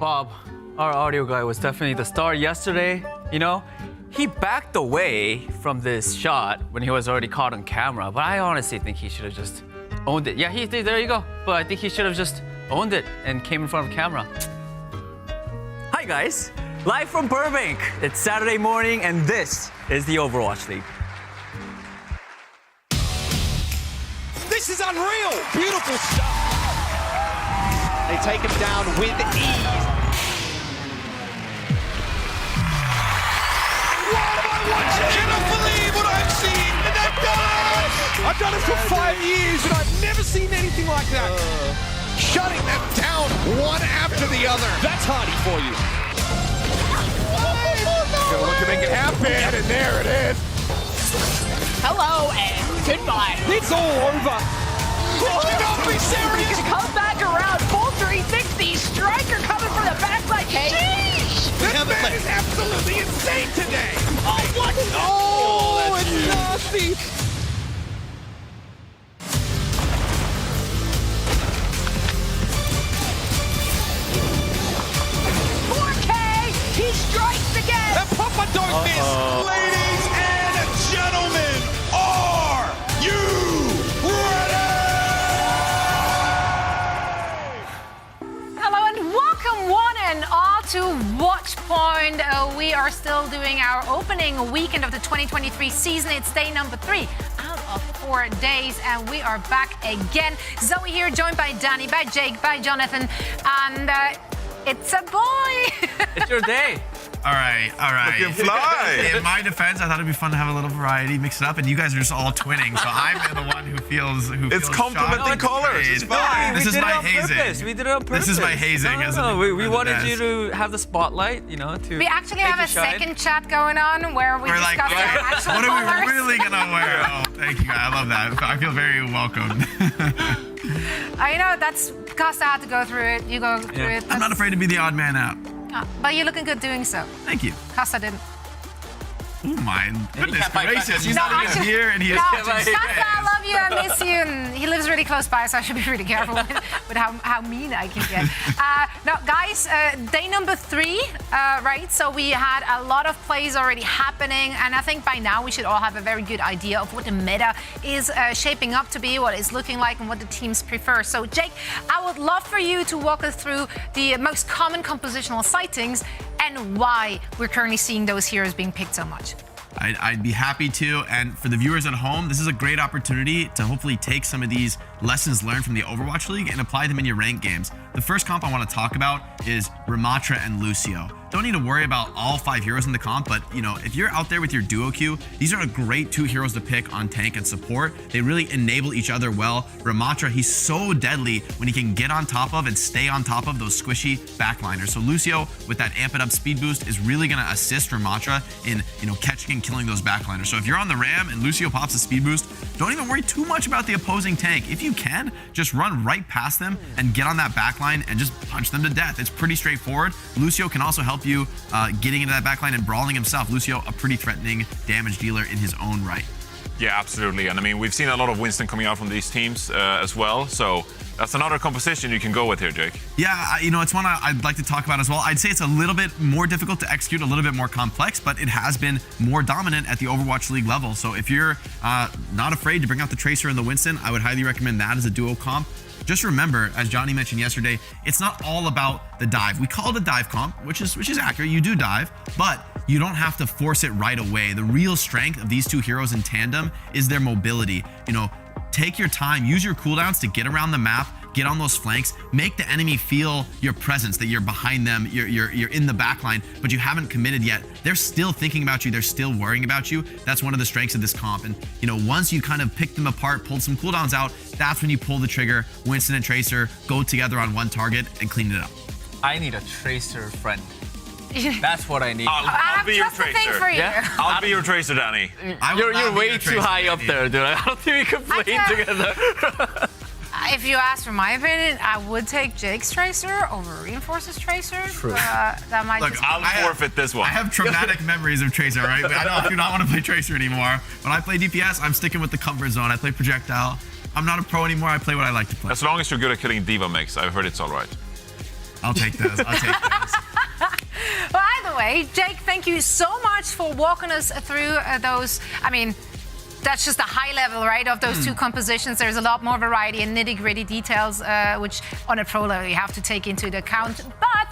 Bob, our audio guy, was definitely the star yesterday. You know, he backed away from this shot when he was already caught on camera, but I honestly think he should have just owned it. Yeah, he did, there you go. But I think he should have just owned it and came in front of camera. Hi guys, live from Burbank. It's Saturday morning and this is the Overwatch League. This is unreal! Beautiful stuff. They take him down with ease. I cannot believe what I've seen! And they've done it! I've done it for 5 years and I've never seen anything like that. Shutting them down one after the other. That's Hardy for you. Gonna look to make it happen, and there it is. Hello and goodbye. It's all over. Don't be serious. Come back around, full 360. Striker coming from the backside. Sheesh! This man is absolutely insane today. Oh, what? Oh, it's nasty. He strikes again! And Papa don't miss! Ladies and gentlemen, are you ready? Hello and welcome one and all to Watchpoint. We are still doing our opening weekend of the 2023 season. It's day number 3 out of 4 days and we are back again. Zoe here, joined by Danny, by Jake, by Jonathan, and it's a boy! It's your day. All right. Looking fly. In my defense, I thought it'd be fun to have a little variety, mix it up, and you guys are just all twinning, so I'm the one who feels It's complementing colors. It's fine. This is my hazing. hazing. We did it on purpose. This is my hazing. We wanted you to have the spotlight, you know, to We actually make have you a shine. second chat going on where we We're discuss like, our actual what are colors. we really gonna wear? Oh, thank you, guys. I love that. I feel very welcomed. I know, that's Costa had to go through it. You go through it. I'm not afraid to be the odd man out. But you're looking good doing so. Thank you. Costa didn't. Oh my goodness can't fight back. gracious! He's No, not even actually- here, and he No, has Costa, I love you, I miss you, and he lives really close by, so I should be really careful with how mean I can get. No, guys, day number 3, right? So we had a lot of plays already happening, and I think by now we should all have a very good idea of what the meta is shaping up to be, what it's looking like, and what the teams prefer. So, Jake, I would love for you to walk us through the most common compositional sightings and why we're currently seeing those heroes being picked so much. I'd be happy to, and for the viewers at home, this is a great opportunity to hopefully take some of these lessons learned from the Overwatch League and apply them in your ranked games. The first comp I want to talk about is Ramatra and Lucio. Don't need to worry about all 5 heroes in the comp, but you know, if you're out there with your duo queue, these are a great 2 heroes to pick on tank and support. They really enable each other well. Ramatra, he's so deadly when he can get on top of and stay on top of those squishy backliners. So Lucio, with that amp it up speed boost, is really going to assist Ramatra in, you know, catching and killing those backliners. So if you're on the Ram and Lucio pops a speed boost, don't even worry too much about the opposing tank. If you can, just run right past them and get on that backline and just punch them to death. It's pretty straightforward. Lucio can also help you getting into that backline and brawling himself. Lucio, a pretty threatening damage dealer in his own right. Yeah, absolutely. And I mean, we've seen a lot of Winston coming out from these teams as well. So that's another composition you can go with here, Jake. Yeah, you know, it's one I'd like to talk about as well. I'd say it's a little bit more difficult to execute, a little bit more complex, but it has been more dominant at the Overwatch League level. So if you're not afraid to bring out the Tracer and the Winston, I would highly recommend that as a duo comp. Just remember, as Johnny mentioned yesterday, it's not all about the dive. We call it a dive comp, which is accurate. You do dive, but you don't have to force it right away. The real strength of these 2 heroes in tandem is their mobility. You know, take your time, use your cooldowns to get around the map, get on those flanks, make the enemy feel your presence, that you're behind them, you're in the backline, but you haven't committed yet. They're still thinking about you, they're still worrying about you. That's one of the strengths of this comp. And you know, once you kind of pick them apart, pulled some cooldowns out, that's when you pull the trigger. Winston and Tracer go together on one target and clean it up. I need a Tracer friend. That's what I need. I'll be your just a thing Tracer. for you. Yeah? I'll be your Tracer, Danny. You're way too high up there, dude. I don't think we can play together. If you ask for my opinion, I would take Jake's Tracer over Reinforce's Tracer. True. That might Look, just I'll forfeit this one. I have traumatic memories of Tracer, right? I do not want to play Tracer anymore. When I play DPS, I'm sticking with the comfort zone. I play projectile. I'm not a pro anymore. I play what I like to play. As long as you're good at killing Diva mix, I've heard it's all right. I'll take those. I'll take those. By the way, Jake, thank you so much for walking us through those. I mean, that's just a high level, right, of those two compositions. There's a lot more variety and nitty-gritty details, which on a pro level you have to take into account. But,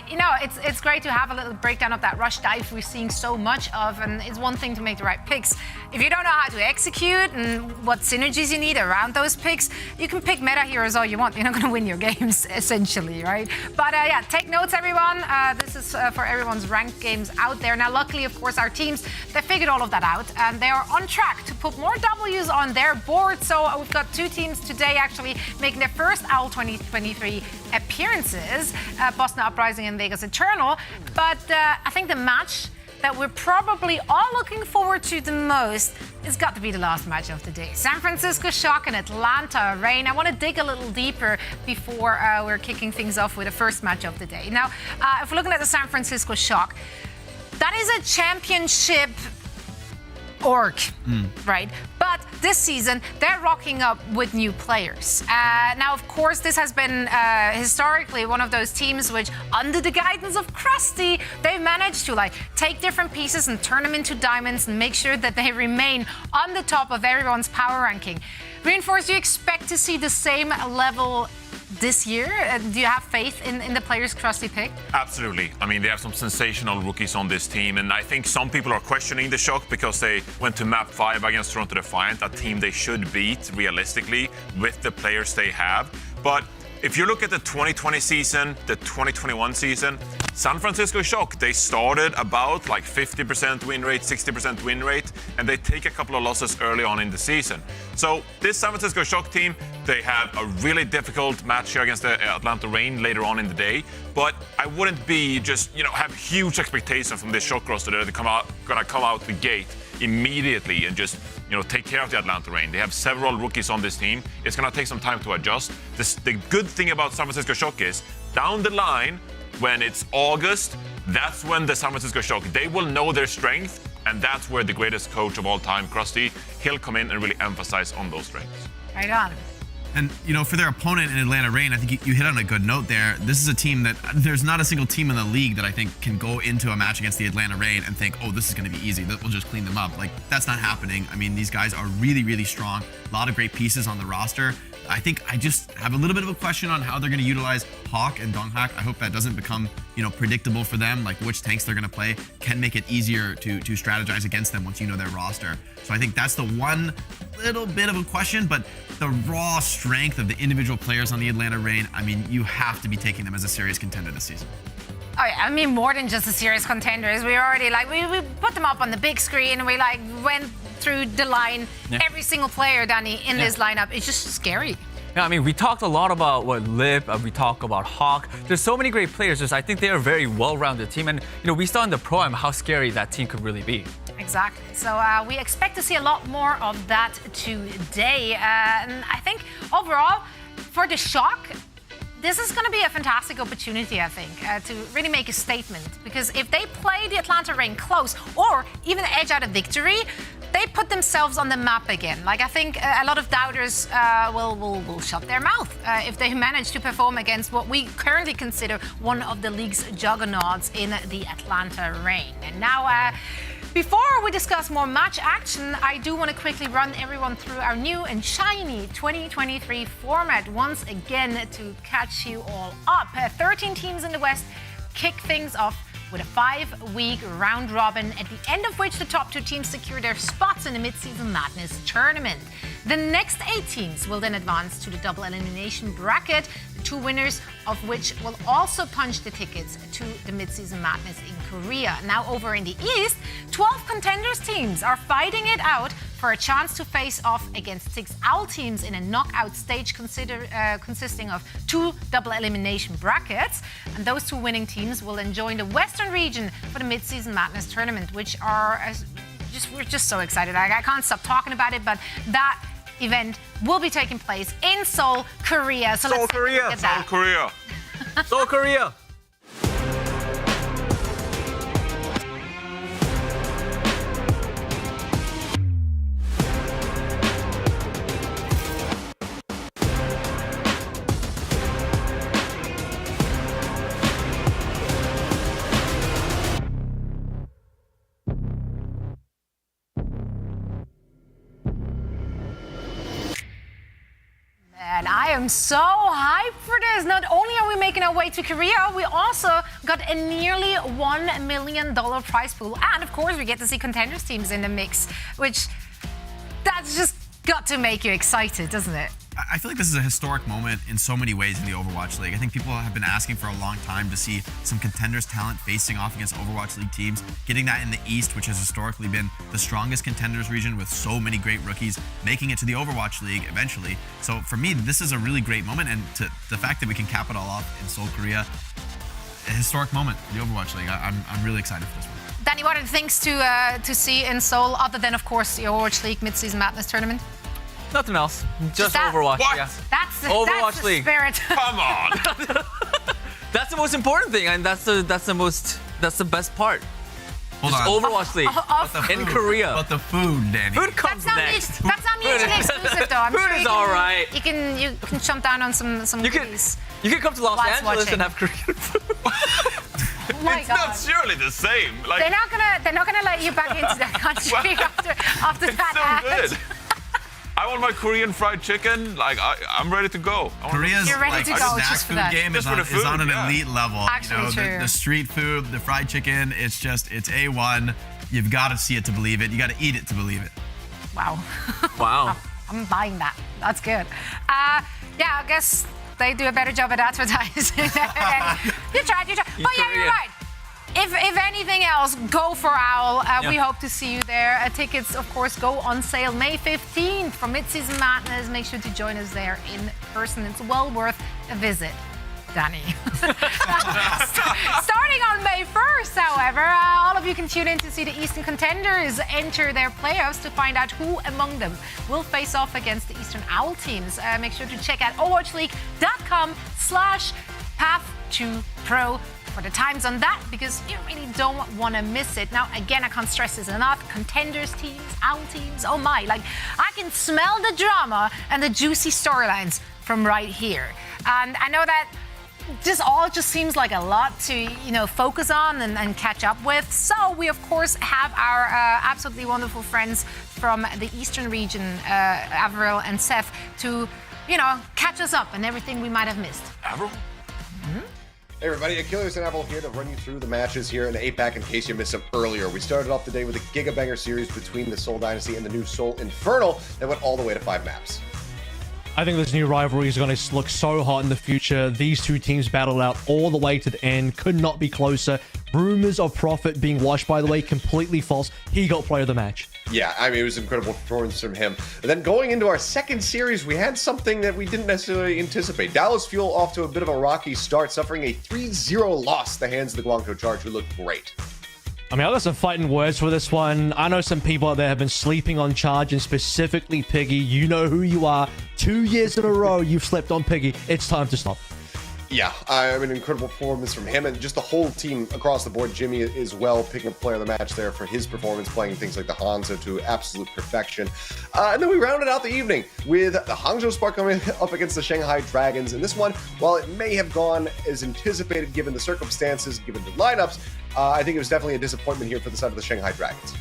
you know, it's great to have a little breakdown of that rush dive we're seeing so much of. And it's one thing to make the right picks. If you don't know how to execute and what synergies you need around those picks, you can pick meta heroes all you want. You're not going to win your games, essentially, right? But, yeah, take notes, everyone. This is for everyone's ranked games out there. Now, luckily, of course, our teams, they figured all of that out. And they are on track to put more W's on their board. So we've got two teams today actually making their first OWL 2023 appearances, Boston Uprising and Vegas Eternal. But I think the match that we're probably all looking forward to the most has got to be the last match of the day. San Francisco Shock and Atlanta Reign. I want to dig a little deeper before we're kicking things off with the first match of the day. Now, if we're looking at the San Francisco Shock, that is a championship org, right? But this season, they're rocking up with new players. Now, of course, this has been historically one of those teams which, under the guidance of Krusty, they've managed to like take different pieces and turn them into diamonds and make sure that they remain on the top of everyone's power ranking. Reinforce, do you expect to see the same level this year? Do you have faith in the players Krusty picked? Absolutely. I mean, they have some sensational rookies on this team, and I think some people are questioning the Shock because they went to map 5 against Toronto Defiant, a team they should beat realistically with the players they have. But if you look at the 2020 season, the 2021 season, San Francisco Shock, they started about like 50% win rate, 60% win rate, and they take a couple of losses early on in the season. So this San Francisco Shock team, they have a really difficult match here against the Atlanta Reign later on in the day. But I wouldn't be just, have huge expectations from this Shock roster that they're gonna come out the gate immediately and just take care of the Atlanta Reign. They have several rookies on this team. It's going to take some time to adjust. The good thing about San Francisco Shock is down the line, when it's August, that's when the San Francisco Shock, they will know their strength, and that's where the greatest coach of all time, Krusty, he'll come in and really emphasize on those strengths. Right on. And, for their opponent in Atlanta Reign, I think you hit on a good note there. This is a team that there's not a single team in the league that I think can go into a match against the Atlanta Reign and think, oh, this is going to be easy. We'll just clean them up. Like, that's not happening. I mean, these guys are really, really strong. A lot of great pieces on the roster. I think I just have a little bit of a question on how they're going to utilize Hawk and DongHak. I hope that doesn't become, predictable for them, like which tanks they're going to play can make it easier to strategize against them once you know their roster. So I think that's the one little bit of a question, but the raw strength of the individual players on the Atlanta Reign, I mean, you have to be taking them as a serious contender this season. Oh, yeah, I mean, more than just a serious contenders. We already, we put them up on the big screen. We, went through the line. Yeah. Every single player, Danny, in this lineup. It's just scary. Yeah, I mean, we talked a lot about Lip, we talked about Hawk. There's so many great players. I think they are a very well-rounded team. And, we saw in the Pro-Am how scary that team could really be. Exactly. So we expect to see a lot more of that today. And I think overall, for the Shock, this is going to be a fantastic opportunity, I think, to really make a statement. Because if they play the Atlanta Reign close or even edge out a victory, they put themselves on the map again. I think a lot of doubters will shut their mouth if they manage to perform against what we currently consider one of the league's juggernauts in the Atlanta Reign. And now, before we discuss more match action, I do want to quickly run everyone through our new and shiny 2023 format once again to catch you all up. 13 teams in the West kick things off with a 5-week round robin, at the end of which the top 2 teams secure their spots in the Mid-Season Madness tournament. The next 8 teams will then advance to the double elimination bracket, the 2 winners of which will also punch the tickets to the Mid-Season Madness in Korea. Now over in the East, 12 contenders teams are fighting it out for a chance to face off against 6 OWL teams in a knockout stage consisting of 2 double elimination brackets. And those 2 winning teams will then join the Western region for the Mid-Season Madness tournament, which are we're just so excited. I can't stop talking about it, but that event will be taking place in Seoul, Korea. So let's take a look at that. Seoul, Korea. Seoul, Korea. man, I am so hyped for this. Not only are we making our way to Korea, we also got a nearly $1 million prize pool. And of course, we get to see contenders teams in the mix, which that's just got to make you excited, doesn't it? I feel like this is a historic moment in so many ways in the Overwatch League. I think people have been asking for a long time to see some contenders talent facing off against Overwatch League teams. Getting that in the East, which has historically been the strongest contenders region with so many great rookies, making it to the Overwatch League eventually. So for me, this is a really great moment, and the fact that we can cap it all off in Seoul, Korea, a historic moment for the Overwatch League. I'm really excited for this one. Danny, what are the things to see in Seoul, other than, of course, the Overwatch League Mid-Season Madness Tournament? Nothing else. Just that? Overwatch. What? Yeah. That's the League. spirit. Come on. That's the most important thing, and that's the best part. Hold Just on. Overwatch League in Korea. But the food, Danny. Food comes next. That's not mutually exclusive, though. I'm Food sure is you can, all right. You can jump down on some You can goodies. come to Los Whilst Angeles watching. and have Korean food. Oh my It's God. not surely the same. Like, They're not gonna let you back into that country after it's that. so good. I want my Korean fried chicken. Like, I'm ready to go. Korea's You're ready like to go snack just for food that. game Just is for on, the is on an food, yeah. elite level. Actually true. The street food, the fried chicken, it's A1. You've got to see it to believe it. You got to eat it to believe it. Wow. Wow. I'm buying that. That's good. Yeah, I guess they do a better job at advertising. You tried. But yeah, you're right. If anything else, go for Owl. We hope to see you there. Tickets, of course, go on sale May 15th for Mid-Season Madness. Make sure to join us there in person. It's well worth a visit. Danny. Starting on May 1st, however, all of you can tune in to see the Eastern contenders enter their playoffs to find out who among them will face off against the Eastern Owl teams. Make sure to check out overwatchleague.com/path2pro for the times on that, because you really don't want to miss it. Now, again, I can't stress this enough. Contenders teams, Owl teams, oh my. Like, I can smell the drama and the juicy storylines from right here. And I know that this all just seems like a lot to, focus on and catch up with. So we, of course, have our absolutely wonderful friends from the Eastern region, Avril and Seth, to, catch us up on everything we might have missed. Avril? Hey everybody, Achilles and Apple here to run you through the matches here in APAC in case you missed them earlier. We started off the day with a Gigabanger series between the Seoul Dynasty and the new Seoul Infernal that went all the way to 5 maps. I think this new rivalry is going to look so hot in the future. These two teams battled out all the way to the end. Could not be closer. Rumors of Prophet being washed, by the way, completely false. He got player of the match. Yeah, I mean, it was an incredible performance from him. And then going into our second series, we had something that we didn't necessarily anticipate. Dallas Fuel off to a bit of a rocky start, suffering a 3-0 loss at the hands of the Guangzhou Charge, who looked great. I mean, I got some fighting words for this one. I know some people out there have been sleeping on Charge, and specifically Piggy. You know who you are. 2 years in a row, you've slept on Piggy. It's time to stop. Yeah, I mean, incredible performance from him and just the whole team across the board. Jimmy is well picking up player of the match there for his performance, playing things like the Hanzo to absolute perfection. And then we rounded out the evening with the Hangzhou Spark coming up against the Shanghai Dragons. And this one, while it may have gone as anticipated given the circumstances, given the lineups, I think it was definitely a disappointment here for the side of the Shanghai Dragons.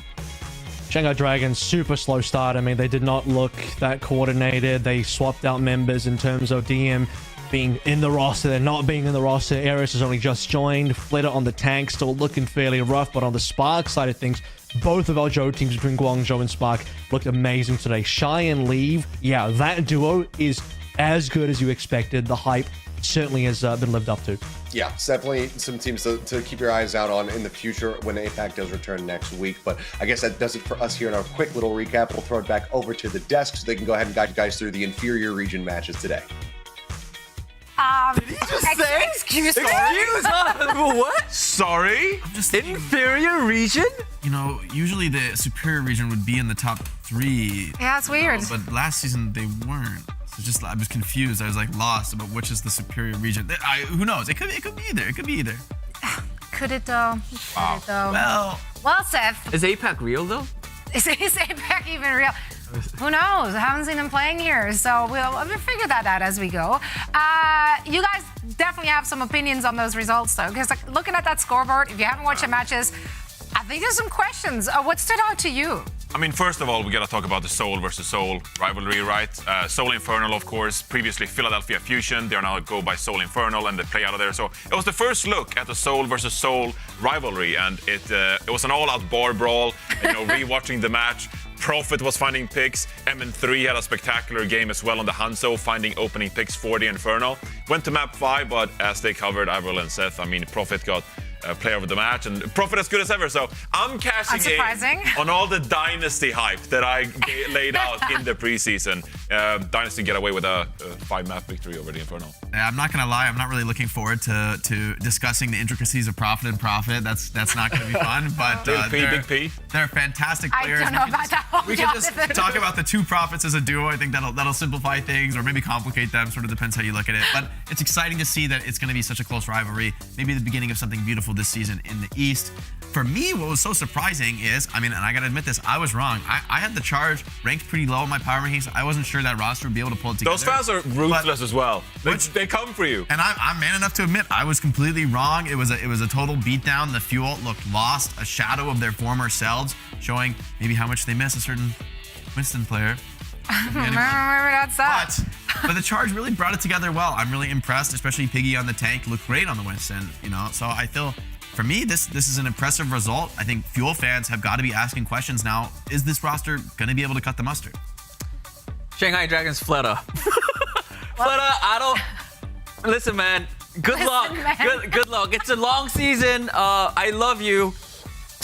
Shanghai Dragons, super slow start. I mean, they did not look that coordinated. They swapped out members in terms of DM being in the roster, they're not being in the roster. Eris has only just joined. Flitter on the tank, still looking fairly rough, but on the Spark side of things, both of our Joe teams between Guangzhou and Spark looked amazing today. Shy and Leave, yeah, that duo is as good as you expected. The hype certainly has been lived up to. Yeah, it's definitely some teams to keep your eyes out on in the future when APAC does return next week. But I guess that does it for us here in our quick little recap. We'll throw it back over to the desk so they can go ahead and guide you guys through the inferior region matches today. Did he just say? Excuse me. What? Sorry? I'm just thinking, Inferior region? usually the superior region would be in the top 3. Yeah, it's weird. But last season they weren't. So I was confused. I was like lost about which is the superior region. Who knows? It could be either. It could be either. Could it though? Could it though? Well, Seth, Is APAC real though? is APAC even real? Who knows? I haven't seen them playing here, so we'll figure that out as we go. You guys definitely have some opinions on those results, though, because looking at that scoreboard, if you haven't watched the matches, I think there's some questions. What stood out to you? I mean, first of all, we got to talk about the Seoul versus Seoul rivalry, right? Seoul Infernal, of course, previously Philadelphia Fusion. They're now go by Seoul Infernal, and they play out of there. So it was the first look at the Seoul versus Seoul rivalry, and it was an all-out bar brawl. You know, rewatching the match, Prophet was finding picks. MN3 had a spectacular game as well on the Hanzo, finding opening picks for the Infernal. Went to map 5, but as they covered, Avril and Seth, I mean, Prophet got player of the match, and Prophet as good as ever. So I'm cashing in on all the Dynasty hype that I laid out in the preseason. Dynasty get away with a 5-map victory over the Infernal. Yeah, I'm not gonna lie, I'm not really looking forward to discussing the intricacies of Prophet and Prophet. That's not gonna be fun. But Big P. They're fantastic players. I don't know about that one. We can just talk about the two Prophets as a duo. I think that'll simplify things, or maybe complicate them. Sort of depends how you look at it. But it's exciting to see that it's gonna be such a close rivalry. Maybe the beginning of something beautiful this season in the East. For me, what was so surprising is, I mean, and I gotta admit this, I was wrong. I had the Charge ranked pretty low in my power rankings. I wasn't sure that roster would be able to pull it together. Those fans are ruthless as well. They come for you. And I'm man enough to admit I was completely wrong. It was a total beatdown. The Fuel looked lost, a shadow of their former selves, showing maybe how much they miss a certain Winston player. But the Charge really brought it together well. I'm really impressed, especially Piggy on the tank looked great on the Winston, you know. So I feel, for me, this is an impressive result. I think Fuel fans have got to be asking questions now. Is this roster going to be able to cut the mustard? Shanghai Dragons Fleta. Fleta, I don't... Listen, man. Good luck. Good luck. It's a long season. I love you.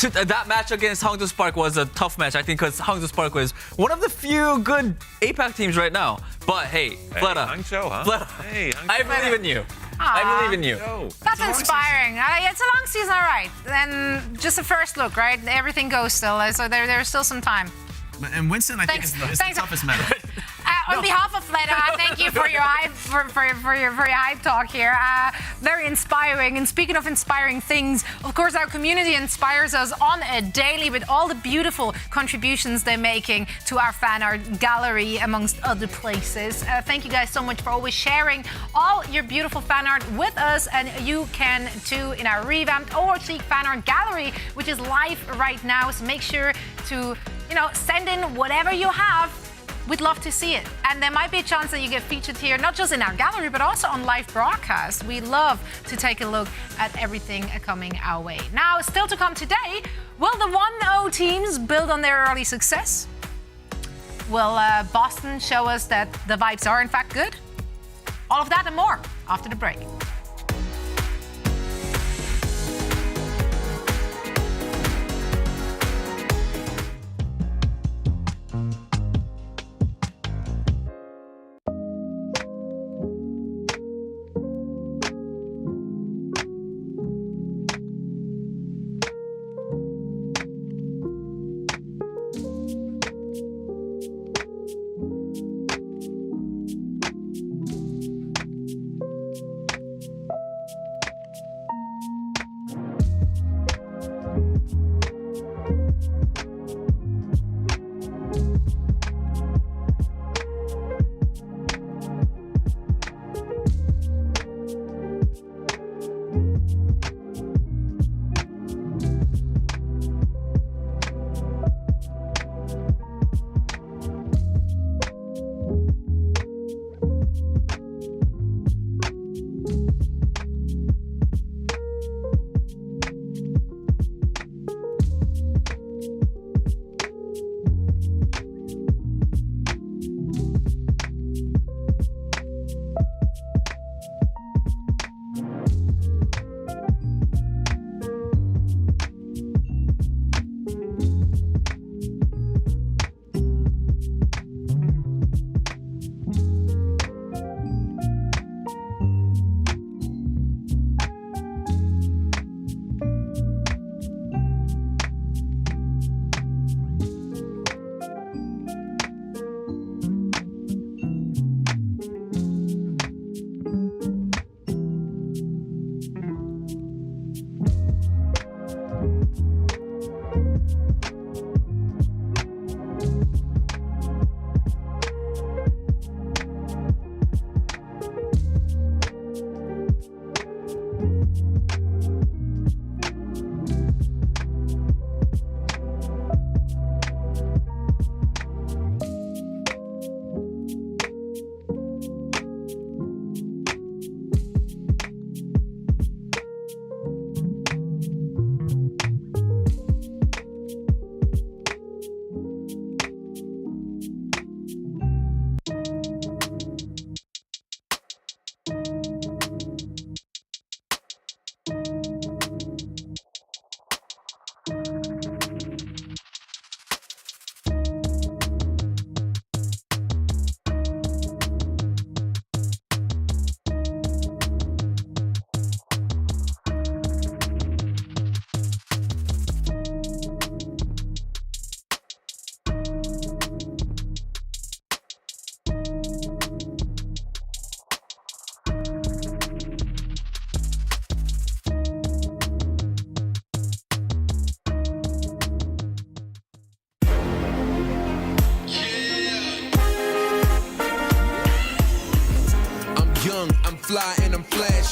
That match against Hangzhou Spark was a tough match, I think, because Hangzhou Spark was one of the few good APAC teams right now. But hey, Fleta. Hangzhou, huh? Fleta. Hey, Hangzhou. I believe in you. I believe in you. That's inspiring. It's a long season, all right. And just a first look, right? Everything goes still, so there's still some time. And Winston, I think, is the toughest meta. On behalf of Fleta, thank you for your hype for your hype talk here. Very inspiring. And speaking of inspiring things, of course, our community inspires us on a daily with all the beautiful contributions they're making to our fan art gallery, amongst other places. Thank you guys so much for always sharing all your beautiful fan art with us, and you can too in our revamped or sleek fan art gallery, which is live right now. So make sure to send in whatever you have. We'd love to see it. And there might be a chance that you get featured here, not just in our gallery, but also on live broadcast. We love to take a look at everything coming our way. Now, still to come today, will the 1-0 teams build on their early success? Will Boston show us that the vibes are in fact good? All of that and more after the break.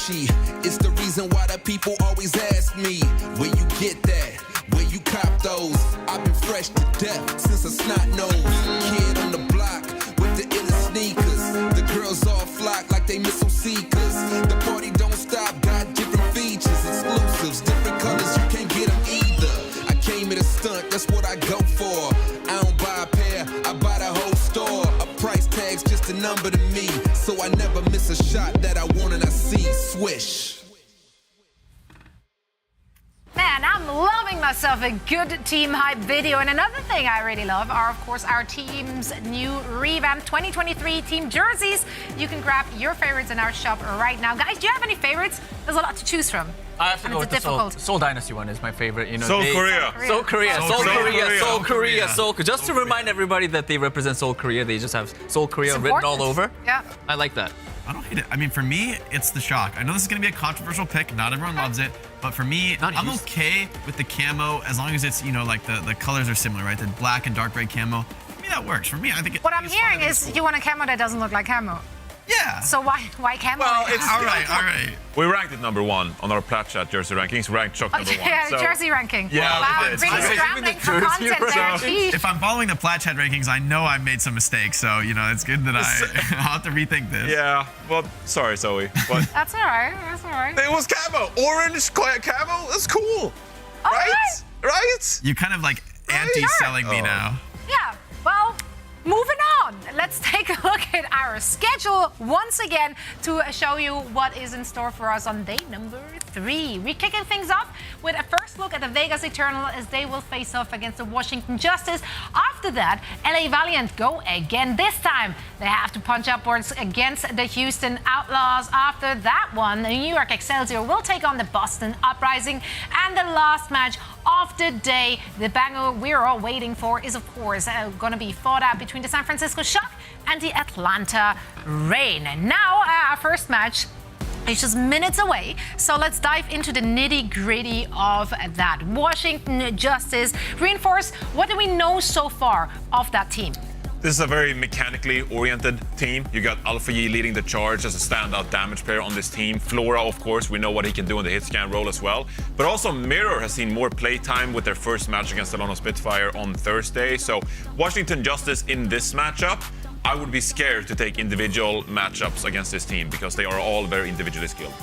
Gucci. It's the reason why the people always ask me, where you get that? Where you cop those? I've been fresh to death since a snot nose. Kid on the block with the illest sneakers. The girls all flock like they missile seekers. The party don't stop, got different features, exclusives, different colors, you can't get them either. I came here to stunt, that's what I go for. I don't buy a pair, I buy the whole store. A price tag's just a number to me, so I never miss a shot that I want and I see. Swish. Man, I'm loving myself a good team hype video. And another thing I really love are, of course, our team's new revamped 2023 team jerseys. You can grab your favorites in our shop right now. Guys, do you have any favorites? There's a lot to choose from. I have to And go it's with the difficult. Seoul Dynasty one is my favorite. You know, Seoul Korea. Seoul Korea. Seoul Korea. Just to remind everybody that they represent Seoul Korea, they just have Seoul Korea It's written all important. over. Yeah. I like that. I don't hate it. I mean, for me, it's the shock. I know this is going to be a controversial pick. Not everyone loves it. But for me, I'm okay with the camo as long as it's, you know, like the colors are similar, right? The black and dark gray camo. For me, that works. For me, I think What I'm hearing is you want a camo that doesn't look like camo. Yeah. So why camo? Well, it's All right. We ranked it number 1 on our Plat Chat jersey rankings. Ranked Shock number 1. Yeah, So- jersey ranking. Yeah, wow, we did. really Okay, scrambling for jersey content there. ranking. Geez. If I'm following the Plat Chat rankings, I know I made some mistakes. So, you know, it's good that I'll have to rethink this. Yeah, well, sorry, Zoe. But That's all right. That's all right. it was camo. Orange camo. That's cool. All Right? Right? You kind of like anti-selling me now. Yeah, well, moving on. Let's take a look at our schedule once again to show you what is in store for us on day number 3. We're kicking things off with a first look at the Vegas Eternal as they will face off against the Washington Justice. After that, LA Valiant go again. This time, they have to punch upwards against the Houston Outlaws. After that one, the New York Excelsior will take on the Boston Uprising. And the last match of the day, the banger we're all waiting for, is of course going to be fought out between the San Francisco Shock and the Atlanta Reign. And now our first match is just minutes away, so let's dive into the nitty-gritty of that. Washington Justice Reinforce, what do we know so far of that team? This is a very mechanically oriented team. You got Alpha Yi leading the charge as a standout damage player on this team. Flora, of course, we know what he can do in the hit scan role as well. But also Mirror has seen more playtime with their first match against Delano Spitfire on Thursday. So Washington Justice in this matchup, I would be scared to take individual matchups against this team because they are all very individually skilled.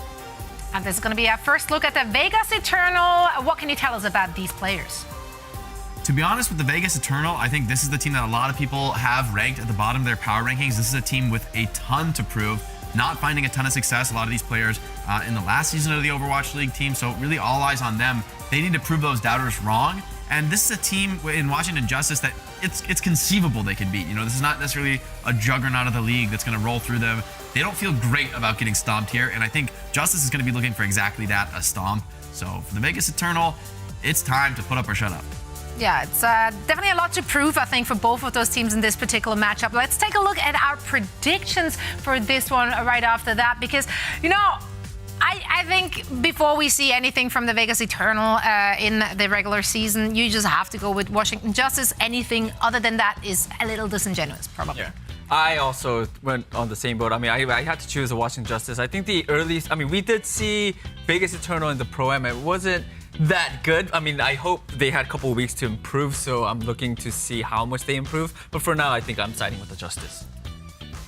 And this is going to be our first look at the Vegas Eternal. What can you tell us about these players? To be honest, with the Vegas Eternal, I think this is the team that a lot of people have ranked at the bottom of their power rankings. This is a team with a ton to prove, not finding a ton of success. A lot of these players in the last season of the Overwatch League team, so really all eyes on them. They need to prove those doubters wrong. And this is a team in Washington Justice that it's conceivable they can beat. You know, this is not necessarily a juggernaut of the league that's going to roll through them. They don't feel great about getting stomped here, and I think Justice is going to be looking for exactly that, a stomp. So for the Vegas Eternal, it's time to put up or shut up. Yeah, it's definitely a lot to prove, I think, for both of those teams in this particular matchup. Let's take a look at our predictions for this one right after that, because, you know, I think before we see anything from the Vegas Eternal in the regular season, you just have to go with Washington Justice. Anything other than that is a little disingenuous, probably. Yeah. I also went on the same boat. I mean, I had to choose the Washington Justice. I think the earliest, I mean, we did see Vegas Eternal in the Pro-Am. It wasn't that good. I mean, I hope they had a couple of weeks to improve, so I'm looking to see how much they improve. But for now, I think I'm siding with the Justice.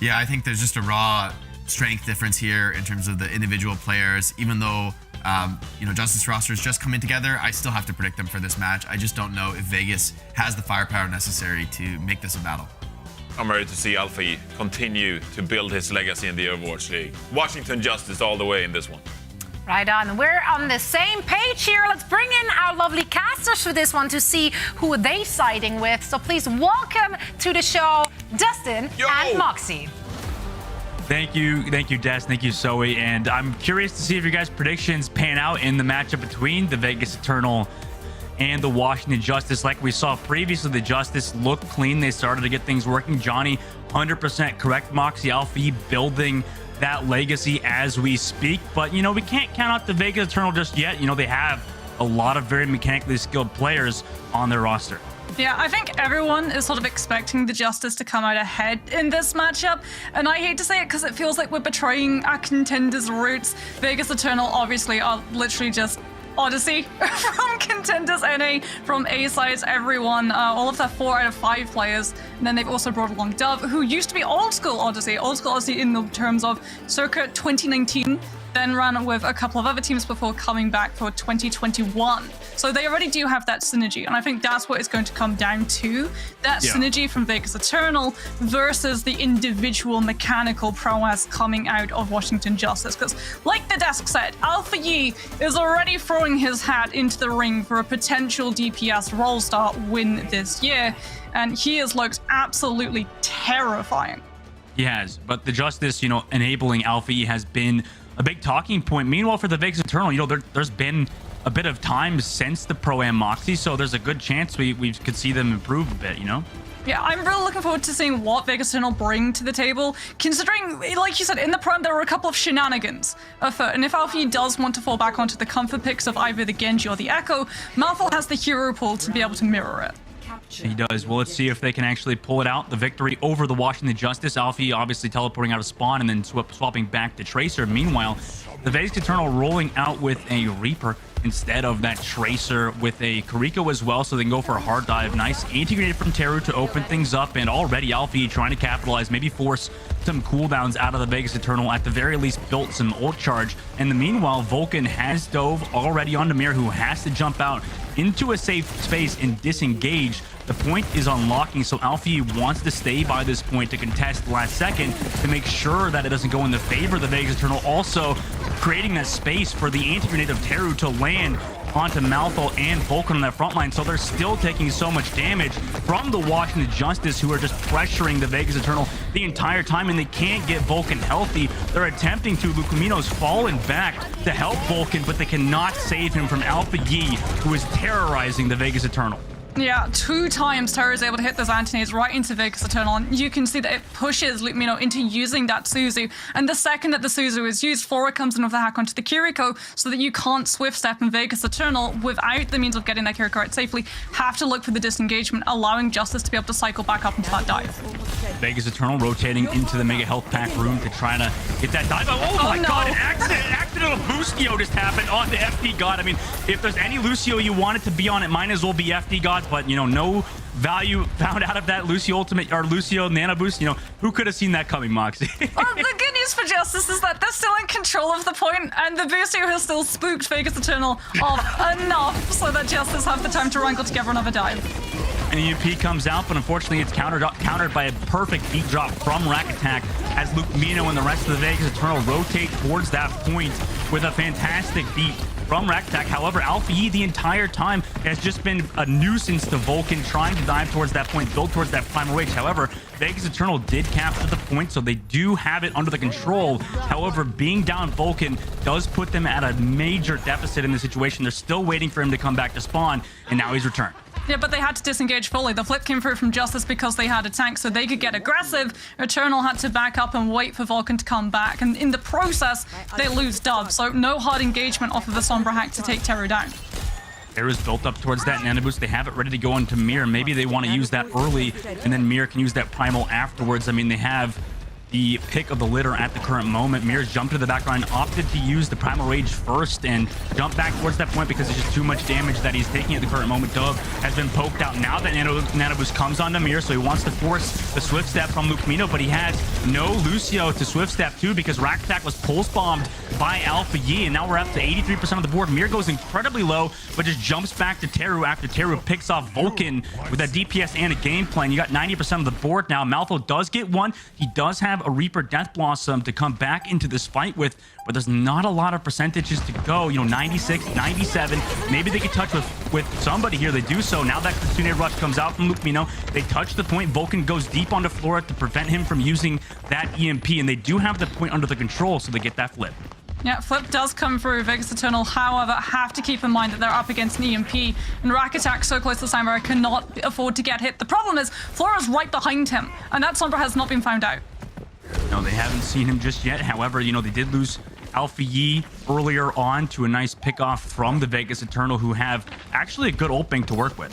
Yeah, I think there's just a raw strength difference here in terms of the individual players. Even though, you know, Justice roster is just coming together, I still have to predict them for this match. I just don't know if Vegas has the firepower necessary to make this a battle. I'm ready to see Alpha Yi continue to build his legacy in the Overwatch League. Washington Justice all the way in this one. Right on. We're on the same page here. Let's bring in our lovely casters for this one to see who they're siding with. So please welcome to the show, Dustin and Moxie. Thank you, Des. Thank you, Zoe. And I'm curious to see if your guys' predictions pan out in the matchup between the Vegas Eternal and the Washington Justice. Like we saw previously, the Justice looked clean. They started to get things working. Johnny, 100% correct. Moxie, Alpha Yi building that legacy as we speak. But, you know, we can't count out the Vegas Eternal just yet. You know, they have a lot of very mechanically skilled players on their roster. Yeah, I think everyone is sort of expecting the Justice to come out ahead in this matchup, and I hate to say it because it feels like we're betraying our contenders' roots. Vegas Eternal obviously are literally just Odyssey from contenders NA, from A sides, everyone, all of their 4 out of 5 players, and then they've also brought along Dove, who used to be old school Odyssey in the terms of circa 2019, then ran with a couple of other teams before coming back for 2021. So they already do have that synergy, and I think that's what it's going to come down to. That synergy from Vegas Eternal versus the individual mechanical prowess coming out of Washington Justice. Because like the desk said, Alpha Yi is already throwing his hat into the ring for a potential DPS Roll Star win this year, and he has looked absolutely terrifying. He has, but the Justice, enabling Alpha E has been a big talking point. Meanwhile, for the Vegas Eternal, there's been a bit of time since the Pro-Am Moxie, so there's a good chance we could see them improve a bit, Yeah, I'm really looking forward to seeing what Vegas Eternal bring to the table, considering, like you said, in the Prime, there were a couple of shenanigans afoot, and if Alfie does want to fall back onto the comfort picks of either the Genji or the Echo, Malthol has the hero pool to be able to mirror it. He does. Well, let's see if they can actually pull it out. The victory over the Washington Justice. Alfie obviously teleporting out of spawn and then swapping back to Tracer. Meanwhile, the Vegas Eternal rolling out with a Reaper instead of that Tracer with a Kariko as well, so they can go for a hard dive. Nice integrated from Teru to open things up, and already Alfie trying to capitalize, maybe force some cooldowns out of the Vegas Eternal, at the very least built some ult charge. And the meanwhile, Vulcan has dove already onto Mir, who has to jump out into a safe space and disengage. The point is unlocking, so Alfie wants to stay by this point to contest last second to make sure that it doesn't go in the favor of the Vegas Eternal, also creating that space for the anti-grenade of Teru to land onto Malthol and Vulcan on that front line. So they're still taking so much damage from the Washington Justice, who are just pressuring the Vegas Eternal the entire time, and they can't get Vulcan healthy. They're attempting to. Lucamino's fallen back to help Vulcan, but they cannot save him from Alpha Yi, who is terrorizing the Vegas Eternal. Yeah, 2 times Terra is able to hit those anti-nades right into Vegas Eternal, and you can see that it pushes Lucamino into using that Suzu. And the second that the Suzu is used, Flora comes in with a hack onto the Kiriko, so that you can't swift step in Vegas Eternal without the means of getting that Kiriko out safely. Have to look for the disengagement, allowing Justice to be able to cycle back up into that dive. Vegas Eternal rotating into the Mega Health Pack room to try to get that dive. Oh my god, an accidental Lucio just happened on the FD God. I mean, if there's any Lucio you want it to be on, it might as well be FD God. But no value found out of that Lucio ultimate or Lucio nano boost. Who could have seen that coming, Moxie? Well, the good news for Justice is that they're still in control of the point, and the booster has still spooked Vegas Eternal off enough so that Justice have the time to wrangle together another dive. An EMP comes out, but unfortunately it's countered by a perfect beat drop from Rack Attack as Lucamino and the rest of the Vegas Eternal rotate towards that point with a fantastic beat from Rack Attack. However, Alpha Yi the entire time has just been a nuisance to Vulcan, trying to dive towards that point, build towards that primal rage. However, Vegas Eternal did capture the point, so they do have it under the control. However, being down Vulcan does put them at a major deficit in the situation. They're still waiting for him to come back to spawn, and now he's returned. Yeah, but they had to disengage fully. The flip came through from Justice because they had a tank, so they could get aggressive. Eternal had to back up and wait for Vulcan to come back, and in the process, they lose Dove, so no hard engagement off of the Sombra hack to take Teru down. Teru's built up towards that nano boost. They have it ready to go into Mir. Maybe they want to use that early, and then Mir can use that primal afterwards. I mean, they have the pick of the litter at the current moment. Mir's jumped to the background, opted to use the primal rage first and jump back towards that point because it's just too much damage that he's taking at the current moment. Dove has been poked out. Now that nano boost comes onto Mir, so he wants to force the swift step from Lucamino, but he has no Lucio to swift step to because Rack Attack was pulse bombed by Alpha Yi, and now we're up to 83% of the board. Mir goes incredibly low, but just jumps back to Teru after Teru picks off Vulcan with that DPS and a game plan. You got 90% of the board now. Malthol does get one. He does have a Reaper Death Blossom to come back into this fight with, but there's not a lot of percentages to go. 96, 97. Maybe they could touch with somebody here. They do so. Now that Kitsune Rush comes out from Lucamino, they touch the point. Vulcan goes deep onto Flora to prevent him from using that EMP, and they do have the point under the control, so they get that flip. Yeah, flip does come through Vegas Eternal, however, have to keep in mind that they're up against an EMP, and Rack Attack so close to Sombra cannot afford to get hit. The problem is, Flora's right behind him, and that Sombra has not been found out. No, they haven't seen him just yet. However, they did lose Alpha Yi earlier on to a nice pick off from the Vegas Eternal, who have actually a good ult bank to work with.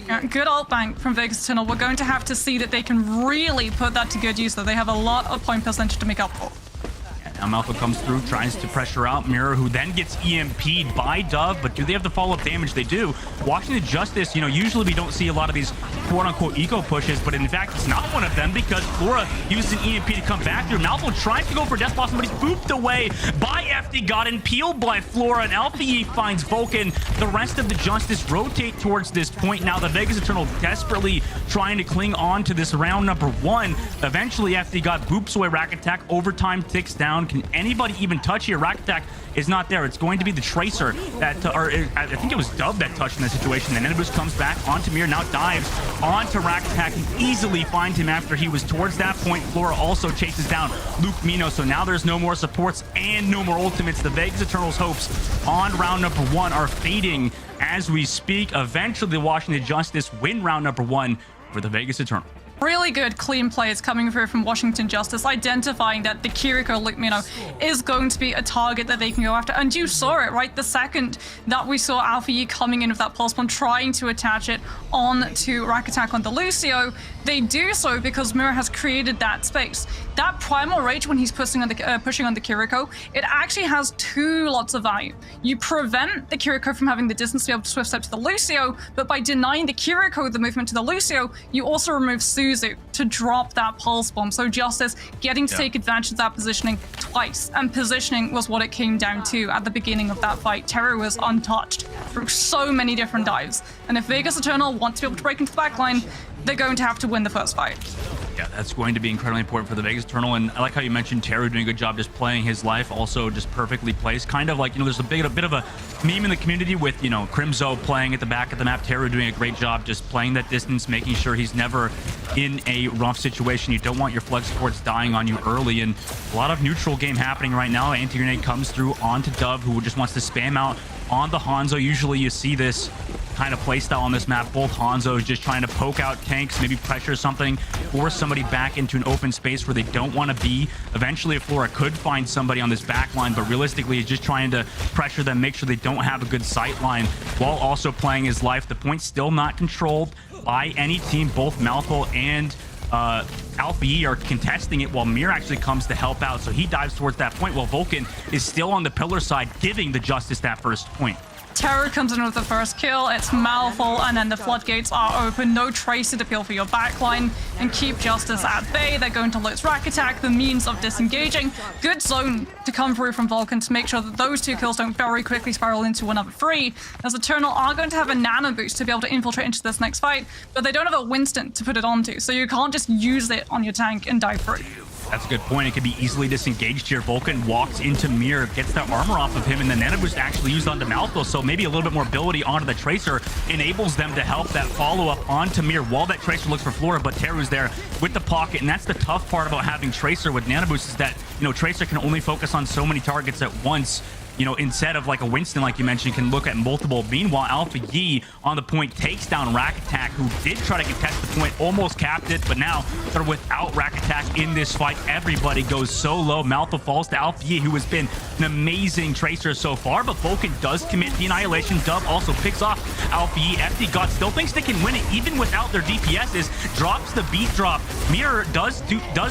Yeah, good ult bank from Vegas Eternal. We're going to have to see that they can really put that to good use, though. They have a lot of point percentage to make up for. Now Malfa comes through, tries to pressure out Mirror, who then gets EMP'd by Dove, but do they have the follow-up damage? They do. Washington Justice, you know, usually we don't see a lot of these quote-unquote eco pushes, but in fact, it's not one of them because Flora uses an EMP to come back through. Malfa tries to go for Death Blossom, but he's booped away by FD God and peeled by Flora, and Alpha finds Vulcan. The rest of the Justice rotate towards this point. Now the Vegas Eternal desperately trying to cling on to this round number 1. Eventually, FD God boops away Rack Attack. Overtime ticks down. Can anybody even touch here? Rack Attack is not there. It's going to be the Tracer that, or I think it was Dove that touched in that situation. Then Enebus comes back onto Mir, now dives onto Rack Attack and easily finds him after he was towards that point. Flora also chases down Luke Mino, so now there's no more supports and no more ultimates. The Vegas Eternals' hopes on round number 1 are fading as we speak. Eventually, the Washington Justice win round number 1 for the Vegas Eternal. Really good, clean plays coming through from Washington Justice, identifying that the Kiriko Luke Mino is going to be a target that they can go after. And you saw it, right? The second that we saw Alpha Yi coming in with that pulse bomb, trying to attach it on to Rack Attack on the Lucio, they do so because Mirror has created that space. That Primal Rage, when he's pushing on the Kiriko, it actually has 2 lots of value. You prevent the Kiriko from having the distance to be able to swift step to the Lucio, but by denying the Kiriko the movement to the Lucio, you also remove Suzu to drop that pulse bomb. So Justice getting to take advantage of that positioning twice, and positioning was what it came down to at the beginning of that fight. Terror was untouched through so many different dives, and if Vegas Eternal want to be able to break into the backline, they're going to have to win the first fight. Yeah, that's going to be incredibly important for the Vegas Eternal, and I like how you mentioned Teru doing a good job just playing his life, also just perfectly placed. Kind of like, you know, there's a bit of a meme in the community with, you know, Crimzo playing at the back of the map, Teru doing a great job just playing that distance, making sure he's never in a rough situation. You don't want your flex supports dying on you early, and a lot of neutral game happening right now. Anti-grenade comes through onto Dove, who just wants to spam out on the Hanzo. Usually you see this kind of playstyle on this map. Both Hanzos just trying to poke out tanks, maybe pressure something, force somebody back into an open space where they don't want to be. Eventually, Flora could find somebody on this back line, but realistically, he's just trying to pressure them, make sure they don't have a good sight line, while also playing his life. The point's still not controlled by any team. Both Malfo and Alpha Yi are contesting it, while Mir actually comes to help out. So he dives towards that point, while Vulcan is still on the pillar side, giving the Justice that first point. Terror comes in with the first kill. It's Malfo, and then the floodgates are open. No Tracer to peel for your backline and keep Justice at bay. They're going to lose Rack Attack, the means of disengaging. Good zone to come through from Vulcan to make sure that those 2 kills don't very quickly spiral into another 3. As Eternal are going to have a nano boost to be able to infiltrate into this next fight, but they don't have a Winston to put it onto, so you can't just use it on your tank and dive through. That's a good point. It could be easily disengaged here. Vulcan walks into Mir, gets that armor off of him, and the Nano Boost actually used onto Malfo, so maybe a little bit more ability onto the Tracer enables them to help that follow-up onto Mir while that Tracer looks for Flora, but Teru's there with the pocket, and that's the tough part about having Tracer with Nano Boost is that, you know, Tracer can only focus on so many targets at once. You know, instead of like a Winston, like you mentioned, can look at multiple. Meanwhile, Alpha Yi on the point takes down Rack Attack, who did try to contest the point, almost capped it, but now sort of without Rack Attack in this fight, everybody goes so low. Malfa falls to Alpha Yi, who has been an amazing Tracer so far, but Vulcan does commit the annihilation. Dove also picks off Alpha Yi. FD God still thinks they can win it even without their DPSs, drops the beat drop. Mirror does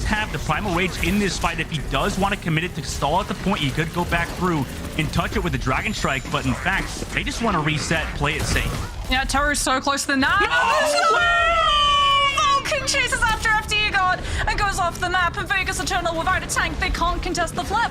have the Primal Rage in this fight. If he does want to commit it to stall at the point, he could go back through and touch it with the Dragon Strike, but in fact, they just want to reset, play it safe. Yeah, Teru's so close to the nano. Vulcan chases after FD God and goes off the map, and Vegas Eternal without a tank, they can't contest the flip.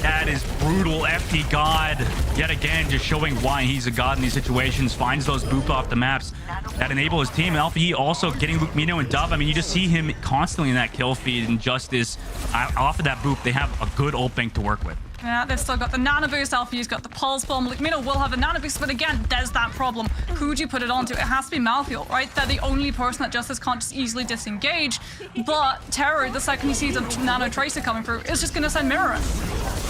That is brutal. FD God, yet again, just showing why he's a god in these situations. Finds those boop off the maps that enable his team. Alpha Yi also getting Luke Mino and Dove. I mean, you just see him constantly in that kill feed, and Justice, off of that boop, they have a good ult bank to work with. Yeah, they've still got the nano boost. Alpha Yi's got the pulse bomb. Luke Mino will have a nano boost, but again, there's that problem. Who do you put it onto? It has to be Malfield, right? They're the only person that Justice can't just easily disengage. But Terror, the second he sees a nano Tracer coming through, is just going to send Mirror in.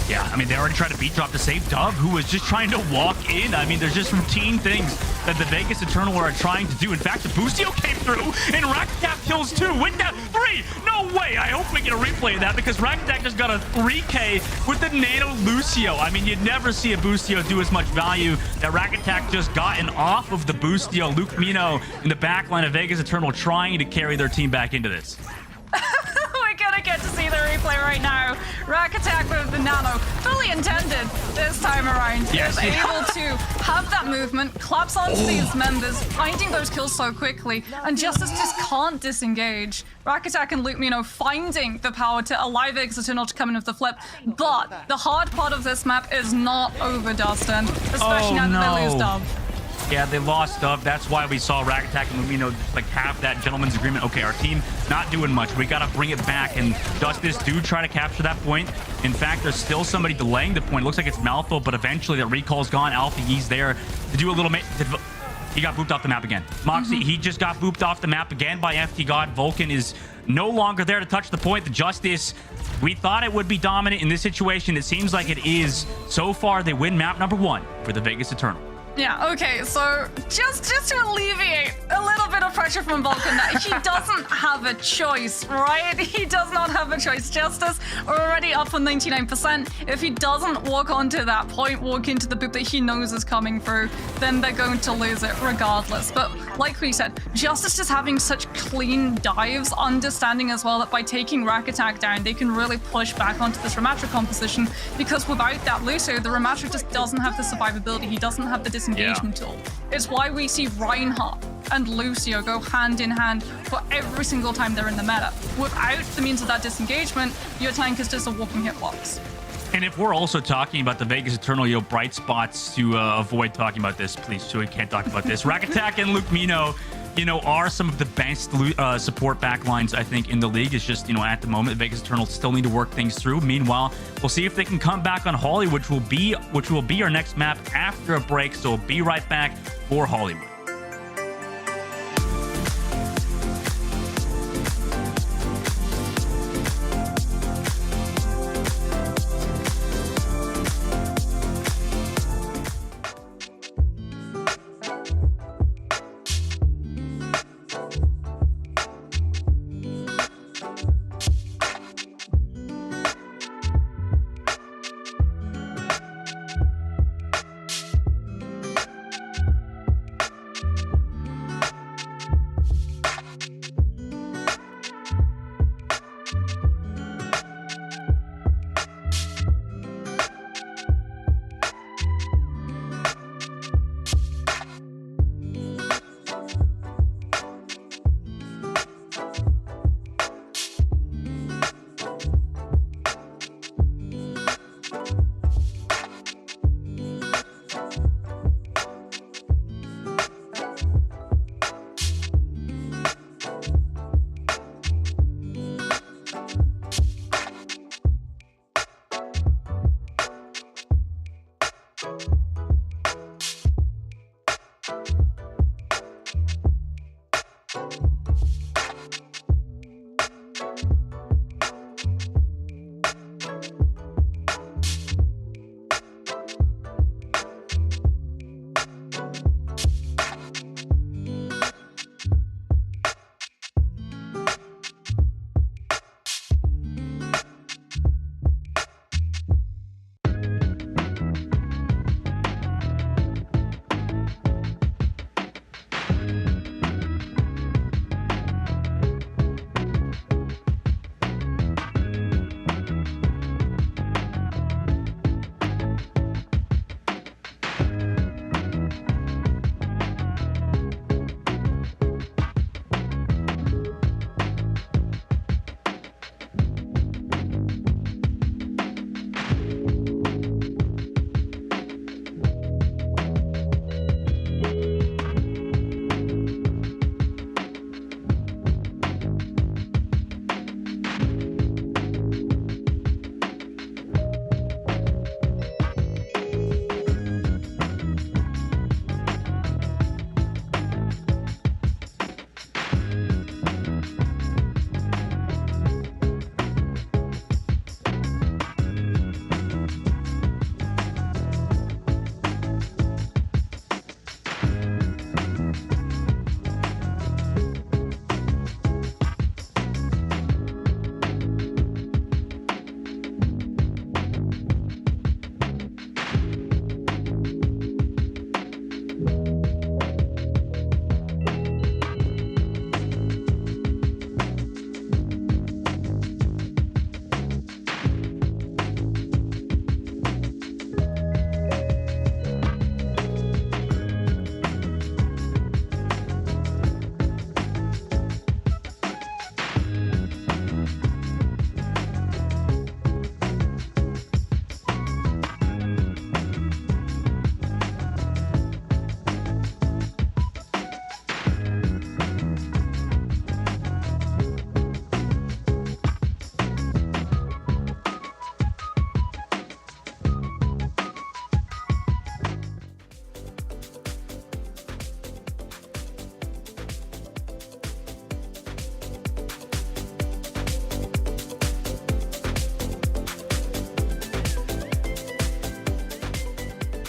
Yeah, I mean, they already tried to beat drop to save Dove, who was just trying to walk in. I mean, there's just routine things that the Vegas Eternal are trying to do. In fact, the Boostio came through, and Rack Attack kills 2. With that 3, no way. I hope we get a replay of that, because Rack Attack just got a 3K with the nano Boostio Lucio. I mean, you'd never see a Boostio do as much value. That Rack Attack just gotten off of the Boostio. Luke Mino in the backline of Vegas Eternal trying to carry their team back into this. We're gonna get to see the replay right now. Rack Attack with the nano, fully intended this time around. Yes, Is able to have that movement, claps onto these members, finding those kills so quickly, and Justice just can't disengage. Rack Attack and Luke Mino finding the power to allow Vegas Eternal to come in with the flip, but the hard part of this map is not over, Dustin, especially now that they lose Dub. Yeah, they lost Dub. That's why we saw Rack Attack and Lumino just like have that gentleman's agreement. Okay, our team not doing much. We got to bring it back. And Justice do try to capture that point. In fact, there's still somebody delaying the point. It looks like it's Maltho, but eventually that recall's gone. Alpha Ye's there to do a little... He got booped off the map again. Moxie, he just got booped off the map again by FT God. Vulcan is no longer there to touch the point. The Justice, we thought it would be dominant in this situation. It seems like it is. So far, they win map number 1 for the Vegas Eternal. Yeah, okay, so just to alleviate a little bit of pressure from Vulcan that he doesn't have a choice, right? He does not have a choice. Justice are already up on 99%. If he doesn't walk onto that point, walk into the boop that he knows is coming through, then they're going to lose it regardless. But like we said, Justice just having such clean dives, understanding as well that by taking Rack Attack down, they can really push back onto this Ramatra composition, because without that Lucio, the Ramatra just doesn't have the survivability. He doesn't have the engagement tool. It's why we see Reinhardt and Lucio go hand in hand for every single time they're in the meta. Without the means of that disengagement, your tank is just a walking hitbox. And if we're also talking about the Vegas Eternal, bright spots to avoid talking about this, please, so we can't talk about this. Rack Attack and Luke Mino, are some of the best support backlines, I think, in the league. It's just, at the moment, Vegas Eternal still need to work things through. Meanwhile, we'll see if they can come back on Holly, which will be our next map after a break. So we'll be right back for Hollywood.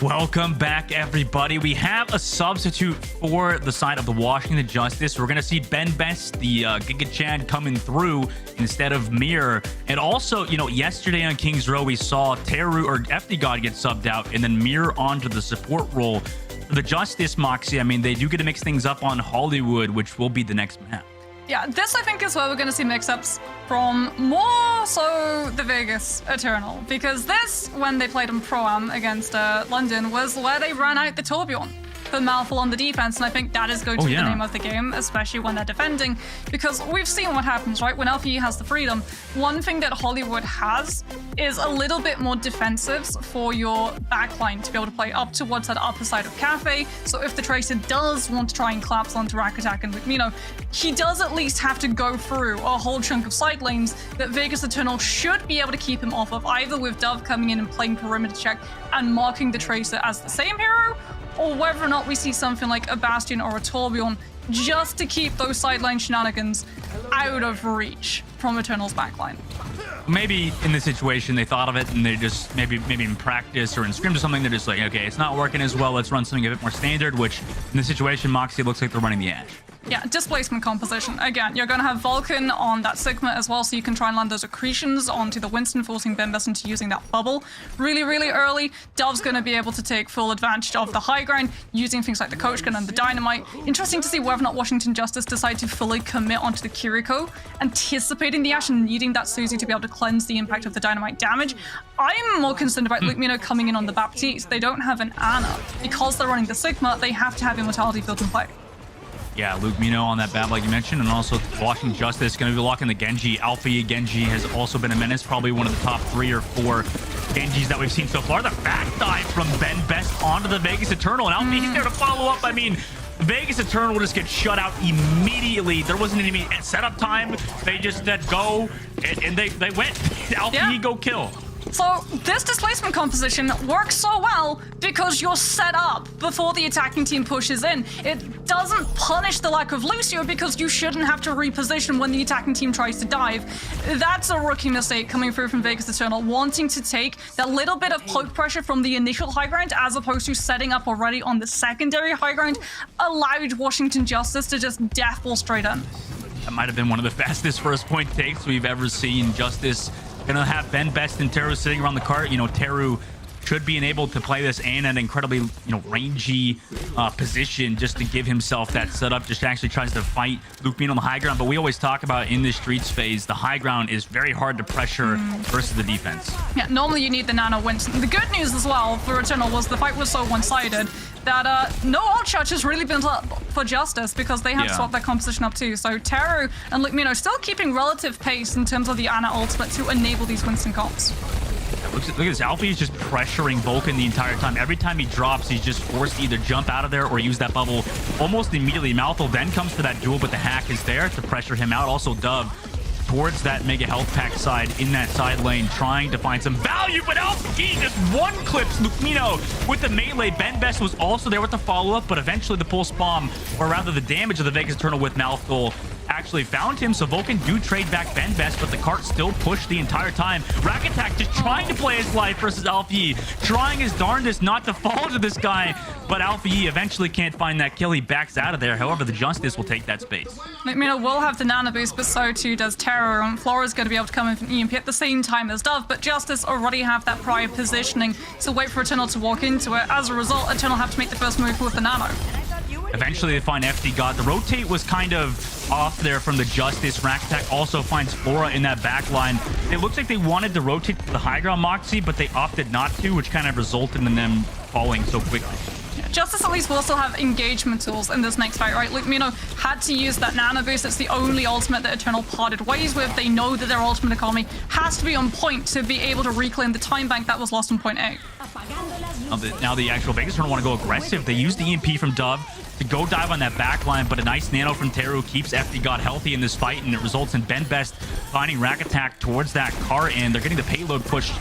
Welcome back, everybody. We have a substitute for the side of the Washington Justice. We're going to see BenBest, the Giga Chad, coming through instead of Mir. And also, you know, yesterday on Kings Row, we saw Teru or FD God get subbed out and then Mir onto the support role. For the Justice, Moxie, I mean, they do get to mix things up on Hollywood, which will be the next map. Yeah, this I think is where we're going to see mix-ups from more so the Vegas Eternal. Because this, when they played on Pro-Am against London, was where they ran out the Torbjorn. The mouthful on the defense, and I think that is going to be the name of the game, especially when they're defending, because we've seen what happens, right? When LPE has the freedom, one thing that Hollywood has is a little bit more defensives for your backline to be able to play up towards that upper side of Cafe. So if the Tracer does want to try and collapse onto Rack Attack and Lucmino, he does at least have to go through a whole chunk of side lanes that Vegas Eternal should be able to keep him off of, either with Dove coming in and playing perimeter check and marking the Tracer as the same hero, or whether or not we see something like a Bastion or a Torbjorn just to keep those sideline shenanigans out of reach from Eternal's backline. Maybe in this situation they thought of it and they just maybe in practice or in scrims or something, they're just like, okay, it's not working as well, let's run something a bit more standard, which in this situation, Moxie, looks like they're running the Ashe. Yeah, displacement composition. Again, you're going to have Vulcan on that Sigma as well, so you can try and land those accretions onto the Winston, forcing BenBest into using that bubble really, really early. Dove's going to be able to take full advantage of the high ground, using things like the Coach Gun and the Dynamite. Interesting to see whether or not Washington Justice decide to fully commit onto the Kiriko, anticipating the Ashe and needing that Susie to be able to cleanse the impact of the Dynamite damage. I'm more concerned about Lucmino coming in on the Baptiste. They don't have an Ana. Because they're running the Sigma, they have to have Immortality built in play. Yeah, Lucmino on that bat, like you mentioned, and also Washington Justice going to be locking the Genji. Alpha Genji has also been a menace, probably one of the top 3 or 4 Genjis that we've seen so far. The back dive from BenBest onto the Vegas Eternal, and Alpha there to follow up. I mean, Vegas Eternal just gets shut out immediately. There wasn't any setup time. They just said go, and they went. Alpha go kill. So this displacement composition works so well because you're set up before the attacking team pushes in. It doesn't punish the lack of Lucio because you shouldn't have to reposition when the attacking team tries to dive. That's a rookie mistake coming through from Vegas Eternal, wanting to take that little bit of poke pressure from the initial high ground as opposed to setting up already on the secondary high ground, allowed Washington Justice to just deathball straight in. That might have been one of the fastest first point takes we've ever seen. Justice gonna have BenBest and Teru sitting around the cart. You know, Teru should be enabled to play this in an incredibly, you know, rangy position just to give himself that setup. Just actually tries to fight Lucmino on the high ground. But we always talk about in this streets phase, the high ground is very hard to pressure versus the defense. Yeah, normally you need the Nano Winston. The good news as well for Eternal was the fight was so one-sided that no ult charge has really been up for Justice because they have swapped their composition up too. So Teru and Lucmino still keeping relative pace in terms of the Ana ultimate to enable these Winston comps. Look at this. Alfie is just pressuring Vulcan the entire time. Every time he drops, he's just forced to either jump out of there or use that bubble almost immediately. Mouthful then comes for that duel, but the hack is there to pressure him out. Also, Dove towards that mega health pack side in that side lane, trying to find some value, but Alfie just one clips Lucmino with the melee. BenBest was also there with the follow-up, but eventually the pulse bomb, or rather the damage of the Vegas Eternal with Mouthful, actually found him. So Vulcan do trade back BenBest, but the cart still pushed the entire time. Rack Attack just trying to play his life versus Alfie, trying his darndest not to fall to this guy, but Alfie eventually can't find that kill. He backs out of there. However, the Justice will take that space. Lucmino will have the nano boost, but so too does Terror, and Flora's going to be able to come in from EMP at the same time as Dove, but Justice already have that prior positioning, so wait for Eternal to walk into it. As a result, Eternal have to make the first move with the nano. Eventually they find FD God. The rotate was kind of off there from the Justice. Rack Attack also finds Flora in that back line. It looks like they wanted to rotate to the high ground Moxie, but they opted not to, which kind of resulted in them falling so quickly. Justice at least will still have engagement tools in this next fight, right? Lucmino had to use that nano boost. It's the only ultimate that Eternal parted ways with. They know that their ultimate economy has to be on point to be able to reclaim the time bank that was lost on point A. Now the actual Vegas Eternal want to go aggressive. They use the EMP from Dove to go dive on that back line, but a nice nano from Teru keeps FD God healthy in this fight, and it results in BenBest finding Rack Attack towards that cart, and they're getting the payload pushed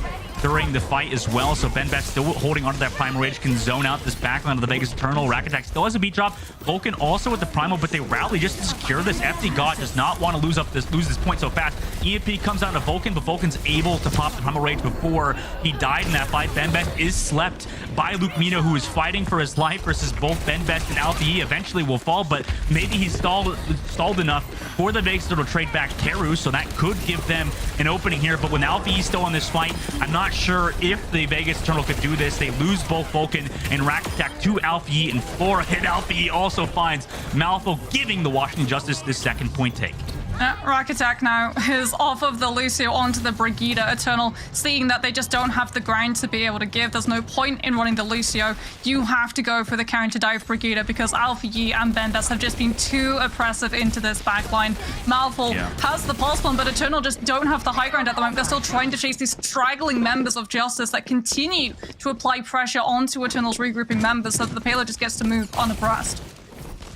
during the fight as well. So BenBest still holding onto that Primal Rage, can zone out this backline of the Vegas Eternal. Rakatak still has a beat drop. Vulcan also with the Primal, but they rally just to secure this. FD God does not want to lose this point so fast. EMP comes out to Vulcan, but Vulcan's able to pop the Primal Rage before he died in that fight. BenBest is slept by Lucmino, who is fighting for his life versus both BenBest and Alpha E. Eventually will fall, but maybe he's stalled enough for the Vegas to trade back Teru, so that could give them an opening here. But when Alpha E is still in this fight, I'm not sure if the Vegas Eternal could do this. They lose both Vulcan and Rakatak to Alpha E, and Flora hit Alpha E also finds Malfo, giving the Washington Justice this second point take. Rakatak now is off of the Lucio onto the Brigida Eternal, seeing that they just don't have the grind to be able to give. There's no point in running the Lucio. You have to go for the counter dive Brigida because Alpha Yi and BenBest have just been too oppressive into this backline. Malfo has the pulse bomb, but Eternal just don't have the high ground at the moment. They're still trying to chase these straggling members of Justice that continue to apply pressure onto Eternal's regrouping members so that the payload just gets to move unoppressed.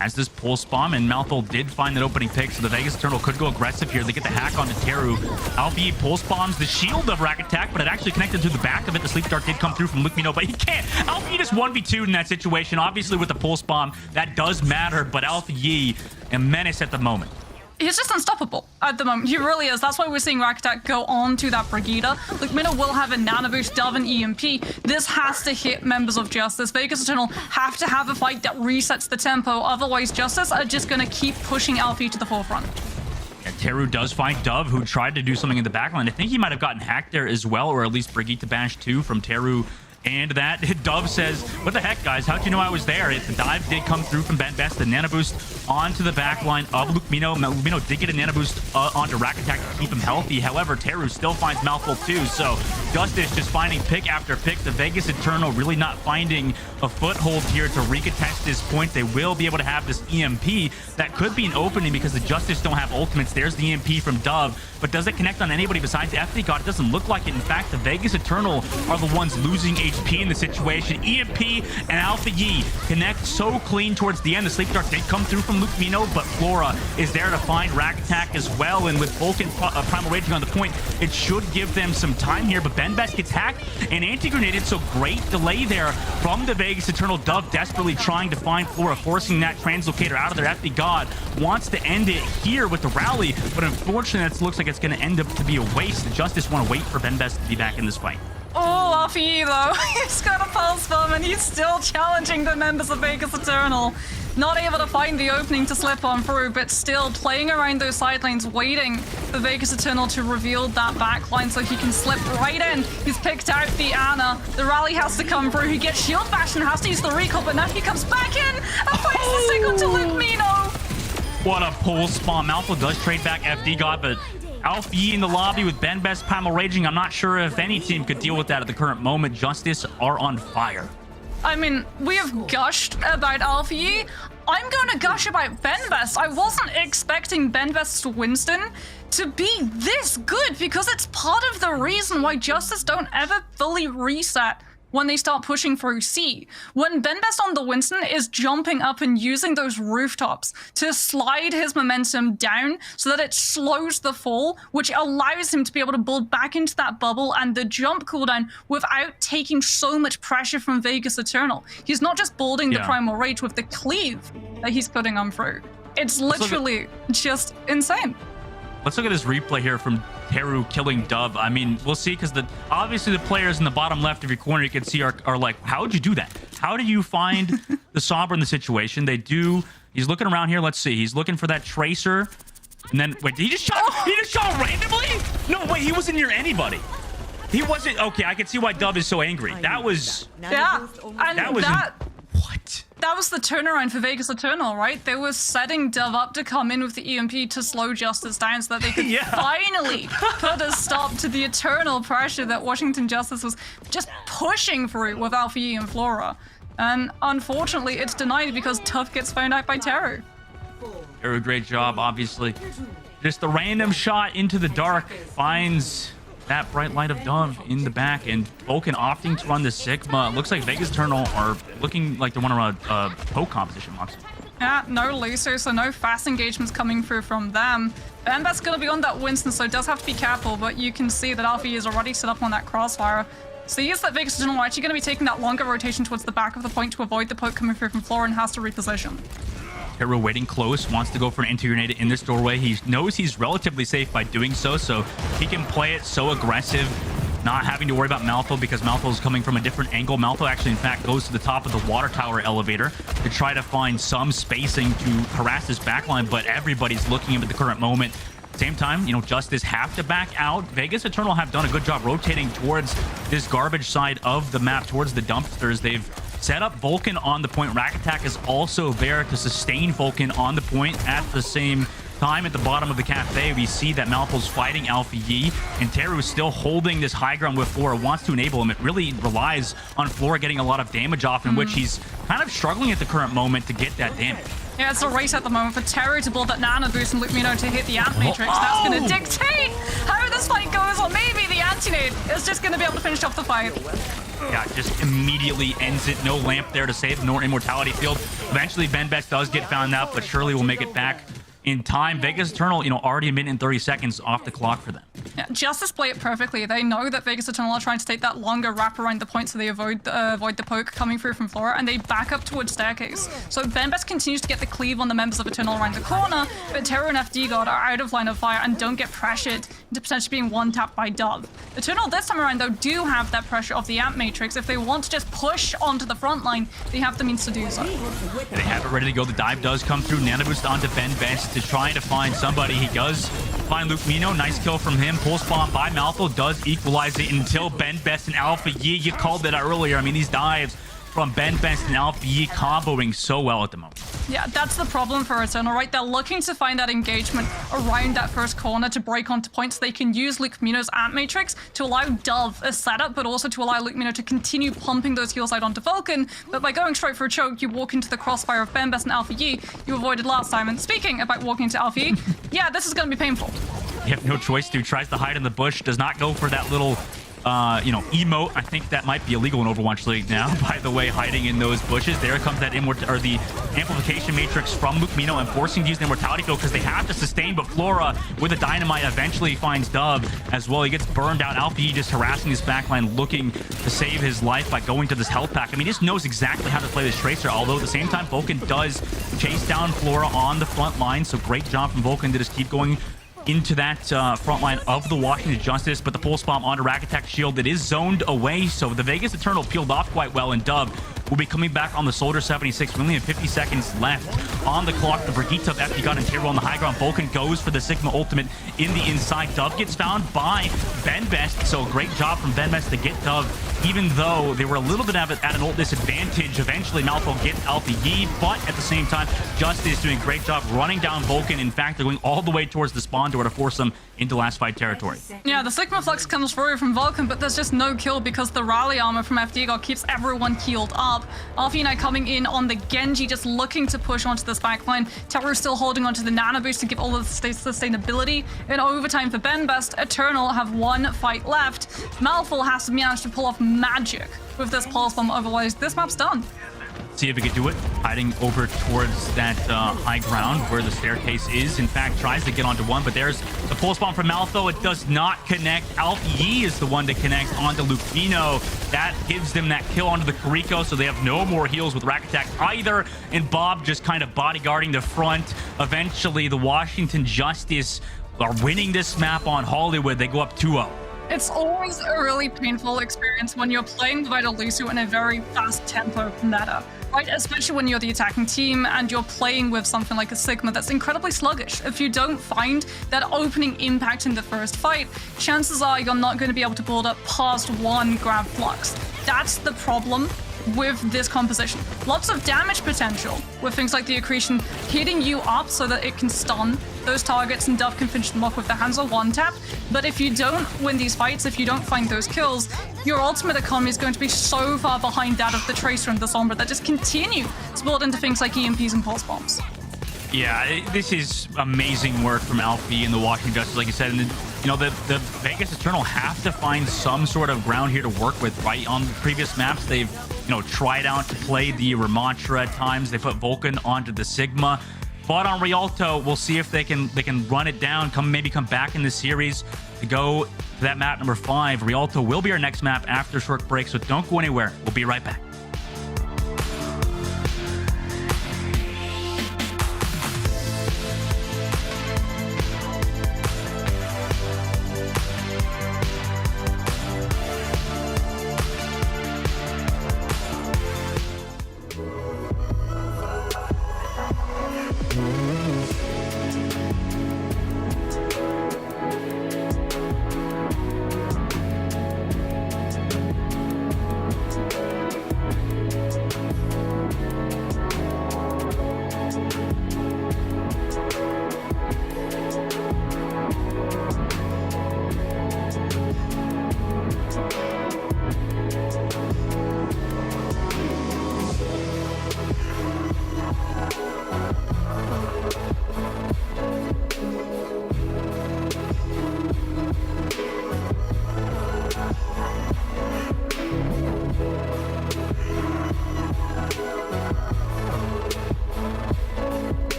As this pulse bomb, and Malfo did find that opening pick, so the Vegas Eternal could go aggressive here. They get the hack onto Teru. Alpha E pulse bombs the shield of Rakatak, but it actually connected to the back of it. The sleep dart did come through from Lucmino, but he can't. Alpha E just 1v2'd in that situation. Obviously with the pulse bomb, that does matter, but Alpha E a menace at the moment. He's just unstoppable at the moment. He really is. That's why we're seeing Rakatak go on to that Brigida. Lucmino will have a nano boost, Dove and EMP. This has to hit members of Justice. Vegas Eternal have to have a fight that resets the tempo. Otherwise, Justice are just going to keep pushing Alfie to the forefront. And Teru does find Dove, who tried to do something in the backline. I think he might have gotten hacked there as well, or at least Brigitte bash 2 from Teru. And that Dove says, what the heck, guys? How'd you know I was there? The dive did come through from BenBest. The nano boost onto the backline of Lucmino. Lucmino did get a nano boost onto Rakatak to keep him healthy. However, Teru still finds Malfo too. So Justice just finding pick after pick. The Vegas Eternal really not finding a foothold here to recontest this point. They will be able to have this EMP. That could be an opening because the Justice don't have ultimates. There's the EMP from Dove. But does it connect on anybody besides FD God? It doesn't look like it. In fact, the Vegas Eternal are the ones losing HP in the situation. EMP and Alpha Yi connect so clean towards the end. The sleep dart did come through from Lucmino, but Flora is there to find Rakatak as well. And with Vulcan Primal Raging on the point, it should give them some time here. But BenBest gets hacked and anti-grenaded, so great delay there from the Vegas Eternal. Dove desperately trying to find Flora, forcing that translocator out of there. FD God wants to end it here with the rally, but unfortunately, it looks like it's going to end up to be a waste. The Justice want to wait for BenBest to be back in this fight. Oh, Alfie though, he's got a pulse bomb and he's still challenging the members of Vegas Eternal. Not able to find the opening to slip on through, but still playing around those side lanes, waiting for Vegas Eternal to reveal that back line so he can slip right in. He's picked out the Ana. The rally has to come through. He gets shield bash and has to use the recall, but now he comes back in and finds the signal to Lucmino. What a pulse bomb. Malfo does trade back FD God, but Alfie in the lobby with BenBest Primal Raging. I'm not sure if any team could deal with that at the current moment. Justice are on fire. I mean, we have gushed about Alfie. I'm going to gush about BenBest. I wasn't expecting BenBest's Winston to be this good because it's part of the reason why Justice don't ever fully reset when they start pushing through C. When BenBest on the Winston is jumping up and using those rooftops to slide his momentum down so that it slows the fall, which allows him to be able to build back into that bubble and the jump cooldown without taking so much pressure from Vegas Eternal. He's not just building the Primal Rage with the cleave that he's putting on through. It's literally just insane. Let's look at this replay here from Teru killing Dove. I mean, we'll see, because obviously the players in the bottom left of your corner you can see are like, how would you do that? How do you find the Sombra in the situation? They do. He's looking around here. Let's see. He's looking for that Tracer. And then, wait, he just shot randomly? No, wait, he wasn't near anybody. He wasn't. Okay, I can see why Dove is so angry. That was... Yeah, and that was... What? That was the turnaround for Vegas Eternal, right? They were setting Dove up to come in with the EMP to slow Justice down so that they could finally put a stop to the eternal pressure that Washington Justice was just pushing through with Alfie and Flora. And unfortunately, it's denied because Dove gets found out by Teru. Teru, great job, obviously. Just the random shot into the dark finds that bright light of Dove in the back, and Vulcan opting to run the Sigma. Looks like Vegas Eternal are looking like they want to run a poke composition, Mox. Yeah, no Lucio, so no fast engagements coming through from them. BenBest's going to be on that Winston, so does have to be careful, but you can see that Alfie is already set up on that crossfire. So he is that Vegas Eternal actually going to be taking that longer rotation towards the back of the point to avoid the poke coming through from Flora and has to reposition. Hero waiting close, wants to go for an interior nade in this doorway. He knows he's relatively safe by doing so he can play it so aggressive, not having to worry about Maltho because Maltho is coming from a different angle. Maltho actually, in fact, goes to the top of the water tower elevator to try to find some spacing to harass his backline, but everybody's looking at the current moment. Same time, Justice have to back out. Vegas Eternal have done a good job rotating towards this garbage side of the map, towards the dumpsters. They've set up Vulcan on the point. Rack Attack is also there to sustain Vulcan on the point. At the same time, at the bottom of the cafe, we see that Malfo's fighting Alpha Yi, and Teru is still holding this high ground with Flora, wants to enable him. It really relies on Flora getting a lot of damage off, in which he's kind of struggling at the current moment to get that damage. Yeah, it's a race at the moment for Teru to build that nano boost and Lumino to hit the Ant Matrix. That's going to dictate how this fight goes, or maybe the Anti-Nade is just going to be able to finish off the fight. Yeah, just immediately ends it. No lamp there to save the Immortality Field. Eventually, BenBest does get found out, but surely will make it back in time. Vegas Eternal, already a minute and 30 seconds off the clock for them. Yeah, Justice play it perfectly. They know that Vegas Eternal are trying to take that longer wrap around the point, so they avoid the poke coming through from Flora, and they back up towards Staircase. So BenBest continues to get the cleave on the members of Eternal around the corner, but Terror and FD God are out of line of fire and don't get pressured into potentially being one-tapped by Dove. Eternal this time around, though, do have that pressure of the Ant Matrix. If they want to just push onto the front line, they have the means to do so. They have it ready to go. The dive does come through. Nano boost onto BenBest to try to find somebody. He does find Lumino. Nice kill from him. Pulse bomb by Maltho does equalize it until BenBest and Alpha Yi. You called it earlier. I mean, these dives from BenBest and Alpha Yi comboing so well at the moment. Yeah, that's the problem for Eternal, right? They're looking to find that engagement around that first corner to break onto points. They can use Luke Mino's Ant Matrix to allow Dove a setup, but also to allow Luke Mino to continue pumping those heals out onto Vulcan. But by going straight for a choke, you walk into the crossfire of BenBest and Alpha Yi you avoided last time. And speaking about walking into Alpha Yi, yeah, this is going to be painful. You have no choice to. Tries to hide in the bush, does not go for that little emote. I think that might be illegal in Overwatch League now, by the way, hiding in those bushes. There comes that the amplification matrix from Lumino and forcing to use the immortality field because they have to sustain, but Flora with a dynamite eventually finds Dove as well. He gets burned out. Alfie just harassing his backline, looking to save his life by going to this health pack. I mean, he just knows exactly how to play this Tracer, although at the same time, Vulcan does chase down Flora on the front line, so great job from Vulcan to just keep going into that front line of the Washington Justice, but the pulse bomb onto Rack Attack shield, it is zoned away, so the Vegas Eternal peeled off quite well, and Dove will be coming back on the Soldier 76. We only have 50 seconds left on the clock. The Brigitte of FD got in Tyrell on the high ground. Vulcan goes for the Sigma ultimate in the inside. Dove gets found by BenBest, so great job from BenBest to get Dove, even though they were a little bit at an ult disadvantage. Eventually, Malfo gets Alpha Yi, but at the same time, Justice doing a great job running down Vulcan. In fact, they're going all the way towards the spawn door to force them into last fight territory. Yeah, the Sigma Flux comes through from Vulcan, but there's just no kill because the rally armor from FD God keeps everyone healed up. Alfina coming in on the Genji, just looking to push onto this backline. Teru still holding onto the Nano Boost to give all of the sustainability. In overtime for BenBest, Eternal have one fight left. Malfo has to manage to pull off magic with this pulse bomb, otherwise this map's done. See if he could do it. Hiding over towards that high ground where the staircase is. In fact, tries to get onto one, but there's the pulse bomb from Maltho. It does not connect. Alpha Yi is the one to connect onto Lupino. That gives them that kill onto the Kariko, so they have no more heals with Rack Attack either. And Bob just kind of bodyguarding the front. Eventually, the Washington Justice are winning this map on Hollywood. They go up 2-0. It's always a really painful experience when you're playing without a Lucio in a very fast tempo meta, right? Especially when you're the attacking team and you're playing with something like a Sigma that's incredibly sluggish. If you don't find that opening impact in the first fight, chances are you're not going to be able to build up past one grab flux. That's the problem with this composition. Lots of damage potential with things like the accretion hitting you up so that it can stun those targets and Dove can finish them off with the Hanzo one tap. But if you don't win these fights, if you don't find those kills, your ultimate economy is going to be so far behind that of the Tracer and the Sombra that just continue to build into things like EMPs and pulse bombs. Yeah, this is amazing work from Alfie and the Washington Justice, like you said. And you know, the Vegas Eternal have to find some sort of ground here to work with, right? On previous maps, they've tried out to play the Ramatra at times. They put Vulcan onto the Sigma. fought on Rialto. We'll see if they can run it down, maybe come back in the series to go to that map number 5. Rialto will be our next map after a short break, so don't go anywhere. We'll be right back.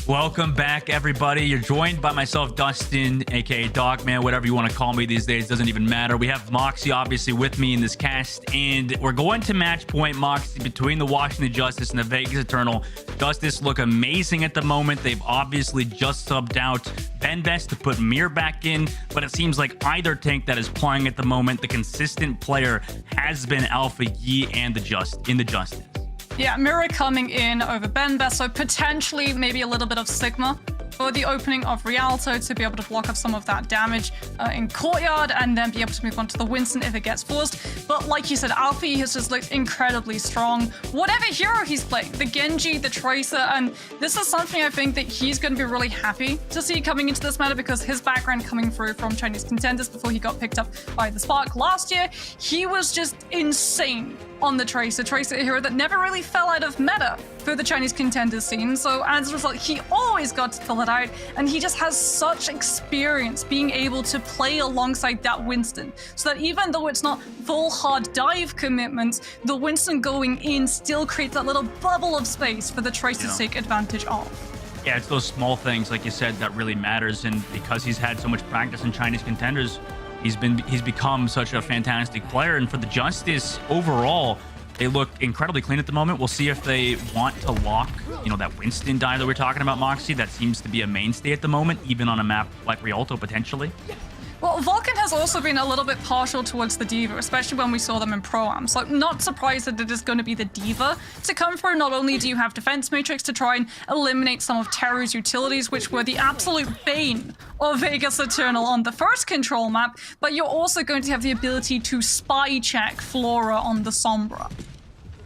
Welcome back, everybody. You're joined by myself, Dustin, aka Dogman, whatever you want to call me these days, doesn't even matter. We have Moxie obviously with me in this cast, and we're going to match point, Moxie, between the Washington Justice and the Vegas Eternal. Justice look amazing at the moment. They've obviously just subbed out BenBest to put Mir back in, but it seems like either tank that is playing at the moment, the consistent player has been Alpha Yi and the Justice. Yeah, Mirror coming in over BenBest, so potentially maybe a little bit of Sigma for the opening of Rialto to be able to block off some of that damage in Courtyard and then be able to move on to the Winston if it gets forced. But like you said, Alfie has just looked incredibly strong. Whatever hero he's playing, the Genji, the Tracer, and this is something I think that he's going to be really happy to see coming into this meta because his background coming through from Chinese contenders before he got picked up by the Spark last year, he was just insane on the Tracer. Tracer, a hero that never really fell out of meta for the Chinese contenders scene. So as a result, he always got to fill it out, and he just has such experience being able to play alongside that Winston. So that even though it's not full hard dive commitments, the Winston going in still creates that little bubble of space for the Tracer to take advantage of. Yeah, it's those small things, like you said, that really matters. And because he's had so much practice in Chinese contenders, he's become such a fantastic player. And for the Justice overall, they look incredibly clean at the moment. We'll see if they want to lock, that Winston dive that we're talking about, Moxie. That seems to be a mainstay at the moment, even on a map like Rialto potentially. Well, Vulcan has also been a little bit partial towards the Diva, especially when we saw them in Pro-Am. So not surprised that it is going to be the Diva to come through. Not only do you have Defense Matrix to try and eliminate some of Teru's utilities, which were the absolute bane of Vegas Eternal on the first control map, but you're also going to have the ability to spy check Flora on the Sombra.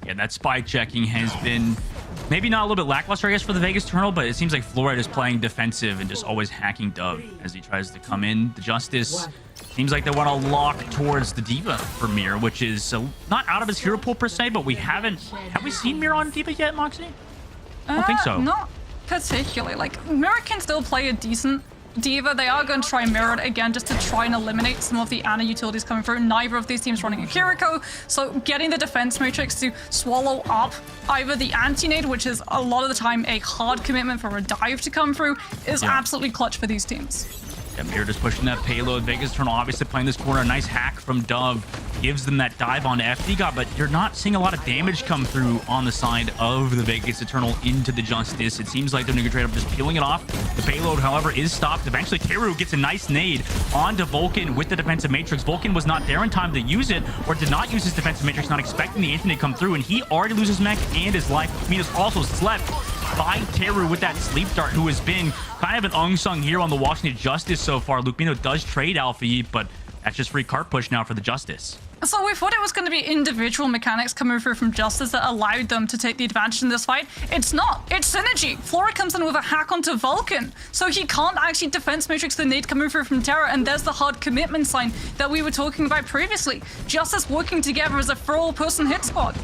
Yeah, that spy checking has been maybe not a little bit lackluster, I guess, for the Vegas Eternal, but it seems like Flora is playing defensive and just always hacking Dove as he tries to come in. The Justice seems like they want to lock towards the Diva for Mir, which is not out of his hero pool per se, but have we seen Mir on Diva yet, Moxie? I don't think so. Not particularly. Like, Mir can still play a decent Diva. They are going to try Mirror it again just to try and eliminate some of the Ana utilities coming through. Neither of these teams running a Kiriko, so getting the Defense Matrix to swallow up either the anti-nade, which is a lot of the time a hard commitment for a dive to come through, is absolutely clutch for these teams. Yeah, Mir just pushing that payload. Vegas Eternal obviously playing this corner. A nice hack from Dove gives them that dive onto FD God, but you're not seeing a lot of damage come through on the side of the Vegas Eternal into the Justice. It seems like they're going to trade up, just peeling it off. The payload, however, is stopped. Eventually, Teru gets a nice nade onto Vulcan with the defensive matrix. Vulcan was not there in time to use it, or did not use his defensive matrix, not expecting the infinite to come through, and he already loses mech and his life. Minas also slept by Teru with that sleep dart, who has been kind of an unsung hero on the Washington Justice so far. Lukmino does trade Alfie, but that's just free cart push now for the Justice. So we thought it was going to be individual mechanics coming through from Justice that allowed them to take the advantage in this fight. It's not. It's synergy. Flora comes in with a hack onto Vulcan, so he can't actually defense matrix the nade coming through from Terra, and there's the hard commitment sign that we were talking about previously. Justice working together as a four-person hit squad.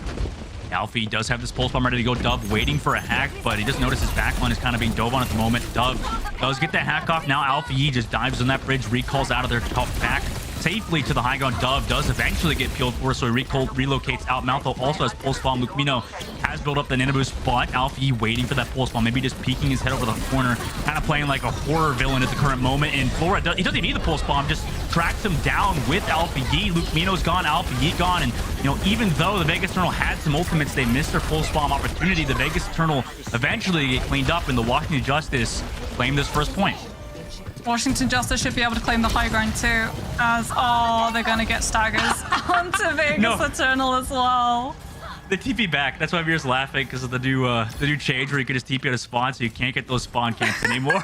Alfie does have this pulse bomb ready to go. Dove waiting for a hack, but he doesn't notice his backline is kind of being dove on at the moment. Dove does get that hack off. Now Alfie just dives on that bridge, recalls out of their top back safely to the high ground. Dove does eventually get peeled for, so he relocates out. Maltho also has pulse bomb. Lukmino has built up the Nana boost, but Alfie waiting for that pulse bomb, maybe just peeking his head over the corner, kind of playing like a horror villain at the current moment. And Flora, he doesn't even need the pulse bomb, just tracks him down with Alfie Yi. Lukmino's gone, Alfie Yi gone, and even though the Vegas Eternal had some ultimates, they missed their pulse bomb opportunity. The Vegas Eternal eventually get cleaned up, and the Washington Justice claim this first point. Washington Justice should be able to claim the high ground too, as, they're going to get staggers onto Vegas Eternal as well. The TP back. That's why Mir's laughing, because of the new change where you can just TP at a spawn, so you can't get those spawn camps anymore.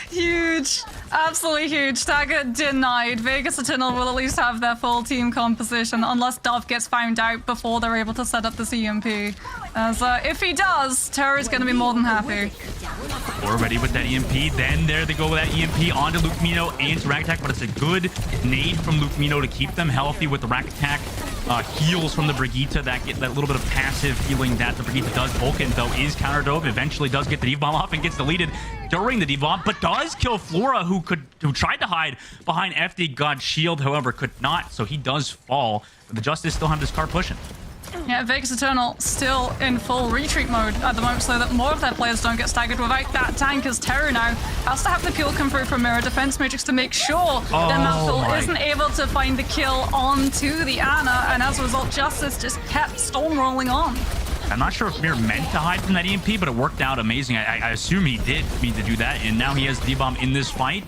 Huge. Absolutely huge. Stagger denied. Vegas Eternal will at least have their full team composition, unless Dove gets found out before they're able to set up this EMP. As if he does, Terra is going to be more than happy. We're ready with that EMP. Then there they go with that EMP onto Lukmino and Rack Attack, but it's a good nade from Lukmino to keep them healthy with the Rack Attack. Heals from the Brigitte, that little bit of passive healing that the Brigitte does. Vulcan, though, is counter dove, eventually does get the Div Bomb off and gets deleted during the Div Bomb, but does kill Flora, who tried to hide behind FD God's shield, however, could not, so he does fall. But the Justice still have this card pushing. Yeah, Vegas Eternal still in full retreat mode at the moment, so that more of their players don't get staggered without that tank, as Terra now has to have the peel come through from Mirror Defense Matrix to make sure that Malthul isn't able to find the kill onto the Ana, and as a result, Justice just kept stormrolling on. I'm not sure if Mir meant to hide from that EMP, but it worked out amazing. I assume he did mean to do that, and now he has D-Bomb in this fight.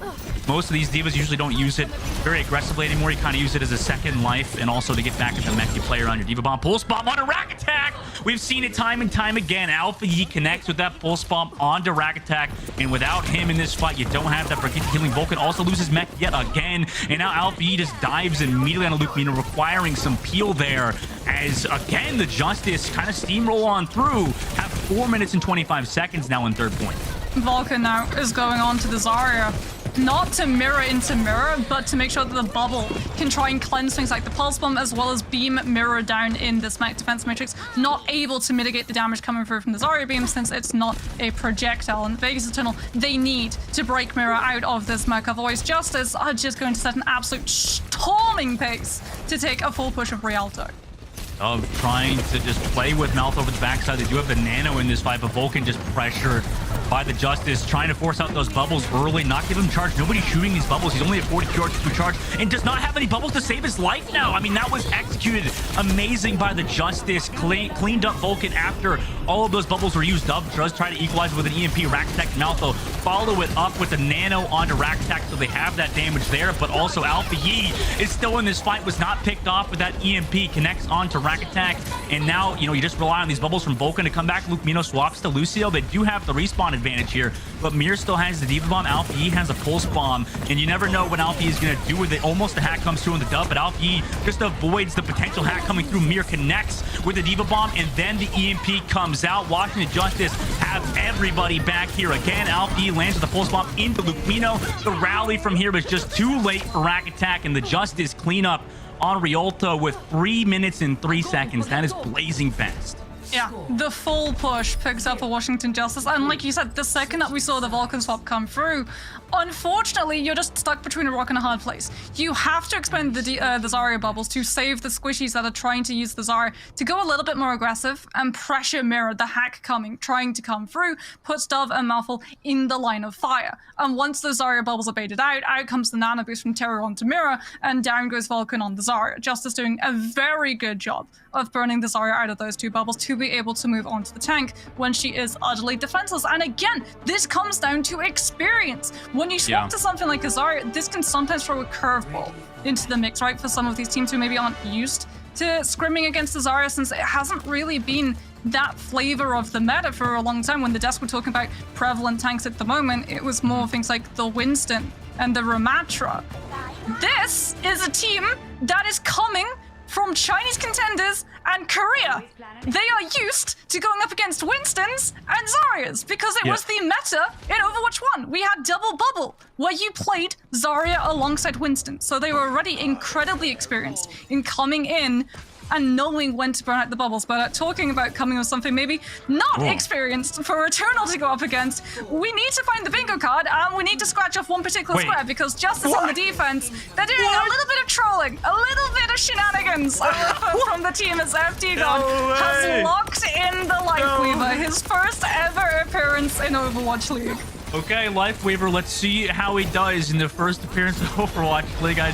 Most of these Divas usually don't use it very aggressively anymore. You kind of use it as a second life, and also to get back at the mech you play around your Diva Bomb. Pulse Bomb on a Rack Attack, We've seen it time and time again. Alpha Yi connects with that pulse bomb onto Rack Attack, and without him in this fight, you don't have that predicted healing. Vulcan also loses mech yet again, and now Alpha Yi just dives immediately on a Luke Mina, requiring some peel there, as again the Justice kind of steamroll on through. Have 4 minutes and 25 seconds now in third point. Vulcan now is going on to the Zarya. Not to mirror into mirror, but to make sure that the bubble can try and cleanse things like the pulse bomb, as well as beam mirror down in this mech defense matrix. Not able to mitigate the damage coming through from the Zarya beam, since it's not a projectile. And Vegas Eternal, they need to break mirror out of this mech. Otherwise, Justice are just going to set an absolute storming pace to take a full push of Rialto. Of trying to just play with Mouth over the backside. They do have the nano in this fight, but Vulcan just pressured by the Justice, trying to force out those bubbles early, not give him charge. Nobody's shooting these bubbles. He's only at 40 charge and does not have any bubbles to save his life now. I mean, that was executed amazing by the Justice. Cleaned up Vulcan after all of those bubbles were used up. Does try to equalize with an EMP. Rack Attack and Maltho follow it up with the nano onto Rack Attack, so they have that damage there. But also Alpha Yi is still in this fight, was not picked off with that EMP. Connects onto Rack Attack, and now, you know, you just rely on these bubbles from Vulcan to come back. Luke Mino swaps to Lucio. They do have the respawn advantage here, but Mir still has the Diva Bomb. Alpha Yi has a Pulse Bomb, and you never know what Alpha Yi is going to do with it. Almost the hack comes through in the dub, but Alpha Yi just avoids the potential hack coming through. Mir connects with the Diva Bomb, and then the EMP comes out. Washington Justice have everybody back here again. Alpha Yi lands with the Pulse Bomb into Luke Mino. The rally from here was just too late for Rack Attack, and the Justice cleanup on Rialto with 3 minutes and 3 seconds. That is blazing fast. Yeah, the full push picks up for Washington Justice. And like you said, the second that we saw the Vulcan swap come through, unfortunately, you're just stuck between a rock and a hard place. You have to expend the Zarya bubbles to save the squishies that are trying to use the Zarya to go a little bit more aggressive and pressure mirror the hack trying to come through, puts Dove and Malful in the line of fire. And once the Zarya bubbles are baited out comes the nano boost from Terror onto Mirror, and down goes Vulcan on the Zarya. Justice doing a very good job of burning the Zarya out of those two bubbles to be able to move onto the tank when she is utterly defenseless. And again, this comes down to experience. When you swap to something like a Zarya, this can sometimes throw a curveball into the mix, right? For some of these teams who maybe aren't used to scrimming against the Zarya, since it hasn't really been that flavor of the meta for a long time. When the desk were talking about prevalent tanks at the moment, it was more things like the Winston and the Ramatra. This is a team that is coming from Chinese contenders and Korea. They are used to going up against Winstons and Zaryas because it was the meta in Overwatch 1. We had double bubble where you played Zarya alongside Winston. So they were already incredibly experienced in coming in and knowing when to burn out the bubbles. But talking about coming with something maybe not experienced for Eternal to go up against, we need to find the bingo card, and we need to scratch off one particular square, because Justice on the defense, they're doing a little bit of trolling, a little bit of shenanigans from the team, as FD God has locked in the Lifeweaver, his first ever appearance in Overwatch League. Okay, Lifeweaver, let's see how he does in the first appearance of Overwatch League. I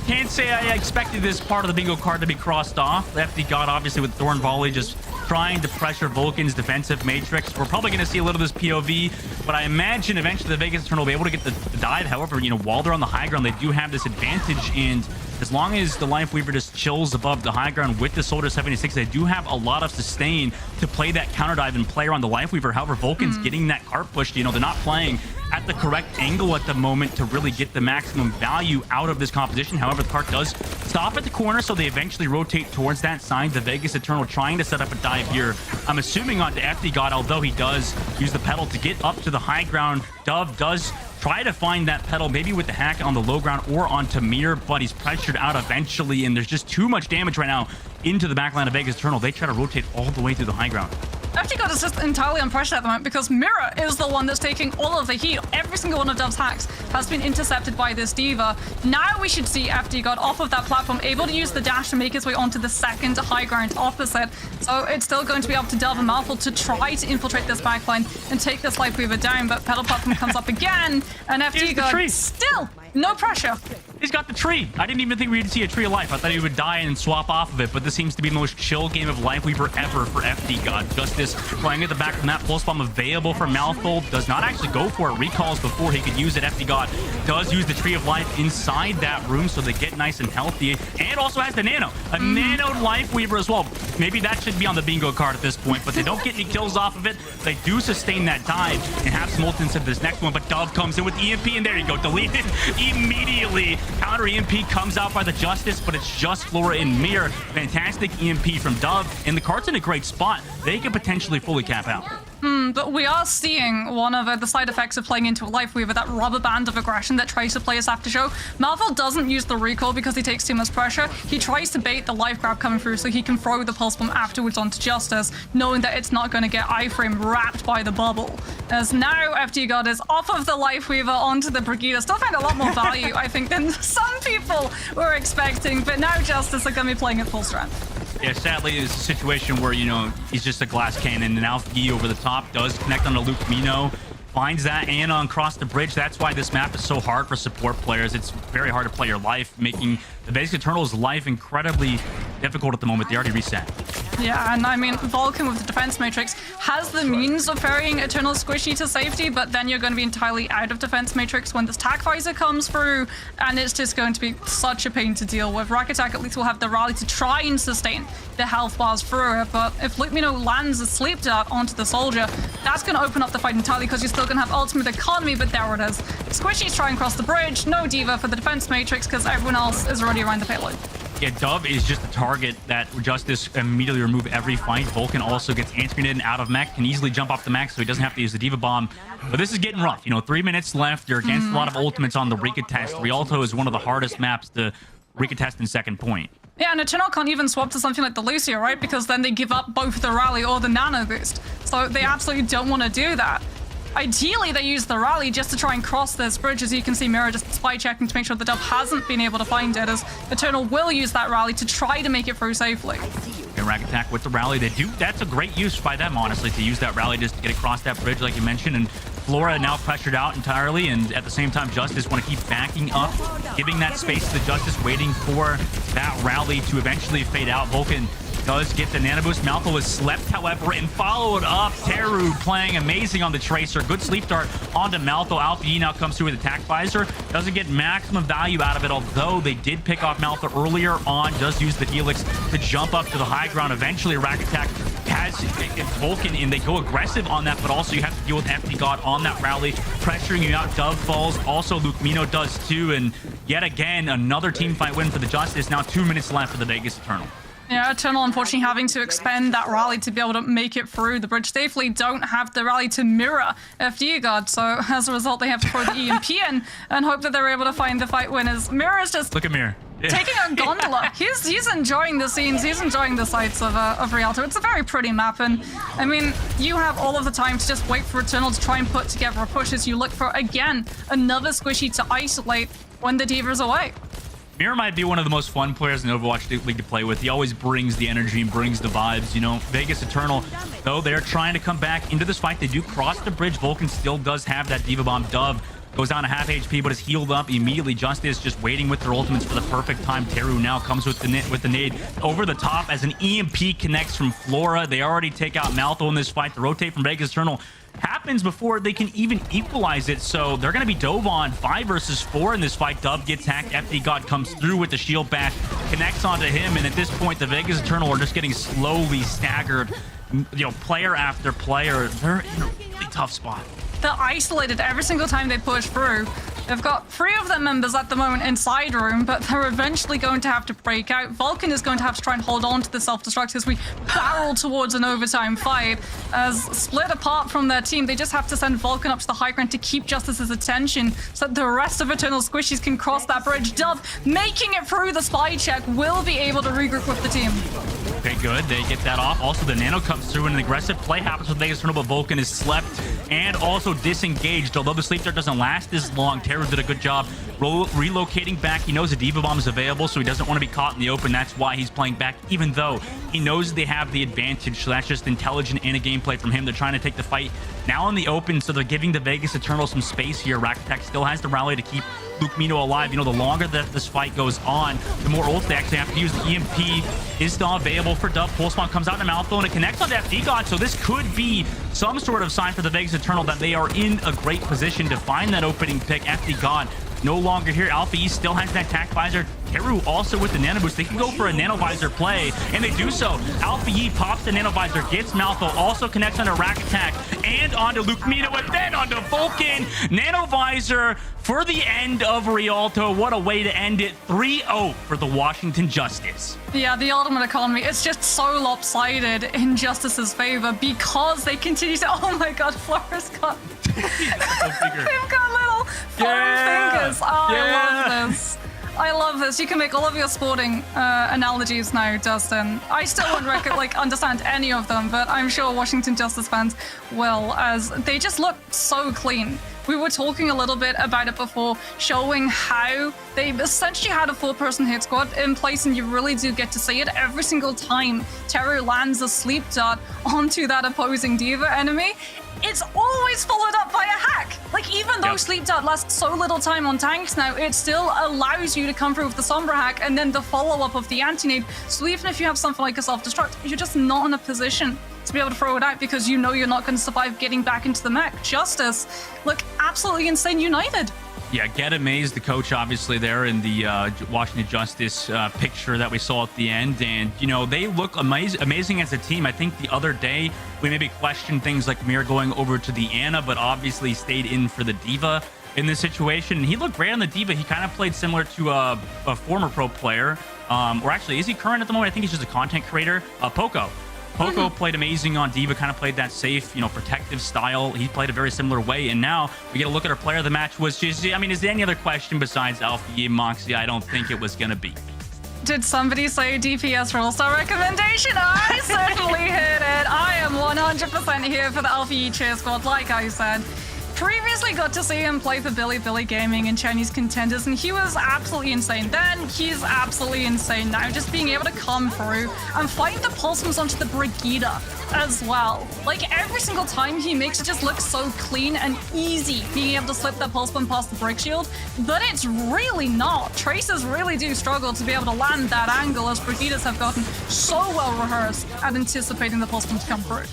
can't say I expected this part of the bingo card to be crossed off. FD God, obviously, with Thorn Volley just trying to pressure Vulcan's defensive matrix. We're probably going to see a little of this POV, but I imagine eventually the Vegas Eternal will be able to get the dive. However, you know, while they're on the high ground, they do have this advantage, and as long as the Lifeweaver just chills above the high ground with the Soldier 76, they do have a lot of sustain to play that counter dive and play around the Lifeweaver. However, Vulcan's getting that cart pushed. You know, they're not playing at the correct angle at the moment to really get the maximum value out of this composition. However, the cart does stop at the corner, so they eventually rotate towards that side. The Vegas Eternal trying to set up a dive here. I'm assuming onto FD God, although he does use the pedal to get up to the high ground. Dove does try to find that pedal, maybe with the hack on the low ground or onto Mir, but he's pressured out eventually, and there's just too much damage right now into the backline of Vegas Eternal. They try to rotate all the way through the high ground. FD God is just entirely under pressure at the moment because Mirror is the one that's taking all of the heat. Every single one of Dove's hacks has been intercepted by this Diva. Now we should see FD God off of that platform, able to use the dash to make his way onto the second high ground opposite. So it's still going to be up to Dove and Malful to try to infiltrate this backline and take this Lifeweaver down, but pedal platform comes up again, and FD God still no pressure. He's got the tree. I didn't even think we'd see a tree of life. I thought he would die and swap off of it, but this seems to be the most chill game of Lifeweaver ever for FD God. Justice playing at the back from that pulse bomb available for Malthol. Does not actually go for it. Recalls before he could use it. FD God does use the tree of life inside that room, so they get nice and healthy. And also has the nano. A nanoed Lifeweaver as well. Maybe that should be on the bingo card at this point, but they don't get any kills off of it. They do sustain that dive and have some ultimates of this next one, but Dove comes in with EMP, and there you go. Deleted immediately. Counter EMP comes out by the Justice, but it's just Flora and Mir. Fantastic EMP from Dove, and the card's in a great spot. They could potentially fully cap out. But we are seeing one of the side effects of playing into a Lifeweaver, that rubber band of aggression that tries to play us after show. Malthol doesn't use the recall because he takes too much pressure. He tries to bait the life grab coming through so he can throw the pulse bomb afterwards onto Justice, knowing that it's not going to get iframe wrapped by the bubble. As now FD God is off of the Lifeweaver onto the Brigida. Still find a lot more value, I think, than some people were expecting, but now Justice are going to be playing at full strength. Yeah, sadly, it's a situation where, you know, he's just a glass cannon, and Alfie over the top does connect onto Luke Mino, finds that Anon across the bridge. That's why this map is so hard for support players. It's very hard to play your life, making the basic Eternal's life incredibly difficult at the moment. They already reset. Yeah, and I mean, Vulcan with the defense matrix has the means of ferrying Eternal Squishy to safety, but then you're going to be entirely out of defense matrix when this tac visor comes through, and it's just going to be such a pain to deal with. Rakatak at least will have the rally to try and sustain the health bars through it, but if Luke Mino lands a sleep dart onto the soldier, that's going to open up the fight entirely because you're still going to have ultimate economy, but there it is. Squishy's trying to cross the bridge, no Diva for the defense matrix because everyone else is already around the payload. Yeah, Dove is just a target that Justice immediately remove every fight. Vulcan also gets anti-grenade out of mech, can easily jump off the mech, so he doesn't have to use the Diva Bomb. But this is getting rough. You know, 3 minutes left. You're against a lot of ultimates on the Rika test. Rialto is one of the hardest maps to Rika test in second point. Yeah, and Eternal can't even swap to something like the Lucia, right? Because then they give up both the rally or the nano boost. So they absolutely don't want to do that. Ideally, they use the rally just to try and cross this bridge. As you can see, Mira just spy checking to make sure the Dove hasn't been able to find it, as Eternal will use that rally to try to make it through safely. And Rack Attack with the rally. They do. That's a great use by them, honestly, to use that rally just to get across that bridge, like you mentioned. And Flora now pressured out entirely, and at the same time, Justice want to keep backing up, giving that space to the Justice, waiting for that rally to eventually fade out. Vulcan does get the nano boost. Malthol is slept, however, and followed up. Teru playing amazing on the Tracer. Good sleep dart onto Malthol. Alfie now comes through with attack visor. Doesn't get maximum value out of it, although they did pick off Malthol earlier on. Does use the Helix to jump up to the high ground. Eventually, Rack Attack has Vulcan, and they go aggressive on that, but also you have to deal with FD God on that rally, pressuring you out. Dove falls. Also, Luke Mino does too, and yet again, another team fight win for the Justice. Now 2 minutes left for the Vegas Eternal. Yeah, Eternal unfortunately having to expend that rally to be able to make it through the bridge safely. Don't have the rally to mirror FD God, so as a result they have to throw the EMP in and hope that they're able to find the fight winners. Mirror is just... Look at Mirror. Taking a gondola. He's enjoying the scenes. He's enjoying the sights of Rialto. It's a very pretty map, and I mean, you have all of the time to just wait for Eternal to try and put together a push as you look for, again, another Squishy to isolate when the Diva's away. Mir might be one of the most fun players in Overwatch League to play with. He always brings the energy and brings the vibes. You know, Vegas Eternal, though, they're trying to come back into this fight. They do cross the bridge. Vulcan still does have that Diva Bomb. Dove goes down to half HP, but is healed up immediately. Justice just waiting with their ultimates for the perfect time. Teru now comes with the nade over the top as an EMP connects from Flora. They already take out Malthol in this fight. The rotate from Vegas Eternal happens before they can even equalize it, so they're going to be dove on 5 versus 4 in this fight. Dove gets hacked. FD God comes through with the shield bash, connects onto him, and at this point the Vegas Eternal are just getting slowly staggered. You know, player after player, they're in a really tough spot. They're isolated every single time they push through. They've got 3 of their members at the moment inside room, but they're eventually going to have to break out. Vulcan is going to have to try and hold on to the self-destruct as we barrel towards an overtime fight. As split apart from their team, they just have to send Vulcan up to the high ground to keep Justice's attention so that the rest of Eternal Squishies can cross that bridge. Dove, making it through the spy check, will be able to regroup with the team. Okay, good. They get that off. Also, the Nano comes through and an aggressive play happens with Vegas Eternal, but Vulcan is slept and also disengaged. Although the sleep dart doesn't last as long, Teru did a good job relocating back. He knows a Diva Bomb is available, so he doesn't want to be caught in the open. That's why he's playing back, even though he knows they have the advantage. So that's just intelligent in a gameplay from him. They're trying to take the fight now in the open, so they're giving the Vegas Eternal some space here. Rakitek still has the rally to keep Luke Mino alive. You know, the longer that this fight goes on, the more ults they actually have to use. The EMP is still available for Dub. Pulse Bomb comes out in Maltho and it connects on to FD God, so this could be some sort of sign for the Vegas Eternal that they are in a great position to find that opening pick. FD God no longer here. Alpha E still has that attack visor. Teru also with the nano boost. They can go for a nano visor play, and they do so. Alpha E pops the nano visor, gets Maltho, also connects onto Rack Attack and onto Luke Mino, and then onto Vulcan. Nano visor for the end of Rialto. What a way to end it. 3-0 for the Washington Justice. Yeah, the ultimate economy, it's just so lopsided in Justice's favor because they continue to, oh my god, Flores got they've got little foreign fingers. Oh, I love this. I love this. You can make all of your sporting analogies now, Dustin. I still won't understand any of them, but I'm sure Washington Justice fans will, as they just look so clean. We were talking a little bit about it before, showing how they essentially had a 4-person hit squad in place, and you really do get to see it every single time Teru lands a sleep dart onto that opposing Diva enemy. It's always followed up by a hack. Like, even though Sleep Dart lasts so little time on tanks now, it still allows you to come through with the Sombra hack and then the follow-up of the anti-nade. So even if you have something like a self-destruct, you're just not in a position to be able to throw it out because you know you're not going to survive getting back into the mech. Justice look absolutely insane united. Yeah, Get Amazed, the coach, obviously, there in the Washington Justice picture that we saw at the end. And, you know, they look amazing as a team. I think the other day we maybe questioned things like Mir going over to the Ana, but obviously stayed in for the Diva in this situation. And he looked great on the Diva. He kind of played similar to a former pro player. Or actually, is he current at the moment? I think he's just a content creator. Poco. Poco played amazing on Diva, kind of played that safe, you know, protective style. He played a very similar way, and now we get a look at our player of the match, was just, I mean, is there any other question besides Alpha E Moxie? I don't think it was going to be. Did somebody say DPS Rollstar recommendation? I certainly hit it. I am 100% here for the Alpha E cheer squad, like I said. Previously got to see him play for Billy Gaming in Chinese Contenders, and he was absolutely insane then. He's absolutely insane now. Just being able to come through and find the pulsums onto the Brigida as well. Like, every single time he makes it just look so clean and easy, being able to slip that pulse bomb past the brick shield, but it's really not. Traces really do struggle to be able to land that angle, as Brigidas have gotten so well rehearsed at anticipating the pulse bomb to come through.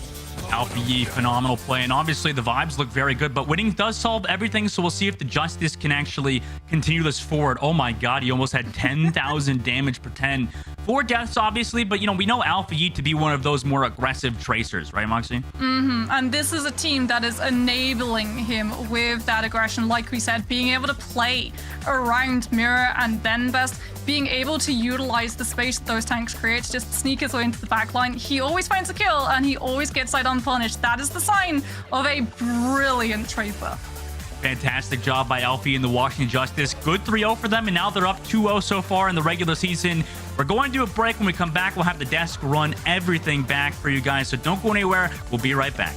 Alpha Yi, phenomenal play, and obviously the vibes look very good, but winning does solve everything, so we'll see if the Justice can actually continue this forward. Oh my god, he almost had 10,000 damage per 10. 4 deaths, obviously, but, you know, we know Alpha Yi to be one of those more aggressive tracers, right, Moxie? And this is a team that is enabling him with that aggression, like we said, being able to play around Mirror and BenBest, being able to utilize the space that those tanks create to just sneak his way into the backline. He always finds a kill, and he always gets out unpunished. That is the sign of a brilliant tracer. Fantastic job by Alfie and the Washington Justice. Good 3-0 for them, and now they're up 2-0 so far in the regular season. We're going to do a break. When we come back, we'll have the desk run everything back for you guys, so don't go anywhere. We'll be right back.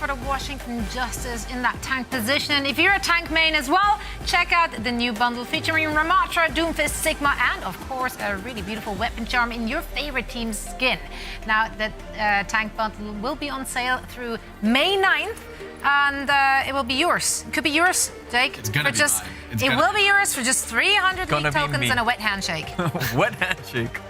for the Washington Justice in that tank position. And if you're a tank main as well, check out the new bundle featuring Ramatra, Doomfist, Sigma, and of course a really beautiful weapon charm in your favorite team's skin. Now the tank bundle will be on sale through May 9th. And it will be yours. It could be yours, Jake. It's gonna be mine. It will be yours for just 300 Gonna league be tokens me. and a wet handshake. Wet handshake.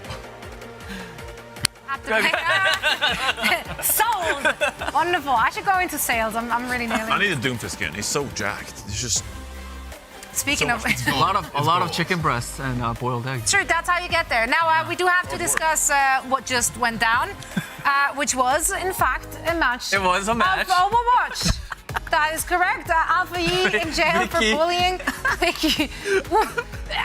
Sold! Wonderful. I should go into sales. I'm really nailing I it. need a Doomfist skin. He's so jacked. He's just Speaking of... A lot of chicken breasts and boiled eggs. True, that's how you get there. Now, we do have to discuss what just went down, which was, in fact, a match. It was a match. Of Overwatch. That is correct. Alpha Yi in jail for bullying. Vicky.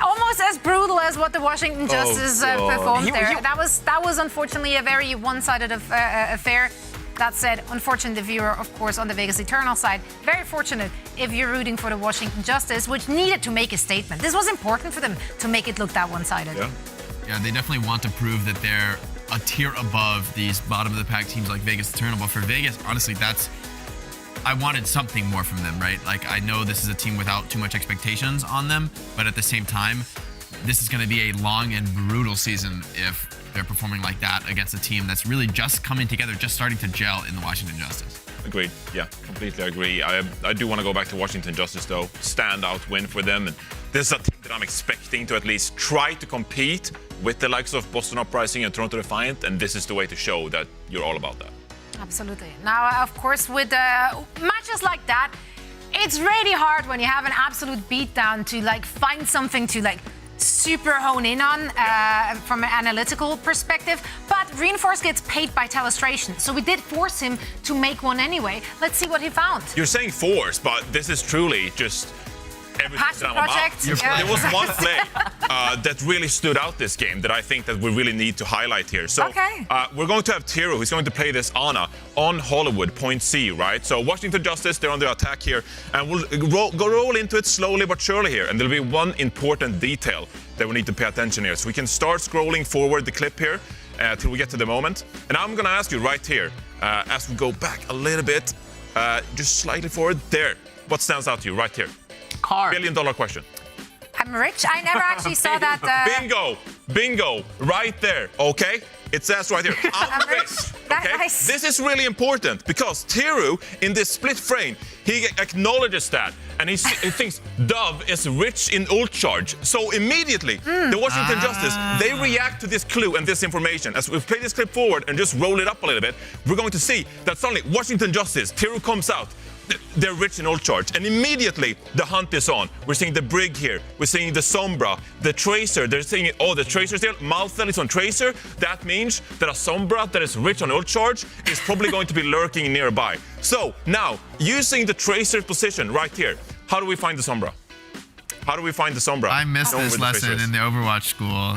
Almost as brutal as what the Washington Justice performed there. That was unfortunately a very one-sided affair. That said, unfortunate the viewer, of course, on the Vegas Eternal side. Very fortunate if you're rooting for the Washington Justice, which needed to make a statement. This was important for them to make it look that one-sided. Yeah, they definitely want to prove that they're a tier above these bottom-of-the-pack teams like Vegas Eternal. But for Vegas, honestly, I wanted something more from them, right? Like, I know this is a team without too much expectations on them, but at the same time, this is going to be a long and brutal season if they're performing like that against a team that's really just coming together, just starting to gel in the Washington Justice. agreed. Yeah, completely agree. I do want to go back to Washington Justice, though. Standout win for them. And this is a team that I'm expecting to at least try to compete with the likes of Boston Uprising and Toronto Defiant, and this is the way to show that you're all about that. Absolutely. Now, of course, with matches like that, it's really hard when you have an absolute beatdown to find something to super hone in on from an analytical perspective. But Reinforce gets paid by Telestration, so we did force him to make one anyway. Let's see what he found. You're saying force, but this is truly just everything passion that I'm project. about. Yeah. There was one play that really stood out this game that I think that we really need to highlight here. So we're going to have Tiro, who's going to play this Ana on Hollywood, point C, right? So Washington Justice, they're on the attack here, and we'll roll into it slowly but surely here. And there'll be one important detail that we need to pay attention here. So we can start scrolling forward the clip here till we get to the moment. And I'm going to ask you right here, as we go back a little bit, just slightly forward, there. What stands out to you right here? Car. $1 billion question. I'm rich. I never actually saw that. Bingo, right there, okay? It says right here, I'm rich, okay? Nice. This is really important because Tiru, in this split frame, he acknowledges that, and he thinks Dove is rich in ult charge. So immediately, the Washington Justice, they react to this clue and this information. As we play this clip forward and just roll it up a little bit, we're going to see that suddenly Washington Justice, Tiru comes out, they're rich in ult charge, and immediately the hunt is on. We're seeing the Brig here, we're seeing the Sombra, the Tracer, they're seeing, oh, the Tracer's there, Malthel is on Tracer. That means that a Sombra that is rich on ult charge is probably going to be lurking nearby. So now, using the Tracer's position right here, how do we find the Sombra? How do we find the Sombra? I missed this lesson in the Overwatch school.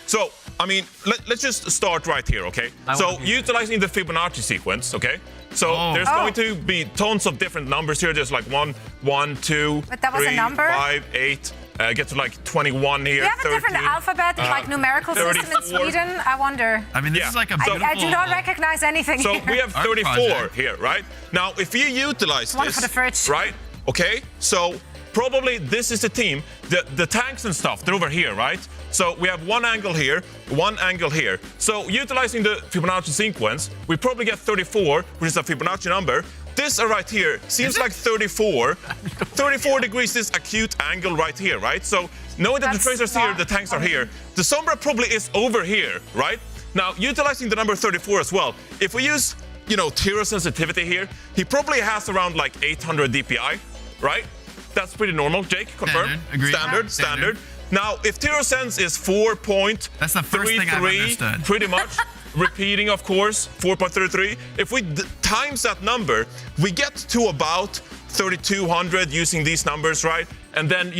So, I mean, let's just start right here, okay? So, utilizing the Fibonacci sequence, okay? So, there's going to be tons of different numbers here. There's like 1, 1, 2, But that was 3, a number? 5, 8. Get to like 21 here. We have a 13, different alphabet, numerical system in 34. Sweden. I wonder. I mean, this is like a beautiful... I do not recognize anything So here. we have 34 here, right? Now, if you utilize One this, for the fridge. right? Okay, so probably this is the team. The tanks and stuff, they're over here, right? So we have one angle here, one angle here. So utilizing the Fibonacci sequence, we probably get 34, which is a Fibonacci number. This right here seems like 34. 34 degrees is acute angle right here, right? So knowing that the Tracer's here, the tanks are here, the Sombra probably is over here, right? Now, utilizing the number 34 as well, if we use, Tiro sensitivity here, he probably has around like 800 DPI, right? That's pretty normal, Jake, confirm? Standard, agreed. Standard. Now, if Tiro sense is 4.33, that's the first thing I've understood. Pretty much. Repeating, of course, 4.33. If we times that number, we get to about 3,200 using these numbers, right? And then,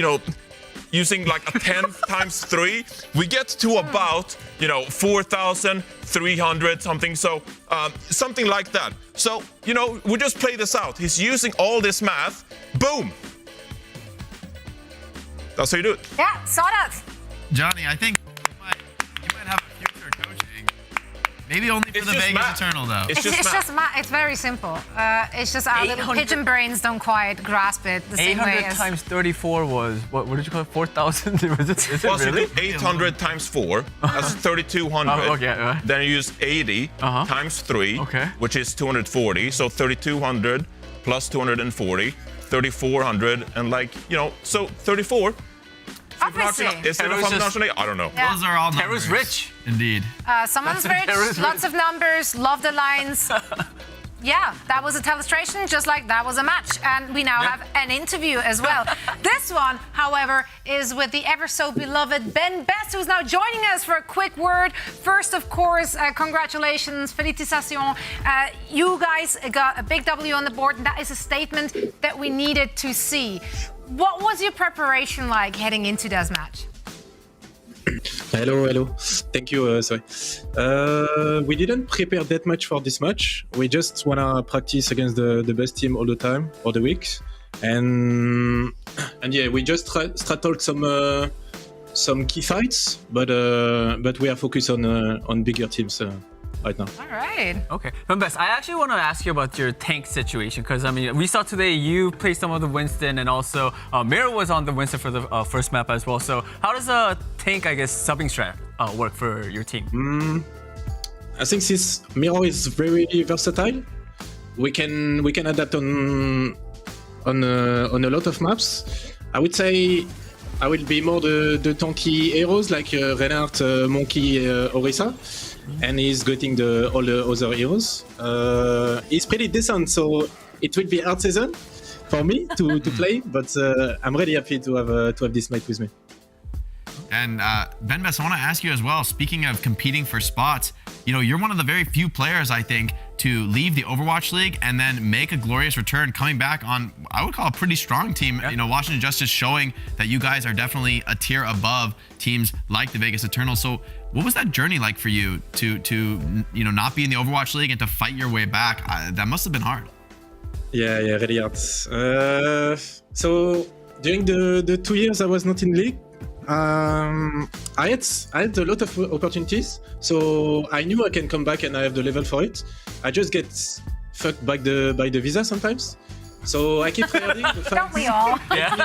using like a 10 times 3, we get to about, 4,300 something. So something like that. So, we just play this out. He's using all this math. Boom. That's how you do it. Yeah, saw that. Johnny, I think you might have a future coaching. Maybe only for It's the just Vegas math. Eternal, though. It's just math. It's very simple. It's just our little 800 pigeon brains don't quite grasp it the same way 800 as... times 34 was, what did you call it, 4,000? Is it Well, so really? you do 800 times 4, that's 3,200. Oh, okay. Then you use 80 times 3, Okay. which is 240. So 3,200 plus 240, 3,400, and so 34. Obviously. Is it a combination? I don't know. Yeah. Those are all Terra's numbers. rich. Indeed. Someone's There rich, is lots of numbers, love the lines. Yeah, that was a telestration, just like that was a match. And we now have an interview as well. This one, however, is with the ever so beloved BenBest, who's now joining us for a quick word. First, of course, congratulations, félicitations. You guys got a big W on the board, and that is a statement that we needed to see. What was your preparation like heading into this match? Hello. Thank you. Sorry. We didn't prepare that much for this match. We just wanna practice against the best team all the time, all the weeks, and yeah, we just straddled some key fights, but we are focused on bigger teams right now. All right. Okay. BenBest, I actually want to ask you about your tank situation, because, I mean, we saw today you played some of the Winston, and also Mira was on the Winston for the first map as well. So how does a tank, I guess, subbing strat work for your team? I think this Mira is very versatile. We can adapt on a lot of maps. I would say I will be more the tanky heroes like Reinhardt, Monkey, Orisa. And he's getting all the other heroes. He's pretty decent, so it will be hard season for me to play, but I'm really happy to have this mate with me. And BenBest, I want to ask you as well, speaking of competing for spots, you're one of the very few players, I think, to leave the Overwatch League and then make a glorious return, coming back on, I would call, a pretty strong team. Yep. Washington Justice showing that you guys are definitely a tier above teams like the Vegas Eternal. So what was that journey like for you to not be in the Overwatch League and to fight your way back? That must have been hard. Yeah, really hard. So during the 2 years I was not in league, I had a lot of opportunities, so I knew I can come back and I have the level for it. I just get fucked by the visa sometimes, so I keep trying. Don't we all? Yeah.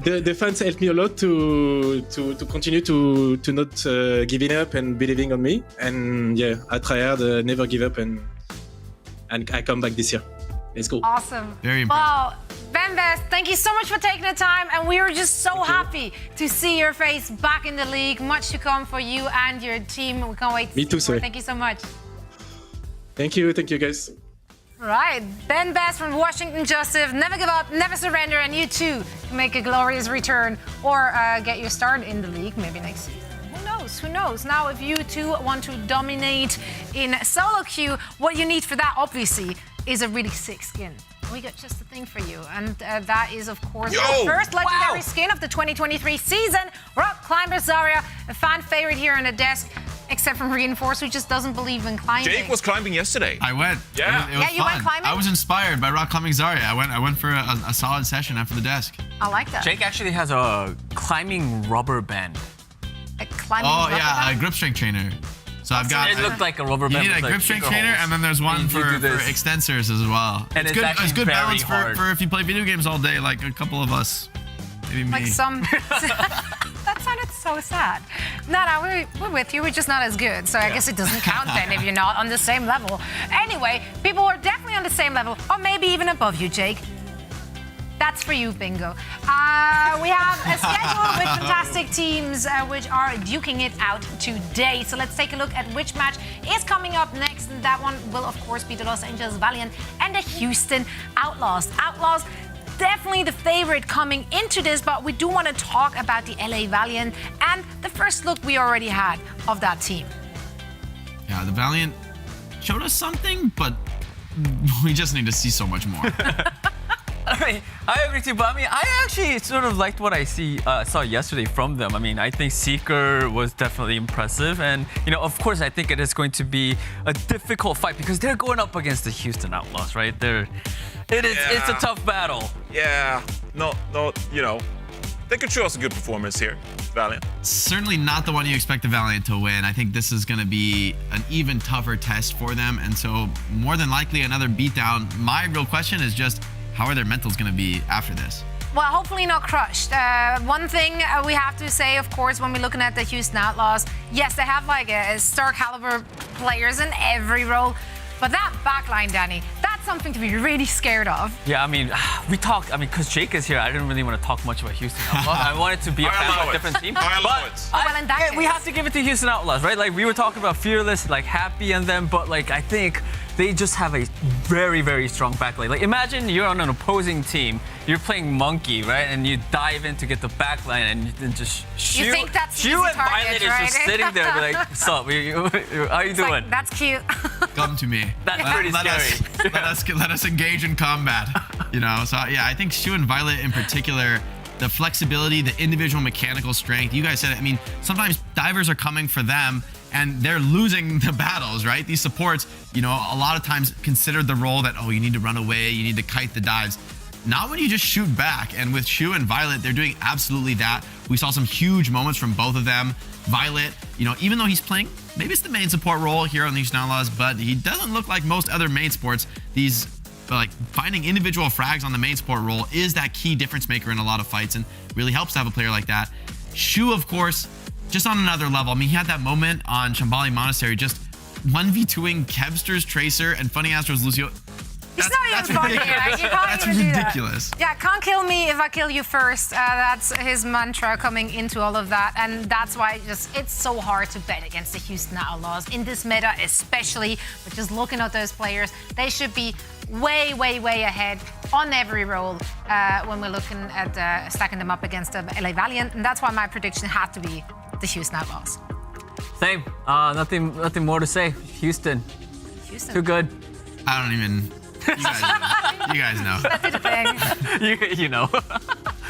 The fans helped me a lot to continue to not giving up and believing on me. And yeah, I try hard, never give up, and I come back this year. Let's go. Awesome. Very impressive. Wow. BenBest, thank you so much for taking the time, and we are just so happy to see your face back in the league. Much to come for you and your team. We can't wait to Me too, see more. sir. Thank you so much. Thank you guys. Right, BenBest from Washington Justice. Never give up, never surrender, and you too can make a glorious return or get your start in the league maybe next season. Who knows? Now, if you two want to dominate in solo queue, what you need for that, obviously, is a really sick skin. We got just the thing for you, and that is, of course, the first legendary skin of the 2023 season. Rock Climber Zarya, a fan favorite here on the desk, except from Reinforce, who just doesn't believe in climbing. Jake was climbing yesterday. I went. Yeah. It was you fun. went climbing? I was inspired by Rock Climbing Zarya. I went for a solid session after the desk. I like that. Jake actually has a climbing rubber band. A climbing Oh rubber yeah, a band? grip strength trainer. So I've got. It looked like a rubber You band. need a with, grip like, strength bigger trainer, holes. and then there's one And for you do this. extensors as well. And it's good. actually It's good very balance hard. for if you play video games all day, like a couple of us. Maybe me. Like some. That sounded so sad. No, we're with you. We're just not as good. So I guess it doesn't count then if you're not on the same level. Anyway, people are definitely on the same level, or maybe even above you, Jake. That's for you, bingo. We have a schedule with fantastic teams which are duking it out today. So let's take a look at which match is coming up next. And that one will, of course, be the Los Angeles Valiant and the Houston Outlaws. Outlaws, definitely the favorite coming into this, but we do want to talk about the LA Valiant and the first look we already had of that team. Yeah, the Valiant showed us something, but we just need to see so much more. I mean, I agree too, but I mean, I actually sort of liked what I saw yesterday from them. I mean, I think Seeker was definitely impressive, and of course, I think it is going to be a difficult fight because they're going up against the Houston Outlaws, right? It's a tough battle. Yeah, no, they could show us a good performance here. Valiant? Certainly not the one you expect the Valiant to win. I think this is going to be an even tougher test for them, and so more than likely another beatdown. My real question is just, how are their mentals going to be after this? Well, hopefully not crushed. One thing we have to say, of course, when we're looking at the Houston Outlaws, yes, they have like a star caliber players in every role, but that backline, Danny, that's something to be really scared of. Yeah, I mean, we talked, because Jake is here, I didn't really want to talk much about Houston Outlaws. I wanted to be a fan of a different team. But we have to give it to Houston Outlaws, right? Like, we were talking about Fearless, like, Happy and them, but, like, I think they just have a very, very strong backline. Like, imagine you're on an opposing team, you're playing Monkey, right? And you dive in to get the backline and then just shoot. You think that's Shu and Violet is just sitting there like, what's up? How are you doing? Like, that's cute. Come to me. That's pretty scary. Let us engage in combat. You know, so yeah, I think Shu and Violet in particular, the flexibility, the individual mechanical strength. You guys said it. I mean, sometimes divers are coming for them and they're losing the battles, right? These supports, you know, a lot of times considered the role that, oh, you need to run away, you need to kite the dives. Not when you just shoot back. And with Shu and Violet, they're doing absolutely that. We saw some huge moments from both of them. Violet, you know, even though he's playing, maybe it's the main support role here on the Houston Outlaws, but he doesn't look like most other main sports. These, like, finding individual frags on the main support role is that key difference maker in a lot of fights, and really helps to have a player like that. Shu, of course, just on another level. I mean, he had that moment on Shambhala Monastery, just 1v2ing Kevster's Tracer and Funny Astro's Lucio. It's not even funny. That's ridiculous. Yeah, can't kill me if I kill you first. That's his mantra coming into all of that. And that's why it's so hard to bet against the Houston Outlaws in this meta, especially. But just looking at those players, they should be way, way, way ahead on every role when we're looking at stacking them up against the LA Valiant. And that's why my prediction had to be the Houston Outlaws. Same. Nothing more to say. Houston. Too good. I don't even... You guys know. That did a thing. You know.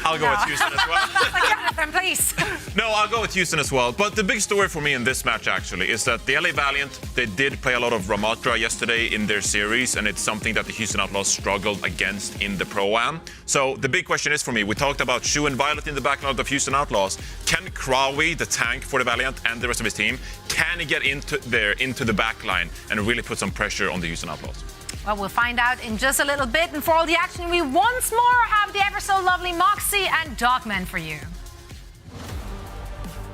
I'll go with Houston as well. Jonathan, please. No, I'll go with Houston as well. But the big story for me in this match, actually, is that the LA Valiant, they did play a lot of Ramatra yesterday in their series, and it's something that the Houston Outlaws struggled against in the Pro-Am. So the big question is for me, we talked about Shu and Violet in the backline of Houston Outlaws. Can Krawi, the tank for the Valiant, and the rest of his team, can he get into the backline and really put some pressure on the Houston Outlaws? Well, we'll find out in just a little bit. And for all the action, we once more have the ever so lovely Moxie and Dogman for you.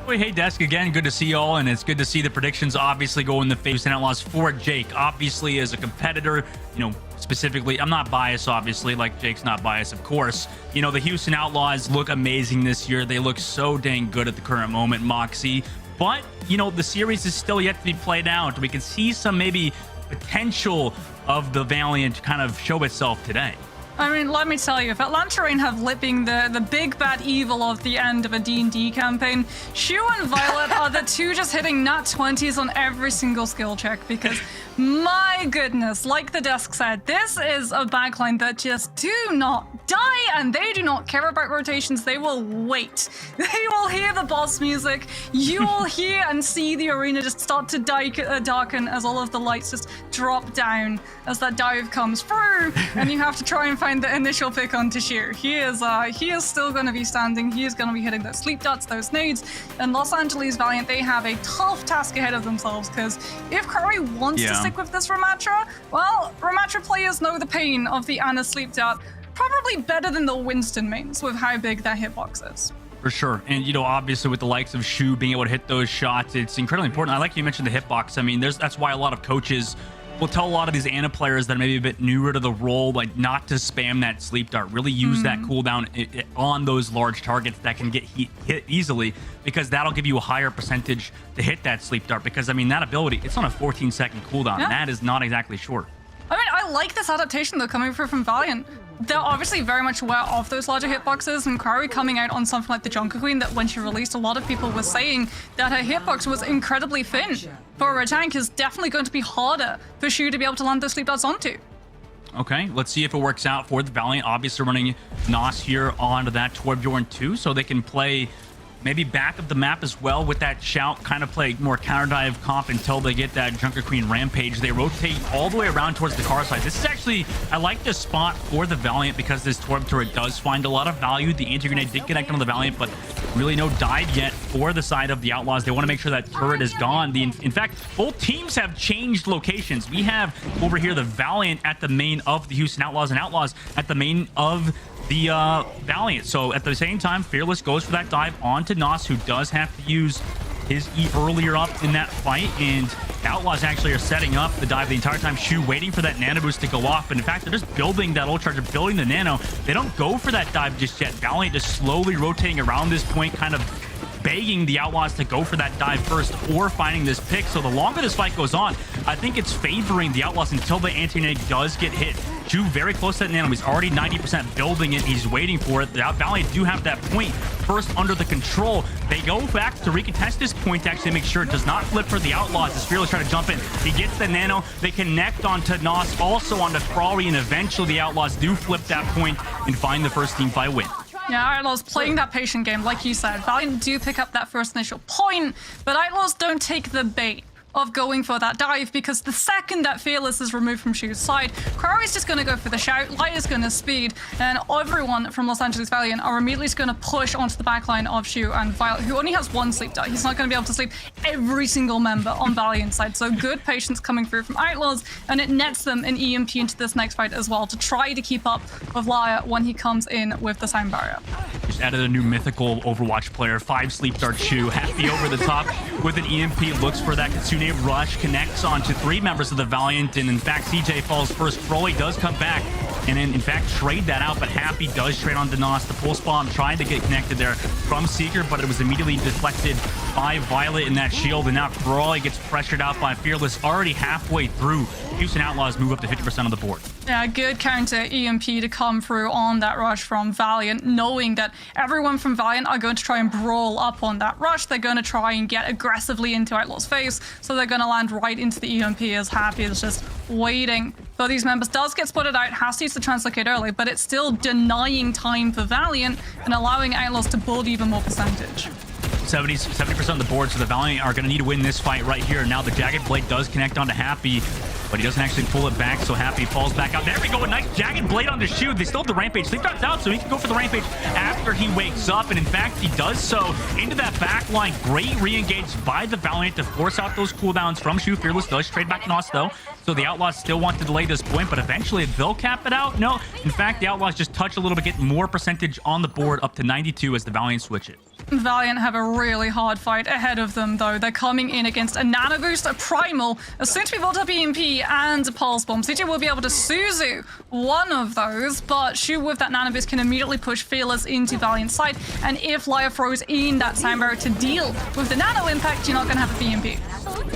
Hey, Desk, again, good to see you all, and it's good to see the predictions obviously go in the face of Outlaws for Jake. Obviously, as a competitor, you know, specifically, I'm not biased, obviously, like Jake's not biased, of course. You know, the Houston Outlaws look amazing this year. They look so dang good at the current moment, Moxie. But, you know, the series is still yet to be played out. We can see some maybe potential of the Valiant kind of show itself today. I mean, let me tell you, if Atlanta Rain have lit being the big bad evil of the end of a D&D campaign, Shu and Violet are the two just hitting nat 20s on every single skill check, because my goodness, like the desk said, this is a backline that just do not die, and they do not care about rotations. They will wait. They will hear the boss music. You will hear and see the arena just start to darken as all of the lights just drop down as that dive comes through, and you have to try and find the initial pick on Tashir. He is still going to be standing. He is going to be hitting those sleep darts, those nades, and Los Angeles Valiant, they have a tough task ahead of themselves, because if Curry wants to stick with this Ramatra, well, Ramatra players know the pain of the Ana sleep dart probably better than the Winston mains with how big that hitbox is. For sure. And, you know, obviously with the likes of Shu being able to hit those shots, it's incredibly important. I like you mentioned the hitbox. I mean, that's why a lot of coaches will tell a lot of these Ana players that are maybe a bit newer to the role, like, not to spam that sleep dart. Really use that cooldown on those large targets that can get hit easily, because that'll give you a higher percentage to hit that sleep dart. Because, I mean, that ability, it's on a 14-second cooldown. Yeah. That is not exactly short. I mean, I like this adaptation, though, coming through from Valiant. They're obviously very much aware of those larger hitboxes, and Kari coming out on something like the Junker Queen, that when she released, a lot of people were saying that her hitbox was incredibly thin. For a tank, is definitely going to be harder for Shu to be able to land those sleep darts onto. Okay, let's see if it works out for the Valiant. Obviously running Nos here onto that Torbjorn too, so they can play maybe back of the map as well with that shout, kind of play more counter dive comp until they get that Junker Queen Rampage. They rotate all the way around towards the car side. This is actually, I like this spot for the Valiant because this Torb turret does find a lot of value. The anti-grenade did connect on the Valiant, but really no dive yet for the side of the Outlaws. They want to make sure that turret is gone. In fact, both teams have changed locations. We have over here the Valiant at the main of the Houston Outlaws and Outlaws at the main of the Valiant. So at the same time, Fearless goes for that dive onto Nos, who does have to use his E earlier up in that fight, and Outlaws actually are setting up the dive the entire time. Shu waiting for that nano boost to go off, but in fact, they're just building that ult charger, building the nano. They don't go for that dive just yet. Valiant just slowly rotating around this point, kind of begging the Outlaws to go for that dive first or finding this pick. So the longer this fight goes on, I think it's favoring the Outlaws until the anti-grenade does get hit. Shu very close to that nano. He's already 90% building it. He's waiting for it. The Valiant do have that point first under the control. They go back to recontest this point to actually make sure it does not flip for the Outlaws as Fearless trying to jump in. He gets the nano. They connect onto Nos, also onto Crawley, and eventually the Outlaws do flip that point and find the first team fight win. Yeah, Outlaws playing that patient game, like you said. Valiant do pick up that first initial point, but Outlaws don't take the bait of going for that dive, because the second that Fearless is removed from Shu's side, Quarry's just going to go for the shout, Light is going to speed, and everyone from Los Angeles Valiant are immediately just going to push onto the backline of Shu and Violet, who only has one sleep die. He's not going to be able to sleep every single member on Valiant's side, so good patience coming through from Outlaws, and it nets them an EMP into this next fight as well to try to keep up with Liar when he comes in with the sound barrier. Just added a new mythical Overwatch player, 5 sleep dart Shu, happy over the top with an EMP, looks for that Kitsune rush, connects onto 3 members of the Valiant, and in fact CJ falls first. Crowley does come back and in fact trade that out, but Happy does trade on Denos. The pulse bomb trying to get connected there from Seeker, but it was immediately deflected by Violet in that shield, and now Crowley gets pressured out by Fearless already halfway through. Houston Outlaws move up to 50% on the board. Yeah, good counter EMP to come through on that rush from Valiant, knowing that everyone from Valiant are going to try and brawl up on that rush. They're going to try and get aggressively into Outlaw's face, so they're going to land right into the EMP as Happy is just waiting for these members. Does get spotted out, has to use the translocate early, but it's still denying time for Valiant and allowing Outlaws to build even more percentage. 70% on the board, so the Valiant are going to need to win this fight right here. Now the Jagged Blade does connect onto Happy, but he doesn't actually pull it back, so Happy falls back out. There we go, a nice Jagged Blade on the Shu. They still have the Rampage. Sleep Dart's out, so he can go for the Rampage after he wakes up, and in fact, he does so into that back line. Great re-engage by the Valiant to force out those cooldowns from Shu. Fearless does trade back to Nos, though, so the Outlaws still want to delay this point, but eventually they'll cap it out. No, in fact, the Outlaws just touch a little bit, get more percentage on the board, up to 92 as the Valiant switch it. Valiant have a really hard fight ahead of them, though. They're coming in against a Nano Boost, a Primal, a soon-to-be built up EMP, and a Pulse Bomb. CJ will be able to Suzu one of those, but Shu with that Nano Boost can immediately push Fearless into Valiant's side, and if Liar throws in that Sound Barrier to deal with the Nano Impact, you're not going to have a BMP.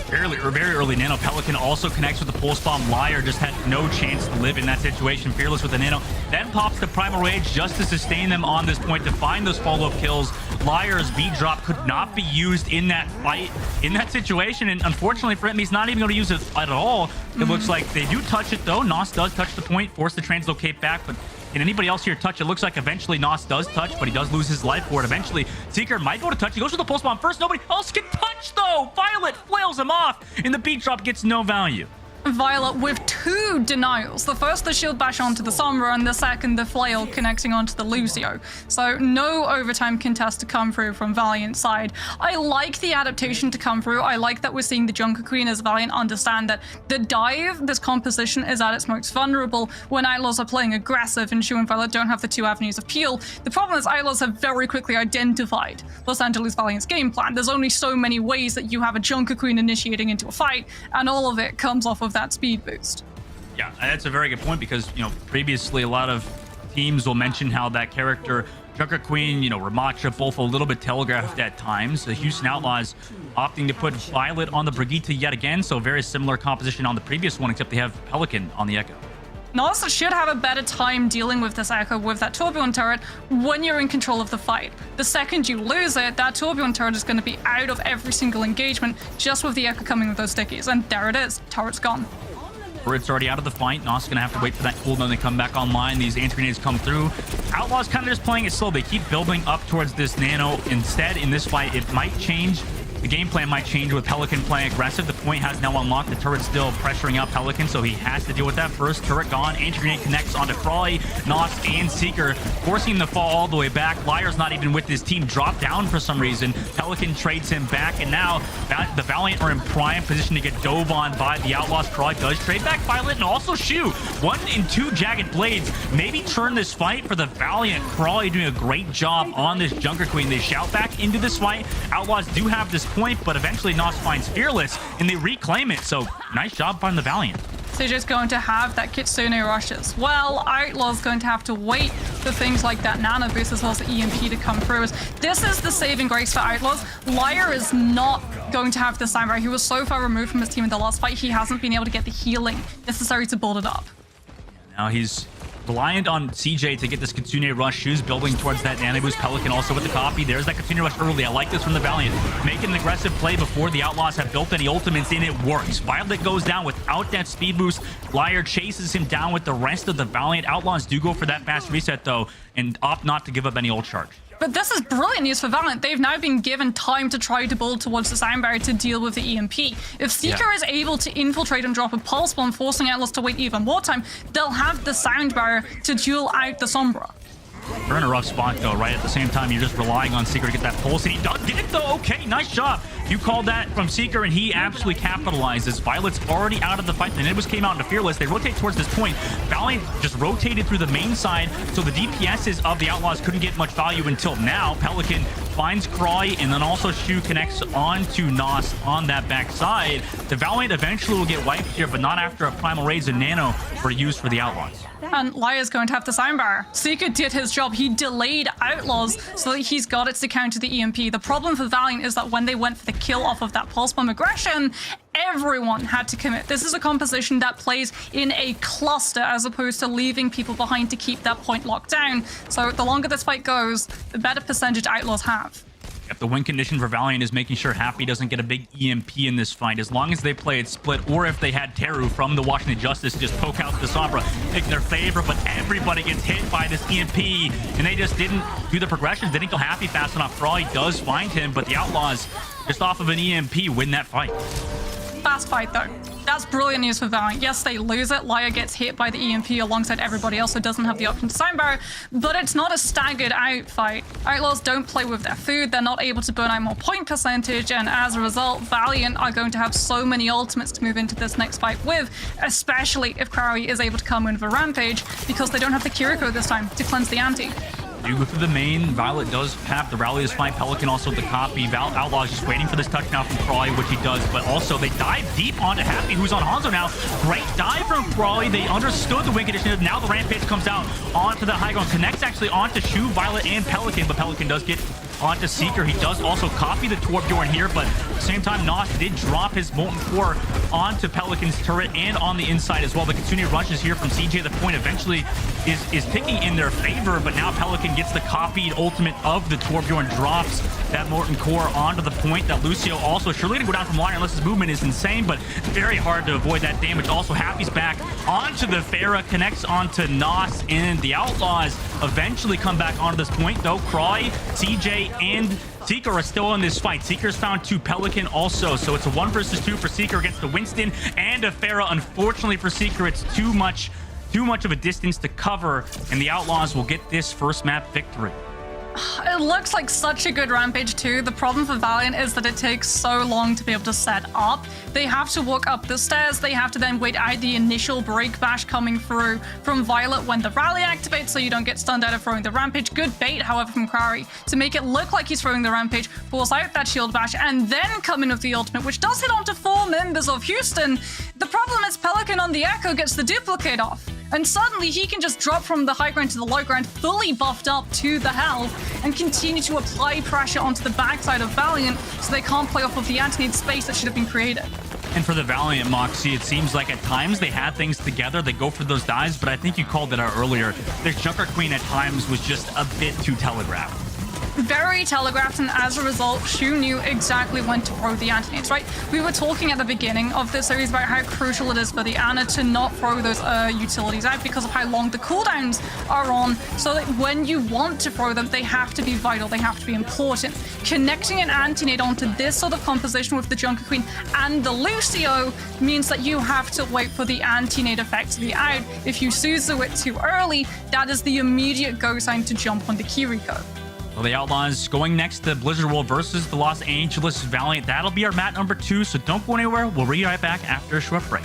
Very early Nano. Pelican also connects with the Pulse Bomb. Liar just had no chance to live in that situation. Fearless with the Nano, then pops the Primal Rage just to sustain them on this point to find those follow-up kills. Liar's V-drop could not be used in that fight, in that situation, and unfortunately for him, he's not even going to use it at all. It looks like they do touch it, though. Nos does touch the point, force the translocate back, but can anybody else here touch? It looks like eventually Nos does touch, but he does lose his life for it. Eventually, Seeker might go to touch. He goes for the Pulse Bomb first. Nobody else can touch, though. Violet flails him off, and the B-drop gets no value. Violet with 2 denials. The first, the shield bash onto the Sombra, and the second, the flail connecting onto the Lucio. So no overtime contest to come through from Valiant's side. I like the adaptation to come through. I like that we're seeing the Junker Queen as Valiant understand that the dive, this composition, is at its most vulnerable when Outlaws are playing aggressive and Shu and Violet don't have the 2 avenues of peel. The problem is Outlaws have very quickly identified Los Angeles Valiant's game plan. There's only so many ways that you have a Junker Queen initiating into a fight, and all of it comes off of that speed boost. Yeah, that's a very good point, because previously a lot of teams will mention how that character Junker Queen, Ramatra, both a little bit telegraphed at times. The Houston Outlaws opting to put Violet on the Brigitte yet again, so very similar composition on the previous one, except they have Pelican on the Echo. Nos should have a better time dealing with this Echo with that Tourbillon turret when you're in control of the fight. The second you lose it, that Tourbillon turret is going to be out of every single engagement just with the Echo coming with those stickies. And there it is. Turret's gone. It's already out of the fight. Nos gonna have to wait for that cooldown to come back online. These anti-grenades come through. Outlaws kind of just playing it slow. They keep building up towards this nano. Instead, in this fight, it might change. The game plan might change with Pelican playing aggressive. The point has now unlocked. The turret's still pressuring out Pelican, so he has to deal with that first. Turret gone. Anti-grenade connects onto Crawley, Nos, and Seeker, forcing him to fall all the way back. Liar's not even with his team. Dropped down for some reason. Pelican trades him back, and now the Valiant are in prime position to get dove on by the Outlaws. Crawley does trade back Violet and also shoot 1 and 2 Jagged Blades. Maybe turn this fight for the Valiant. Crawley doing a great job on this Junker Queen. They shout back into this fight. Outlaws do have this point, but eventually Nos finds Fearless and they reclaim it. So nice job by the Valiant. CJ's going to have that Kitsune rush as well. Outlaw's going to have to wait for things like that nano boost as well as the EMP to come through. This is the saving grace for Outlaws. Liar is not going to have the soundbar. He was so far removed from his team in the last fight, he hasn't been able to get the healing necessary to build it up. Now he's reliant on CJ to get this Kitsune rush. Shoes building towards that nano boost. Pelican also with the copy. There's that Kitsune rush early. I like this from the Valiant. Making an aggressive play before the Outlaws have built any ultimates in. It works. Violet goes down without that speed boost. Liar chases him down with the rest of the Valiant. Outlaws do go for that fast reset though and opt not to give up any ult charge. But this is brilliant news for Valiant. They've now been given time to try to build towards the sound barrier to deal with the EMP. If Seeker is able to infiltrate and drop a pulse bomb, forcing Outlaws to wait even more time, they'll have the sound barrier to duel out the Sombra. They're in a rough spot though, right? At the same time, you're just relying on Seeker to get that pulse, and he does get it though. Okay, nice job. You called that from Seeker, and he absolutely capitalizes. Violet's already out of the fight. The Nibus came out into Fearless. They rotate towards this point. Valiant just rotated through the main side, so the DPSs of the Outlaws couldn't get much value until now. Pelican finds Crawley, and then also Shu connects onto Nos on that backside. The Valiant eventually will get wiped here, but not after a Primal Raids and Nano were used for the Outlaws. And Liar's going to have the soundbar. Seeker did his job. He delayed Outlaws so that he's got it to counter the EMP. The problem for Valiant is that when they went for the kill off of that pulse bomb aggression, everyone had to commit. This is a composition that plays in a cluster as opposed to leaving people behind to keep that point locked down. So the longer this fight goes, the better percentage Outlaws have. Yep, the win condition for Valiant is making sure Happy doesn't get a big EMP in this fight. As long as they play it split, or if they had Teru from the Washington Justice just poke out the Sombra in their favor, but everybody gets hit by this EMP, and they just didn't do the progressions. They didn't go Happy fast enough. Crawley does find him, but the Outlaws, just off of an EMP, win that fight. Fast fight, though. That's brilliant news for Valiant. Yes, they lose it. Liar gets hit by the EMP alongside everybody else, so doesn't have the option to soundbar, but it's not a staggered out fight. Outlaws don't play with their food. They're not able to burn out more point percentage, and as a result, Valiant are going to have so many ultimates to move into this next fight with, especially if Crowley is able to come in with a rampage, because they don't have the Kiriko this time to cleanse the ante. You go through the main. Violet does have the rally this fight. Pelican also the copy. Outlaws just waiting for this touchdown from Crawley, which he does, but also they dive deep onto Happy, who's on Hanzo now. Great dive from Crawley. They understood the win condition. Now the rampage comes out onto the high ground, connects actually onto Shu, Violet, and Pelican, but Pelican does get onto Seeker. He does also copy the Torbjorn here, but at the same time, Nos did drop his Molten Core onto Pelican's turret and on the inside as well. The Kitsune rushes here from CJ. The point eventually is picking in their favor, but now Pelican gets the copied ultimate of the Torbjorn, drops that Molten Core onto the point. That Lucio also surely to go down from Liar unless his movement is insane, but very hard to avoid that damage. Also, Happy's back onto the Pharah, connects onto Nos, and the Outlaws eventually come back onto this point, though. Crawley, CJ, and Seeker are still in this fight. Seeker's found 2, Pelican also, so it's a 1 versus 2 for Seeker against the Winston and a Pharah. Unfortunately for Seeker, it's too much of a distance to cover, and the Outlaws will get this first map victory. It looks like such a good rampage too. The problem for Valiant is that it takes so long to be able to set up. They have to walk up the stairs. They have to then wait out the initial break bash coming through from Violet when the rally activates, so you don't get stunned out of throwing the rampage. Good bait, however, from Crowley to make it look like he's throwing the rampage, force out that shield bash, and then come in with the ultimate, which does hit onto 4 members of Houston. The problem is Pelican on the Echo gets the duplicate off, and suddenly he can just drop from the high ground to the low ground, fully buffed up to the health, and continue to apply pressure onto the backside of Valiant so they can't play off of the anti-need space that should have been created. And for the Valiant, Moxie, it seems like at times they had things together. They go for those dives, but I think you called it out earlier. This Junker Queen at times was just a bit too telegraphed. very telegraphed, and as a result, Shu knew exactly when to throw the anti-nades, right? We were talking at the beginning of the series about how crucial it is for the Ana to not throw those utilities out because of how long the cooldowns are on, so that when you want to throw them, they have to be vital, they have to be important. Connecting an anti-nade onto this sort of composition with the Junker Queen and the Lucio means that you have to wait for the anti-nade effect to be out. If you Suzu it too early, that is the immediate go sign to jump on the Kiriko. Well, the Outlaws going next to Blizzard World versus the Los Angeles Valiant. That'll be our match number 2, so don't go anywhere. We'll be right back after a short break.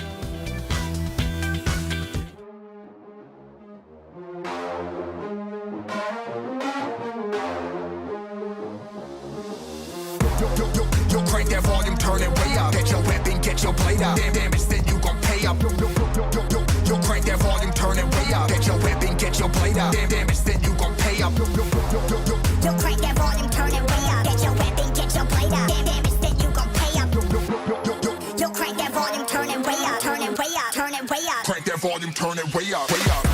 Yo, crank that volume, turn it way up. Get your weapon, get your blade out. Damage, then you gon' pay up. Yo, crank that volume, turn it way up. Get your weapon, get your blade out. Damage, then you gon' pay up. Yo, crank that volume, turn it way up. Get your weapon, get your blade out. Damage, then you gon' pay up. Yo, crank that volume, turn it way up. Turn it way up, turn it way up. Crank that volume, turn it way up, way up.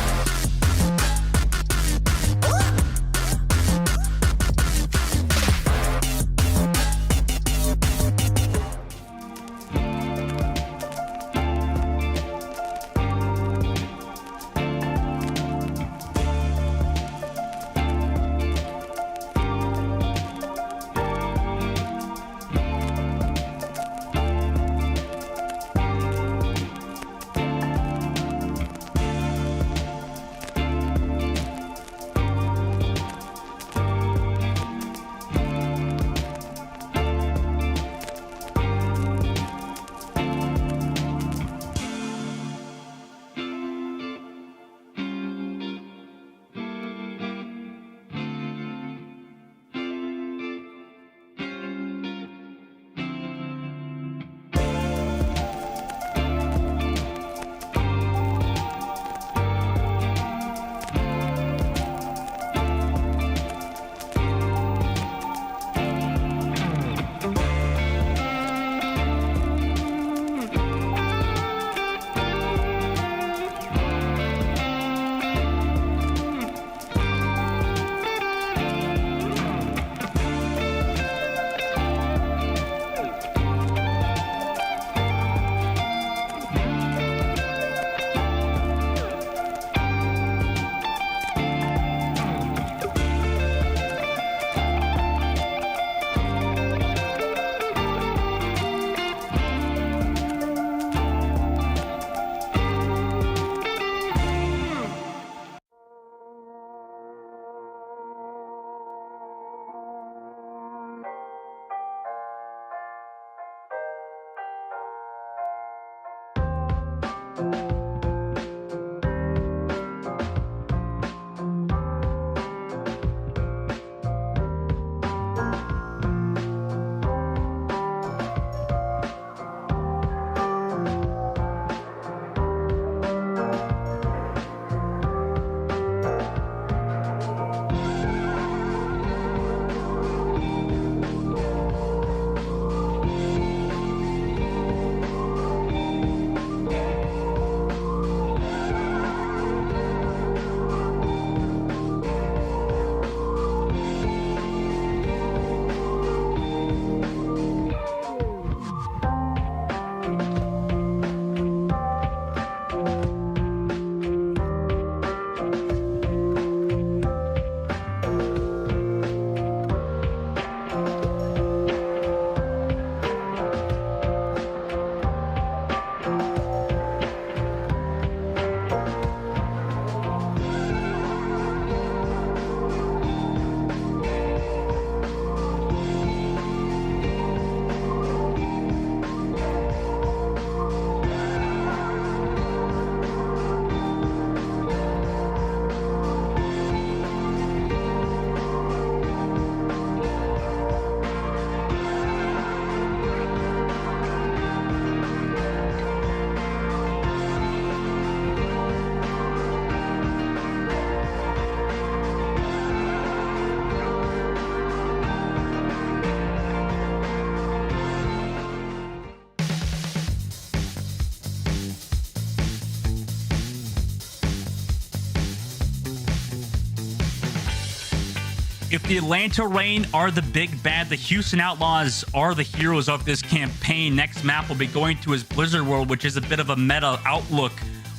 If the Atlanta Reign are the big bad, the Houston Outlaws are the heroes of this campaign. Next map will be going to his Blizzard World, which is a bit of a meta outlook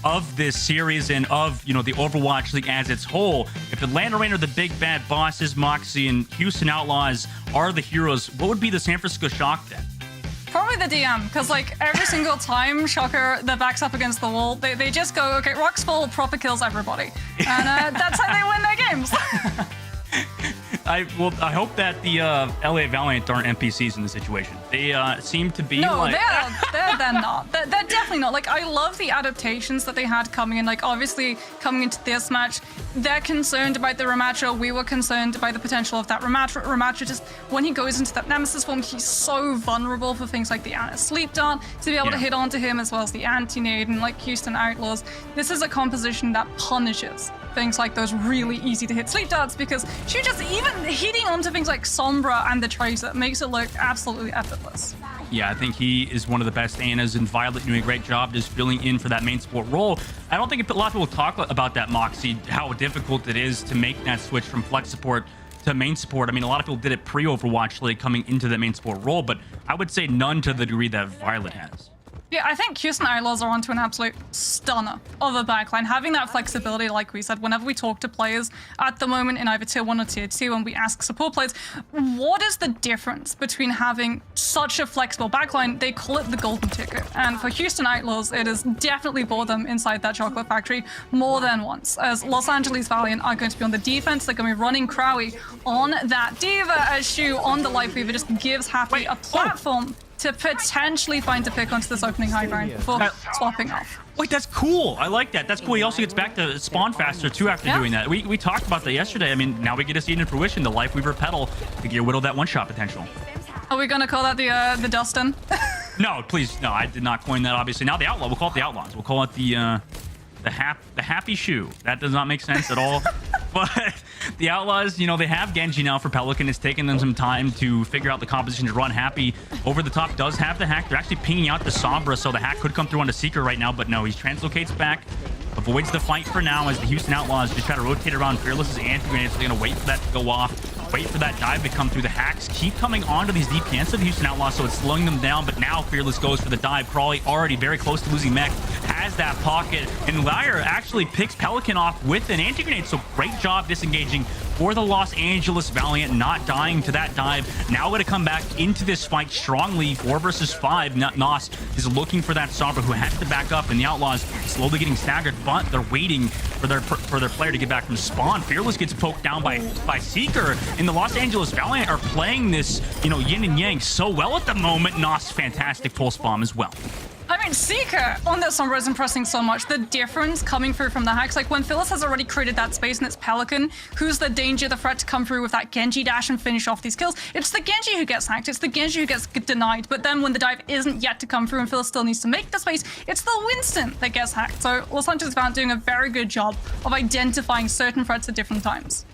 of this series and of, the Overwatch League as its whole. If Atlanta Reign are the big bad bosses, Moxie, and Houston Outlaws are the heroes, what would be the San Francisco Shock then? Probably the DM, because like every single time Shocker that backs up against the wall, they just go, okay, Rock's full, proper kills everybody. And that's how they win their games. I hope that the LA Valiant aren't NPCs in the situation. They seem to be no, like... they're not. They're definitely not. Like, I love the adaptations that they had coming in. Like, obviously, coming into this match, they're concerned about the Ramattra. We were concerned about the potential of that Ramattra. Ramattra just, when he goes into that Nemesis form, he's so vulnerable for things like the Sleep Dart, to be able to hit onto him, as well as the Anti-Nade and, like, Houston Outlaws. This is a composition that punishes things like those really easy to hit sleep darts, because she just even hitting onto things like Sombra and the Tracer makes it look absolutely effortless. Yeah, I think he is one of the best Annas, and Violet doing a great job just filling in for that main support role. I don't think a lot of people talk about that, Moxie, how difficult it is to make that switch from flex support to main support. I mean, a lot of people did it pre-Overwatch League coming into the main support role, but I would say none to the degree that Violet has. Yeah, I think Houston Outlaws are onto an absolute stunner of a backline. Having that flexibility, like we said, whenever we talk to players at the moment in either Tier 1 or Tier 2, and we ask support players, what is the difference between having such a flexible backline? They call it the golden ticket. And for Houston Outlaws, it has definitely brought them inside that chocolate factory more than once, as Los Angeles Valiant are going to be on the defense. They're going to be running Crowy on that Diva, as Shu on the Life Weaver just gives Happy a platform to potentially find a pick onto this opening high ground before swapping off. Wait, that's cool. I like that. That's cool. He also gets back to spawn faster, too, after doing that. We talked about that yesterday. I mean, now we get to see it in fruition, the Life Weaver pedal to get rid of that one-shot potential. Are we going to call that the Dustin? No, please. No, I did not coin that, obviously. Now the Outlaw. We'll call it the Outlaws. We'll call it the Happy Shoe. That does not make sense at all. But the Outlaws, they have Genji now for Pelican. It's taken them some time to figure out the composition to run. Happy over the top does have the hack. They're actually pinging out the Sombra, so the hack could come through on the Seeker right now, but no, he translocates back, avoids the fight for now as the Houston Outlaws just try to rotate around Fearless's anti-grenade, so they're going to wait for that to go off, wait for that dive to come through. The hacks keep coming onto these DPS of the Houston Outlaws, so it's slowing them down, but now Fearless goes for the dive. Crawley already very close to losing mech, has that pocket, and Lyre actually picks Pelican off with an anti-grenade, so great job disengaging for the Los Angeles Valiant, not dying to that dive. Now going to come back into this fight strongly, 4 versus 5. Nos is looking for that Sombra, who has to back up, and the Outlaws slowly getting staggered, but they're waiting for their player to get back from spawn. Fearless gets poked down by Seeker, and the Los Angeles Valiant are playing this, yin and yang so well at the moment. Nos, fantastic pulse bomb as well. I mean, Seeker on that Sombra is impressing so much. The difference coming through from the hacks, like when Phyllis has already created that space and it's Pelican who's the danger, the threat to come through with that Genji dash and finish off these kills. It's the Genji who gets hacked. It's the Genji who gets denied. But then when the dive isn't yet to come through and Phyllis still needs to make the space, it's the Winston that gets hacked. So Los Angeles Valiant doing a very good job of identifying certain threats at different times.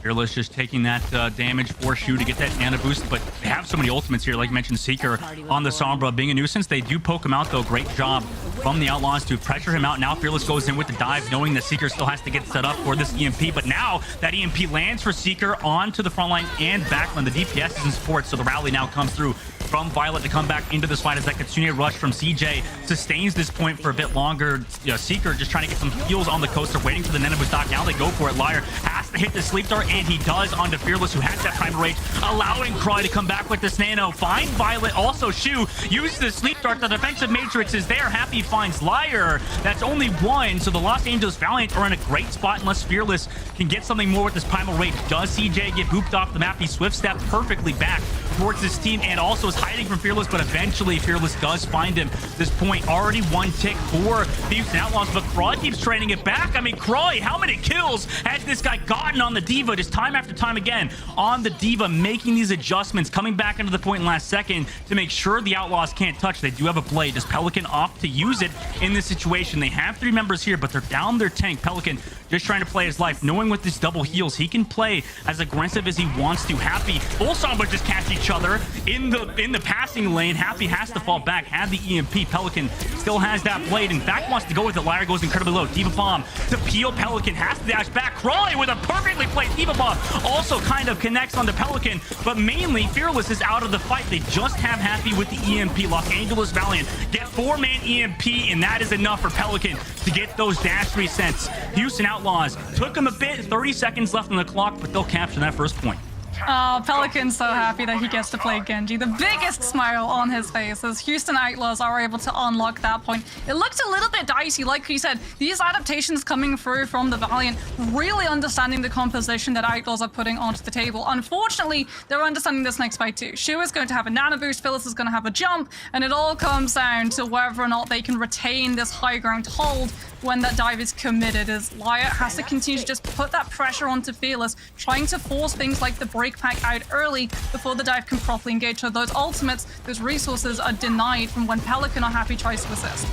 Fearless just taking that damage for Shu to get that nano boost, but they have so many ultimates here. Like you mentioned, Seeker on the Sombra being a nuisance. They do poke him out, though. Great job from the Outlaws to pressure him out. Now Fearless goes in with the dive, knowing that Seeker still has to get set up for this EMP, but now that EMP lands for Seeker onto the front line and backline. The DPS is in support, so the rally now comes through from Violet to come back into this fight as that Kitsune rush from CJ sustains this point for a bit longer. Seeker just trying to get some heals on the coaster, waiting for the Nana boost stock. Now they go for it. Lyre has to hit the sleep dart, and he does onto Fearless, who has that primal rage, allowing Croy to come back with this nano. Find Violet, also Shu uses the sleep dart. The defensive matrix is there. Happy finds Lyre. That's only one, so the Los Angeles Valiant are in a great spot unless Fearless can get something more with this primal rage. Does CJ get booped off the map? He swift step perfectly back towards his team and also is hiding from Fearless, but eventually Fearless does find him. This point already one tick for the Houston Outlaws, but Croy keeps training it back. I mean, Croy, how many kills has this guy gotten on the Diva? Just time after time again on the Diva, making these adjustments, coming back into the point in last second to make sure the Outlaws can't touch. They do have a blade. Does Pelican opt to use it in this situation? They have 3 members here, but they're down their tank. Pelican just trying to play his life, knowing with this double heals, he can play as aggressive as he wants to. Happy, both Sombras just catch each other in the passing lane. Happy has to fall back, had the EMP. Pelican still has that blade. In fact, wants to go with it. Lyre goes incredibly low. Diva Bomb to peel. Pelican has to dash back. Crawley with a perfectly placed Diva Bomb also kind of connects on the Pelican, but mainly Fearless is out of the fight. They just have Happy with the EMP. Los Angeles Valiant get 4-man EMP, and that is enough for Pelican to get those dash resets. Houston Outlaws took him a bit, 30 seconds left on the clock, but they'll capture that first point. Oh, Pelican's so happy that he gets to play Genji. The biggest smile on his face as Houston Outlaws are able to unlock that point. It looked a little bit dicey, like he said. These adaptations coming through from the Valiant, really understanding the composition that Outlaws are putting onto the table. Unfortunately, they're understanding this next fight too. Shu is going to have a nano boost, Phyllis is going to have a jump, and it all comes down to whether or not they can retain this high ground hold when that dive is committed, as Lyre has to continue to just put that pressure onto Fearless, trying to force things like the break pack out early before the dive can properly engage. So those ultimates, those resources are denied from when Pelican or Happy tries to assist.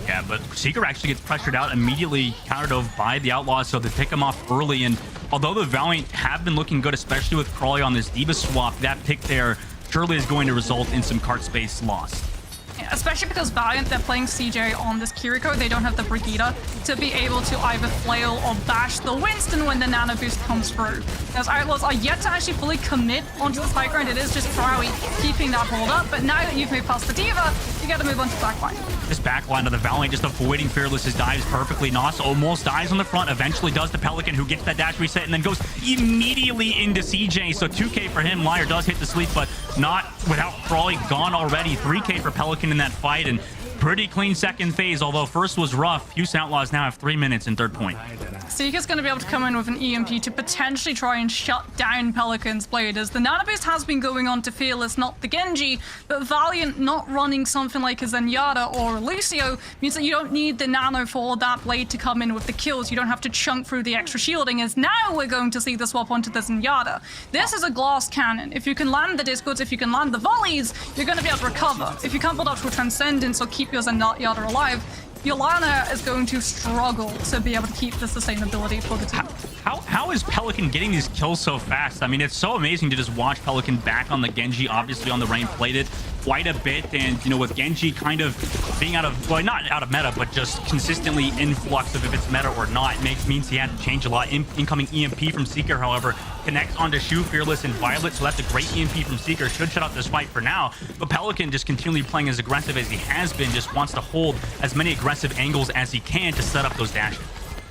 Yeah, but Seeker actually gets pressured out, immediately countered by the Outlaws, so they pick him off early. And although the Valiant have been looking good, especially with Crawley on this Diva swap, that pick there surely is going to result in some cart space lost. Yeah, especially because Valiant, they're playing CJ on this Kiriko. They don't have the Brigitte to be able to either flail or bash the Winston when the nano boost comes through. Those Outlaws are yet to actually fully commit onto this high ground. It is just Crowy keeping that hold up. But now that you've moved past the Diva, you got to move on to backline. This backline of the Valiant just avoiding Fearless's dives perfectly. Nos almost dies on the front, eventually does the Pelican, who gets that dash reset and then goes immediately into CJ. So 2K for him. Lyre does hit the sleep, but not without Crawley gone already. 3K for Pelican in that fight, and pretty clean second phase, although first was rough. Houston Outlaws now have 3 minutes in third point. Seeker's going to be able to come in with an EMP to potentially try and shut down Pelican's blade, as the nano boost has been going on to Fearless, not the Genji, but Valiant not running something like a Zenyatta or a Lucio means that you don't need the nano for that blade to come in with the kills. You don't have to chunk through the extra shielding, as now we're going to see the swap onto the Zenyatta. This is a glass cannon. If you can land the discords, if you can land the volleys, you're going to be able to recover. If you can't build up to a Transcendence or keep your Zenyatta alive, Yolana is going to struggle to be able to keep the sustainability for the team. How is Pelican getting these kills so fast? I mean, it's so amazing to just watch Pelican back on the Genji, obviously on the Rain plated quite a bit, and you know, with Genji kind of being out of, well, not out of meta, but just consistently in flux of if it's meta or not, it means he had to change a lot. Incoming EMP from Seeker, however, connects onto Shu, Fearless, and Violet, so that's a great EMP from Seeker. Should shut out this fight for now, but Pelican just continually playing as aggressive as he has been, just wants to hold as many aggressive angles as he can to set up those dashes.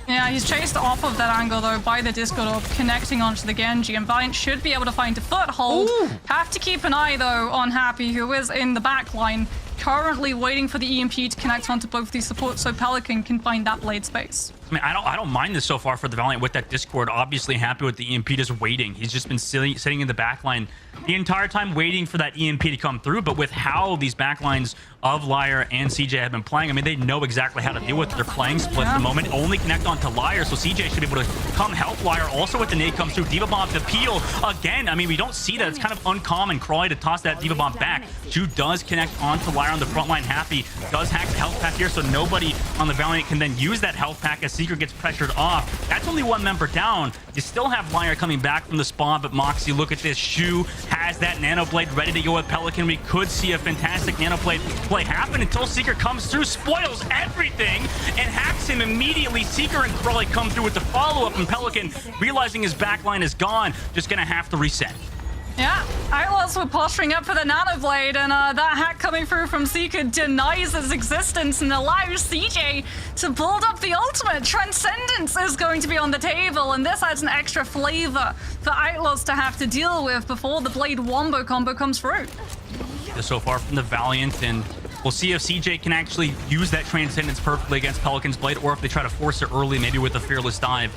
Yeah, he's chased off of that angle, though, by the Discord Orb connecting onto the Genji, and Valiant should be able to find a foothold. Ooh. Have to keep an eye, though, on Happy, who is in the back line, currently waiting for the EMP to connect onto both these supports so Pelican can find that blade space. I mean, I don't mind this so far for the Valiant with that Discord. Obviously happy with the EMP, just waiting. He's just been sitting in the backline the entire time waiting for that EMP to come through. But with how these backlines of Lyre and CJ have been playing, I mean, they know exactly how to deal with it. They're playing split at the moment, only connect onto Lyre, so CJ should be able to come help Lyre. Also with the nade comes through, Diva Bomb to peel again. I mean, we don't see that. It's kind of uncommon. Crawley to toss that Diva Bomb back. Ju does connect onto Lyre on the front line. Happy does hack the health pack here, so nobody on the Valiant can then use that health pack as Seeker gets pressured off. That's only one member down. You still have Lyre coming back from the spawn, but Moxie, look at this. Shu has that Nano Blade ready to go with Pelican. We could see a fantastic Nano Blade play happen until Seeker comes through, spoils everything, and hacks him immediately. Seeker and Crawley come through with the follow-up, and Pelican, realizing his backline is gone, just gonna have to reset. Yeah, Outlaws were posturing up for the Nano Blade, and that hack coming through from Seeker denies its existence and allows CJ to build up the ultimate. Transcendence is going to be on the table, and this adds an extra flavor for Outlaws to have to deal with before the Blade Wombo combo comes through. So far from the Valiant, and we'll see if CJ can actually use that Transcendence perfectly against Pelican's Blade, or if they try to force it early, maybe with a Fearless dive.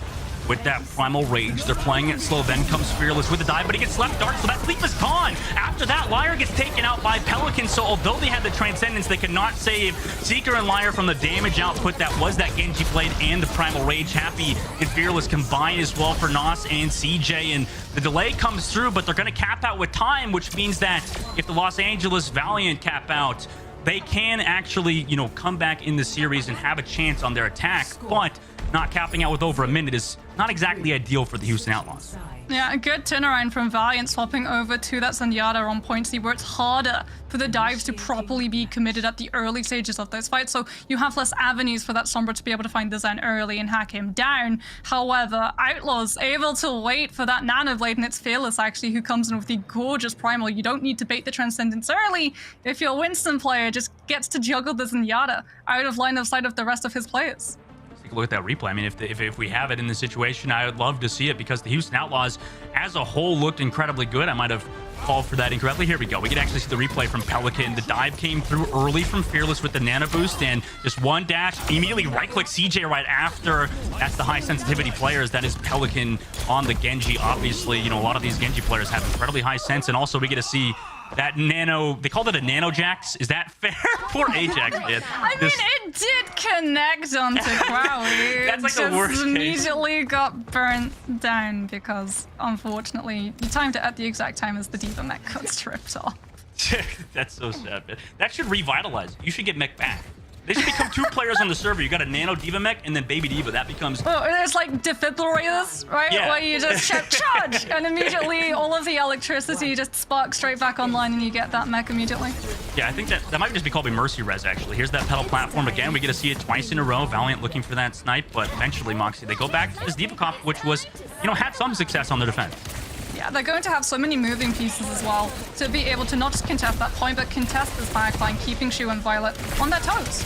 With that Primal Rage, they're playing it slow, then comes Fearless with the dive, but he gets left dark, so that sleep is gone. After that, Lyre gets taken out by Pelican, so although they had the Transcendence, they could not save Seeker and Lyre from the damage output that was that Genji Blade and the Primal Rage. Happy and Fearless combine as well for Nos and CJ, and the delay comes through, but they're going to cap out with time, which means that if the Los Angeles Valiant cap out, they can actually, you know, come back in the series and have a chance on their attack, but not capping out with over a minute is not exactly ideal for the Houston Outlaws. Yeah, a good turnaround from Valiant, swapping over to that Zenyatta on point C, where it's harder for the dives to properly be committed at the early stages of those fights, so you have less avenues for that Sombra to be able to find the Zen early and hack him down. However, Outlaws able to wait for that Nano Blade, and it's Fearless actually who comes in with the gorgeous primal. You don't need to bait the Transcendence early if your Winston player just gets to juggle the Zenyatta out of line of sight of the rest of his players. Take a look at that replay. I mean, if we have it in the situation, I would love to see it because the Houston Outlaws as a whole looked incredibly good. I might have called for that incorrectly. Here we go. We can actually see the replay from Pelican. The dive came through early from Fearless with the nano boost and just one dash. Immediately right-click CJ right after. That's the high sensitivity players. That is Pelican on the Genji. Obviously, you know, a lot of these Genji players have incredibly high sense, and also we get to see that nano, they called it a nano Jax. Is that fair? Poor Ajax, man. I mean, it did connect onto Crowy. That's like the worst case. Immediately got burnt down because, unfortunately, you timed it at the exact time as the D.Va mech got stripped off. That's so sad, man. That should revitalize. You should get mech back. They should become two players on the server. You got a nano D.Va mech and then baby D.Va. That becomes... Oh, there's like defibrillators, right? Yeah. Where you just shout charge and immediately all of the electricity just sparks straight back online and you get that mech immediately. Yeah, I think that might just be called a Mercy Res, actually. Here's that pedal platform again. We get to see it twice in a row. Valiant looking for that snipe, but eventually, Moxie, they go back to this D.Va comp, which was, you know, had some success on the defense. Yeah, they're going to have so many moving pieces as well to be able to not just contest that point, but contest this backline, keeping Shu and Violet on their toes.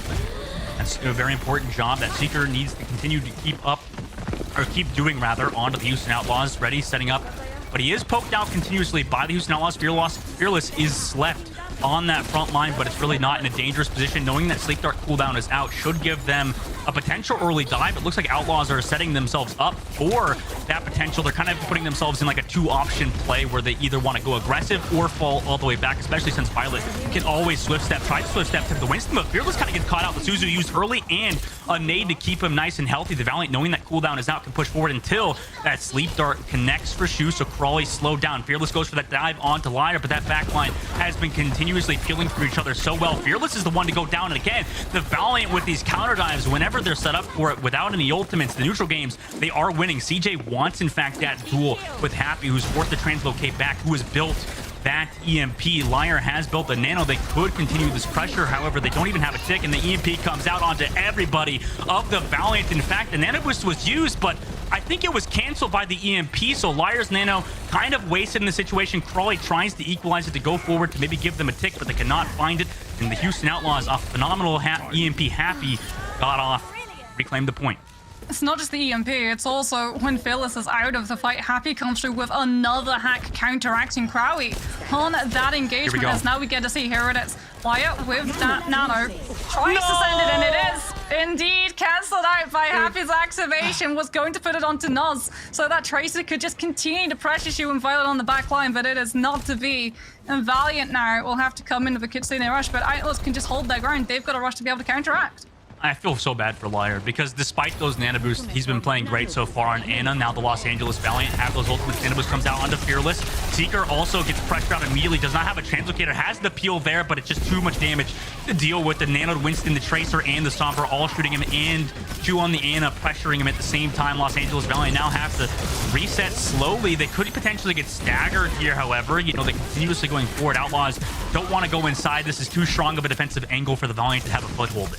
That's a very important job that Seeker needs to continue to keep up, or keep doing rather, onto the Houston Outlaws. Ready, setting up, but he is poked out continuously by the Houston Outlaws. Fearless is left on that front line, but it's really not in a dangerous position. Knowing that Sleep Dart cooldown is out should give them a potential early dive. It looks like Outlaws are setting themselves up for that potential. They're kind of putting themselves in like a two-option play where they either want to go aggressive or fall all the way back, especially since Violet can always swift step, try to swift step to the Winston, but Fearless kind of gets caught out. The Suzu used early and a nade to keep him nice and healthy. The Valiant, knowing that cooldown is out, can push forward until that Sleep Dart connects for Shu, so Crawley slowed down. Fearless goes for that dive onto Lyra, but that backline has been continuously peeling through each other so well. Fearless is the one to go down, and again, the Valiant with these counter dives, whenever they're set up for it without any ultimates, the neutral games, they are winning. CJ wants, in fact, that duel with Happy, who's forced to translocate back, who has built that EMP. Lyre has built a nano. They could continue this pressure. However, they don't even have a tick, and the EMP comes out onto everybody of the Valiant. In fact, the nano boost was used, but I think it was canceled by the EMP, so Lyre's nano kind of wasted in the situation. Crawley tries to equalize it to go forward to maybe give them a tick, but they cannot find it. And the Houston Outlaws, a phenomenal EMP Happy, got off, reclaimed the point. It's not just the EMP, it's also when Fearless is out of the fight, Happy comes through with another hack counteracting Crowy on that engagement. As now we get to see, here it is. Wyatt with that nano tries to send it, and it is indeed cancelled out by Happy's activation. Was going to put it onto Noz, so that Tracer could just continue to pressure Shu and Violet on the back line, but it is not to be. And Valiant now will have to come into the Kitsune rush, but Outlaws can just hold their ground. They've got a rush to be able to counteract. I feel so bad for Lyre because despite those nano boosts, he's been playing great so far on Ana. Now the Los Angeles Valiant have those ultimate nano boosts, comes out onto Fearless. Seeker also gets pressured out immediately, does not have a translocator, has the peel there, but it's just too much damage to deal with. The nano Winston, the Tracer, and the Sombra all shooting him, and Chew on the Ana pressuring him at the same time. Los Angeles Valiant now have to reset slowly. They could potentially get staggered here, however. You know, they're continuously going forward. Outlaws don't want to go inside. This is too strong of a defensive angle for the Valiant to have a foothold.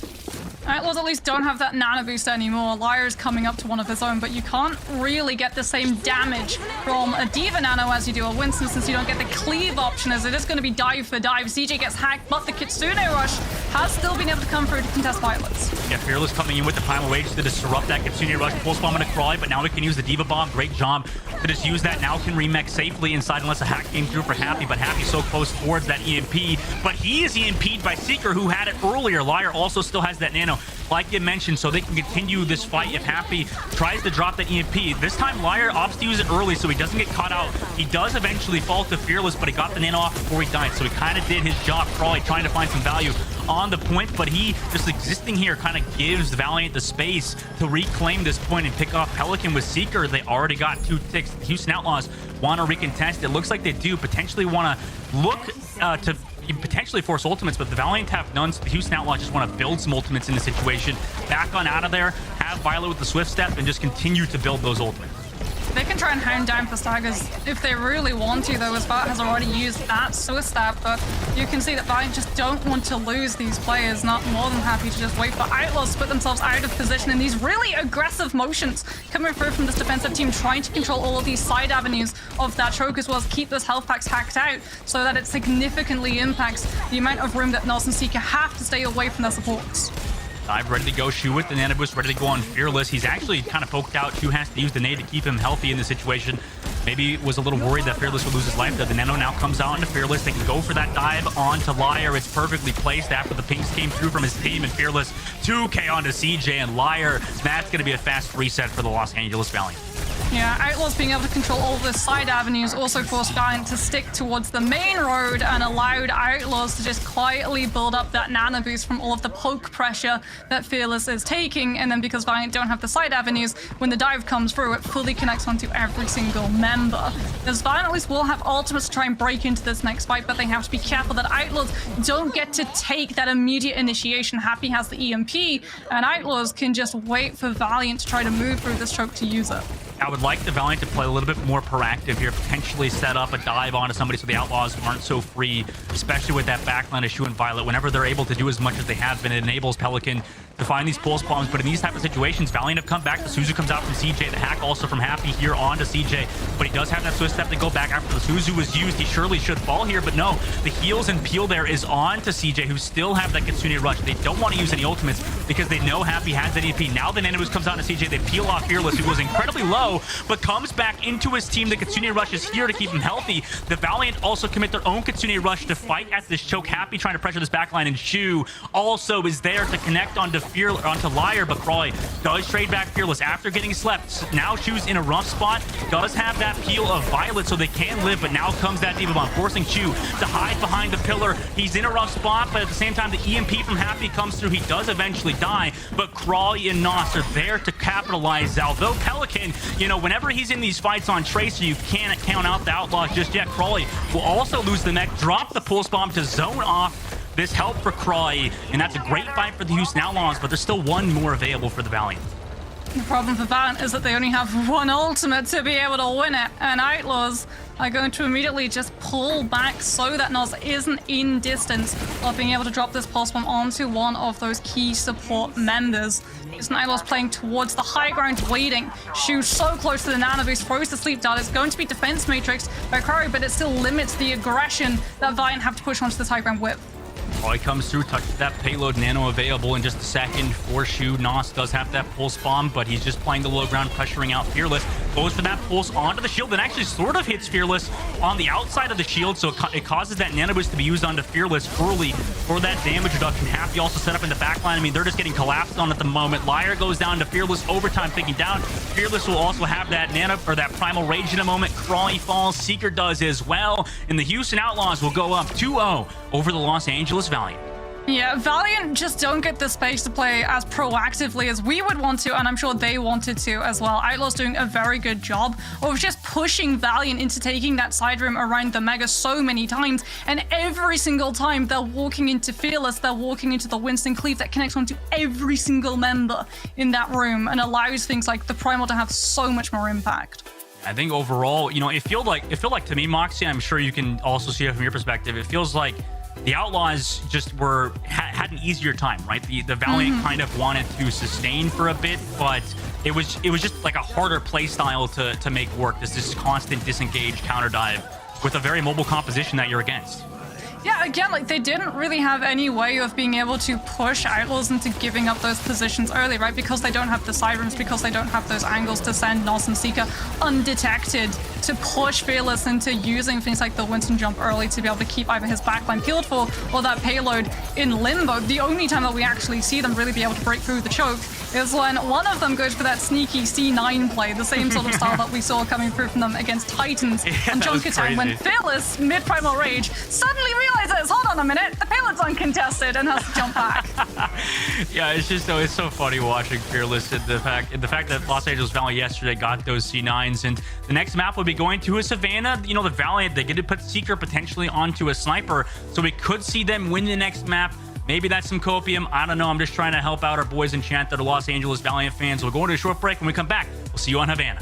Outlaws at least don't have that nano boost anymore. Lyre's coming up to one of his own, but you can't really get the same damage from a D.Va nano as you do a Winston, since you don't get the cleave option, as it is going to be dive for dive. CJ gets hacked, but the Kitsune rush has still been able to come through to contest Violets. Yeah, Fearless coming in with the Primal Rage to disrupt that Kitsune rush. Pulse bomb into Crawley, but now we can use the D.Va bomb. Great job to just use that. Now can remech safely inside unless a hack came through for Happy, but Happy's so close towards that EMP. But he is EMP'd by Seeker, who had it earlier. Lyre also still has that nano, like you mentioned, so they can continue this fight if Happy tries to drop that EMP. This time, Lyre opts to use it early so he doesn't get caught out. He does eventually fall to Fearless, but he got the nano off before he died, so he kind of did his job. Crawley trying to find some value on the point, but he just existing here kind of gives Valiant the space to reclaim this point and pick off Pelican with Seeker. They already got 2 ticks. The Houston Outlaws want to recontest. It looks like they do potentially want to look to potentially force ultimates, but the Valiant have none, so the Houston Outlaws just want to build some ultimates in the situation. Back on out of there, have Violet with the Swift Step, and just continue to build those ultimates. They can try and hound down for staggers if they really want to, though, as Valiant has already used that Swift Step, but you can see that Valiant just don't want to lose these players, not more than happy to just wait for Outlaws to put themselves out of position in these really aggressive motions coming through from this defensive team, trying to control all of these side avenues of that choke, as well as keep those health packs hacked out so that it significantly impacts the amount of room that Nos and Seeker have to stay away from their supports. Dive ready to go. Shu with the nano boost ready to go on Fearless. He's actually kind of poked out. Shu has to use the nade to keep him healthy in this situation. Maybe was a little worried that Fearless would lose his life. The nano now comes out into Fearless. They can go for that dive onto Liar. It's perfectly placed after the pinks came through from his team, and Fearless 2K onto CJ and Liar. That's going to be a fast reset for the Los Angeles Valiant. Yeah, Outlaws being able to control all of the side avenues also forced Valiant to stick towards the main road and allowed Outlaws to just quietly build up that nano boost from all of the poke pressure that Fearless is taking. And then because Valiant don't have the side avenues, when the dive comes through, it fully connects onto every single member. As Valiant at least will have ultimates to try and break into this next fight, but they have to be careful that Outlaws don't get to take that immediate initiation. Happy has the EMP, and Outlaws can just wait for Valiant to try to move through this choke to use it. I would like the Valiant to play a little bit more proactive here, potentially set up a dive onto somebody so the Outlaws aren't so free, especially with that backline of Shu and Violet. Whenever they're able to do as much as they have been, it enables Pelican to find these pulse bombs. But in these type of situations, Valiant have come back. The Suzu comes out from CJ. The hack also from Happy here onto CJ. But he does have that Swift Step to go back after the Suzu was used. He surely should fall here, but no. The heals and peel there is on to CJ, who still have that Kitsune Rush. They don't want to use any ultimates because they know Happy has that EP. Now the Nanoboos comes out to CJ. They peel off Fearless, who was incredibly low, but comes back into his team. The Kitsune Rush is here to keep him healthy. The Valiant also commit their own Kitsune Rush to fight at this choke. Happy trying to pressure this backline, and Shu also is there to connect onto Liar, but Croy does trade back Fearless after getting slept. Now Shu's in a rough spot, does have that peel of Violet so they can live, but now comes that Diva Bomb, forcing Shu to hide behind the pillar. He's in a rough spot, but at the same time, the EMP from Happy comes through. He does eventually die, but Crawley and Nos are there to capitalize. Although Pelican, you know, whenever he's in these fights on Tracer, you can't count out the Outlaws just yet. Crawley will also lose the mech, drop the pulse bomb to zone off this help for Crawley, and that's a great fight for the Houston Outlaws, but there's still one more available for the Valiant. The problem for Valiant is that they only have one ultimate to be able to win it, and Outlaws are going to immediately just pull back so that Nos isn't in distance of being able to drop this pulse bomb onto one of those key support members. Houston Outlaws playing towards the high ground, waiting. Shu so close to the nano boost, throws the sleep dart. It's going to be defense matrix by Curry, but it still limits the aggression that Valiant have to push onto this high ground with. He comes through, touches that payload, nano available in just a second for Shu. Nos does have that pulse bomb, but he's just playing the low ground, pressuring out Fearless. Goes for that pulse onto the shield, and actually sort of hits Fearless on the outside of the shield, so it causes that nano boost to be used onto Fearless early for that damage reduction. Happy also set up in the backline. I mean, they're just getting collapsed on at the moment. Liar goes down to Fearless, overtime picking down. Fearless will also have that nano, or that primal rage in a moment. Crawley falls, Seeker does as well, and the Houston Outlaws will go up 2-0 over the Los Angeles Valiant. Yeah, Valiant just don't get the space to play as proactively as we would want to, and I'm sure they wanted to as well. Outlaws doing a very good job of just pushing Valiant into taking that side room around the Mega so many times, and every single time they're walking into Fearless, they're walking into the Winston Cleave that connects onto every single member in that room and allows things like the Primal to have so much more impact. I think overall, you know, it felt like to me, Moxie, I'm sure you can also see it from your perspective, it feels like the Outlaws just had an easier time, right? The Valiant kind of wanted to sustain for a bit, but it was just like a harder play style to make work. This constant disengage counter dive with a very mobile composition that you're against. Yeah, again, like they didn't really have any way of being able to push Outlaws into giving up those positions early, right? Because they don't have the side rooms, because they don't have those angles to send Nos and Seeker undetected to push Fearless into using things like the Winston jump early to be able to keep either his backline peeled for or that payload in limbo. The only time that we actually see them really be able to break through the choke is when one of them goes for that sneaky C9 play, the same sort of style that we saw coming through from them against Titans and Junkertown, when Fearless, mid-primal rage, suddenly realizes, hold on a minute, the payload's uncontested, and has to jump back. Yeah, it's just it's so funny watching Fearless and the fact that Los Angeles Valiant yesterday got those C9s, and the next map would be going to a Savannah. You know, the Valiant, they get to put Seeker potentially onto a Sniper, so we could see them win the next map. Maybe that's some copium. I don't know. I'm just trying to help out our boys in chat that are Los Angeles Valiant fans. We'll go into a short break. When we come back, we'll see you on Havana.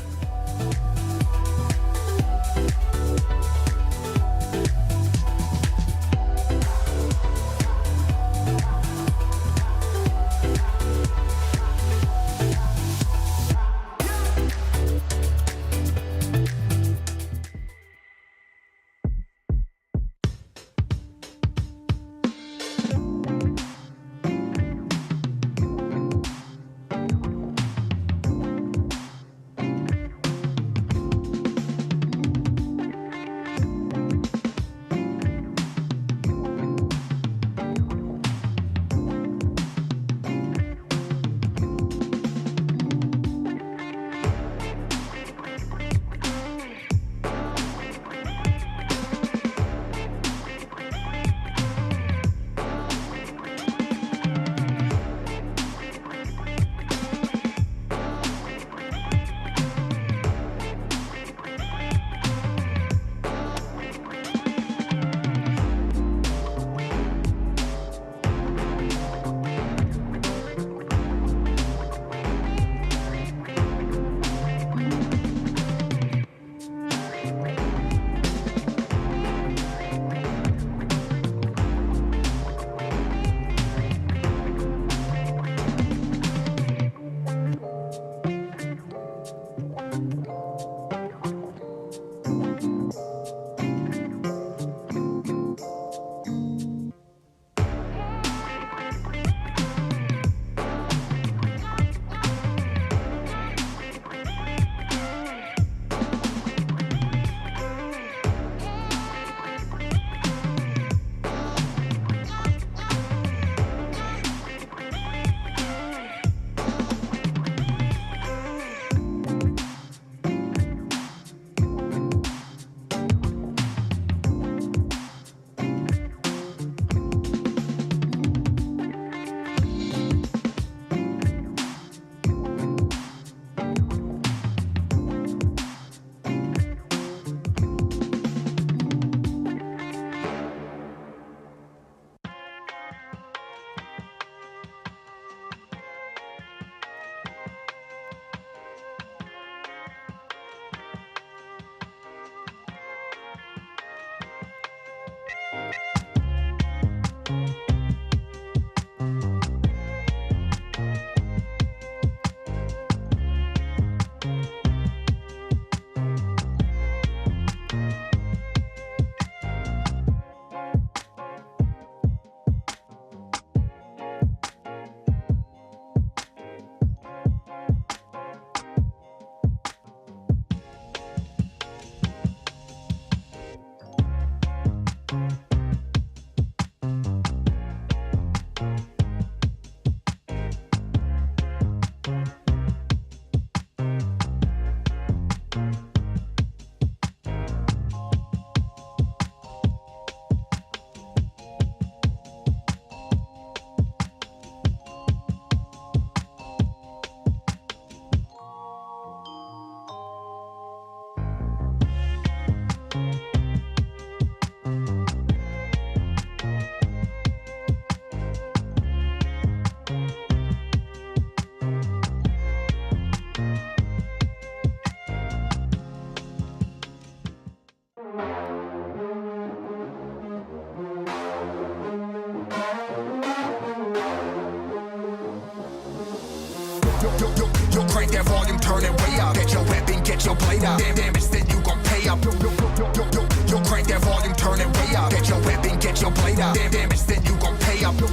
Yo, crank that volume, turn it way up. Get your weapon, get your blade up. Damage, then you gon' pay up. Yo, crank that volume, turn it way up. Get your weapon, get your blade up. Damage, then you gon' pay up. Yo,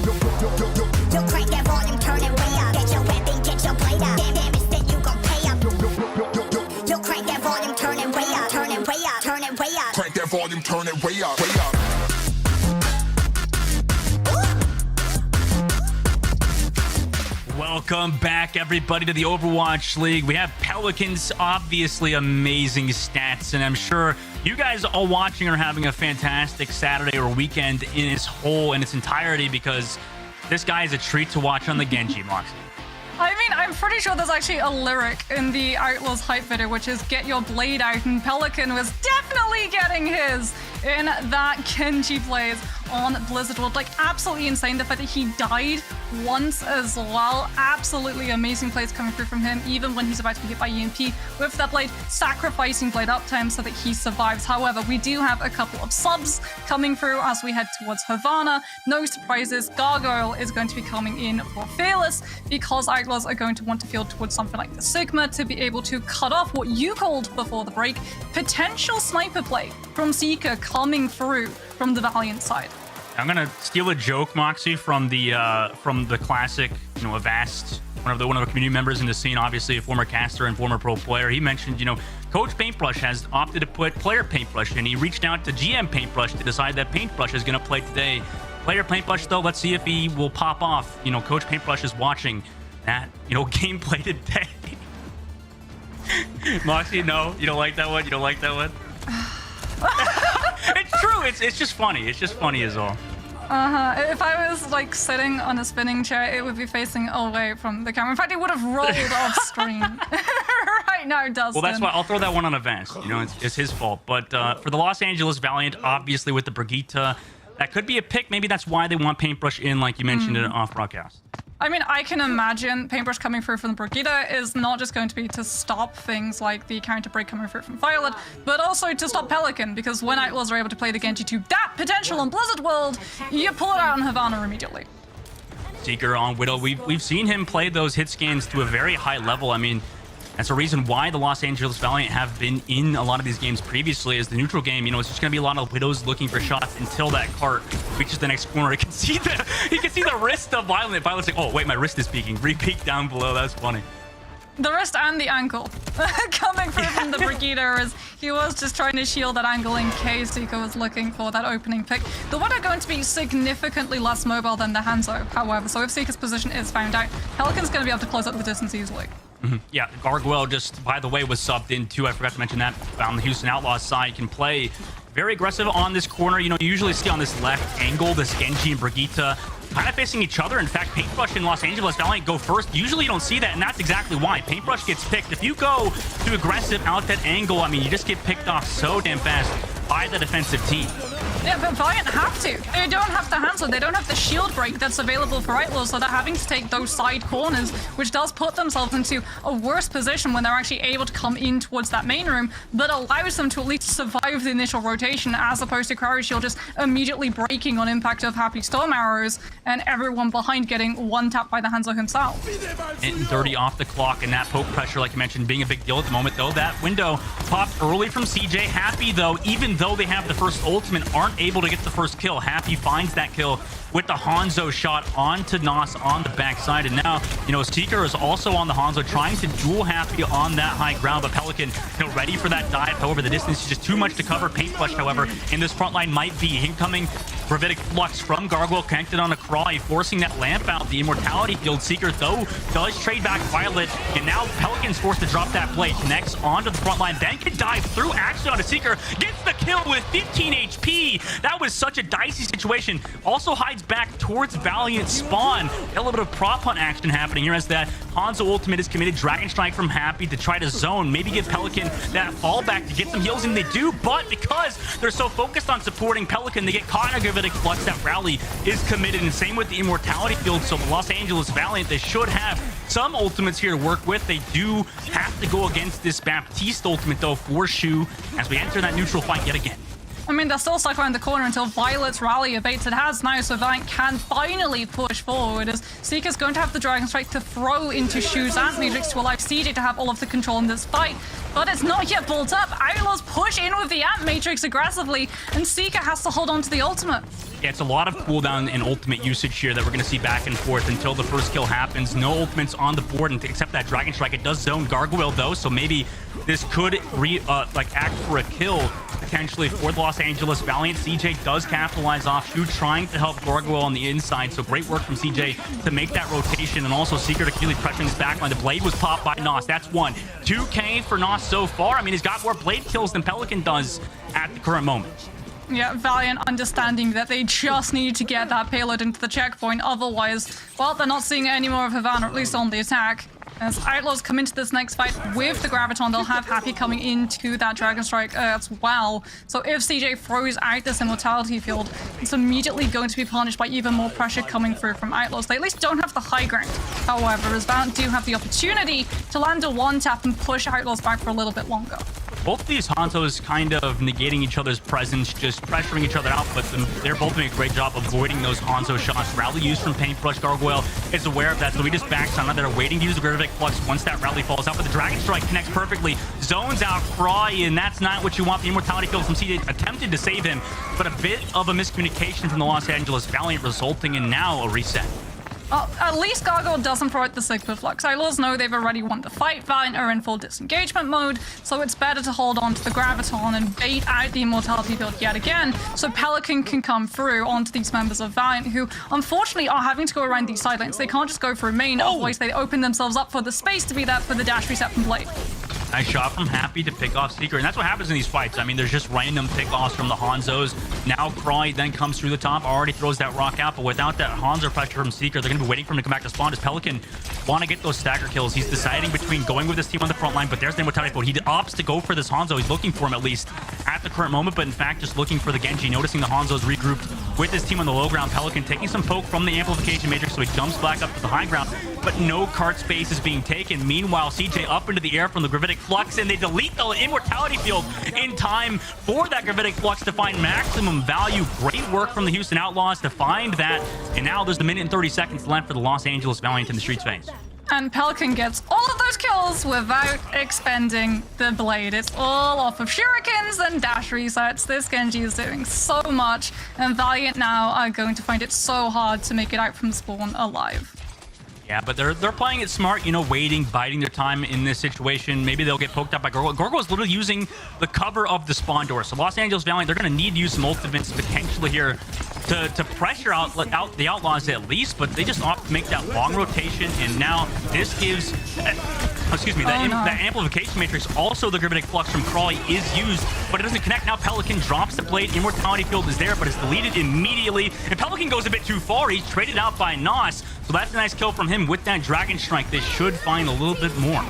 crank that volume, turn it way up. Get your weapon, get your blade up. Damage, then you gon' pay up. Yo, crank that volume, turn it way up. Turn it way up, turn it way up. Crank that volume, turn it way up, way up. Welcome back, everybody, to the Overwatch League. We have Pelicans, obviously amazing stats, and I'm sure you guys all watching are having a fantastic Saturday or weekend in its entirety, because this guy is a treat to watch on the Genji, Moxie. I mean, I'm pretty sure there's actually a lyric in the Outlaws hype video, which is "Get your blade out," and Pelican was definitely getting his in that Genji plays on Blizzard World. Like, absolutely insane. The fact that he died once as well. Absolutely amazing plays coming through from him, even when he's about to be hit by EMP with that blade, sacrificing blade uptime so that he survives. However, we do have a couple of subs coming through as we head towards Havana. No surprises, Gargoyle is going to be coming in for Fearless, because Outlaws are going to want to field towards something like the Sigma to be able to cut off what you called before the break, potential sniper play from Seeker coming through from the Valiant side. I'm gonna steal a joke, Moxie, from the classic, Avast, one of the community members in the scene, obviously a former caster and former pro player. He mentioned, Coach Paintbrush has opted to put player Paintbrush in. He reached out to GM Paintbrush to decide that Paintbrush is gonna play today. Player Paintbrush, though, let's see if he will pop off. Coach Paintbrush is watching that, gameplay today. Moxie, no, you don't like that one? You don't like that one? It's true. It's just funny. It's just funny is all. If I was like sitting on a spinning chair, it would be facing away from the camera. In fact, it would have rolled off screen right now, Dustin. Well, that's why I'll throw that one on Avance. It's his fault. But for the Los Angeles Valiant, obviously with the Brigitte, that could be a pick. Maybe that's why they want Paintbrush in, like you mentioned in an off broadcast. I mean, I can imagine Paintbrush coming through from the Brigitte is not just going to be to stop things like the counter break coming through from Violet, but also to stop Pelican, because when Outlaws are able to play the Genji to that potential on Blizzard World, you pull it out on Havana immediately. Seeker on Widow. We've seen him play those hit scans to a very high level. I mean, that's a reason why the Los Angeles Valiant have been in a lot of these games previously. Is the neutral game, it's just going to be a lot of Widows looking for shots until that cart reaches the next corner. You can see the wrist of Violet. Violet's like, oh, wait, my wrist is peeking. Re-peek down below. That's funny. The wrist and the ankle coming through from the Brigitte, as he was just trying to shield that angle in case Seeker was looking for that opening pick. The one are going to be significantly less mobile than the Hanzo, however, so if Seeker's position is found out, Pelican's going to be able to close up the distance easily. Yeah, Gargoyle just, by the way, was subbed in too. I forgot to mention that. On the Houston Outlaws side, can play very aggressive on this corner. You usually see on this left angle, this Genji and Brigitte kind of facing each other. In fact, Paintbrush in Los Angeles Valiant go first. Usually you don't see that, and that's exactly why. Paintbrush gets picked. If you go too aggressive out that angle, I mean, you just get picked off so damn fast by the defensive team. Yeah, but Valiant have to. They don't have the Hanzo. They don't have the shield break that's available for Outlaws, so they're having to take those side corners, which does put themselves into a worse position when they're actually able to come in towards that main room, but allows them to at least survive the initial rotation, as opposed to Cryo Shield just immediately breaking on impact of Happy Storm arrows and everyone behind getting one tap by the Hanzo himself. Hitting 30 off the clock, and that poke pressure, like you mentioned, being a big deal at the moment, though. That window popped early from CJ. Happy, though, even though they have the first ultimate, aren't able to get the first kill. Happy finds that kill with the Hanzo shot onto Nos on the backside, and now, Seeker is also on the Hanzo, trying to duel Happy on that high ground, but Pelican, ready for that dive. However, the distance is just too much to cover. Paintbrush, however, in this front line might be incoming Gravitic Flux from Gargoyle, connected on a Cry, forcing that lamp out. The Immortality field. Seeker, though, does trade back Violet, and now Pelican's forced to drop that blade. Connects onto the front line, then can dive through, actually onto Seeker, gets the kill with 15 HP. That was such a dicey situation. Also hides back towards Valiant spawn. A little bit of prop hunt action happening here as that Hanzo ultimate is committed. Dragon Strike from Happy to try to zone, maybe give Pelican that fallback to get some heals, and they do, but because they're so focused on supporting Pelican, they get caught in a Gravitic Flux. That rally is committed, and same with the Immortality field. So Los Angeles Valiant, they should have some ultimates here to work with. They do have to go against this Baptiste ultimate, though, for Shu, as we enter that neutral fight yet again. I mean, they're still stuck around the corner until Violet's rally abates. It has now, so Valiant can finally push forward, as Seeker's going to have the Dragon Strike to throw into Shu's Ant Matrix to allow CJ to have all of the control in this fight. but it's not yet built up. Outlaws push in with the Amp Matrix aggressively, and Seeker has to hold on to the ultimate. Yeah, it's a lot of cooldown and ultimate usage here that we're going to see back and forth until the first kill happens. No ultimates on the board, and except that Dragon Strike. It does zone Gargoyle, though, so maybe this could act for a kill potentially for the Los Angeles Valiant. CJ does capitalize off Shu, trying to help Gargoyle on the inside, so great work from CJ to make that rotation, and also Seeker to really pressuring his backline. The Blade was popped by Nos. That's one. 2K for Nos so far. I mean, he's got more Blade kills than Pelican does at the current moment. Yeah, Valiant understanding that they just need to get that payload into the checkpoint. Otherwise, well, they're not seeing any more of Havana, at least on the attack. As Outlaws come into this next fight with the Graviton, they'll have Happy coming into that Dragon Strike as well. So if CJ throws out this Immortality Field, it's immediately going to be punished by even more pressure coming through from Outlaws. They at least don't have the high ground. However, as Valiant do have the opportunity to land a one-tap and push Outlaws back for a little bit longer. Both these Hanzos kind of negating each other's presence, just pressuring each other out, but they're both doing a great job avoiding those Hanzo shots. Rally used from Paintbrush. Gargoyle is aware of that, so he just backs on. They're waiting to use the Gravitic Flux once that rally falls out, but the Dragon Strike connects perfectly. Zones out Fry, and that's not what you want. The Immortality Field from CJ attempted to save him, but a bit of a miscommunication from the Los Angeles Valiant, resulting in now a reset. Well, at least Gargoyle doesn't throw out the Sigma Flux. Outlaws know they've already won the fight. Valiant are in full disengagement mode, so it's better to hold on to the Graviton and bait out the Immortality Field yet again, so Pelican can come through onto these members of Valiant, who unfortunately are having to go around these side lanes. They can't just go through main, otherwise they open themselves up for the space to be there for the dash reset from Blade. Nice shot from Happy to pick off Seeker, and that's what happens in these fights. I mean, there's just random pick-offs from the Hanzos. Now Croy then comes through the top, already throws that rock out, but without that Hanzo pressure from Seeker, they're going to be waiting for him to come back to spawn. Does Pelican want to get those stagger kills? He's deciding between going with his team on the front line, but there's the Immortality Field. He opts to go for this Hanzo. He's looking for him at least at the current moment, but in fact just looking for the Genji, noticing the Hanzos regrouped with his team on the low ground. Pelican taking some poke from the Amplification Matrix, so he jumps back up to the high ground, but no cart space is being taken. Meanwhile, CJ up into the air from the Gravitic Flux, and they delete the Immortality Field in time for that Gravitic Flux to find maximum value. Great work from the Houston Outlaws to find that, and now there's the minute and 30 seconds left for the Los Angeles Valiant in the streets phase. And Pelican gets all of those kills without expending the Blade. It's all off of shurikens and dash resets. This Genji is doing so much, and Valiant now are going to find it so hard to make it out from spawn alive. Yeah, but they're playing it smart, you know, waiting, biding their time in this situation. Maybe they'll get poked up by Gargoyle. Gargoyle is literally using the cover of the spawn door. So Los Angeles Valiant, they're going to need to use some ultimates potentially here to pressure out the Outlaws at least, but they just opt to make that long rotation, and now this gives... that Amplification Matrix, also the Gravitic Flux from Crawley is used, but it doesn't connect. Now Pelican drops the Blade. Immortality Field is there, but it's deleted immediately. And Pelican goes a bit too far. He's traded out by Nos, so that's a nice kill from him with that Dragon Strike. They should find a little bit more.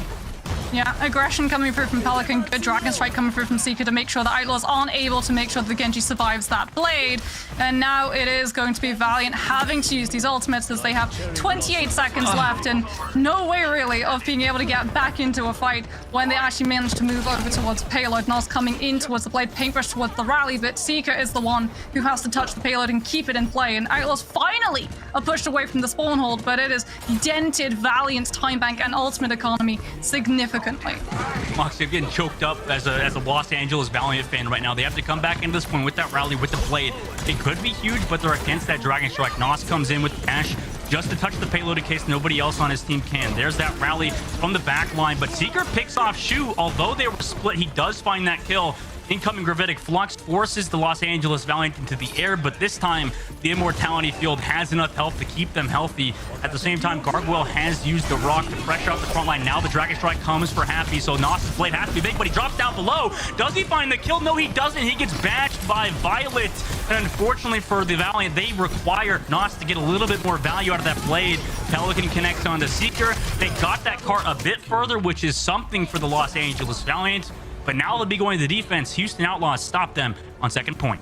Yeah, aggression coming through from Pelican, good Dragon Strike coming through from Seeker to make sure the Outlaws aren't able to make sure that the Genji survives that Blade. And now it is going to be Valiant having to use these ultimates as they have 28 seconds left and no way really of being able to get back into a fight when they actually manage to move over towards payload. Nos coming in towards the Blade, Paintbrush towards the rally, but Seeker is the one who has to touch the payload and keep it in play. And Outlaws finally are pushed away from the spawn hold, but it has dented Valiant's time bank and ultimate economy significantly. Moxie getting choked up as a Los Angeles Valiant fan right now. They have to come back into this point with that rally with the Blade. It could be huge, but they're against that Dragon Strike. Nos comes in with Dash just to touch the payload in case nobody else on his team can. There's that rally from the back line, but Seeker picks off Shu. Although they were split, he does find that kill. Incoming Gravitic Flux forces the Los Angeles Valiant into the air, but this time the Immortality Field has enough health to keep them healthy. At the same time, Gargoyle has used the rock to pressure out the front line. Now the Dragon Strike comes for Happy, so Nos' Blade has to be big, but he drops down below. Does he find the kill? No, he doesn't. He gets bashed by Violet, and unfortunately for the Valiant, they require Nos to get a little bit more value out of that Blade. Pelican connects on the Seeker. They got that cart a bit further, which is something for the Los Angeles Valiant. But now they'll be going to the defense. Houston Outlaws stop them on second point.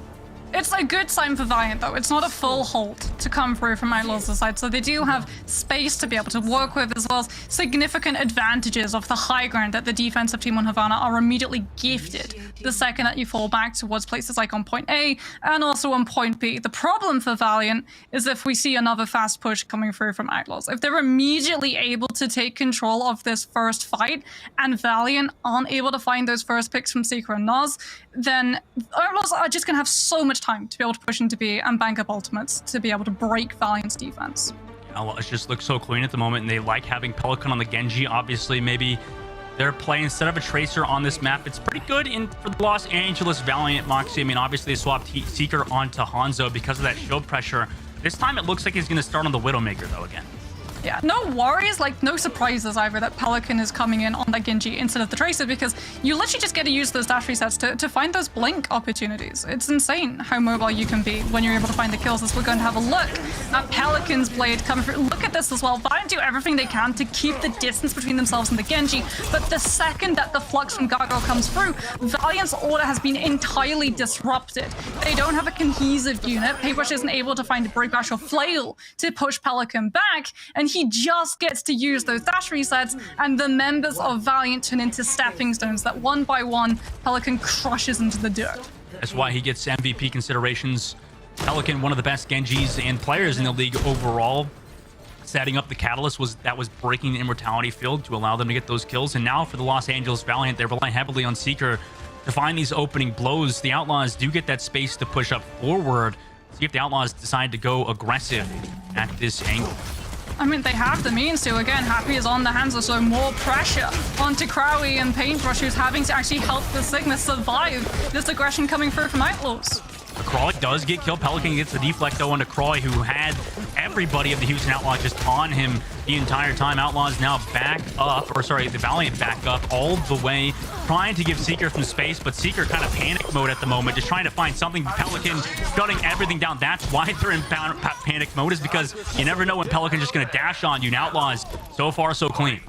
It's a good sign for Valiant, though. It's not a full halt to come through from Outlaws' side, so they do have space to be able to work with, as well as significant advantages of the high ground that the defensive team on Havana are immediately gifted the second that you fall back towards places like on point A and also on point B. The problem for Valiant is if we see another fast push coming through from Outlaws. If they're immediately able to take control of this first fight and Valiant aren't able to find those first picks from Seeker and Noz, then Outlaws are just going to have so much time to be able to push into B and bank up ultimates to be able to break Valiant's defense. Outlaws just look so clean at the moment, and they like having Pelican on the Genji. Obviously, maybe their play instead of a Tracer on this map, it's pretty good for the Los Angeles Valiant. Moxie, I mean, obviously they swapped Seeker onto Hanzo because of that shield pressure. This time it looks like he's going to start on the Widowmaker, though, again. Yeah, no worries, like no surprises either that Pelican is coming in on that Genji instead of the Tracer, because you literally just get to use those dash resets to find those blink opportunities. It's insane how mobile you can be when you're able to find the kills, as we're going to have a look at Pelican's blade coming through. Look at this as well. Valiant do everything they can to keep the distance between themselves and the Genji, but the second that the flux from Gargoyle comes through, Valiant's order has been entirely disrupted. They don't have a cohesive unit. Paintbrush isn't able to find a Breakbash or Flail to push Pelican back, and he just gets to use those dash resets, and the members of Valiant turn into stepping stones that one by one Pelican crushes into the dirt. That's why he gets MVP considerations. Pelican, one of the best Genjis and players in the league overall. Setting up the catalyst was breaking the immortality field to allow them to get those kills. And now for the Los Angeles Valiant, they rely heavily on Seeker to find these opening blows. The Outlaws do get that space to push up forward. See if the Outlaws decide to go aggressive at this angle. I mean, they have the means to. Again, Happy is on the hands, so more pressure onto Crowley and Paintbrush, who's having to actually help the Sigma survive this aggression coming through from Outlaws. Crawley does get killed. Pelican gets the deflect though onto Crawley, who had everybody of the Houston Outlaws just on him the entire time. Outlaws now back up, or sorry, the Valiant back up all the way, trying to give Seeker some space, but Seeker kind of panic mode at the moment, just trying to find something. Pelican shutting everything down. That's why they're in panic mode, is because you never know when Pelican's just going to dash on you. And Outlaws, so far, so clean.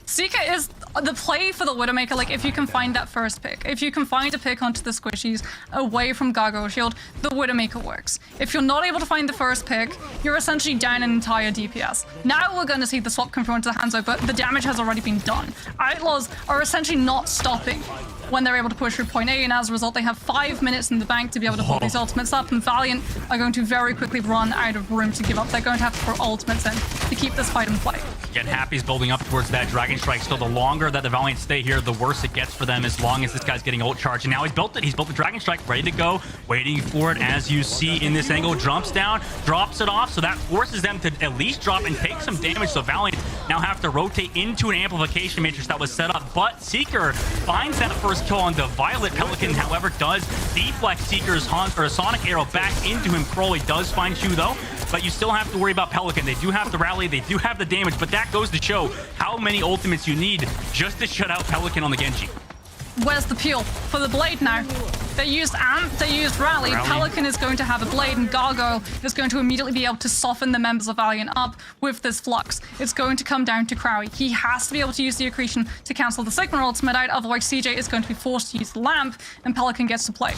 Seeker is the play for the Widowmaker. Like, if you can find that first pick, if you can find a pick onto the squishies away from Gargoyle Shield, the Widowmaker works. If you're not able to find the first pick, you're essentially down an entire DPS. Now we're going to see the swap come through into the Hanzo, but the damage has already been done. Outlaws are essentially not stopping when they're able to push through point A, and as a result, they have 5 minutes in the bank to be able to pull these ultimates up, and Valiant are going to very quickly run out of room to give up. They're going to have to throw ultimates in to keep this fight in play. Again, Happy's building up towards that Dragon Strike. Still, the longer that the Valiant stay here, the worse it gets for them, as long as this guy's getting ult charge. And now he's built it. He's built the Dragon Strike, ready to go, waiting for it, as you see in this angle. Jumps down, drops it off, so that forces them to at least drop and take some damage. So Valiant now have to rotate into an amplification matrix that was set up, but Seeker finds that first kill on the Violet. Pelican, however, does deflect Seeker's Sonic Arrow back into him. Crowley does find Shu, though, but you still have to worry about Pelican. They do have to rally, they do have the damage, but that goes to show how many ultimates you need just to shut out Pelican on the Genji. Where's the peel for the blade now? They used Amp, they used Rally. Pelican is going to have a blade, and Gargoyle is going to immediately be able to soften the members of Valiant up with this flux. It's going to come down to Crowley. He has to be able to use the accretion to cancel the Sigma ultimate out, otherwise CJ is going to be forced to use the lamp, and Pelican gets to play.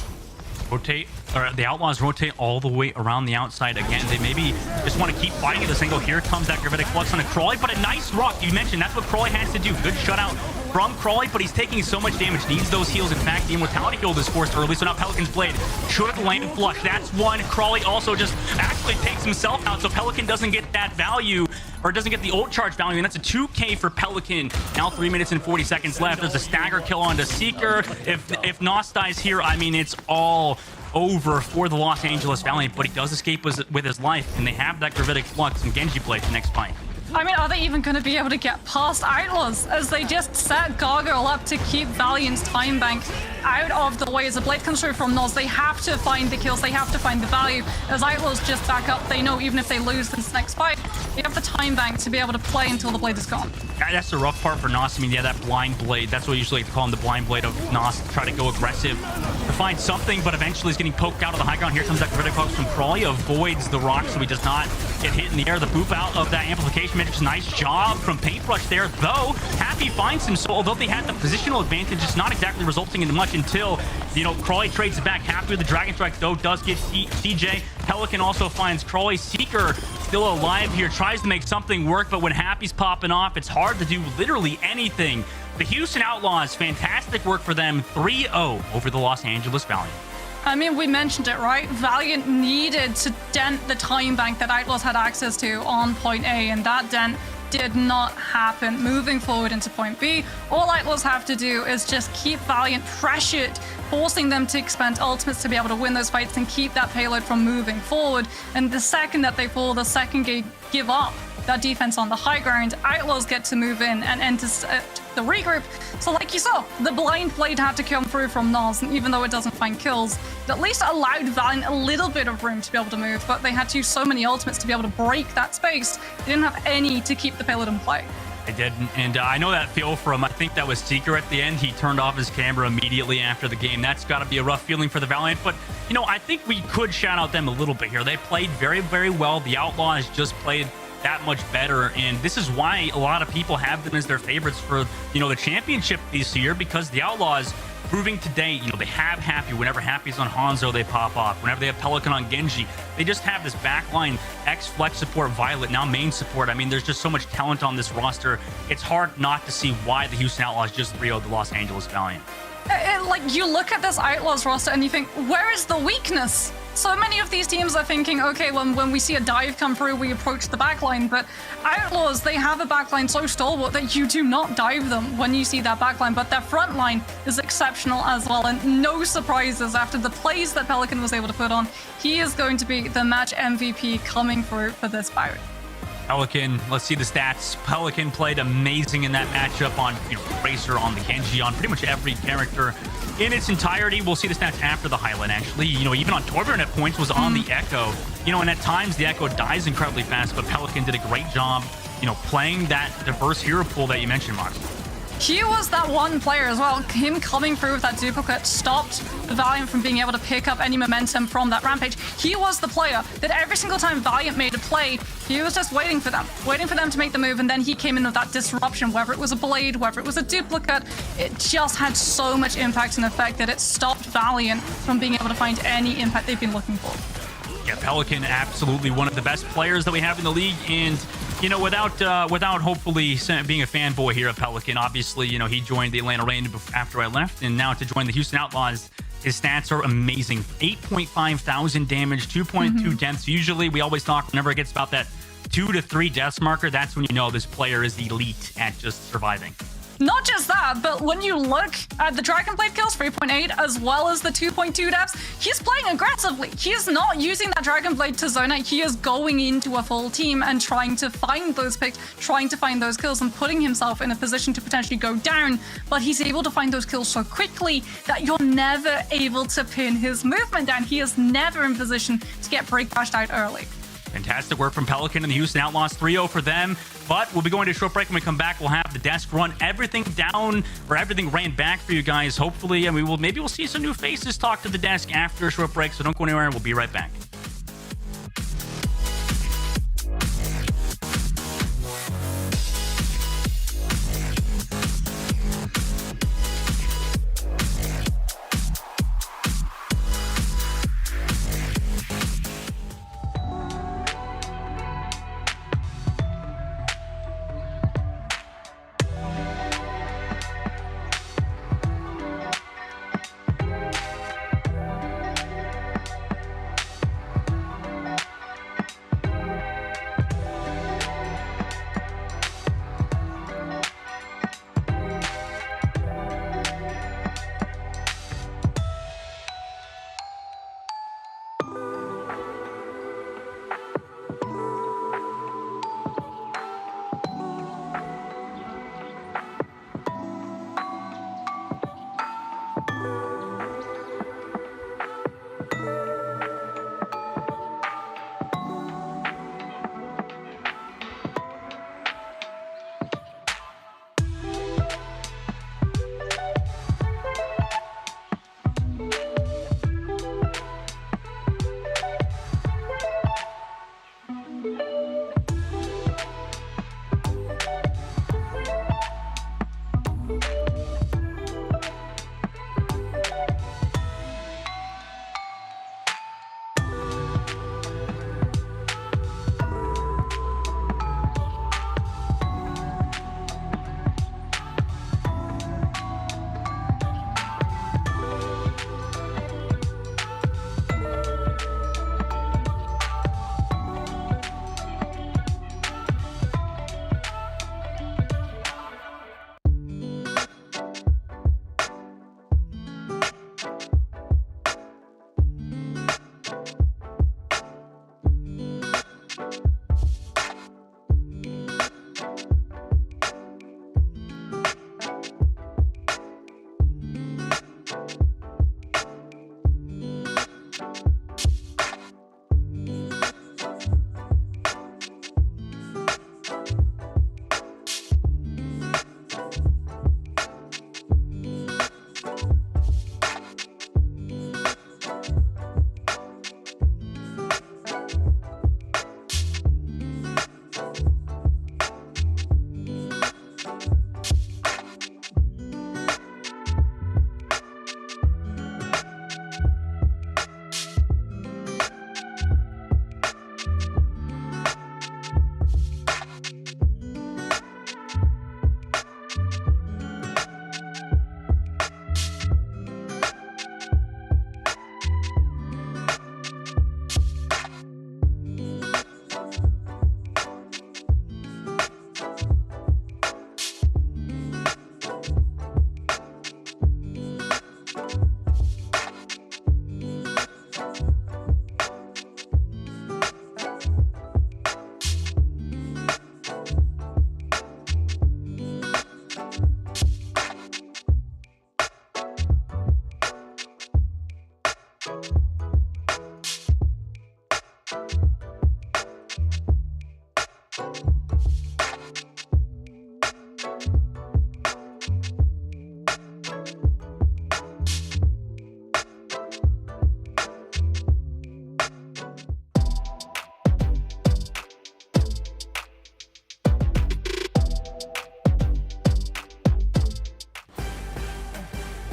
Rotate, or the Outlaws rotate all the way around the outside again. They maybe just want to keep fighting at this angle. Here comes that Gravitic Flux on a Crawley, but a nice rock. You mentioned that's what Crawley has to do. Good shutout from Crawley, but he's taking so much damage. Needs those heals. In fact, the Immortality Field is forced early, so now Pelican's Blade should land flush. That's one. Crawley also just actually takes himself out, so Pelican doesn't get that value, or doesn't get the ult charge value, and that's a 2k for Pelican. Now 3 minutes and 40 seconds left. There's a stagger kill onto Seeker. If Nos dies here, I mean, it's all over for the Los Angeles Valiant, but he does escape with his life, and they have that Gravitic Flux and Genji play for the next fight. I mean, are they even going to be able to get past Outlaws as they just set Gargoyle up to keep Valiant's time bank out of the way? As the blade comes through from Nos, they have to find the kills, they have to find the value. As Outlaws just back up, they know even if they lose this next fight, they have the time bank to be able to play until the blade is gone. That's the rough part for Nos. I mean, yeah, that blind blade, that's what we usually like to call him, the blind blade of Nos, to try to go aggressive, to find something, but eventually he's getting poked out of the high ground. Here comes that Gravitic Flux from Crawley, avoids the rock so he does not get hit in the air. The boop out of that amplification matrix. Nice job from Paintbrush there, though Happy finds him, so although they had the positional advantage, it's not exactly resulting in much. until, you know, Crawley trades it back. Happy with the Dragon Strike, though, does get CJ. Pelican also finds Crawley. Seeker still alive here, tries to make something work, but when Happy's popping off, it's hard to do literally anything. The Houston Outlaws, fantastic work for them, 3-0 over the Los Angeles Valiant. I mean, we mentioned it, right? Valiant needed to dent the time bank that Outlaws had access to on point A, and that dent did not happen. Moving forward into point B, all Outlaws have to do is just keep Valiant pressured, forcing them to expend ultimates to be able to win those fights and keep that payload from moving forward. And the second that they fall, the second they give up that defense on the high ground, Outlaws get to move in and intercept the regroup. So like you saw, the blind blade had to come through from Nas, and even though it doesn't find kills, it at least allowed Valiant a little bit of room to be able to move, but they had to use so many ultimates to be able to break that space. They didn't have any to keep the payload in play. I didn't, and I know that feel from, I think that was Seeker at the end. He turned off his camera immediately after the game. That's got to be a rough feeling for the Valiant, but, you know, I think we could shout out them a little bit here. They played very, very well. The Outlaws just played that much better, and this is why a lot of people have them as their favorites for, you know, the championship this year, because the Outlaws proving today, you know, they have Happy. Whenever Happy's on Hanzo, they pop off. Whenever they have Pelican on Genji, they just have this backline X-Flex support, Violet, now main support. I mean, there's just so much talent on this roster. It's hard not to see why the Houston Outlaws just 3-0'd the Los Angeles Valiant. Like, you look at this Outlaws roster and you think, where is the weakness? So many of these teams are thinking, okay, when we see a dive come through, we approach the backline. But Outlaws, they have a backline so stalwart that you do not dive them when you see that backline. But their front line is exceptional as well. And no surprises after the plays that Pelican was able to put on. He is going to be the match MVP coming through for this bout. Pelican, let's see the stats. Pelican played amazing in that matchup on, you know, Tracer, on the Genji, on pretty much every character in its entirety. We'll see the stats after the highlight, actually. You know, even on Torbjorn at points was on the Echo. You know, and at times the Echo dies incredibly fast, but Pelican did a great job, you know, playing that diverse hero pool that you mentioned, Mox. He was that one player as well. Him coming through with that duplicate stopped the Valiant from being able to pick up any momentum from that rampage. He was the player that every single time Valiant made a play, he was just waiting for them to make the move, and then he came in with that disruption, whether it was a blade, whether it was a duplicate. It just had so much impact and effect that it stopped Valiant from being able to find any impact they've been looking for. Yeah, Pelican, absolutely one of the best players that we have in the league, and you know, without hopefully being a fanboy here of Pelican, obviously, you know, he joined the Atlanta Reign after I left, and now to join the Houston Outlaws, his stats are amazing. 8.5 thousand damage, 2.2 deaths. Usually, we always talk whenever it gets about that 2 to 3 deaths marker, that's when you know this player is elite at just surviving. Not just that, but when you look at the Dragonblade kills, 3.8, as well as the 2.2 deaths, he's playing aggressively. He is not using that Dragonblade to zone out. He is going into a full team and trying to find those picks, trying to find those kills, and putting himself in a position to potentially go down. But he's able to find those kills so quickly that you're never able to pin his movement down. He is never in position to get break bashed out early. Fantastic work from Pelican and the Houston Outlaws, 3-0 for them. But we'll be going to a short break. When we come back, we'll have the desk run everything down, or everything ran back for you guys, hopefully. And maybe we'll see some new faces talk to the desk after a short break, so don't go anywhere. We'll be right back.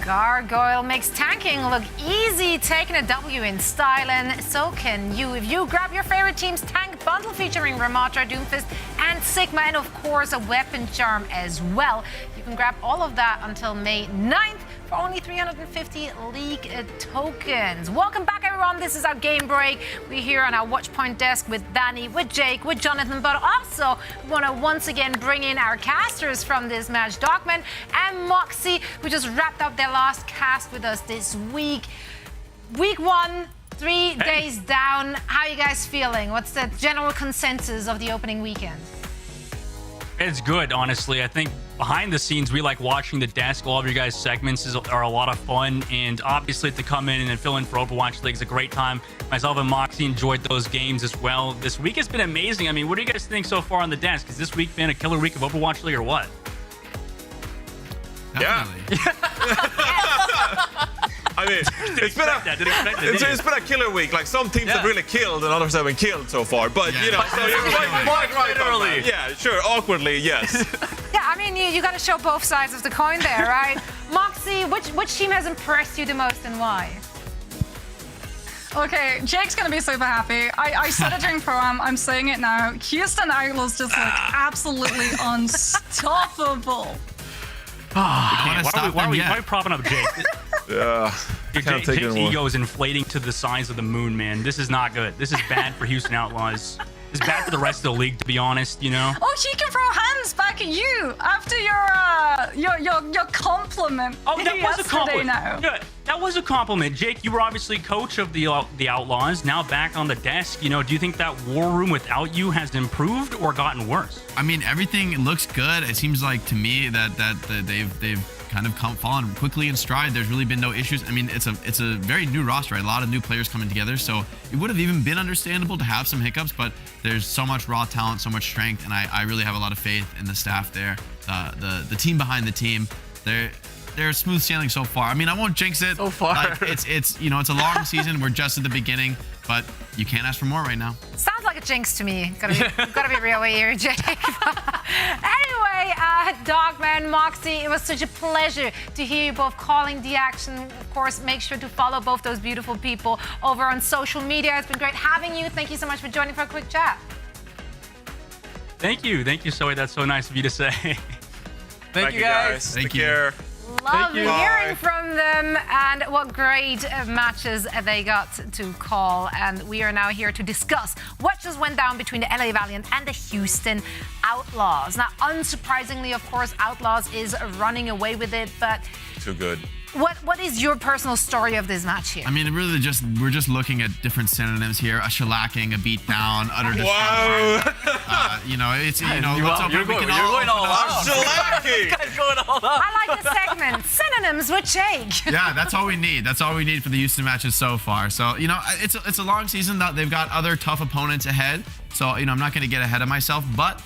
Gargoyle makes tanking look easy, taking a W in style, and so can you. If you grab your favorite team's tank bundle featuring Ramatra, Doomfist, and Sigma, and of course a weapon charm as well, you can grab all of that until May 9th for only 350 League tokens. Welcome back, everyone. This is our game break. We're here on our Watchpoint desk with Danny, with Jake, with Jonathan, but also we want to once again bring in our casters from this match, Dogman and Moxie, who just wrapped up their last cast with us this week. Week 1, 3 days down. How are you guys feeling? What's the general consensus of the opening weekend? It's good, honestly. I think behind the scenes, we like watching the desk. All of your guys' segments are a lot of fun, and obviously to come in and fill in for Overwatch League is a great time. Myself and Moxie enjoyed those games as well. This week has been amazing. I mean, what do you guys think so far on the desk? Has this week been a killer week of Overwatch League or what? Yeah. I mean, it's been a killer week. Like, some teams have really killed and others have been killed so far. But, you know, so you're quite right early. Yeah, sure. Awkwardly, yes. Yeah, I mean, you got to show both sides of the coin there, right? Moxie, which team has impressed you the most and why? Okay, Jake's gonna be super happy. I said it during Pro-Am, I'm saying it now. Houston Outlaws just look absolutely unstoppable. Why are we propping up Jake? Yeah. Jake's ego is inflating to the size of the moon, man. This is not good. This is bad for Houston Outlaws. It's bad for the rest of the league, to be honest, you know? Oh, he can throw hands back at you after your compliment. Oh, that was a compliment. Now. Yeah, that was a compliment. Jake, you were obviously coach of the Outlaws, now back on the desk. You know, do you think that war room without you has improved or gotten worse? I mean, everything looks good. It seems like to me that they've kind of fallen quickly in stride. There's really been no issues. I mean, it's a very new roster, right? A lot of new players coming together, so it would have even been understandable to have some hiccups, but there's so much raw talent, so much strength, and I really have a lot of faith in the staff there. The team behind the team, they're smooth sailing so far. I mean, I won't jinx it. So far. Like, it's you know, it's a long season. We're just at the beginning, but you can't ask for more right now. Sounds like a jinx to me. Gotta be real here, Jake. Anyway, Dogman, Moxie, it was such a pleasure to hear you both calling the action. Of course, make sure to follow both those beautiful people over on social media. It's been great having you. Thank you so much for joining for a quick chat. Thank you, Zoe. That's so nice of you to say. Thank you, guys. Thank Take you. care. Love hearing from them, and what great matches they got to call. And we are now here to discuss what just went down between the LA Valiant and the Houston Outlaws. Now, unsurprisingly, of course, Outlaws is running away with it, but Too good. What is your personal story of this match here? I mean, really, we're just looking at different synonyms here: a shellacking, a beatdown, utter destruction. You know, it's you're going all out. Shellacking. I like the segment. Synonyms with Jake. Yeah, that's all we need. That's all we need for the Houston matches so far. So, you know, it's a long season. They've got other tough opponents ahead. So, you know, I'm not going to get ahead of myself, but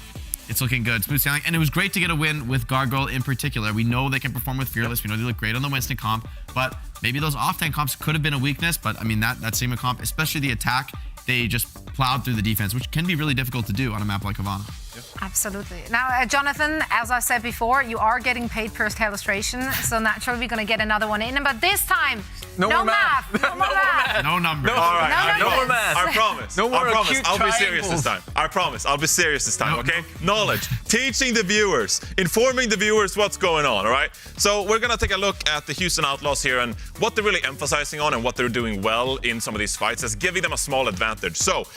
it's looking good. Smooth sailing. And it was great to get a win with Gargoyle in particular. We know they can perform with Fearless. We know they look great on the Winston comp, but maybe those off-tank comps could have been a weakness. But I mean, that Sigma comp, especially the attack, they just plowed through the defense, which can be really difficult to do on a map like Havana. Absolutely. Now, Jonathan, as I said before, you are getting paid per illustration, so naturally we're going to get another one in. But this time, no more math. No more math. No numbers. All right. No more math. I promise. No more I promise. acute I'll be serious this time. I promise. I'll be serious this time, okay? Knowledge. Teaching the viewers. Informing the viewers what's going on, all right? So we're going to take a look at the Houston Outlaws here and what they're really emphasizing on and what they're doing well in some of these fights is giving them a small advantage. So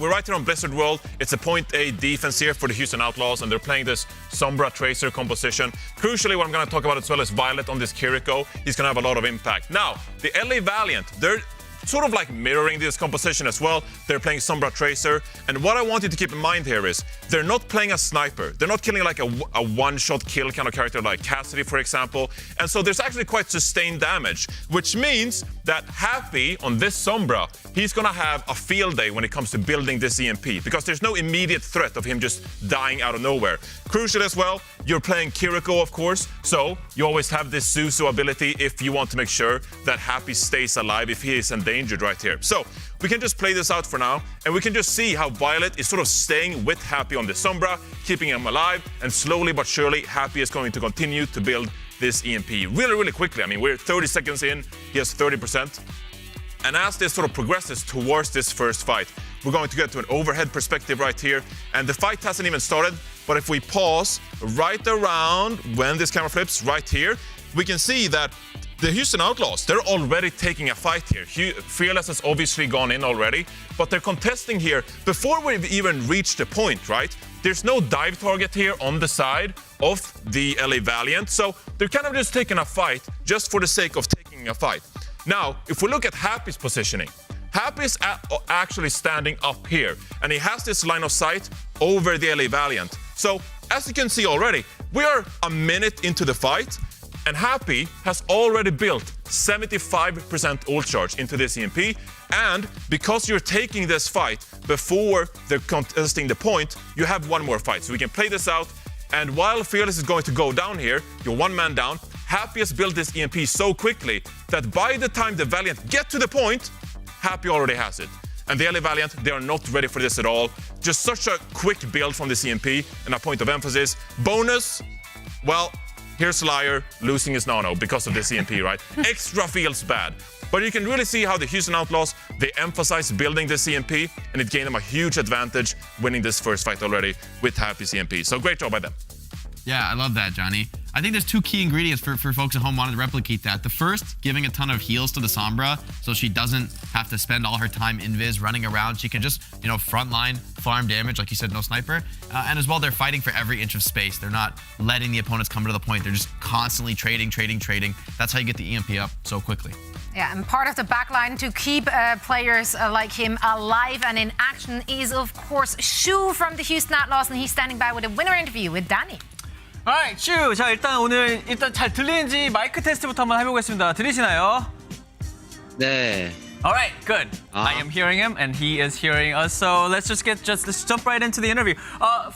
we're right here on Blizzard World. It's a point A defense here for the Houston Outlaws, and they're playing this Sombra Tracer composition. Crucially, what I'm going to talk about as well is Violet on this Kiriko. He's going to have a lot of impact. Now, the LA Valiant, they're sort of like mirroring this composition as well. They're playing Sombra Tracer. And what I want you to keep in mind here is they're not playing a sniper. They're not killing like a one-shot kill kind of character like Cassidy, for example. And so there's actually quite sustained damage, which means that Happy on this Sombra, he's going to have a field day when it comes to building this EMP, because there's no immediate threat of him just dying out of nowhere. Crucial as well, you're playing Kiriko, of course, so you always have this Suzu ability if you want to make sure that Happy stays alive if he is endangered right here. So we can just play this out for now, and we can just see how Violet is sort of staying with Happy on the Sombra, keeping him alive, and slowly but surely Happy is going to continue to build this EMP really quickly. I mean, we're 30 seconds in, he has 30%. And as this sort of progresses towards this first fight, we're going to get to an overhead perspective right here. And the fight hasn't even started, but if we pause right around when this camera flips right here, we can see that the Houston Outlaws, they're already taking a fight here. Fearless has obviously gone in already, but they're contesting here before we've even reached the point, right? There's no dive target here on the side of the LA Valiant, so they're kind of just taking a fight just for the sake of taking a fight. Now, if we look at Happy's positioning, Happy's actually standing up here, and he has this line of sight over the LA Valiant. So, as you can see already, we are a minute into the fight, and Happy has already built 75% ult charge into this EMP, and because you're taking this fight before they're contesting the point, you have one more fight. So we can play this out, and while Fearless is going to go down here, you're one man down, Happy has built this EMP so quickly that by the time the Valiant get to the point, Happy already has it. And the LA Valiant, they are not ready for this at all. Just such a quick build from this EMP, and a point of emphasis. Bonus, well, here's Liar losing his nano because of this EMP, right? Extra feels bad. But you can really see how the Houston Outlaws, they emphasize building this EMP, and it gained them a huge advantage winning this first fight already with Happy's EMP. So great job by them. Yeah, I love that, Johnny. I think there's two key ingredients for folks at home wanting to replicate that. The first, giving a ton of heals to the Sombra so she doesn't have to spend all her time invis running around. She can just, frontline, farm damage, like you said, no sniper. And as well, they're fighting for every inch of space. They're not letting the opponents come to the point. They're just constantly trading. That's how you get the EMP up so quickly. Yeah, and part of the backline to keep players like him alive and in action is, of course, Shu from the Houston Outlaws, and he's standing by with a winner interview with Danny. Alright, 슈. 자, 오늘 잘 들리는지 마이크 테스트부터 한번 해보겠습니다. 들리시나요? 네. Alright, good. I am hearing him, and he is hearing us. So let's jump right into the interview.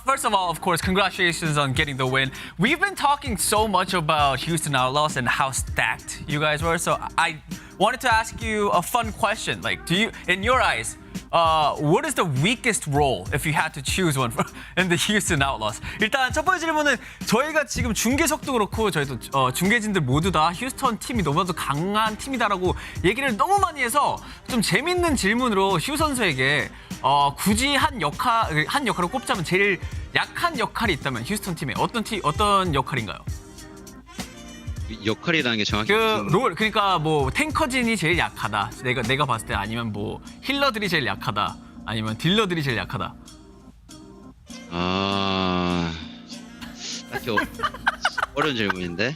First of all, of course, congratulations on getting the win. We've been talking so much about Houston Outlaws and how stacked you guys were. So I wanted to ask you a fun question. Like, in your eyes, what is the weakest role if you had to choose one in the Houston Outlaws? 일단 첫 번째 질문은 저희가 지금 중계석도 그렇고 저희도 중계진들 모두 다 휴스턴 팀이 너무나도 강한 팀이다라고 얘기를 너무 많이 해서 좀 재밌는 질문으로 슈 선수에게 굳이 한 역할을 꼽자면 제일 약한 역할이 있다면 휴스턴 팀에 어떤 역할인가요? 역할이라는 게 정확히 그러니까 뭐 탱커진이 제일 약하다. 내가 봤을 때 아니면 뭐 힐러들이 제일 약하다. 아니면 딜러들이 제일 약하다. 딱히 어려운 질문인데.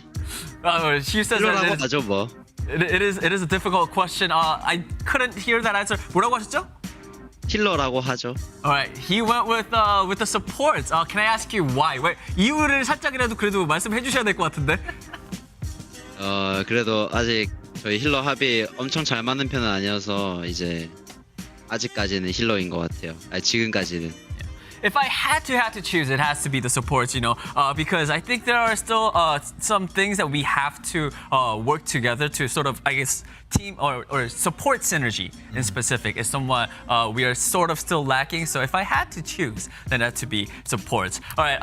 힐러라고 하죠 뭐. It is a difficult question. I couldn't hear that answer. 뭐라고 하셨죠? 힐러라고 하죠. Alright, he went with the supports. Can I ask you why? 왜 이유를 살짝이라도 그래도 말씀해 주셔야 될 것 같은데. 그래도 아직 저희 힐러 합이 엄청 잘 맞는 편은 아니어서 이제 아직까지는 힐러인 것 같아요. 지금까지는. If I had to choose, it has to be the supports, because I think there are still some things that we have to work together to sort of, I guess, team or support synergy in specific is somewhat we are sort of still lacking. So if I had to choose, then that to be supports. All right.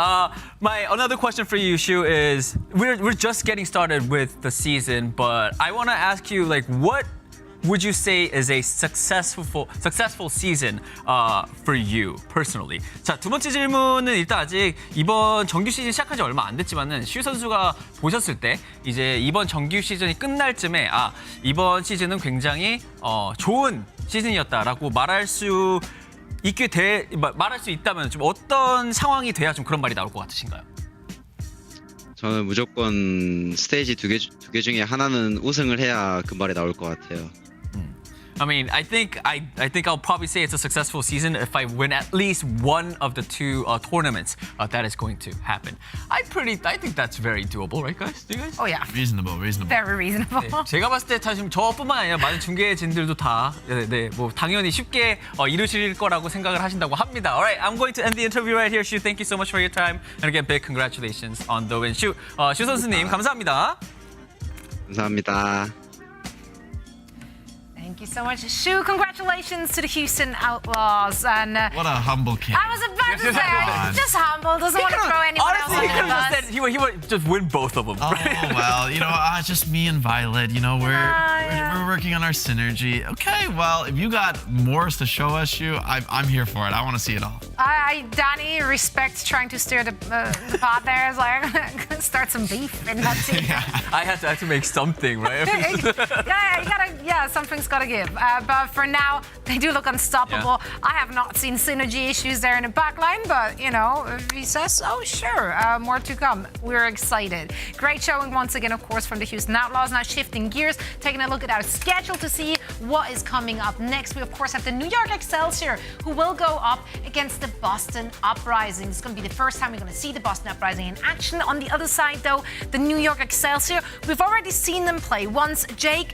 Another question for you, Shu, is we're just getting started with the season, but I want to ask you, like, what would you say is a successful season for you personally? 자, 두 번째 질문은 일단 아직 이번 정규 시즌 시작한 지 얼마 안 됐지만은 슈 선수가 보셨을 때 이제 이번 정규 시즌이 끝날 쯤에 이번 시즌은 굉장히 좋은 시즌이었다라고 말할 수 있다면 좀 어떤 상황이 돼야 좀 그런 말이 나올 것 같으신가요? 저는 무조건 스테이지 두 개 중에 하나는 우승을 해야 그 말이 나올 것 같아요. I mean, I think I'll probably say it's a successful season if I win at least one of the two tournaments that is going to happen. I think that's very doable, right, guys? Do you guys? Oh yeah. Reasonable. Very reasonable. 네, 제가 봤을 때 사실 저뿐만 아니라 많은 중계진들도 다 뭐 당연히 쉽게 이루실 거라고 생각을 하신다고 합니다. Alright, I'm going to end the interview right here. Shu, thank you so much for your time. And again, big congratulations on the win. Shu 선수님 감사합니다. 감사합니다. Thank you so much, Shu. Congratulations to the Houston Outlaws. And What a humble kid. I was about to say, just humble, doesn't want to throw anyone else Honestly, he under could the have bus. just said he would just win both of them. Oh, well, just me and Violet. We're working on our synergy. Okay, well, if you got more to show us, Shu, I'm here for it. I want to see it all. Danny respects trying to steer the pot there. It's like, I'm gonna start some beef in that team. I had to make something, right? Something's gotta give. But for now, they do look unstoppable. Yeah. I have not seen synergy issues there in the backline, but if he says, oh sure, more to come. We're excited. Great showing once again, of course, from the Houston Outlaws. Now shifting gears, taking a look at our schedule to see what is coming up next. We of course have the New York Excelsior, who will go up against the Boston Uprising. It's going to be the first time we're going to see the Boston Uprising in action. On the other side, though, the New York Excelsior, we've already seen them play once. Jake,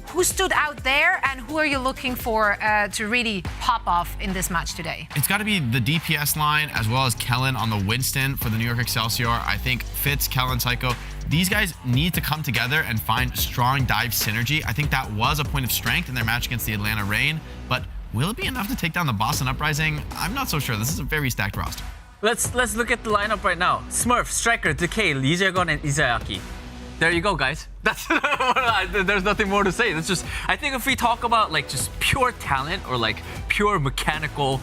who stood out there and who are you looking for to really pop off in this match today? It's got to be the DPS line as well as Kellen on the Winston for the New York Excelsior. I think Fitz, Kellen, Psycho, these guys need to come together and find strong dive synergy. I think that was a point of strength in their match against the Atlanta Reign, but will it be enough to take down the Boston Uprising? I'm not so sure. This is a very stacked roster. Let's look at the lineup right now. Smurf, Striker, Decay, Lee Jae-gon, and Izayaki. There you go, guys. That's there's nothing more to say. That's just, I think if we talk about just pure talent or pure mechanical,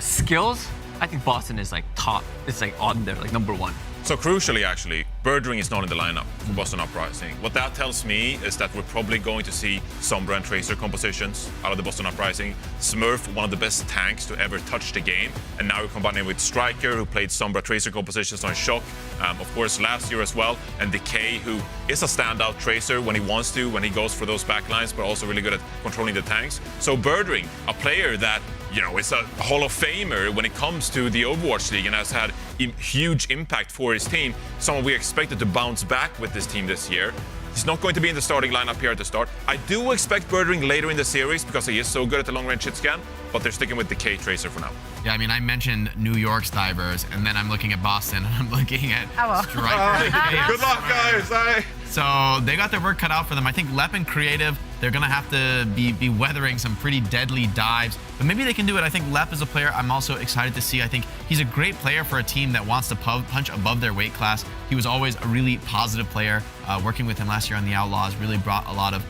skills, I think Boston is top. It's on there, number one. So crucially, actually, Birdring is not in the lineup for Boston Uprising. What that tells me is that we're probably going to see Sombra and Tracer compositions out of the Boston Uprising. Smurf, one of the best tanks to ever touch the game. And now we're combining with Striker, who played Sombra Tracer compositions on Shock, of course, last year as well. And Decay, who is a standout Tracer when he wants to, when he goes for those backlines, but also really good at controlling the tanks. So Birdring, a player that is a Hall of Famer when it comes to the Overwatch League and has had huge impact for his team. Someone we expected to bounce back with this team this year. He's not going to be in the starting lineup here at the start. I do expect Birdring later in the series because he is so good at the long-range hit scan, but they're sticking with the K-Tracer for now. Yeah, I mean, I mentioned New York's divers, and then I'm looking at Boston, and I'm looking at Striker. Good luck, guys. So they got their work cut out for them. I think Lep and Creative, they're going to have to be weathering some pretty deadly dives, but maybe they can do it. I think Lep is a player I'm also excited to see. I think he's a great player for a team that wants to punch above their weight class. He was always a really positive player. Working with him last year on the Outlaws really brought a lot of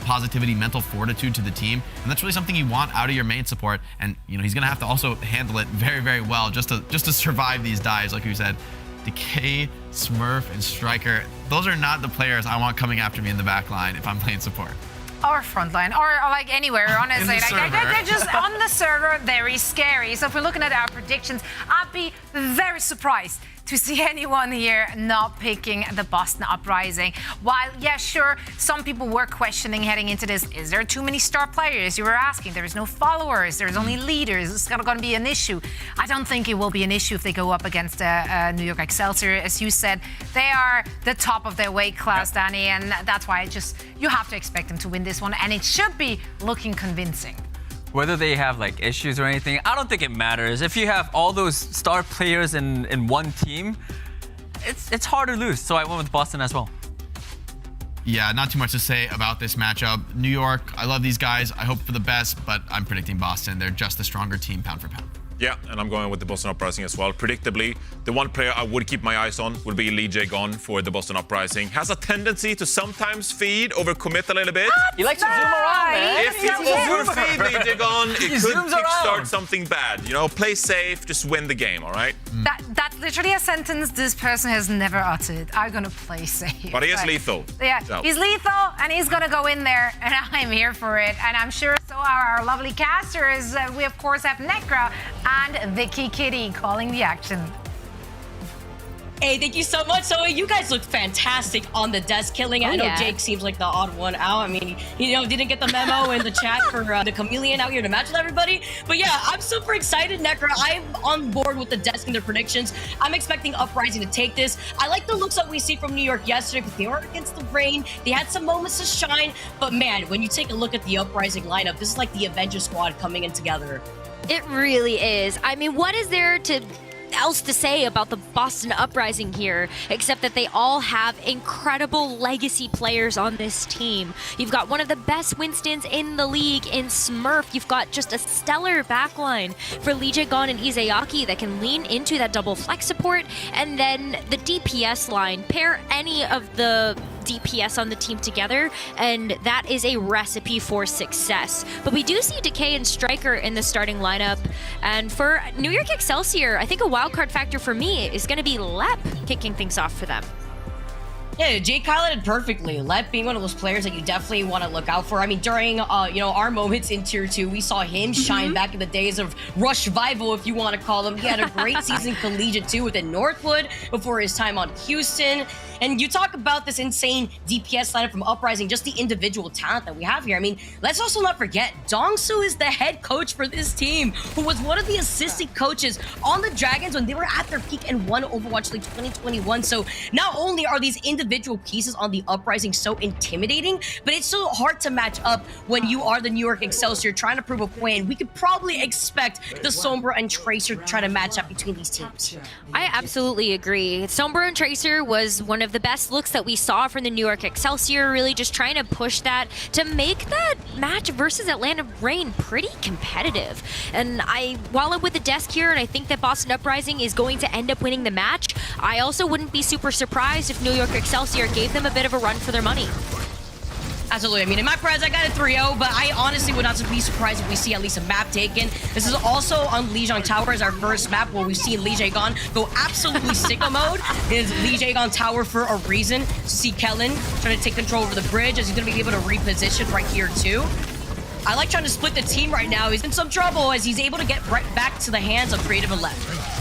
positivity, mental fortitude to the team, and that's really something you want out of your main support. And he's going to have to also handle it very, very well just to survive these dives, like we said. Decay, Smurf, and Striker, those are not the players I want coming after me in the back line if I'm playing support. Or frontline, or anywhere, honestly. They're just on the server, very scary. So if we're looking at our predictions, I'd be very surprised to see anyone here not picking the Boston Uprising. While, yeah, sure, some people were questioning heading into this, is there too many star players? You were asking, there's no followers, there's only leaders. It's going to be an issue. I don't think it will be an issue if they go up against New York Excelsior. As you said, they are the top of their weight class, Danny, and that's why you have to expect them to win this one, and it should be looking convincing. Whether they have issues or anything, I don't think it matters. If you have all those star players in one team, it's hard to lose. So I went with Boston as well. Yeah, not too much to say about this matchup. New York, I love these guys. I hope for the best, but I'm predicting Boston. They're just the stronger team pound for pound. Yeah, and I'm going with the Boston Uprising as well. Predictably, the one player I would keep my eyes on would be Lee Jae-gon for the Boston Uprising. Has a tendency to sometimes feed, overcommit a little bit. He likes to zoom around, man. If you overfeed Lee Jae-gon, it could kickstart something bad. Play safe, just win the game, all right? That's literally a sentence this person has never uttered. I'm going to play safe. But he is lethal. Yeah, so. He's lethal, and he's going to go in there, and I'm here for it. And I'm sure so are our lovely casters. We, of course, have Necra and Vicky Kitty calling the action. Hey, thank you so much. So you guys look fantastic on the desk killing. I know yeah. Jake seems like the odd one out. I mean, didn't get the memo in the chat for the chameleon out here to match with everybody. But yeah, I'm super excited, Necra. I'm on board with the desk and their predictions. I'm expecting Uprising to take this. I like the looks that we see from New York yesterday, but they were against the rain. They had some moments to shine. But man, when you take a look at the Uprising lineup, this is like the Avenger squad coming in together. It really is. I mean, what is there else to say about the Boston Uprising here, except that they all have incredible legacy players on this team. You've got one of the best Winstons in the league in Smurf. You've got just a stellar backline for Lee Jae-gon and Izayaki that can lean into that double flex support, and then the DPS line. Pair any of the DPS on the team together, and that is a recipe for success. But we do see Decay and Striker in the starting lineup, and for New York Excelsior, I think a wildcard factor for me is going to be Lep kicking things off for them. Yeah, Jake highlighted perfectly. Lep being one of those players that you definitely want to look out for. I mean, during our moments in Tier 2, we saw him shine back in the days of Rush Vival, if you want to call him. He had a great season collegiate too within Northwood before his time on Houston. And you talk about this insane DPS lineup from Uprising, just the individual talent that we have here. I mean, let's also not forget, Dongsu is the head coach for this team, who was one of the assistant coaches on the Dragons when they were at their peak and won Overwatch League 2021. So not only are these individual pieces on the Uprising so intimidating, but it's so hard to match up when you are the New York Excelsior trying to prove a point. We could probably expect the Sombra and Tracer to try to match up between these teams. I absolutely agree. Sombra and Tracer was one of the best looks that we saw from the New York Excelsior, really just trying to push that to make that match versus Atlanta Reign pretty competitive. And while I'm with the desk here, and I think that Boston Uprising is going to end up winning the match, I also wouldn't be super surprised if New York Excelsior gave them a bit of a run for their money. Absolutely. I mean, in my prize, I got a 3-0, but I honestly would not be surprised if we see at least a map taken. This is also on Lijiang Tower as our first map where we've seen Lee Jae-gon go absolutely sicko mode. It is Lee Jae-gon Tower for a reason. To see Kellen trying to take control over the bridge as he's going to be able to reposition right here too. I like trying to split the team right now. He's in some trouble as he's able to get right back to the hands of Creative and Left.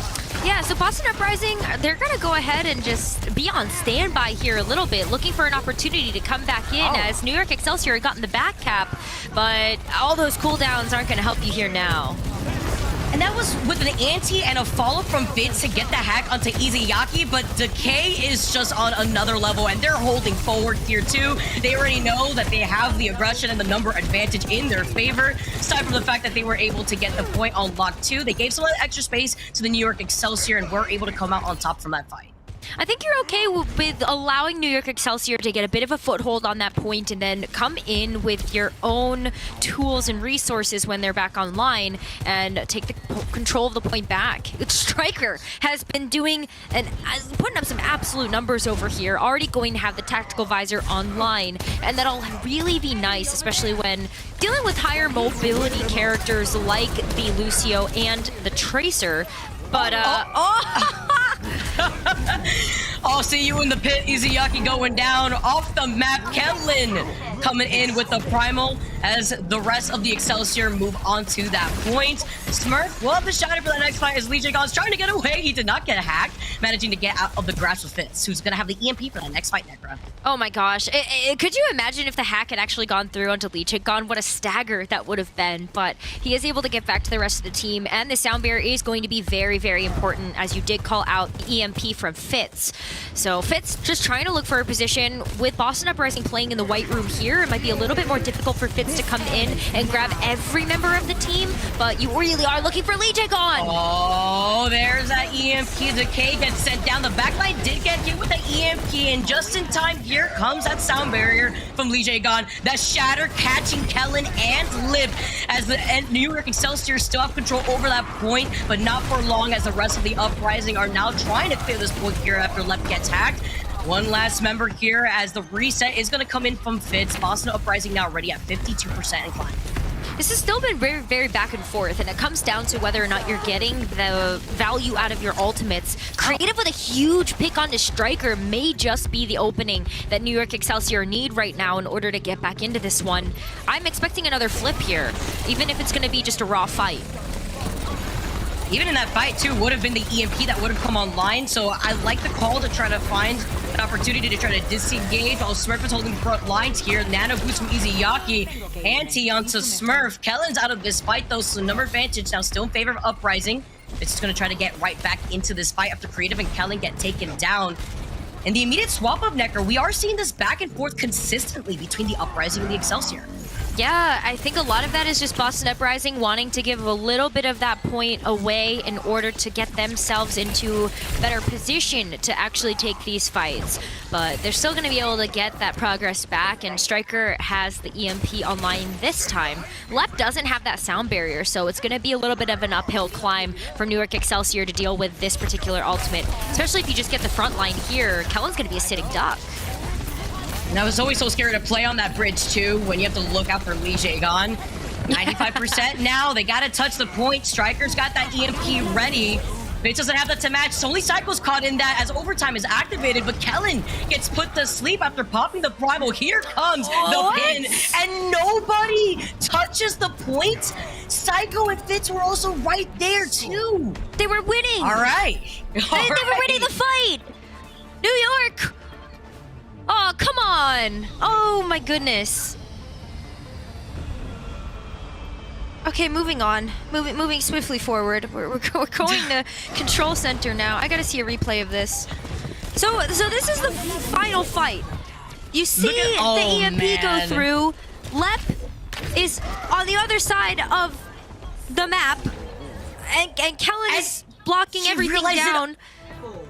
Yeah, so Boston Uprising, they're going to go ahead and just be on standby here a little bit, looking for an opportunity to come back in as New York Excelsior had gotten the back cap, but all those cooldowns aren't going to help you here now. And that was with an anti and a follow from Fitz to get the hack onto Izayaki, but Decay is just on another level, and they're holding forward here too. They already know that they have the aggression and the number advantage in their favor. Aside from the fact that they were able to get the point on Lock 2, they gave some extra space to the New York Excelsior and were able to come out on top from that fight. I think you're okay with allowing New York Excelsior to get a bit of a foothold on that point and then come in with your own tools and resources when they're back online and take the control of the point back. Striker has been doing putting up some absolute numbers over here, already going to have the tactical visor online, and that'll really be nice, especially when dealing with higher mobility characters like the Lucio and the Tracer. But I'll see you in the pit. Izayaki going down off the map. Kellen coming in with the primal as the rest of the Excelsior move on to that point. Smurf will have the shadow for the next fight as Lee Jae-gon's trying to get away. He did not get hacked, managing to get out of the grasp of Fitz, who's going to have the EMP for that next fight, Necra. Oh my gosh. Could you imagine if the hack had actually gone through onto Lee Jae-gon? What a stagger that would have been. But he is able to get back to the rest of the team, and the sound barrier is going to be very, very important, as you did call out the EMP from Fitz. So Fitz just trying to look for a position. With Boston Uprising playing in the white room here, it might be a little bit more difficult for Fitz to come in and grab every member of the team, but you really are looking for Lee Jae-gon. Oh, there's that EMP. Decay gets sent down. The backline did get hit with the EMP, and just in time, here comes that sound barrier from Lee Jae-gon. That shatter catching Kellen and Lip as the New York Excelsior still have control over that point, but not for long as the rest of the Uprising are now trying to clear this point here after Lep gets hacked. One last member here as the reset is going to come in from Fitz. Boston Uprising now ready at 52% incline. This has still been very, very back and forth, and it comes down to whether or not you're getting the value out of your ultimates. Creative with a huge pick on the Striker may just be the opening that New York Excelsior need right now in order to get back into this one. I'm expecting another flip here, even if it's going to be just a raw fight. even in that fight too, would have been the EMP that would have come online. So I like the call to try to find an opportunity to try to disengage while Smurf is holding the front lines here. Nano boost from Izayaki, anti onto Smurf. Kellen's out of this fight though, so number advantage now still in favor of Uprising. It's just gonna try to get right back into this fight after Creative and Kellen get taken down. In the immediate swap up, Necker, we are seeing this back and forth consistently between the Uprising and the Excelsior. Yeah, I think a lot of that is just Boston Uprising wanting to give a little bit of that point away in order to get themselves into better position to actually take these fights. But they're still going to be able to get that progress back, and Striker has the EMP online this time. Lep doesn't have that sound barrier, so it's going to be a little bit of an uphill climb for New York Excelsior to deal with this particular ultimate, especially if you just get the front line here. Kellen's going to be a sitting duck. And I was always so scared to play on that bridge too, when you have to look out for Lee Jae-gon. 95% now, they gotta touch the point. Striker's got that EMP ready. But it doesn't have that to match. So only Psycho's caught in that as overtime is activated, but Kellen gets put to sleep after popping the primal. Here comes the pin, and nobody touches the point. Psycho and Fitz were also right there too. They were winning. All right. They were winning the fight. New York. Oh, come on. Oh, my goodness. Okay, moving on. Moving swiftly forward. We're going to Control Center now. I gotta see a replay of this. So this is the final fight. You see the EMP go through. Lep is on the other side of the map. And Kellen is blocking everything down.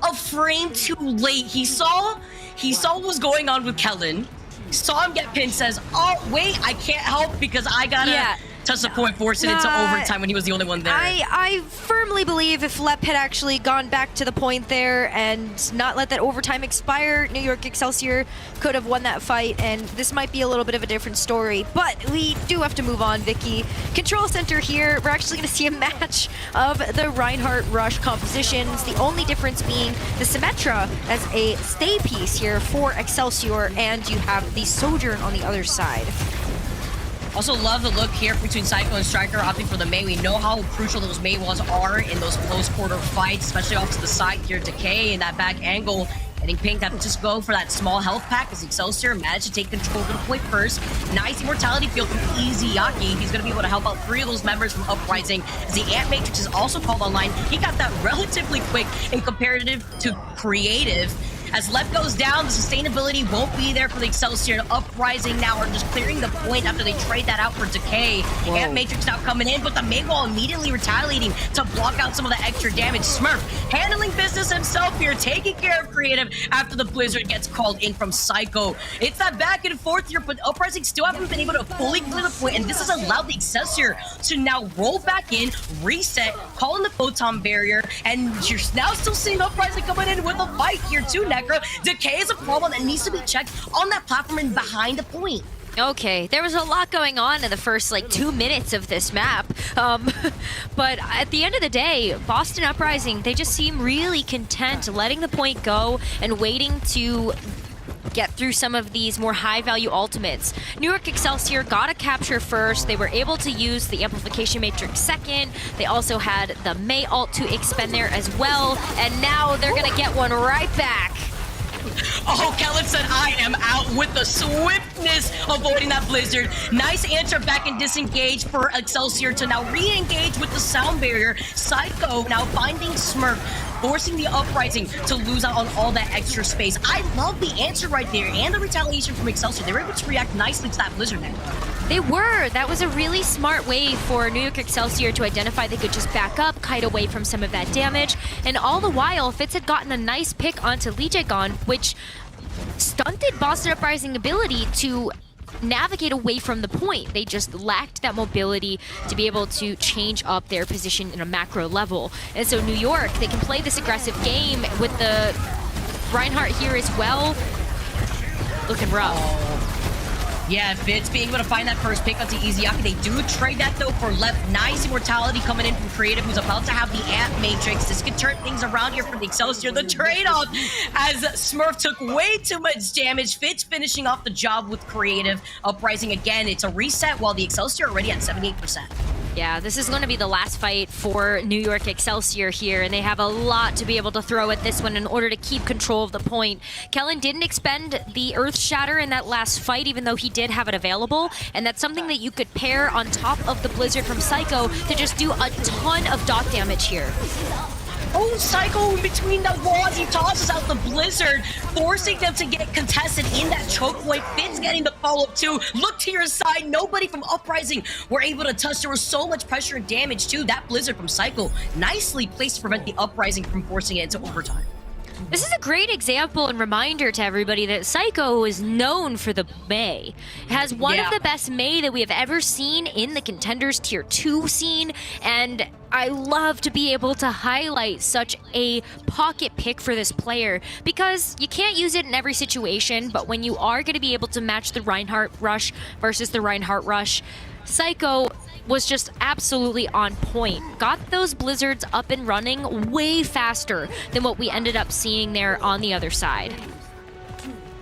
A frame too late. He saw what was going on with Kellen. Saw him get pinned, says, oh, wait, I can't help because I gotta touch the point, force it into overtime when he was the only one there. I firmly believe if Lep had actually gone back to the point there and not let that overtime expire, New York Excelsior could have won that fight, and this might be a little bit of a different story. But we do have to move on, Vicky. Control Center here, we're actually going to see a match of the Reinhardt Rush compositions, the only difference being the Symmetra as a stay piece here for Excelsior, and you have the Sojourn on the other side. Also love the look here between Psycho and Striker opting for the Mei. We know how crucial those Mei walls are in those close quarter fights, especially off to the side here. Decay in that back angle. Getting pinked, have to just go for that small health pack as Excelsior managed to take control of the point first. Nice immortality field from Izayaki. He's going to be able to help out 3 of those members from Uprising. As the Ant Matrix is also called online, he got that relatively quick in comparative to Creative. As Lep goes down, the sustainability won't be there for the Excelsior. Uprising now are just clearing the point after they trade that out for Decay. Ant Matrix now coming in, but the Mayweather immediately retaliating to block out some of the extra damage. Smurf handling business himself here, taking care of Creative after the Blizzard gets called in from Psycho. It's that back and forth here, but Uprising still haven't been able to fully clear the point, and this has allowed the Excelsior to now roll back in, reset, call in the photon barrier, and you're now still seeing Uprising coming in with a fight here too, Necro. Decay is a problem that needs to be checked on that platform and behind the point. Okay, there was a lot going on in the first 2 minutes of this map, but at the end of the day, Boston Uprising, they just seem really content letting the point go and waiting to get through some of these more high-value ultimates. New York Excelsior got a capture first. They were able to use the Amplification Matrix second. They also had the Mei ult to expend there as well, and now they're gonna get one right back. Oh, Kellen said, I am out with the swiftness avoiding that Blizzard. Nice answer back and disengage for Excelsior to now re-engage with the sound barrier. Psycho now finding Smurf, forcing the Uprising to lose out on all that extra space. I love the answer right there and the retaliation from Excelsior. They were able to react nicely to that Blizzard now. They were. That was a really smart way for New York Excelsior to identify they could just back up, kite away from some of that damage. And all the while, Fitz had gotten a nice pick onto Lee Jae-gon, which stunted Boston Uprising ability to navigate away from the point. They just lacked that mobility to be able to change up their position in a macro level. And so New York, they can play this aggressive game with the Reinhardt here as well. Looking rough. Yeah, Fitz being able to find that first pick onto Izayaki. They do trade that though for Lep. Nice immortality coming in from Creative, who's about to have the Ant Matrix. This could turn things around here for the Excelsior. The trade-off as Smurf took way too much damage. Fitz finishing off the job with Creative. Uprising again, it's a reset while the Excelsior are already at 78%. Yeah, this is going to be the last fight for New York Excelsior here, and they have a lot to be able to throw at this one in order to keep control of the point. Kellen didn't expend the Earth Shatter in that last fight, even though he did have it available, and that's something that you could pair on top of the Blizzard from Psycho to just do a ton of dot damage here. Oh, Psycho in between the walls. He tosses out the Blizzard, forcing them to get contested in that choke point. Fitz getting the follow-up too. Look to your side. Nobody from Uprising were able to touch. There was so much pressure and damage too. That Blizzard from Psycho nicely placed to prevent the Uprising from forcing it into overtime. This is a great example and reminder to everybody that Psycho is known for the Mei. It has one of the best Mei that we have ever seen in the Contenders Tier 2 scene, and I love to be able to highlight such a pocket pick for this player because you can't use it in every situation, but when you are going to be able to match the Reinhardt Rush versus the Reinhardt Rush, Psycho was just absolutely on point. Got those Blizzards up and running way faster than what we ended up seeing there on the other side.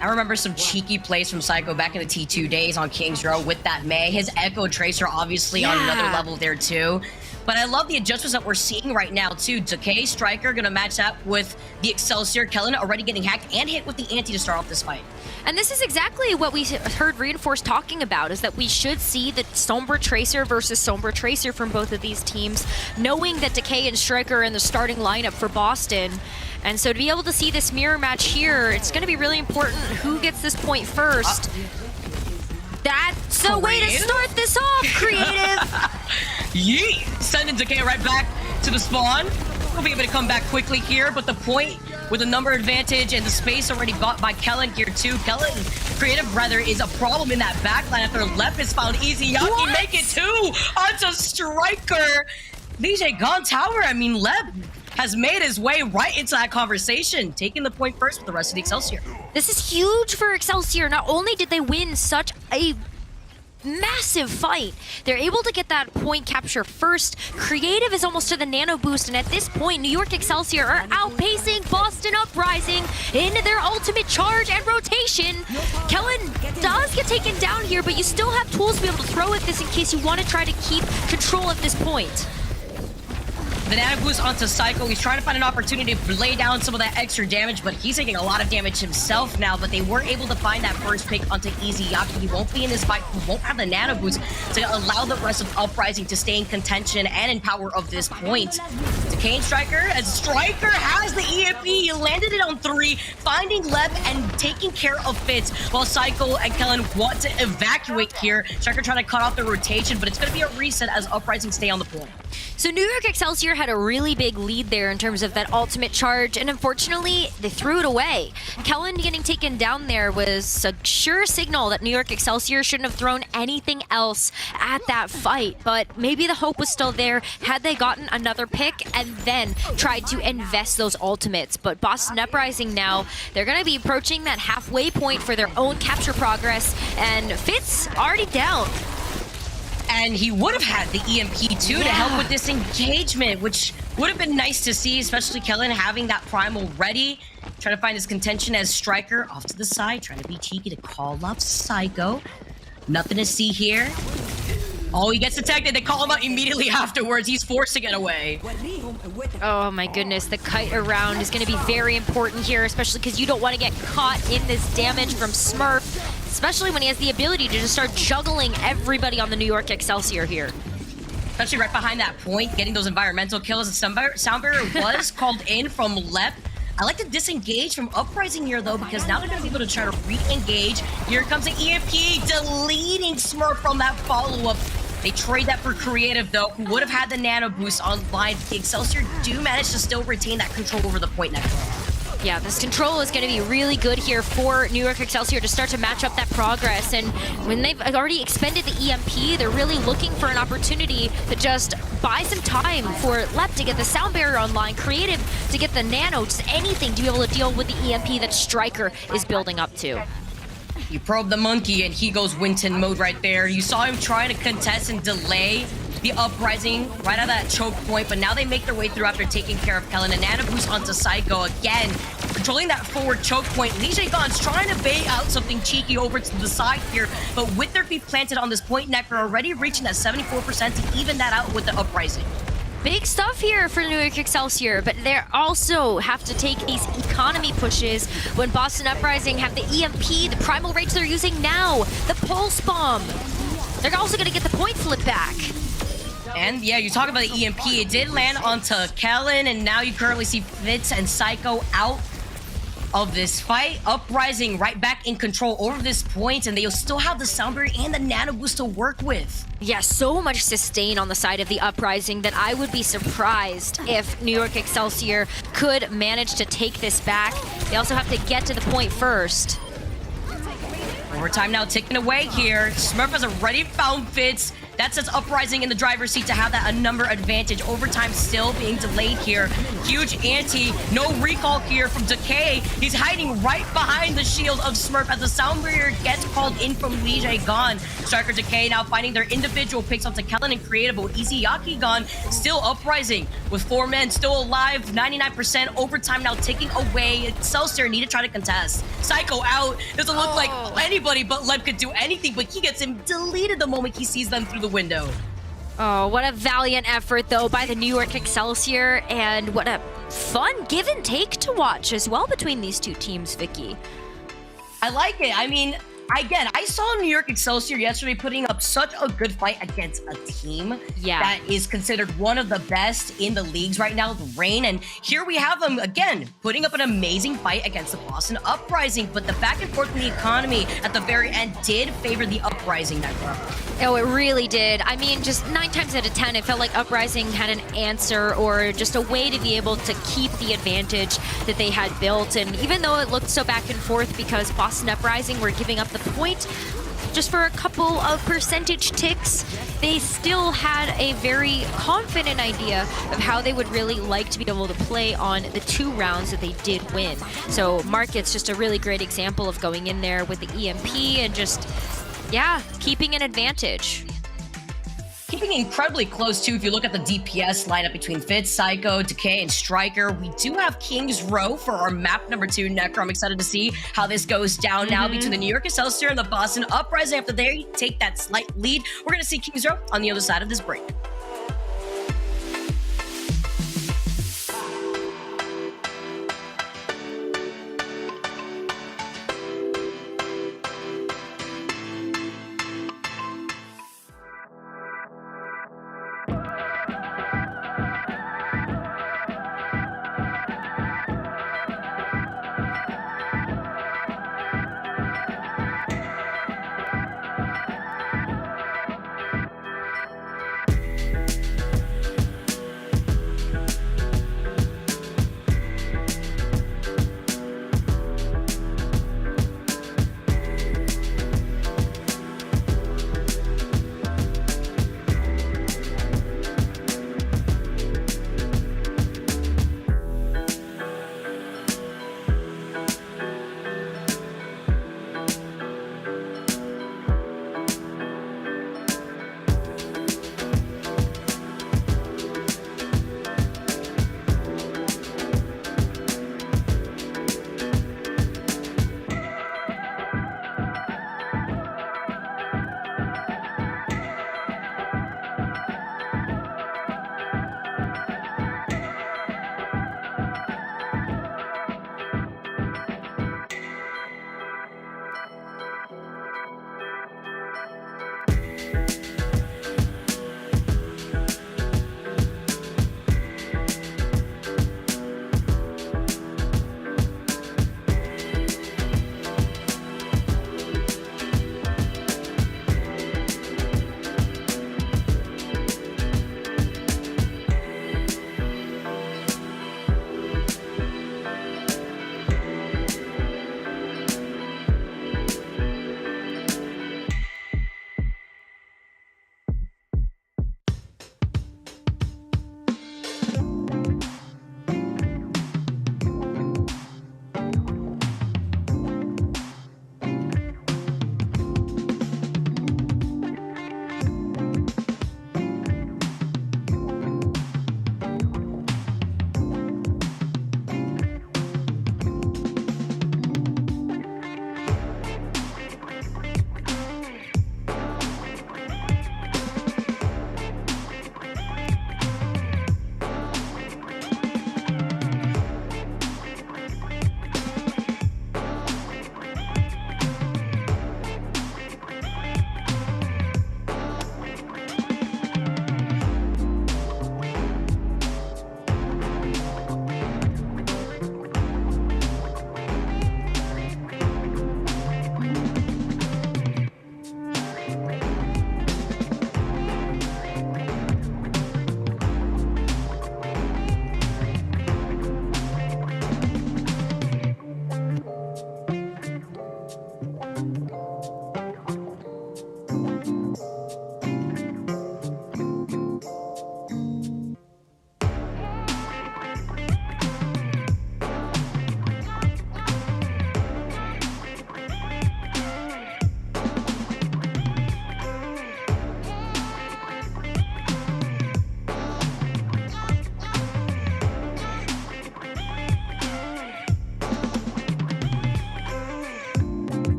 I remember some cheeky plays from Psycho back in the T2 days on Kings Row with that Mei. His Echo Tracer obviously on another level there too. But I love the adjustments that we're seeing right now too. Decay, Striker gonna match that with the Excelsior. Kellen already getting hacked and hit with the anti to start off this fight. And this is exactly what we heard Reinforced talking about, is that we should see the Sombra Tracer versus Sombra Tracer from both of these teams, knowing that Decay and Striker are in the starting lineup for Boston. And so to be able to see this mirror match here, it's going to be really important who gets this point first. That's the way to start this off, Creative! Yeet! Sending Decay right back to the spawn. We'll be able to come back quickly here, but the point with a number advantage and the space already got by Kellen here too. Kellen, Creative rather, is a problem in that backline after Lep is found easy. Yaki make it too onto Striker. VJ gone tower. I mean, Lep has made his way right into that conversation, taking the point first with the rest of the Excelsior. This is huge for Excelsior. Not only did they win such a massive fight, they're able to get that point capture first. Creative is almost to the nano boost, and at this point, New York Excelsior are outpacing Boston Uprising in their ultimate charge and rotation. Kellen does get taken down here, but you still have tools to be able to throw at this in case you want to try to keep control of this point. The nano boost onto Psycho. He's trying to find an opportunity to lay down some of that extra damage, but he's taking a lot of damage himself now. But they were able to find that first pick onto Easy Yaki. He won't be in this fight. He won't have the nano boost to allow the rest of Uprising to stay in contention and in power of this point. Decay and Striker, as Striker has the EMP. He landed it on 3, finding Leb and taking care of Fitz, while Psycho and Kellen want to evacuate here. Striker trying to cut off the rotation, but it's going to be a reset as Uprising stay on the point. So New York Excelsior had a really big lead there in terms of that ultimate charge, and unfortunately, they threw it away. Kellen getting taken down there was a sure signal that New York Excelsior shouldn't have thrown anything else at that fight, but maybe the hope was still there had they gotten another pick and then tried to invest those ultimates. But Boston Uprising now, they're going to be approaching that halfway point for their own capture progress, and Fitz already down. And he would have had the EMP too to help with this engagement, which would have been nice to see, especially Kellen having that primal ready. Trying to find his contention as Striker off to the side, trying to be cheeky to call up Psycho. Nothing to see here. Oh, he gets detected. They call him out immediately afterwards. He's forced to get away. Oh my goodness, the kite around is going to be very important here, especially because you don't want to get caught in this damage from Smurf, especially when he has the ability to just start juggling everybody on the New York Excelsior here. Especially right behind that point, getting those environmental kills. The sound barrier was called in from Lep. I like to disengage from Uprising here, though, because now they're going to be able to try to re-engage. Here comes the EMP, deleting Smurf from that follow-up. They trade that for Creative, though, who would have had the nano boost online. The Excelsior do manage to still retain that control over the point next. Yeah, this control is going to be really good here for New York Excelsior to start to match up that progress. And when they've already expended the EMP, they're really looking for an opportunity to just buy some time for Lep to get the sound barrier online, Creative to get the nano, just anything to be able to deal with the EMP that Striker is building up to. You probe the monkey and he goes Winton mode right there. You saw him trying to contest and delay the Uprising right out of that choke point, but now they make their way through after taking care of Kellen. And Nana boost onto Psycho again, controlling that forward choke point. Lee Gon's trying to bait out something cheeky over to the side here, but with their feet planted on this point, Necro already reaching that 74% to even that out with the Uprising. Big stuff here for New York Excelsior, but they also have to take these economy pushes when Boston Uprising have the EMP, the primal rage they're using now, the pulse bomb. They're also going to get the point flip back. And yeah, you talk about the EMP, it did land onto Kellen, and now you currently see Fitz and Psycho out of this fight. Uprising right back in control over this point, and they'll still have the Sound Barrier and the Nano Boost to work with. Yeah, so much sustain on the side of the Uprising that I would be surprised if New York Excelsior could manage to take this back. They also have to get to the point first. Overtime now ticking away here. Smurf has already found Fitz. That sets Uprising in the driver's seat to have that number advantage. Overtime still being delayed here. Huge anti, no recall here from Decay. He's hiding right behind the shield of Smurf as the Sound Barrier gets called in from Lee Gon. Striker Decay now finding their individual picks onto Kellen and Creatable. Izayaki Gon still Uprising with 4 men still alive. 99% overtime now ticking away. Excelsior need to try to contest. Psycho out. Doesn't look like anybody but Leb could do anything, but he gets him deleted the moment he sees them through the window. Oh, what a valiant effort, though, by the New York Excelsior, and what a fun give and take to watch as well between these two teams, Vicky. I like it. I mean, again, I saw New York Excelsior yesterday putting up such a good fight against a team that is considered one of the best in the leagues right now, the Reign. And here we have them, again, putting up an amazing fight against the Boston Uprising. But the back and forth in the economy at the very end did favor the Uprising that round. Oh, it really did. I mean, just 9 times out of 10, it felt like Uprising had an answer or just a way to be able to keep the advantage that they had built. And even though it looked so back and forth because Boston Uprising were giving up the point just for a couple of percentage ticks, they still had a very confident idea of how they would really like to be able to play on the 2 rounds that they did win. So Market's just a really great example of going in there with the EMP and just, yeah, keeping an advantage. Keeping incredibly close, too, if you look at the DPS lineup between Fitz, Psycho, Decay, and Striker. We do have King's Row for our map number 2, Necro. I'm excited to see how this goes down now between the New York Excelsior and the Boston Uprising. After they take that slight lead, we're going to see King's Row on the other side of this break.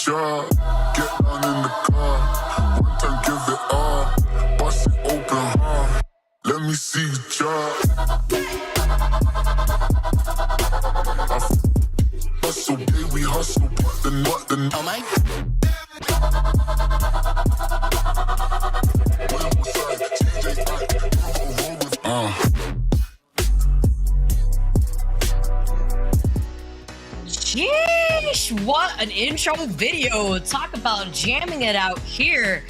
job. Get down in the car. One time, give it all. Bust it open hard. Let me see the job. Hustle, baby, we hustle. What the oh my. Sheesh, what an intro video. Talk about jamming it out here.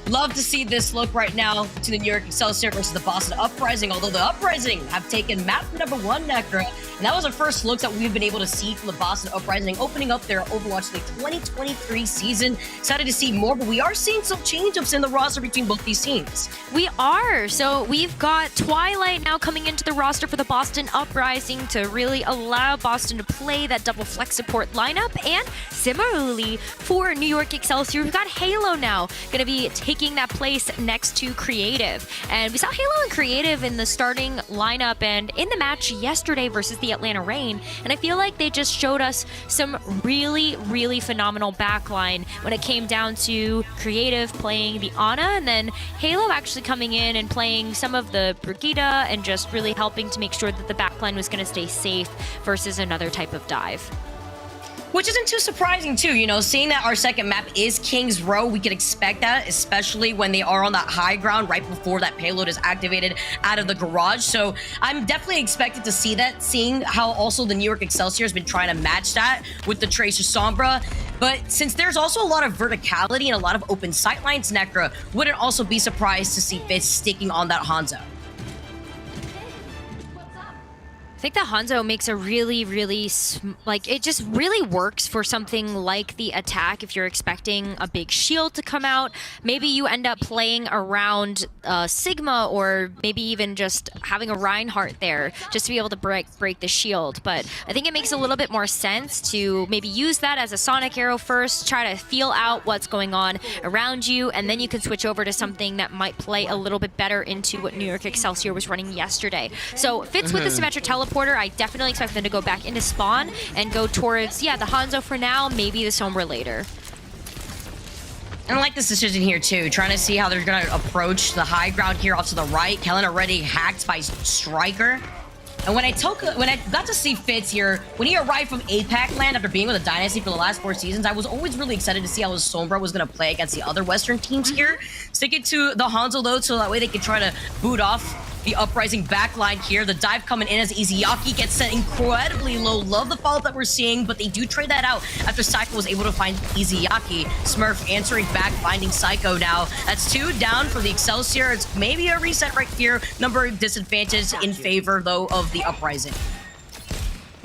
Love to see this look right now to the New York Excelsior versus the Boston Uprising, although the Uprising have taken map number 1, Necra, and that was the first looks that we've been able to see from the Boston Uprising opening up their Overwatch League 2023 season. Excited to see more, but we are seeing some change-ups in the roster between both these teams. We are. So we've got Twilight now coming into the roster for the Boston Uprising to really allow Boston to play that double flex support lineup. And similarly for New York Excelsior, we've got Halo now going to be taking that place next to Creative. And we saw Halo and Creative in the starting lineup and in the match yesterday versus the Atlanta Reign. And I feel like they just showed us some really, really phenomenal backline when it came down to Creative playing the Ana and then Halo actually coming in and playing some of the Brigida and just really helping to make sure that the backline was going to stay safe versus another type of dive. Which isn't too surprising too, you know, seeing that our second map is King's Row, we can expect that, especially when they are on that high ground right before that payload is activated out of the garage. So I'm definitely expected to see that, seeing how also the New York Excelsior has been trying to match that with the Tracer Sombra. But since there's also a lot of verticality and a lot of open sightlines, Necra, wouldn't also be surprised to see Fitz sticking on that Hanzo. I think the Hanzo makes a really, really, like, it just really works for something like the attack. If you're expecting a big shield to come out, maybe you end up playing around Sigma or maybe even just having a Reinhardt there just to be able to break the shield. But I think it makes a little bit more sense to maybe use that as a Sonic Arrow first, try to feel out what's going on around you, and then you can switch over to something that might play a little bit better into what New York Excelsior was running yesterday. So Fitz with the Symmetric Teleport, I definitely expect them to go back into spawn and go towards, yeah, the Hanzo for now, maybe the Sombra later. And I like this decision here too, trying to see how they're going to approach the high ground here off to the right. Kellen already hacked by Striker. And when I got to see Fitz here, when he arrived from APAC land after being with the Dynasty for the last 4 seasons, I was always really excited to see how his Sombra was going to play against the other Western teams here. Sticking to the Hanzo though, so that way they can try to boot off the Uprising backline here. The dive coming in as Izayaki gets set incredibly low. Love the follow that we're seeing, but they do trade that out after Psycho was able to find Izayaki. Smurf answering back, finding Psycho now. That's 2 down for the Excelsior. It's maybe a reset right here. Number disadvantage in favor, though, of the Uprising.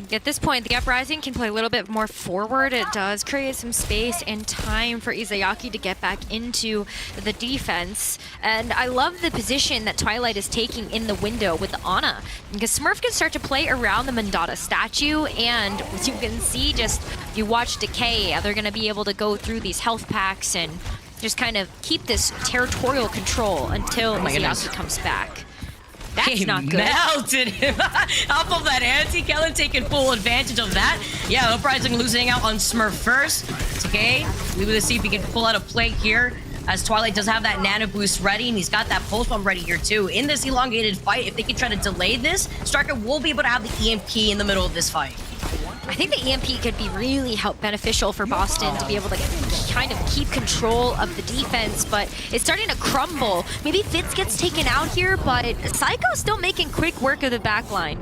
At this point, the Uprising can play a little bit more forward. It does create some space and time for Izayaki to get back into the defense. And I love the position that Twilight is taking in the window with the Ana, because Smurf can start to play around the Mandata statue, and as you can see, just if you watch Decay, they're going to be able to go through these health packs and just kind of keep this territorial control until Izayaki comes back. That's not good. Melted him off of that anti. Kellen taking full advantage of that. Yeah, Uprising losing out on Smurf first. It's okay. We will see if he can pull out a play here, as Twilight does have that nano boost ready, and he's got that pulse bomb ready here too. In this elongated fight, if they can try to delay this, Striker will be able to have the EMP in the middle of this fight. I think the EMP could be really beneficial for Boston to be able to kind of keep control of the defense, but it's starting to crumble. Maybe Fitz gets taken out here, but Psycho's still making quick work of the backline.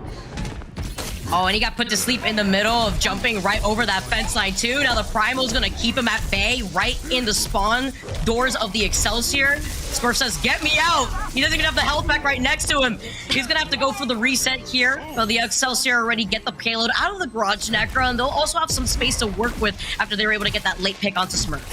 Oh, and he got put to sleep in the middle of jumping right over that fence line too. Now the Primal's gonna keep him at bay right in the spawn doors of the Excelsior. Smurf says, get me out! He doesn't even have the health pack right next to him. He's gonna have to go for the reset here. Well, the Excelsior already get the payload out of the garage, Necra, and they'll also have some space to work with after they were able to get that late pick onto Smurf.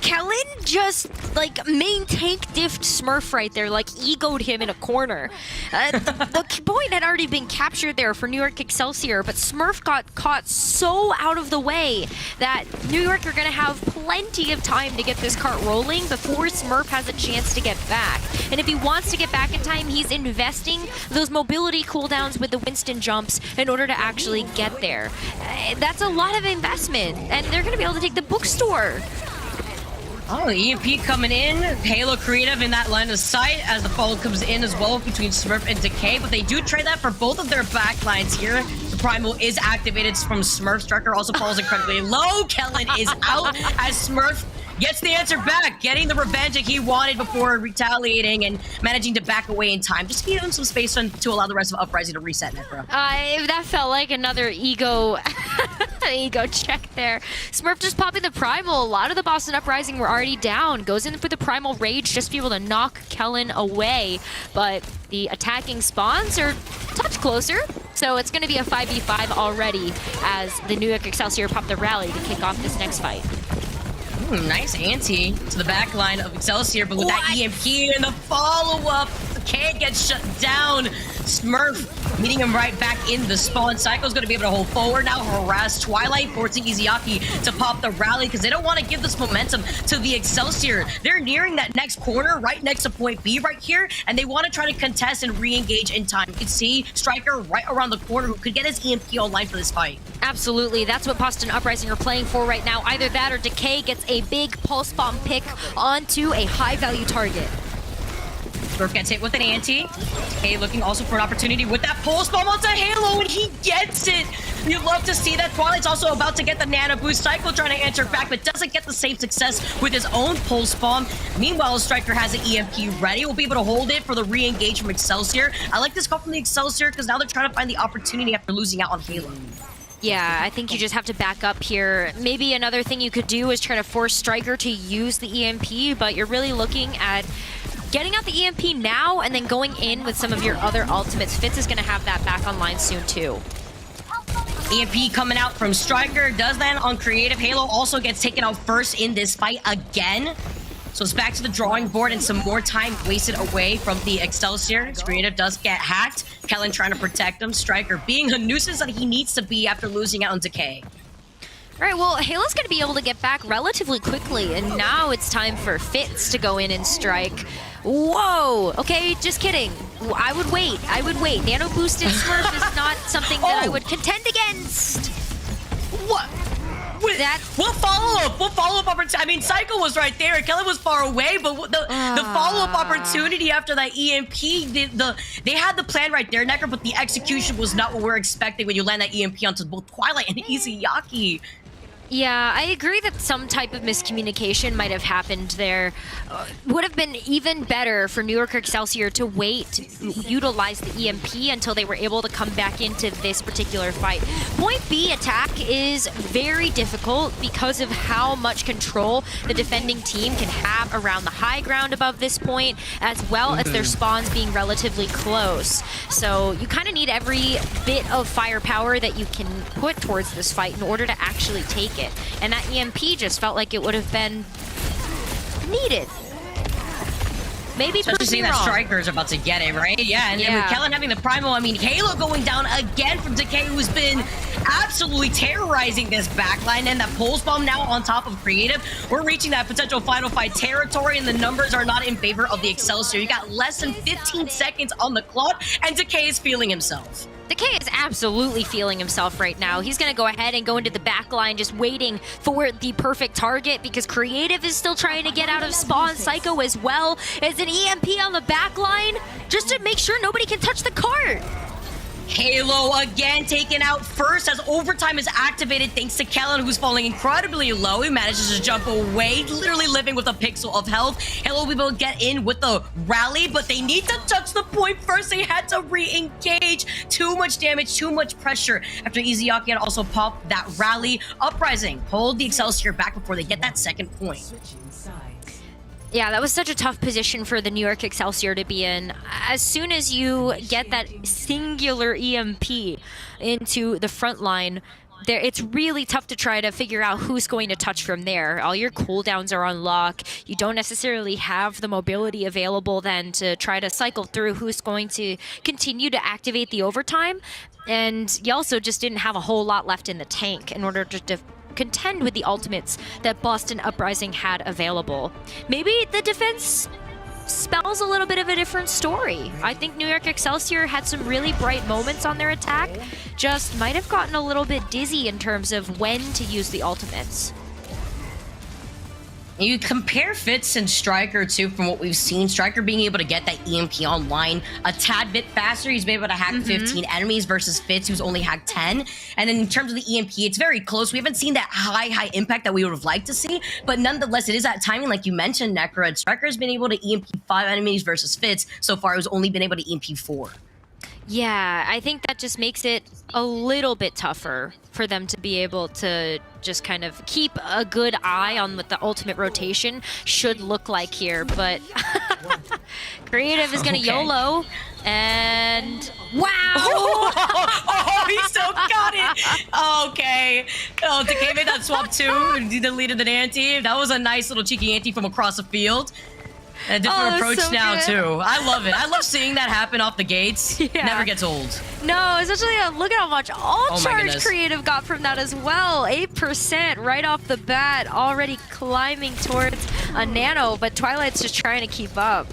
Kellen just like main tank diffed Smurf right there, like egoed him in a corner. The point had already been captured there for New York Excelsior, but Smurf got caught so out of the way that New York are going to have plenty of time to get this cart rolling before Smurf has a chance to get back. And if he wants to get back in time, he's investing those mobility cooldowns with the Winston jumps in order to actually get there. That's a lot of investment, and they're going to be able to take the bookstore. Oh, EMP coming in. Halo Creative in that line of sight as the follow comes in as well between Smurf and Decay, but they do trade that for both of their backlines here. The Primal is activated from Smurf. Striker also falls incredibly low. Kellen is out as Smurf gets the answer back, getting the revenge that he wanted before retaliating and managing to back away in time. Just give him some space to allow the rest of Uprising to reset net, bro. That felt like another ego ego check there. Smurf just popping the Primal. A lot of the Boston Uprising were already down. Goes in for the Primal Rage just to be able to knock Kellen away. But the attacking spawns are a touch closer. So it's going to be a 5v5 already as the New York Excelsior pop the rally to kick off this next fight. Nice ante to the back line of Excelsior, but with that EMP and the follow-up, can't get shut down. Smurf meeting him right back in the spawn. Psycho's going to be able to hold forward now, harass Twilight, forcing Izayaki to pop the rally because they don't want to give this momentum to the Excelsior. They're nearing that next corner right next to point B right here, and they want to try to contest and re-engage in time. You can see Striker right around the corner who could get his EMP online for this fight. Absolutely, that's what Boston Uprising are playing for right now. Either that or Decay gets a big pulse bomb pick onto a high-value target. Smurf gets hit with an ante. Decay looking also for an opportunity with that pulse bomb onto Halo, and he gets it. You'd love to see that. Twilight's also about to get the nano boost. Psycho trying to answer back, but doesn't get the same success with his own pulse bomb. Meanwhile, Striker has an EMP ready. Will be able to hold it for the re-engage from Excelsior. I like this call from the Excelsior because now they're trying to find the opportunity after losing out on Halo. Yeah, I think you just have to back up here. Maybe another thing you could do is try to force Striker to use the EMP, but you're really looking at getting out the EMP now and then going in with some of your other ultimates. Fitz is going to have that back online soon too. EMP coming out from Striker, does land on Creative. Halo also gets taken out first in this fight again. So it's back to the drawing board and some more time wasted away from the Excelsior. Creative does get hacked. Kellen trying to protect him. Striker being a nuisance that he needs to be after losing out on Decay. All right, well, Halo's going to be able to get back relatively quickly, and now it's time for Fitz to go in and strike. Whoa! Okay, just kidding. I would wait. Nano boosted Smurf is not something that I would contend against. What? What follow-up? What follow-up opportunity? I mean, Psycho was right there. Kellen was far away, but the follow-up opportunity after that EMP, they had the plan right there, Necker, but the execution was not what we're expecting when you land that EMP onto both Twilight and Izayaki. Yeah, I agree that some type of miscommunication might have happened there. Would have been even better for New York Excelsior to wait to utilize the EMP until they were able to come back into this particular fight. Point B attack is very difficult because of how much control the defending team can have around the high ground above this point, as well as their spawns being relatively close. So you kind of need every bit of firepower that you can put towards this fight in order to actually take it. And that EMP just felt like it would have been needed. Maybe especially seeing that Striker's about to get it, right? Yeah, and with Kellen having the Primal, I mean, Halo going down again from Decay, who's been absolutely terrorizing this backline, and that pulse bomb now on top of Creative. We're reaching that potential final fight territory, and the numbers are not in favor of the Excelsior. You got less than 15 seconds on the clock, and Decay is feeling himself. Decay is absolutely feeling himself right now. He's going to go ahead and go into the back line, just waiting for the perfect target because Creative is still trying to get out of spawn. Psycho as well as an EMP on the back line just to make sure nobody can touch the cart. Halo again taken out first as overtime is activated thanks to Kellen, who's falling incredibly low. He manages to jump away, literally living with a pixel of health. Halo will be able to get in with the rally, but they need to touch the point first. They had to re-engage. Too much damage, too much pressure after Izayaki had also popped that rally. Uprising hold the Excelsior back before they get that second point. Yeah, that was such a tough position for the New York Excelsior to be in. As soon as you get that singular EMP into the front line, it's really tough to try to figure out who's going to touch from there. All your cooldowns are on lock. You don't necessarily have the mobility available then to try to cycle through who's going to continue to activate the overtime. And you also just didn't have a whole lot left in the tank in order to contend with the ultimates that Boston Uprising had available. Maybe the defense spells a little bit of a different story. I think New York Excelsior had some really bright moments on their attack, just might have gotten a little bit dizzy in terms of when to use the ultimates. You compare Fitz and Striker too, from what we've seen. Striker being able to get that EMP online a tad bit faster. He's been able to hack 15 enemies versus Fitz, who's only hacked 10. And then in terms of the EMP, it's very close. We haven't seen that high impact that we would have liked to see, but nonetheless, it is that timing, like you mentioned, Necro. Striker has been able to EMP 5 enemies versus Fitz. So far, he's only been able to EMP 4. Yeah, I think that just makes it a little bit tougher for them to be able to just kind of keep a good eye on what the ultimate rotation should look like here. But Creative is going to YOLO, and wow! Oh, he still got it! Okay. Oh, DK made that swap too. He deleted an anti. That was a nice little cheeky anti from across the field. A different approach so now, too. I love it. I love seeing that happen off the gates. Yeah. Never gets old. No, especially look at how much all-charge Creative got from that as well. 8% right off the bat, already climbing towards a nano, but Twilight's just trying to keep up.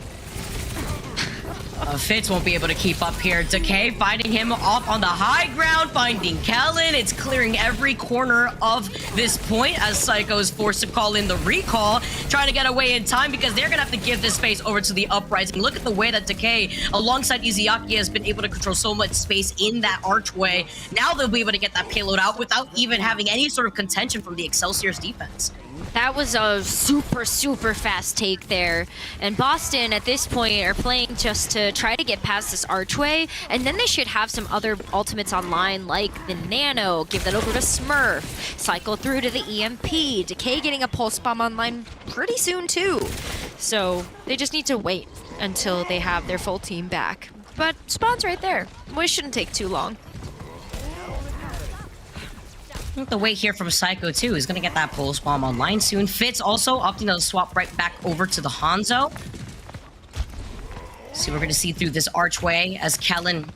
Fitz won't be able to keep up here. Decay fighting him off on the high ground, finding Kellen. It's clearing every corner of this point as Psycho is forced to call in the recall, trying to get away in time because they're going to have to give this space over to the Uprising. Look at the way that Decay, alongside Izayaki, has been able to control so much space in that archway. Now they'll be able to get that payload out without even having any sort of contention from the Excelsior's defense. That was a super fast take there. And Boston, at this point, are playing just to try to get past this archway, and then they should have some other ultimates online, like the Nano, give that over to Smurf, cycle through to the EMP, Decay getting a Pulse Bomb online pretty soon, too. So they just need to wait until they have their full team back. But Spawn's right there. It shouldn't take too long. The wait here from Psycho too is going to get that Pulse Bomb online soon. Fitz also opting to swap right back over to the Hanzo. So we're going to see through this archway as Kellen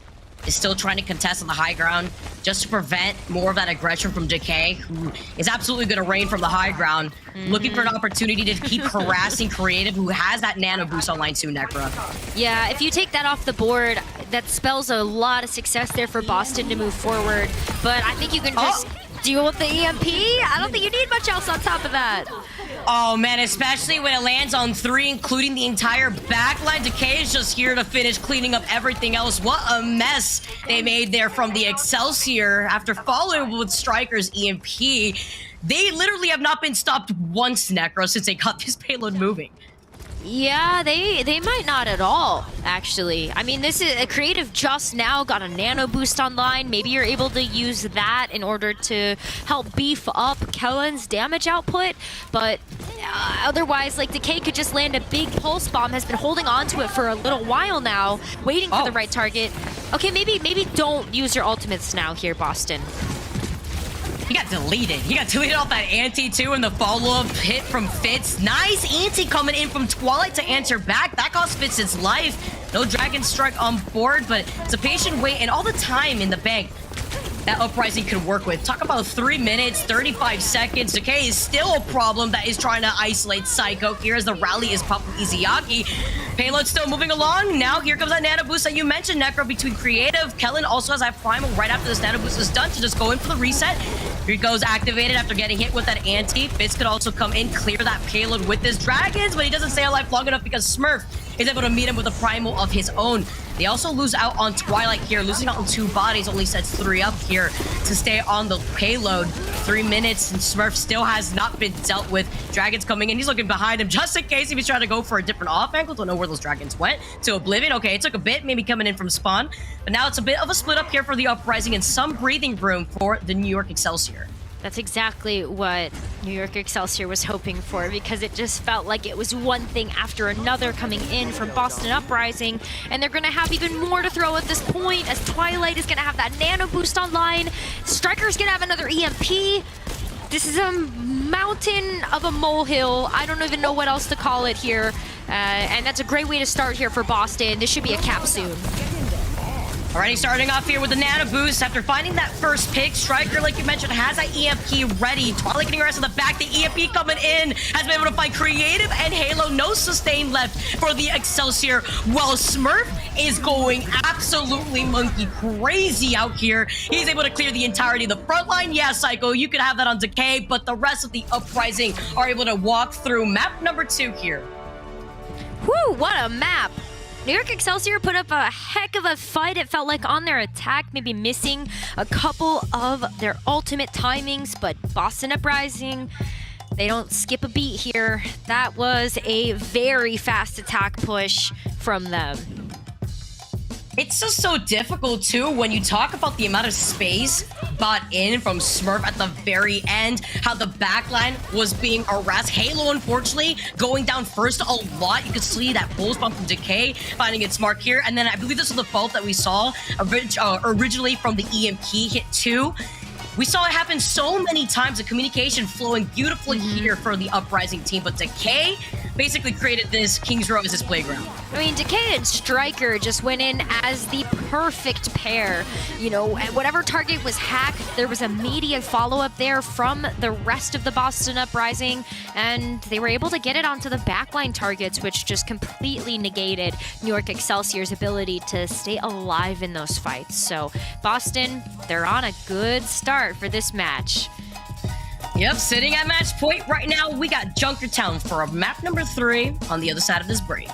is still trying to contest on the high ground just to prevent more of that aggression from Decay, who is absolutely going to rain from the high ground, looking for an opportunity to keep harassing Creative, who has that nano boost online soon, Necra. Yeah, if you take that off the board, that spells a lot of success there for Boston to move forward. But I think you can just deal with the EMP. I don't think you need much else on top of that. Oh man, especially when it lands on 3, including the entire backline. Decay is just here to finish cleaning up everything else. What a mess they made there from the Excelsior after following with Striker's EMP. They literally have not been stopped once, Necro, since they got this payload moving. Yeah, they might not at all, actually. I mean, this is a Creative just now got a nano boost online. Maybe you're able to use that in order to help beef up Kellen's damage output. But otherwise, like, Decay could just land a big Pulse Bomb, has been holding on to it for a little while now, waiting for the right target. Okay, maybe don't use your ultimates now here, Boston. He got deleted. He got deleted off that anti too, and the follow-up hit from Fitz. Nice anti coming in from Twilight to answer back. That cost Fitz his life. No Dragon Strike on board, but it's a patient wait and all the time in the bank that Uprising could work with. Talk about 3 minutes, 35 seconds. Decay is still a problem that is trying to isolate Psycho here as the rally is popping Izayaki. Payload still moving along. Now here comes that nano boost that you mentioned, Necro, between Creative. Kellen also has that primal right after this nano boost is done to just go in for the reset. Here he goes, activated after getting hit with that anti. Fitz could also come in, clear that payload with his dragons, but he doesn't stay alive long enough because Smurf is able to meet him with a primal of his own. They also lose out on Twilight here. Losing out on 2 bodies only sets 3 up here to stay on the payload. 3 minutes and Smurf still has not been dealt with. Dragons coming in. He's looking behind him just in case if he's trying to go for a different off angle. Don't know where those dragons went. To Oblivion. Okay, it took a bit, maybe coming in from spawn. But now it's a bit of a split up here for the Uprising and some breathing room for the New York Excelsior. That's exactly what New York Excelsior was hoping for, because it just felt like it was one thing after another coming in from Boston Uprising, and they're going to have even more to throw at this point, as Twilight is going to have that nano boost online. Striker's going to have another EMP. This is a mountain of a molehill. I don't even know what else to call it here, and that's a great way to start here for Boston. This should be a cap soon. Already starting off here with the nano boost after finding that first pick. Striker, like you mentioned, has that EMP ready. Twilight getting rest of the back. The EMP coming in. Has been able to find Creative and Halo. No sustain left for the Excelsior. Well, Smurf is going absolutely monkey crazy out here. He's able to clear the entirety of the front line. Yeah, Psycho, you could have that on Decay, but the rest of the Uprising are able to walk through map number 2 here. Whew, what a map. New York Excelsior put up a heck of a fight. It felt like on their attack, maybe missing a couple of their ultimate timings, but Boston Uprising, they don't skip a beat here. That was a very fast attack push from them. It's just so difficult, too, when you talk about the amount of space bought in from Smurf at the very end, how the backline was being harassed. Halo, unfortunately, going down first a lot. You could see that pulse bump from Decay, finding its mark here. And then I believe this was the fault that we saw originally from the EMP hit 2. We saw it happen so many times, the communication flowing beautifully here for the Uprising team, but Decay basically created this King's Row as his playground. I mean, Decay and Striker just went in as the perfect pair. You know, whatever target was hacked, there was immediate follow-up there from the rest of the Boston Uprising, and they were able to get it onto the backline targets, which just completely negated New York Excelsior's ability to stay alive in those fights. So Boston, they're on a good start for this match. Yep, sitting at match point right now, we got Junkertown for map number 3 on the other side of this break.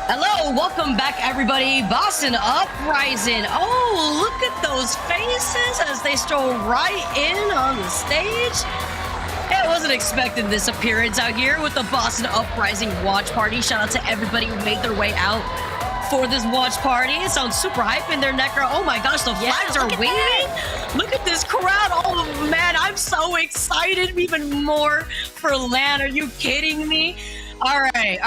Hello, welcome back everybody. Boston Uprising. Oh, look at those faces as they stroll right in on the stage. I wasn't expecting this appearance out here with the Boston Uprising watch party. Shout out to everybody who made their way out for this watch party. It sounds super hype in there, Necro. Oh my gosh, the flags are waving. Look at this crowd. Oh man, I'm so excited even more for LAN. Are you kidding me? All right.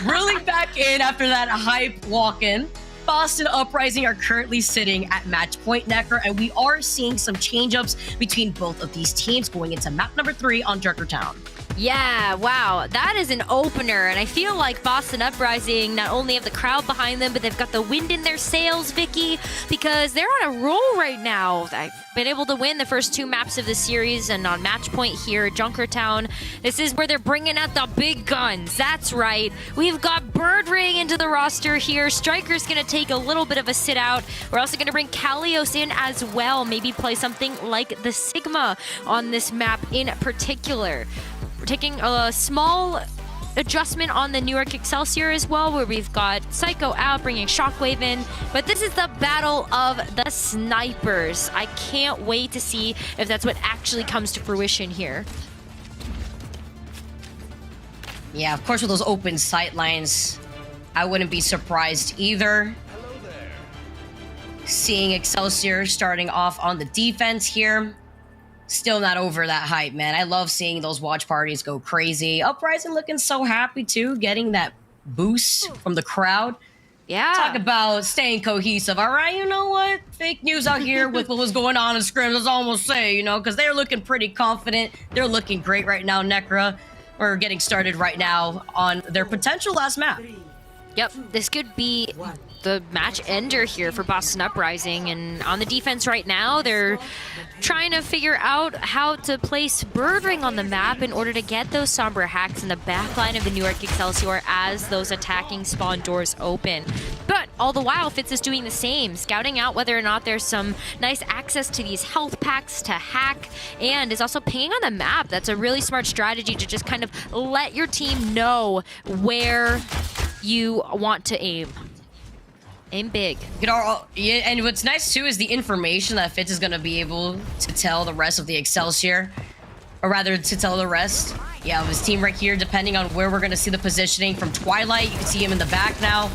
Reeling back in after that hype walk-in. Boston Uprising are currently sitting at match point, Necker, and we are seeing some change-ups between both of these teams going into map number 3 on Junkertown. Yeah, wow, that is an opener, and I feel like Boston Uprising not only have the crowd behind them, but they've got the wind in their sails, Vicky, because they're on a roll right now. I've been able to win the first 2 maps of the series, and on match point here at Junkertown, this is where they're bringing out the big guns. That's right, we've got Birdring into the roster here. Striker's gonna take a little bit of a sit out. We're also gonna bring Kalios in as well, maybe play something like the Sigma on this map in particular. We're taking a small adjustment on the New York Excelsior as well, where we've got Psycho out, bringing Shockwave in. But this is the battle of the snipers. I can't wait to see if that's what actually comes to fruition here. Yeah, of course, with those open sight lines, I wouldn't be surprised either. Seeing Excelsior starting off on the defense here. Still not over that hype, man. I love seeing those watch parties go crazy. Uprising looking so happy too, getting that boost from the crowd. Yeah. Talk about staying cohesive. All right, you know what? Fake news out here with what was going on in scrims, let's almost say, you know, because they're looking pretty confident. They're looking great right now, Necra. We're getting started right now on their potential last map. Yep, this could be the match ender here for Boston Uprising. And on the defense right now, they're trying to figure out how to place Birdring on the map in order to get those Sombra hacks in the backline of the New York Excelsior as those attacking spawn doors open. But all the while, Fitz is doing the same, scouting out whether or not there's some nice access to these health packs to hack, and is also pinging on the map. That's a really smart strategy to just kind of let your team know where you want to aim. Aim big. You know, yeah, and what's nice too is the information that Fitz is going to be able to tell the rest of the Excelsior, or rather to tell the rest, yeah, of his team right here, depending on where we're going to see the positioning from Twilight. You can see him in the back now.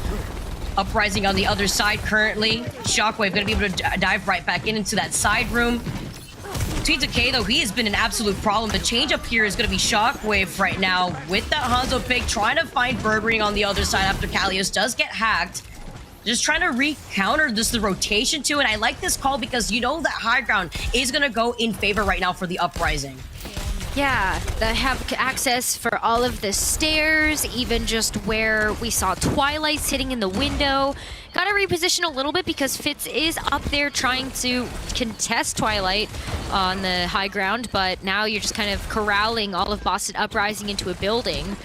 Uprising on the other side currently. Shockwave going to be able to dive right back into that side room. T2K though, he has been an absolute problem. The change up here is going to be Shockwave right now with that Hanzo pick, trying to find Birdring on the other side after Kalios does get hacked. Just trying to re-counter the rotation too, and I like this call because you know that high ground is going to go in favor right now for the Uprising. Yeah, they have access for all of the stairs, even just where we saw Twilight sitting in the window. Got to reposition a little bit because Fitz is up there trying to contest Twilight on the high ground, but now you're just kind of corralling all of Boston Uprising into a building.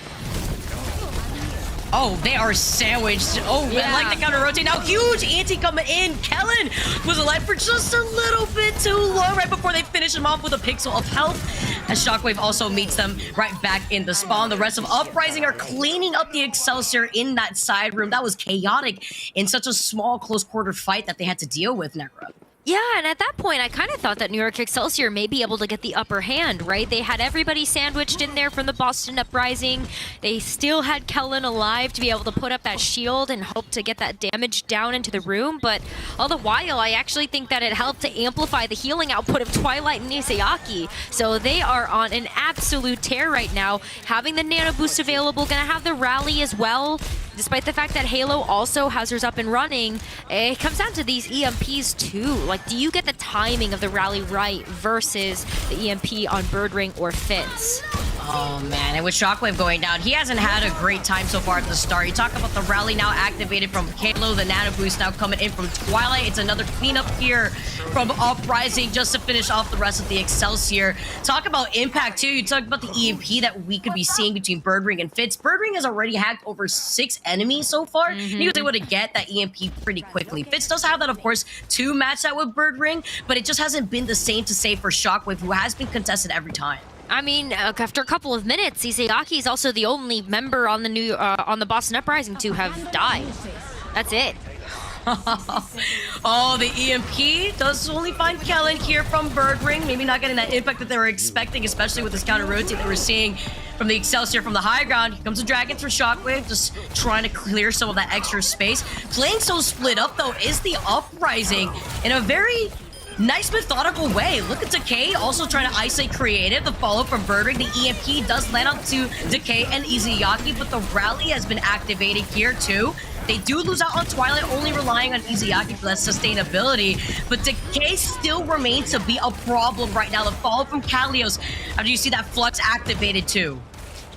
Oh, they are sandwiched. Oh, yeah. I like the counter rotate. Now, huge anti coming in. Kellen was alive for just a little bit too long right before they finish him off with a pixel of health. As Shockwave also meets them right back in the spawn. The rest of Uprising are cleaning up the Excelsior in that side room. That was chaotic in such a small close quarter fight that they had to deal with, Necro. Yeah, and at that point, I kind of thought that New York Excelsior may be able to get the upper hand, right? They had everybody sandwiched in there from the Boston Uprising. They still had Kellen alive to be able to put up that shield and hope to get that damage down into the room. But all the while, I actually think that it helped to amplify the healing output of Twilight and Nisayaki. So they are on an absolute tear right now. Having the nano boost available, gonna have the rally as well. Despite the fact that Halo also has hers up and running, it comes down to these EMPs too. Like, do you get the timing of the rally right versus the EMP on Birdring or Fitz? Oh man, and with Shockwave going down, he hasn't had a great time so far at the start. You talk about the rally now activated from Halo, the nano boost now coming in from Twilight. It's another cleanup here from Uprising just to finish off the rest of the Excelsior. Talk about impact too. You talk about the EMP that we could be seeing between Birdring and Fitz. Birdring has already hacked over 6 enemies so far. He was able to get that EMP pretty quickly. Fitz does have that, of course, to match that with Birdring, but it just hasn't been the same to say for Shockwave, who has been contested every time. I mean, after a couple of minutes, Izayaki is also the only member on the on the Boston Uprising to have died. That's it. Oh, the EMP does only find Kellen here from Birdring. Maybe not getting that impact that they were expecting, especially with this counter rotate that we're seeing from the Excelsior from the high ground. Here comes the Dragon for Shockwave, just trying to clear some of that extra space. Playing so split up, though, is the Uprising in a very nice methodical way. Look at Decay also trying to isolate Creative. The follow from Birdring. The EMP does land onto Decay and Izayaki, but the rally has been activated here too. They do lose out on Twilight, only relying on Izayaki for that sustainability, but Decay still remains to be a problem right now. The follow from Kalios after you see that Flux activated too.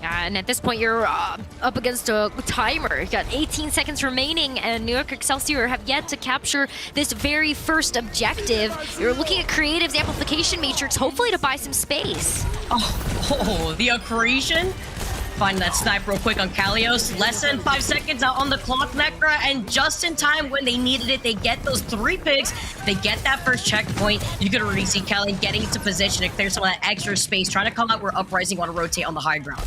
Yeah, and at this point, you're up against a timer. You got 18 seconds remaining, and New York Excelsior have yet to capture this very first objective. You're looking at Creative's Amplification Matrix, hopefully to buy some space. Oh, the accretion. Find that snipe real quick on Kalios. Less than 5 seconds out on the clock, Necra, and just in time when they needed it, they get those 3 picks. They get that first checkpoint. You could already see Kellen getting into position to clear some of that extra space, trying to come out where Uprising want to rotate on the high ground.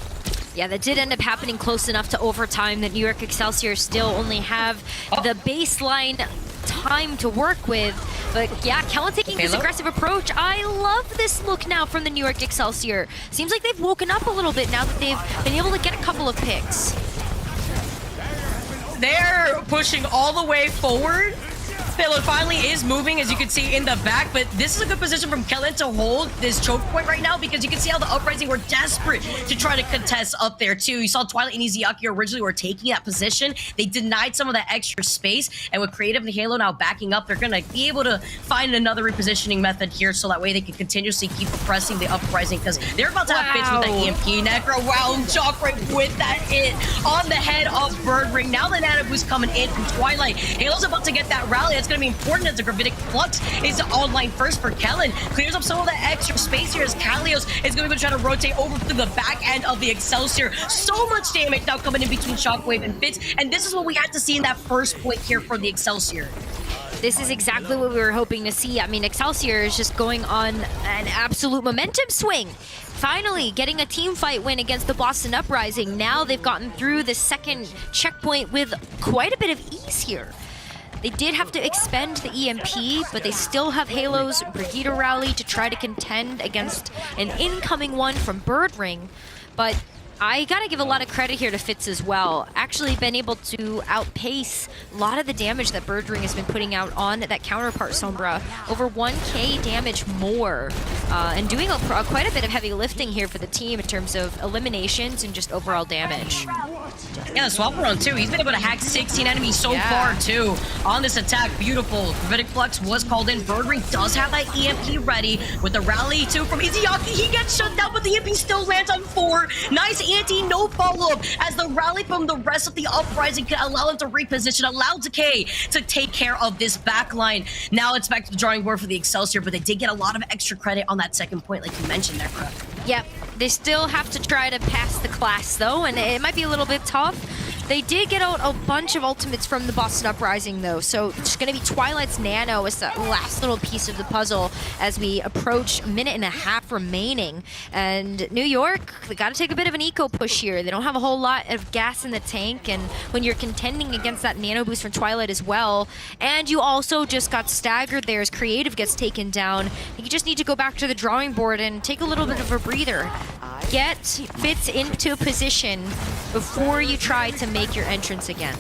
Yeah, that did end up happening close enough to overtime that New York Excelsior still only have the baseline time to work with. But yeah, Kellen taking this aggressive approach. I love this look now from the New York Excelsior. Seems like they've woken up a little bit now that they've been able to get a couple of picks. They're pushing all the way forward. Payload finally is moving, as you can see in the back, but this is a good position from Kellen to hold this choke point right now, because you can see how the Uprising were desperate to try to contest up there too. You saw Twilight and Izayaki originally were taking that position. They denied some of that extra space, and with Creative and Halo now backing up, they're gonna be able to find another repositioning method here, so that way they can continuously keep pressing the Uprising, because they're about to have fits with that EMP. Necro, wow, Shockwave with that hit on the head of Birdring. Now the Nano Boost coming in from Twilight. Halo's about to get that rally. It's going to be important as the Gravitic Flux is online first for Kellen. Clears up some of the extra space here as Kalios is going to be trying to rotate over to the back end of the Excelsior. So much damage now coming in between Shockwave and Fitz, and this is what we had to see in that first point here for the Excelsior. This is exactly what we were hoping to see. I mean, Excelsior is just going on an absolute momentum swing. Finally getting a team fight win against the Boston Uprising. Now they've gotten through the second checkpoint with quite a bit of ease here. They did have to expend the EMP, but they still have Halo's Brigitte rally to try to contend against an incoming one from Birdring. But I gotta give a lot of credit here to Fitz as well. Actually been able to outpace a lot of the damage that Birdring has been putting out on that counterpart Sombra. Over 1k damage more. And doing quite a bit of heavy lifting here for the team in terms of eliminations and just overall damage. Yeah, the swap around too. He's been able to hack 16 enemies so far too on this attack. Beautiful. Gravitic Flux was called in. Birdring does have that EMP ready with the rally too from Izayaki. He gets shut down, but the EMP still lands on 4. Nice anti, no follow-up as the rally from the rest of the Uprising can allow him to reposition, allow Decay to take care of this backline. Now it's back to the drawing board for the Excelsior, but they did get a lot of extra credit on that second point, like you mentioned there, Crap. Yep, they still have to try to pass the class though, and it might be a little bit tough. They did get out a bunch of ultimates from the Boston Uprising though, so it's going to be Twilight's Nano as that last little piece of the puzzle as we approach a minute and a half remaining. And New York, they got to take a bit of an eco push here. They don't have a whole lot of gas in the tank, and when you're contending against that Nano Boost from Twilight as well, and you also just got staggered there as Creative gets taken down, you just need to go back to the drawing board and take a little bit of a breather. Get Fitz into position before you try to make your entrance again.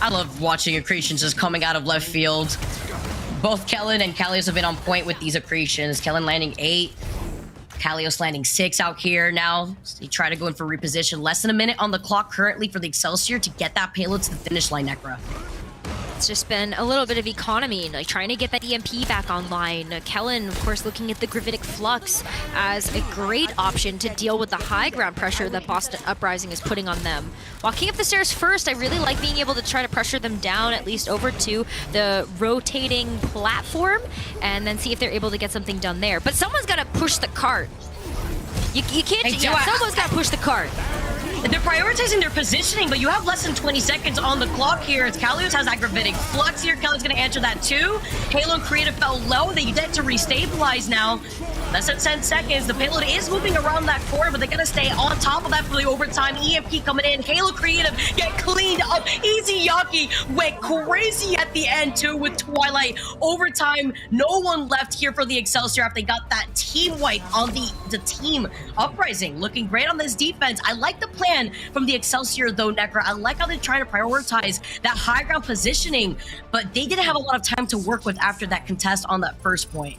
I love watching accretions just coming out of left field. Both Kellen and Kalios have been on point with these accretions. Kellen landing 8, Kalios landing 6 out here now. So they try to go in for reposition. Less than a minute on the clock currently for the Excelsior to get that payload to the finish line, Necra. It's just been a little bit of economy, like trying to get that EMP back online. Kellen, of course, looking at the Gravitic Flux as a great option to deal with the high ground pressure that Boston Uprising is putting on them. Walking up the stairs first, I really like being able to try to pressure them down, at least over to the rotating platform, and then see if they're able to get something done there. But someone's got to push the cart. You can't, someone's got to push the cart. They're prioritizing their positioning, but you have less than 20 seconds on the clock here as Kalios has that Gravitic Flux here. Kelly's going to answer that too. Halo and Creative fell low. They get to restabilize now. Less than 10 seconds. The payload is moving around that core, but they gotta stay on top of that for the overtime. EMP coming in. Halo Creative get cleaned up. Easy Yaki went crazy at the end too with Twilight. Overtime, no one left here for the Excelsior after they got that team wipe on the team uprising. Looking great on this defense. I like the plan from the Excelsior though, Necro. I like how they're trying to prioritize that high ground positioning, but they didn't have a lot of time to work with after that contest on that first point.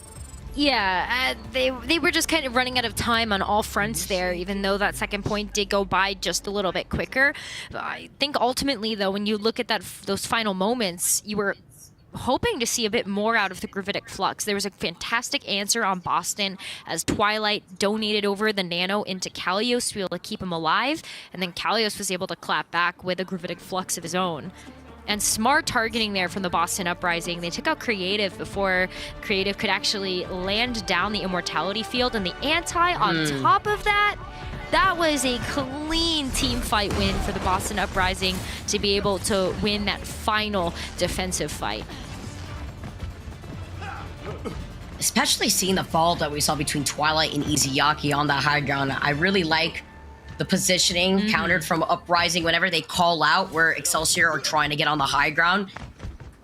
Yeah, they were just kind of running out of time on all fronts there, even though that second point did go by just a little bit quicker. I think ultimately, though, when you look at those final moments, you were hoping to see a bit more out of the Gravitic Flux. There was a fantastic answer on Boston as Twilight donated over the Nano into Kalios to be able to keep him alive, and then Kalios was able to clap back with a Gravitic Flux of his own. And smart targeting there from the Boston Uprising. They took out Creative before Creative could actually land down the Immortality field, and the anti on top of that, that was a clean team fight win for the Boston Uprising to be able to win that final defensive fight. Especially seeing the fall that we saw between Twilight and Easy Yaki on the high ground. I really like the positioning countered from Uprising whenever they call out where Excelsior are trying to get on the high ground.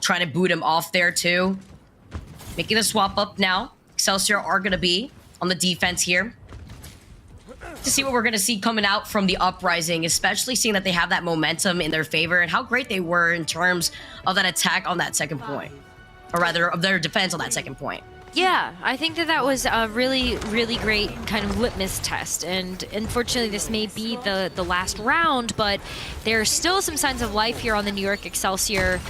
Trying to boot him off there too. Making a swap up now. Excelsior are going to be on the defense here. To see what we're going to see coming out from the Uprising, especially seeing that they have that momentum in their favor and how great they were in terms of that attack on that second point. Or rather, of their defense on that second point. Yeah, I think that was a really, really great kind of litmus test. And unfortunately, this may be the last round, but there are still some signs of life here on the New York Excelsior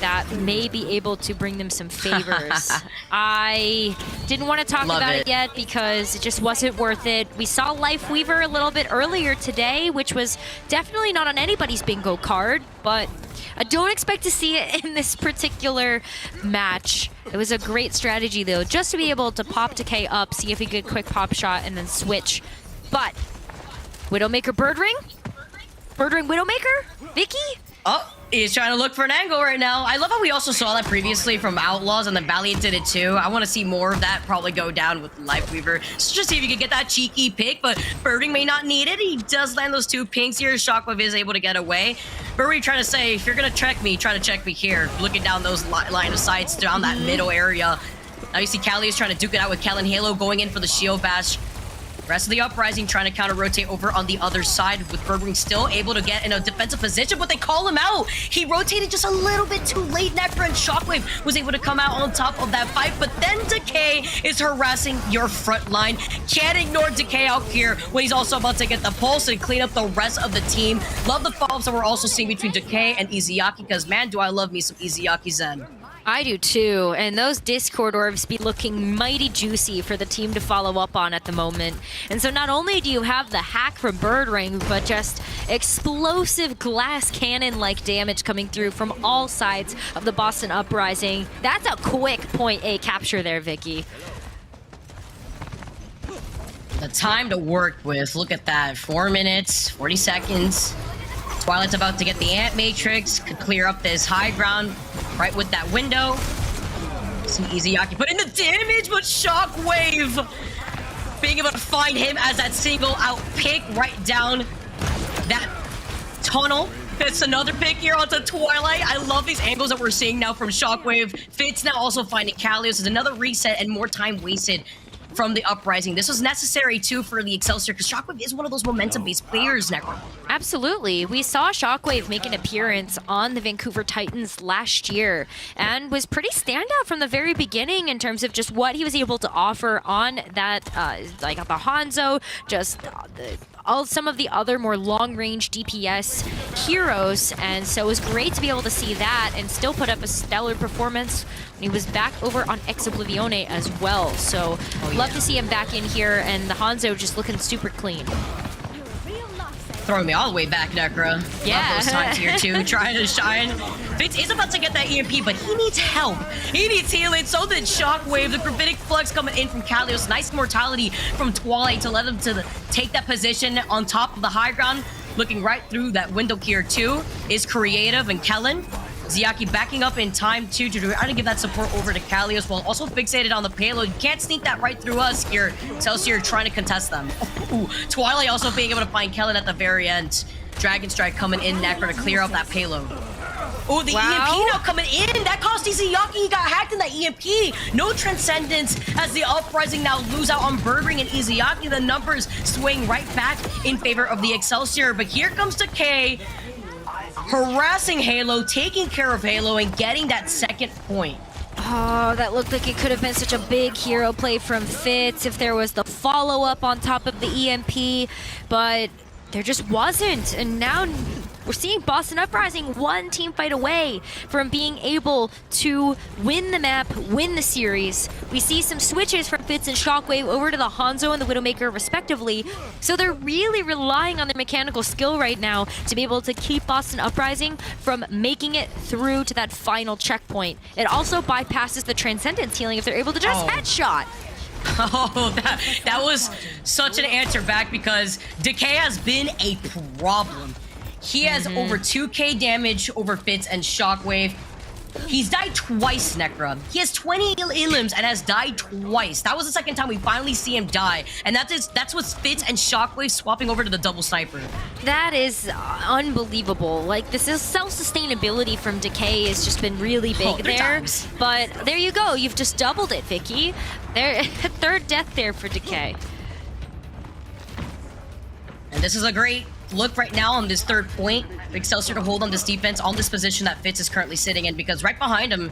that may be able to bring them some favors. I didn't want to talk about it yet because it just wasn't worth it. We saw Life Weaver a little bit earlier today, which was definitely not on anybody's bingo card, but I don't expect to see it in this particular match. It was a great strategy, though, just to be able to pop Decay up, see if he could quick pop shot, and then switch. But Widowmaker Birdring? Birdring Widowmaker? Vicky? Oh, he's trying to look for an angle right now. I love how we also saw that previously from Outlaws, and then Valiant did it too. I want to see more of that probably go down with Lifeweaver. So just see if you can get that cheeky pick, but Birding may not need it. He does land those two pings here. Shockwave is able to get away. Birding trying to say, if you're going to check me, try to check me here. Looking down those line of sights down that middle area. Now you see Callie is trying to duke it out with Kellen Halo going in for the shield bash. Rest of the Uprising trying to counter-rotate over on the other side with Birdring still able to get in a defensive position, but they call him out. He rotated just a little bit too late. Necro and Shockwave was able to come out on top of that fight, but then Decay is harassing your front line. Can't ignore Decay out here when he's also about to get the pulse and clean up the rest of the team. Love the follow-ups that we're also seeing between Decay and Izayaki, because man, do I love me some Izayaki Zen. I do too, and those Discord orbs be looking mighty juicy for the team to follow up on at the moment. And so not only do you have the hack from Birdring, but just explosive glass cannon-like damage coming through from all sides of the Boston Uprising. That's a quick point A capture there, Vicky. The time to work with, look at that, 4 minutes, 40 seconds. Twilight's about to get the Ant Matrix, could clear up this high ground right with that window. Some Izayaki put in the damage, but Shockwave being able to find him as that single out pick right down that tunnel. It's another pick here onto Twilight. I love these angles that we're seeing now from Shockwave. Fitz now also finding Kalios. Is another reset and more time wasted from the Uprising. This was necessary too for the Excelsior because Shockwave is one of those momentum-based players, Necro. Absolutely. We saw Shockwave make an appearance on the Vancouver Titans last year and was pretty standout from the very beginning in terms of just what he was able to offer on that, like the Hanzo, just some of the other more long-range DPS heroes, and so it was great to be able to see that and still put up a stellar performance when he was back over on Ex Oblivione as well. So love to see him back in here, and the Hanzo just looking super clean. Throwing me all the way back, Necro. Yeah. Love those times here too, trying to shine. Fitz is about to get that EMP, but he needs help. He needs healing, so did Shockwave. The Gravitic Flux coming in from Kalios. Nice mortality from Twilight to let him to take that position on top of the high ground. Looking right through that window here too is Creative and Kellen. Ziaki backing up in time too to try to give that support over to Kalios while also fixated on the payload. You can't sneak that right through us here. Excelsior trying to contest them. Ooh, Twilight also being able to find Kellen at the very end. Dragon Strike coming in, Necro to clear up that payload. Oh, the EMP now coming in. That cost Izayaki. He got hacked in that EMP. No Transcendence as the Uprising now lose out on Birdring and Izayaki. The numbers swing right back in favor of the Excelsior. But here comes Decay, harassing Halo, taking care of Halo, and getting that second point. Oh, that looked like it could have been such a big hero play from Fitz if there was the follow-up on top of the EMP, but there just wasn't. And now we're seeing Boston Uprising one team fight away from being able to win the map, win the series. We see some switches from Fitz and Shockwave over to the Hanzo and the Widowmaker respectively. So they're really relying on their mechanical skill right now to be able to keep Boston Uprising from making it through to that final checkpoint. It also bypasses the Transcendence healing if they're able to just headshot. Oh, that was such an answer back because Decay has been a problem. He has over 2k damage over Fitz and Shockwave. He's died twice, Necra. He has 20 elims and has died twice. That was the second time we finally see him die. And that's with Fitz and Shockwave swapping over to the double sniper. That is unbelievable. Like, this is self-sustainability from Decay has just been really big there. But there you go. You've just doubled it, Vicky. There, third death there for Decay. And this is a great look right now on this third point. Excelsior to hold on this defense on this position that Fitz is currently sitting in, because right behind him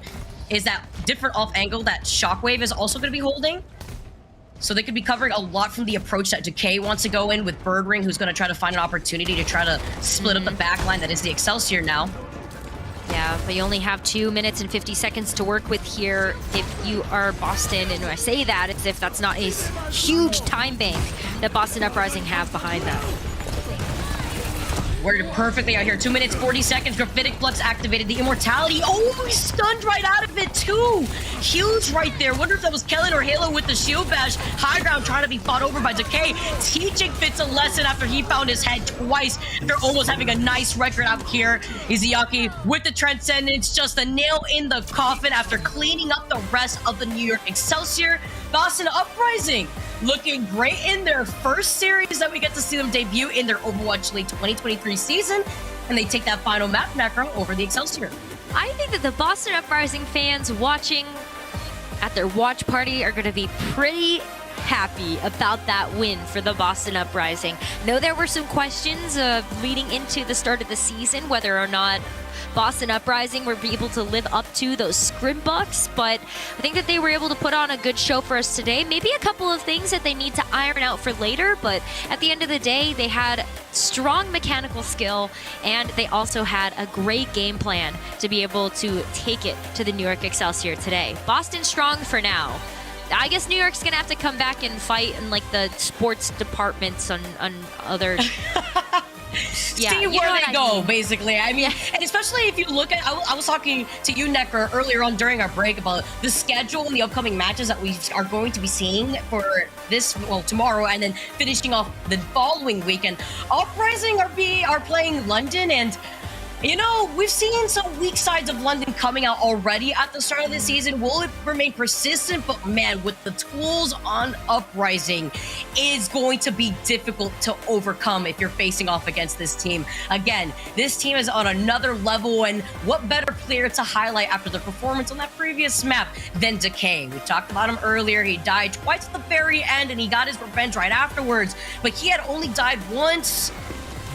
is that different off angle that Shockwave is also going to be holding. So they could be covering a lot from the approach that Decay wants to go in with Birdring, who's going to try to find an opportunity to try to split up the backline that is the Excelsior now. Yeah, but you only have 2 minutes and 50 seconds to work with here if you are Boston. And when I say that, it's if that's not a huge time bank that Boston Uprising have behind them. We're perfectly out here. 2 minutes, 40 seconds. Graphitic Flux activated. The Immortality. Oh, he's stunned right out of it, too. Huge right there. Wonder if that was Kellen or Halo with the shield bash. High ground trying to be fought over by Decay. Teaching Fitz a lesson after he found his head twice. They're almost having a nice record out here. Izayaki with the Transcendence. Just a nail in the coffin after cleaning up the rest of the New York Excelsior. Boston Uprising looking great in their first series that we get to see them debut in their Overwatch League 2023 season, and they take that final map Necro over the Excelsior. I think that the Boston Uprising fans watching at their watch party are going to be pretty happy about that win for the Boston Uprising. No, there were some questions leading into the start of the season whether or not Boston Uprising were able to live up to those scrim bucks, but I think that they were able to put on a good show for us today. Maybe a couple of things that they need to iron out for later, but at the end of the day, they had strong mechanical skill, and they also had a great game plan to be able to take it to the New York Excelsior today. Boston strong for now. I guess New York's gonna have to come back and fight in like the sports departments on other Yeah, see where they go, basically. I mean, and especially if you look at, I was talking to you, Necker, earlier on during our break about the schedule and the upcoming matches that we are going to be seeing for this, well, tomorrow, and then finishing off the following weekend. Uprising are playing London, and you know, we've seen some weak sides of London coming out already at the start of the season. Will it remain persistent? But man, with the tools on Uprising, is going to be difficult to overcome if you're facing off against this team. Again, this team is on another level, and what better player to highlight after the performance on that previous map than Decay? We talked about him earlier. He died twice at the very end, and he got his revenge right afterwards. But he had only died once,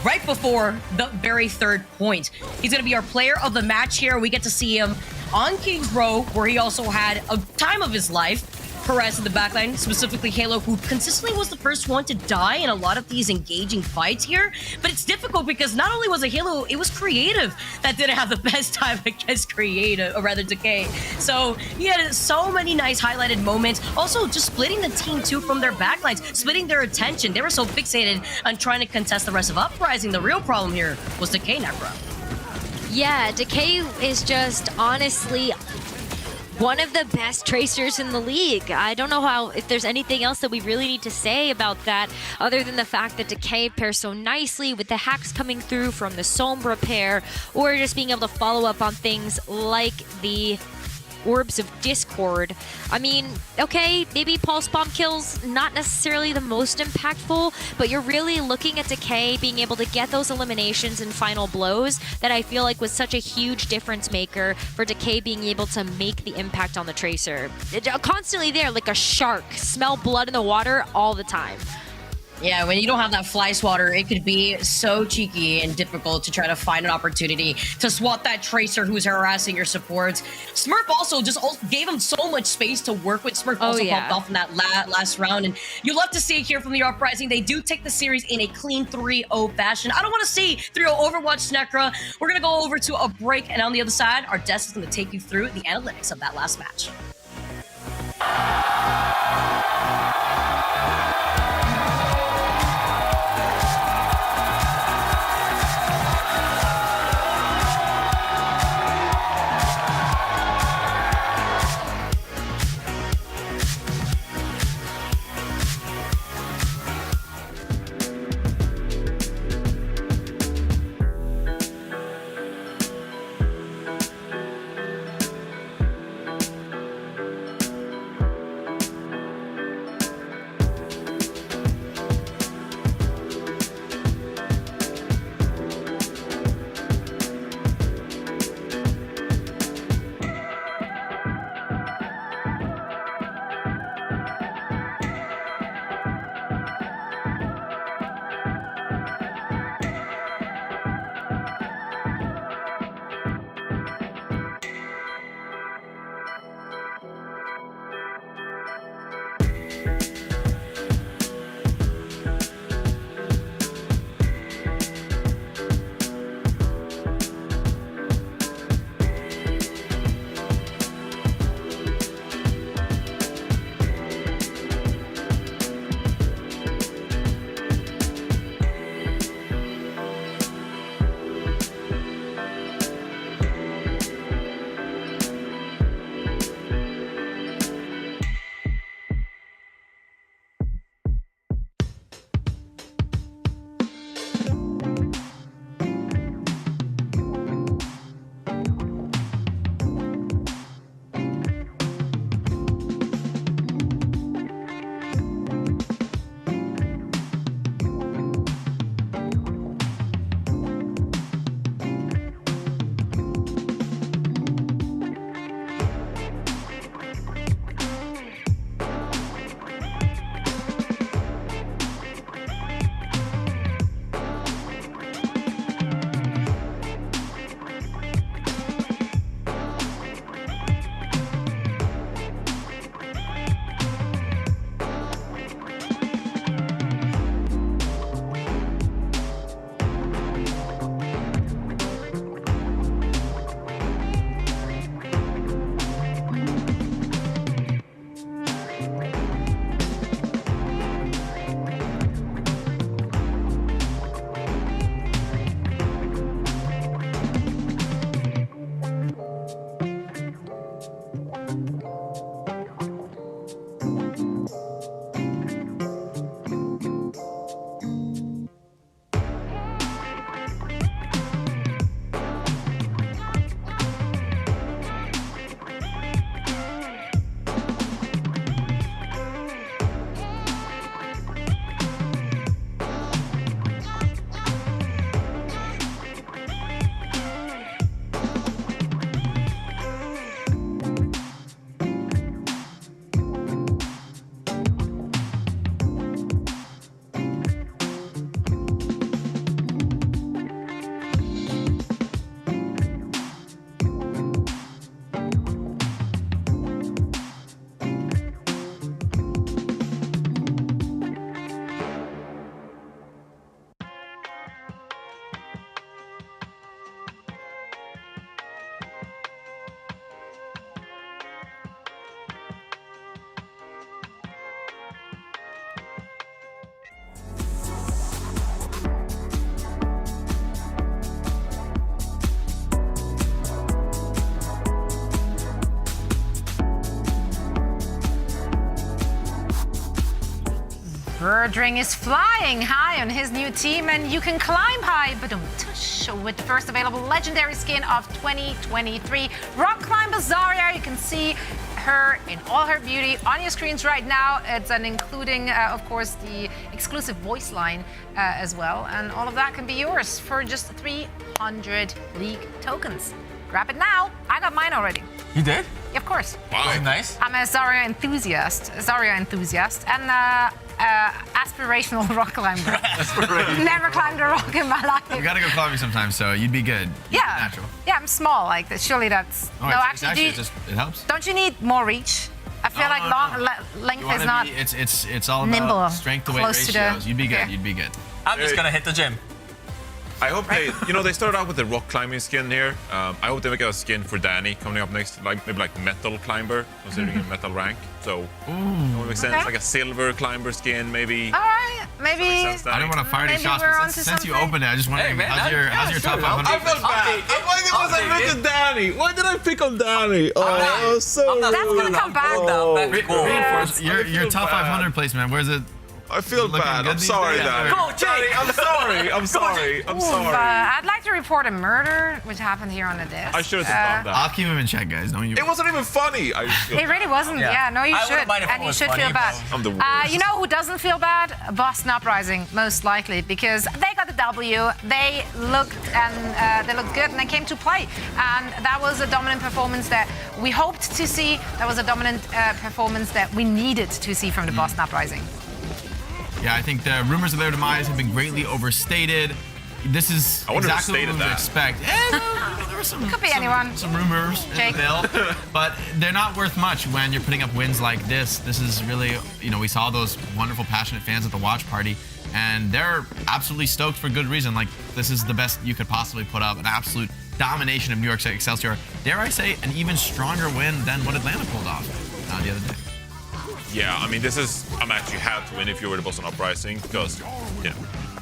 right before the very third point. He's going to be our player of the match here. We get to see him on King's Row, where he also had a time of his life. Perez in the backline, specifically Halo, who consistently was the first one to die in a lot of these engaging fights here. But it's difficult because not only was it Halo, it was Creative that didn't have the best time against Creative, or rather Decay. So he had so many nice highlighted moments. Also, just splitting the team too from their backlines, splitting their attention. They were so fixated on trying to contest the rest of Uprising. The real problem here was Decay, Necro. Yeah, Decay is just honestly one of the best tracers in the league. I don't know if there's anything else that we really need to say about that other than the fact that Decay pairs so nicely with the hacks coming through from the Sombra pair, or just being able to follow up on things like the Orbs of Discord. I mean, okay, maybe Pulse Bomb kills not necessarily the most impactful, but you're really looking at Decay being able to get those eliminations and final blows that I feel like was such a huge difference maker for Decay being able to make the impact on the Tracer. Constantly there, like a shark, smell blood in the water all the time. Yeah, when you don't have that fly swatter, it could be so cheeky and difficult to try to find an opportunity to swat that Tracer who's harassing your supports. Smurf also gave him so much space to work with. Smurf also popped off in that last round, and you love to see it here from the Uprising. They do take the series in a clean 3-0 fashion. I don't want to see 3-0 Overwatch Snecra. We're going to go over to a break, and on the other side, our desk is going to take you through the analytics of that last match. Birdring is flying high on his new team, and you can climb high, but don't tush, with the first available legendary skin of 2023. Rock Climber Zarya, you can see her in all her beauty on your screens right now. It's including, of course, the exclusive voice line as well, and all of that can be yours for just 300 League tokens. Grab it now. I got mine already. You did? Of course. Wow. Was it nice? I'm a Zarya enthusiast, and aspirational rock climber. Never climbed a rock in my life. We gotta go climbing sometime, so you'd be good. Yeah. Natural. Yeah, I'm small. Like surely that's Oh, no. it's Actually, it helps. don't you need more reach? I feel like length is not. It's all about nimble, strength to weight close to the- ratios. You'd be good. Okay. You'd be good. I'm just gonna hit the gym. I hope they started out with the rock climbing skin here. I hope they make a skin for Danny coming up next, maybe like metal climber, considering a metal rank. So, that would make sense. Okay. Like a silver climber skin, maybe. All right, maybe. I don't want to fire these Maybe shots, we're but onto since you something. opened it, I just wondering, Hey, man, how's your top 500? I felt bad. Why was I picking Danny? Why did I pick on Danny? Oh, so That's gonna come back. Reinforce your top 500 placement. Where's it? I feel looking bad. good I'm these sorry, days? Danny. Go, Jake! I'm sorry. I'm sorry. I'm sorry. I'd like to report a murder which happened here on the desk. I should have done that. I'll keep him in check, guys. Don't you? It wasn't even funny. It really wasn't. Yeah, no, you I should, wouldn't mind if it and you was should funny, feel bad. I'm the worst. You know who doesn't feel bad? Boston Uprising, most likely, because they got the W. They looked good, and they came to play. And that was a dominant performance that we hoped to see. That was a dominant performance that we needed to see from the Boston Uprising. Yeah, I think the rumors of their demise have been greatly overstated. This is I wonder who exactly what we stated would that. expect. There were some Could be anyone. Some rumors Jake. in the bill, but they're not worth much when you're putting up wins like this. This is really, we saw those wonderful, passionate fans at the watch party, and they're absolutely stoked for good reason. Like, this is the best you could possibly put up, an absolute domination of New York Excelsior. Dare I say, an even stronger win than what Atlanta pulled off the other day. Yeah, I mean, this is a match you had to win if you were the Boston Uprising, because,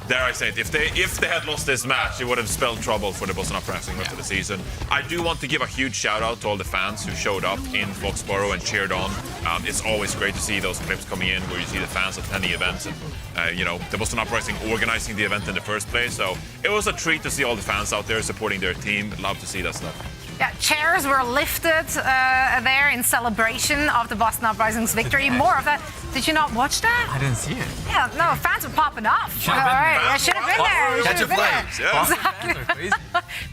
dare I say it, if they had lost this match, it would have spelled trouble for the Boston Uprising rest of the season. I do want to give a huge shout out to all the fans who showed up in Foxborough and cheered on. It's always great to see those clips coming in where you see the fans attending events and, the Boston Uprising organizing the event in the first place. So it was a treat to see all the fans out there supporting their team. Love to see that stuff. Yeah, chairs were lifted there in celebration of the Boston Uprising's victory. More of that. Did you not watch that? I didn't see it. Yeah, no, fans were popping off. Should've been there. Yeah, should have been there. Catch a flames. Yeah. Exactly.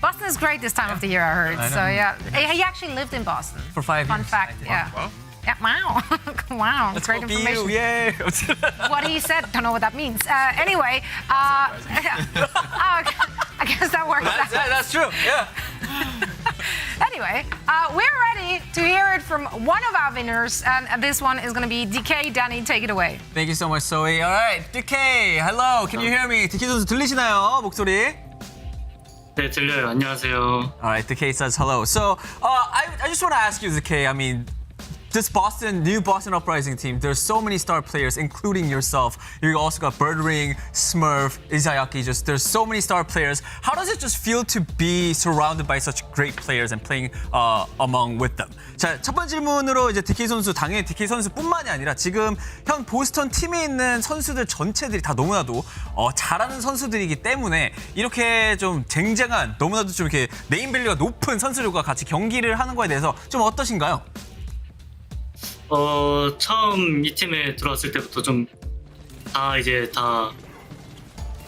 Boston is great this time of the year, I heard. So yeah, he actually lived in Boston. For 5 years. Fun fact, yeah. Wow. Yeah, wow. Wow, Let's great go information. BU, yay! What he said, don't know what that means. Anyway, I guess that works out. That's true, yeah. Anyway, we're ready to hear it from one of our winners, and this one is going to be DK. Danny, take it away. Thank you so much, Zoe. All right, DK, hello. Can you hear me? DK 선수 들리시나요? 목소리? 네, 들려요. 안녕하세요. All right, DK says hello. So, I just want to ask you, DK, I mean, this new Boston Uprising team, there's so many star players, including yourself. You also got Birdring, Smurf, Izayaki, there's so many star players. How does it just feel to be surrounded by such great players and playing among with them? 자, 첫 번째 질문으로 이제 DK 선수, 당연히 DK 선수뿐만이 아니라 지금 현 보스턴 팀에 있는 선수들 전체들이 다 너무나도 잘하는 선수들이기 때문에 이렇게 좀 쟁쟁한, 너무나도 좀 이렇게 네임밸류가 높은 선수들과 같이 경기를 하는 거에 대해서 좀 어떠신가요? 처음 이 팀에 들어왔을 때부터 좀 다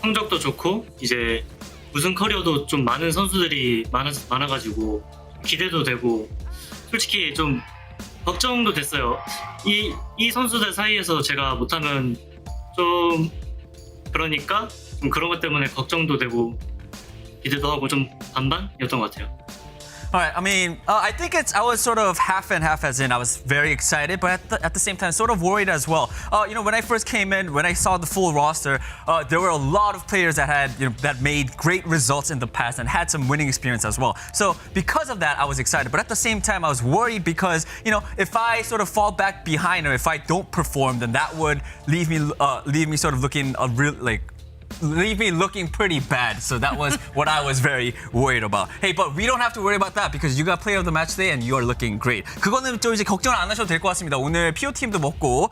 성적도 좋고 이제 우승 커리어도 좀 많은 선수들이 많아가지고 기대도 되고 솔직히 좀 걱정도 됐어요. 이 선수들 사이에서 제가 못하면 좀 그러니까 좀 그런 것 때문에 걱정도 되고 기대도 하고 좀 반반이었던 것 같아요. All right, I mean, I think I was sort of half and half, as in I was very excited, but at the same time, sort of worried as well. When I first came in, when I saw the full roster, there were a lot of players that had, that made great results in the past and had some winning experience as well. So because of that, I was excited, but at the same time, I was worried because, if I sort of fall back behind or if I don't perform, then that would leave me sort of looking leave me looking pretty bad. So that was what I was very worried about. Hey, but we don't have to worry about that because you got player of the match today and you are looking great. 그거는 좀 이제 걱정을 안 하셔도 될 것 같습니다. 오늘 PO 팀도 먹고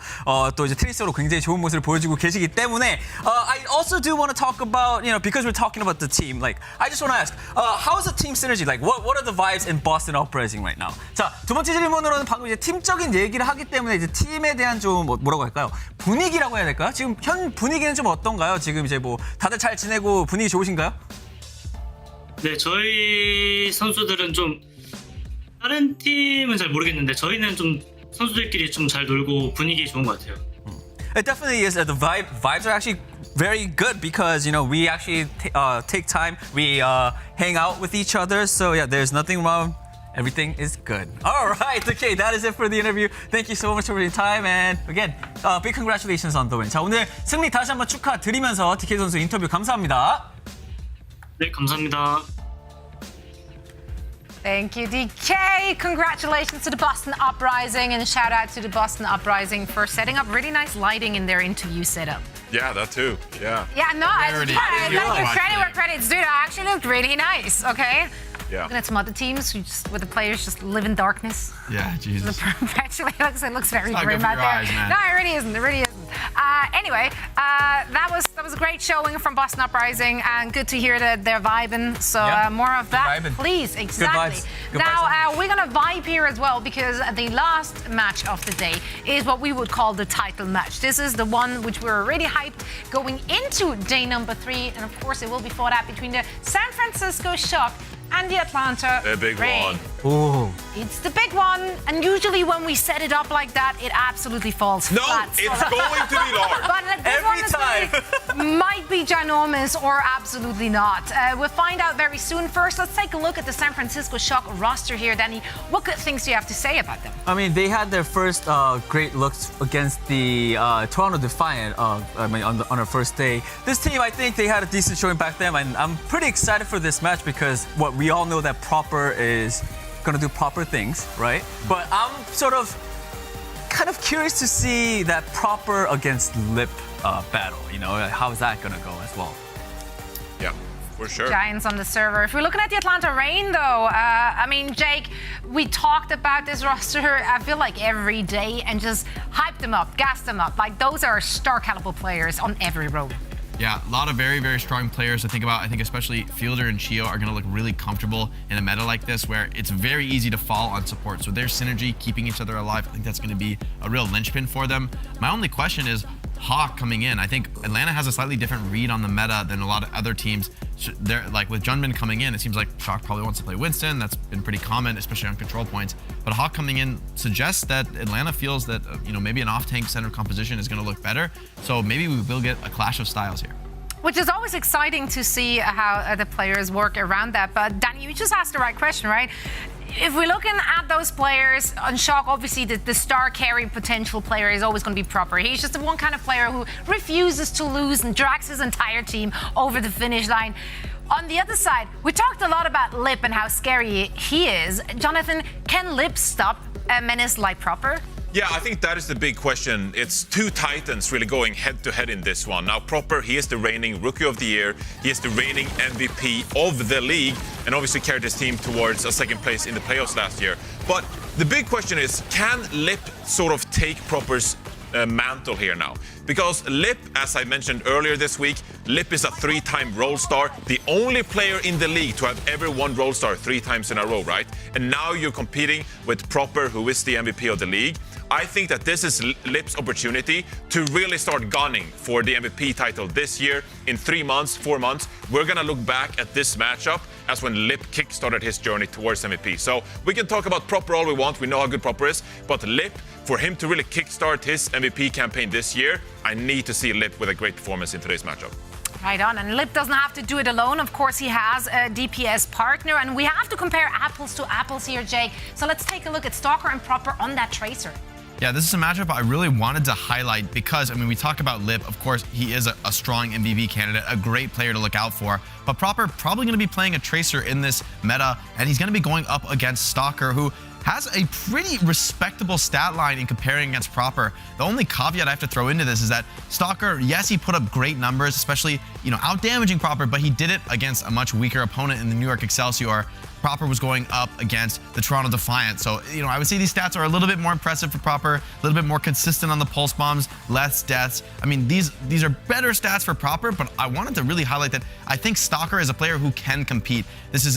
또 이제 트리스로 굉장히 좋은 모습을 보여주고 계시기 때문에 I also do want to talk about, because we're talking about the team. Like, I just want to ask, how is the team synergy? Like, what are the vibes in Boston Uprising right now? 자, 두 번째 질문으로는 방금 이제 팀적인 얘기를 하기 때문에 이제 팀에 대한 좀 뭐라고 할까요? 분위기라고 해야 될까요? 지금 현 분위기는 좀 어떤가요? 지금 이제 뭐 다들 잘 지내고 분위기 좋으신가요? 네, 저희 선수들은 좀 다른 팀은 잘 모르겠는데 저희는 좀 선수들끼리 좀 잘 놀고 분위기 좋은 것 같아요. It definitely is. The vibes are actually very good because we actually take time, we hang out with each other. So yeah, there's nothing wrong. Everything is good. All right, okay, that is it for the interview. Thank you so much for your time, and again, big congratulations on the win. 자, 오늘 승리 다시 한번 축하드리면서 DK 선수 인터뷰 감사합니다. 네, 감사합니다. Thank you, DK. Congratulations to the Boston Uprising, and shout out to the Boston Uprising for setting up really nice lighting in their interview setup. Yeah, that too. Yeah. Yeah, no, I gotta give credit where credit's due. It actually looked really nice, okay? Yeah. Looking at some other teams where the players just live in darkness. Yeah, Jesus. Perpetually looks very not grim good for out your there. eyes, man. No, it really isn't. It really isn't. Anyway, that was a great showing from Boston Uprising, and good to hear that they're vibing. So more of that, please. Exactly. Good Now we're gonna vibe here as well because the last match of the day is what we would call the title match. This is the one which we're already hyped going into day number 3, and of course it will be fought out between the San Francisco Shock and the Atlanta The big Rain. one. Ooh. It's the big one, and usually when we set it up like that, it absolutely falls flat. It's going to be large. But this Every time might be ginormous or absolutely not. We'll find out very soon. First, let's take a look at the San Francisco Shock roster here, Danny. What good things do you have to say about them? I mean, they had their first great looks against the Toronto Defiant. On our first day. This team, I think they had a decent showing back then, and I'm pretty excited for this match because we all know that Proper is gonna do Proper things, right? But I'm kind of curious to see that Proper against Lip battle. How's that gonna go as well? Yeah, for sure. Giants on the server. If we're looking at the Atlanta Rain, though, Jake, we talked about this roster, I feel like every day, and just hyped them up, gassed them up. Like, those are star caliber players on every row. Yeah, a lot of very, very strong players to think about. I think especially Fielder and Chio are going to look really comfortable in a meta like this where it's very easy to fall on support. So their synergy, keeping each other alive, I think that's going to be a real linchpin for them. My only question is Hawk coming in. I think Atlanta has a slightly different read on the meta than a lot of other teams. They're like with Junmin coming in, it seems like Shock probably wants to play Winston. That's been pretty common, especially on control points. But Hawk coming in suggests that Atlanta feels that maybe an off-tank center composition is going to look better. So maybe we will get a clash of styles here. Which is always exciting to see how the players work around that. But Danny, you just asked the right question, right? If we're looking at those players on Shock, obviously the star carry potential player is always going to be Proper. He's just the one kind of player who refuses to lose and drags his entire team over the finish line. On the other side, we talked a lot about Lip and how scary he is. Jonathan, can Lip stop a menace like Proper? Yeah, I think that is the big question. It's two titans really going head-to-head in this one. Now, Proper, he is the reigning Rookie of the Year. He is the reigning MVP of the league, and obviously carried his team towards a second place in the playoffs last year. But the big question is, can Lip sort of take Proper's mantle here now? Because Lip, as I mentioned earlier this week, Lip is a 3-time Roll Star, the only player in the league to have ever won Roll Star 3 times in a row, right? And now you're competing with Proper, who is the MVP of the league. I think that this is Lip's opportunity to really start gunning for the MVP title this year. In 3 months, 4 months, we're gonna look back at this matchup as when Lip kickstarted his journey towards MVP. So we can talk about Proper all we want. We know how good Proper is, but Lip, for him to really kickstart his MVP campaign this year, I need to see Lip with a great performance in today's matchup. Right on, and Lip doesn't have to do it alone. Of course, he has a DPS partner, and we have to compare apples to apples here, Jake. So let's take a look at Stalker and Proper on that Tracer. Yeah, this is a matchup I really wanted to highlight because, we talk about Lip. Of course, he is a strong MVP candidate, a great player to look out for. But Proper probably going to be playing a Tracer in this meta, and he's going to be going up against Stalker, who has a pretty respectable stat line in comparing against Proper. The only caveat I have to throw into this is that Stalker, yes, he put up great numbers, especially, out-damaging Proper, but he did it against a much weaker opponent in the New York Excelsior. Proper was going up against the Toronto Defiant. So, I would say these stats are a little bit more impressive for Proper, a little bit more consistent on the pulse bombs, less deaths. I mean, these are better stats for Proper, but I wanted to really highlight that I think Stalker is a player who can compete.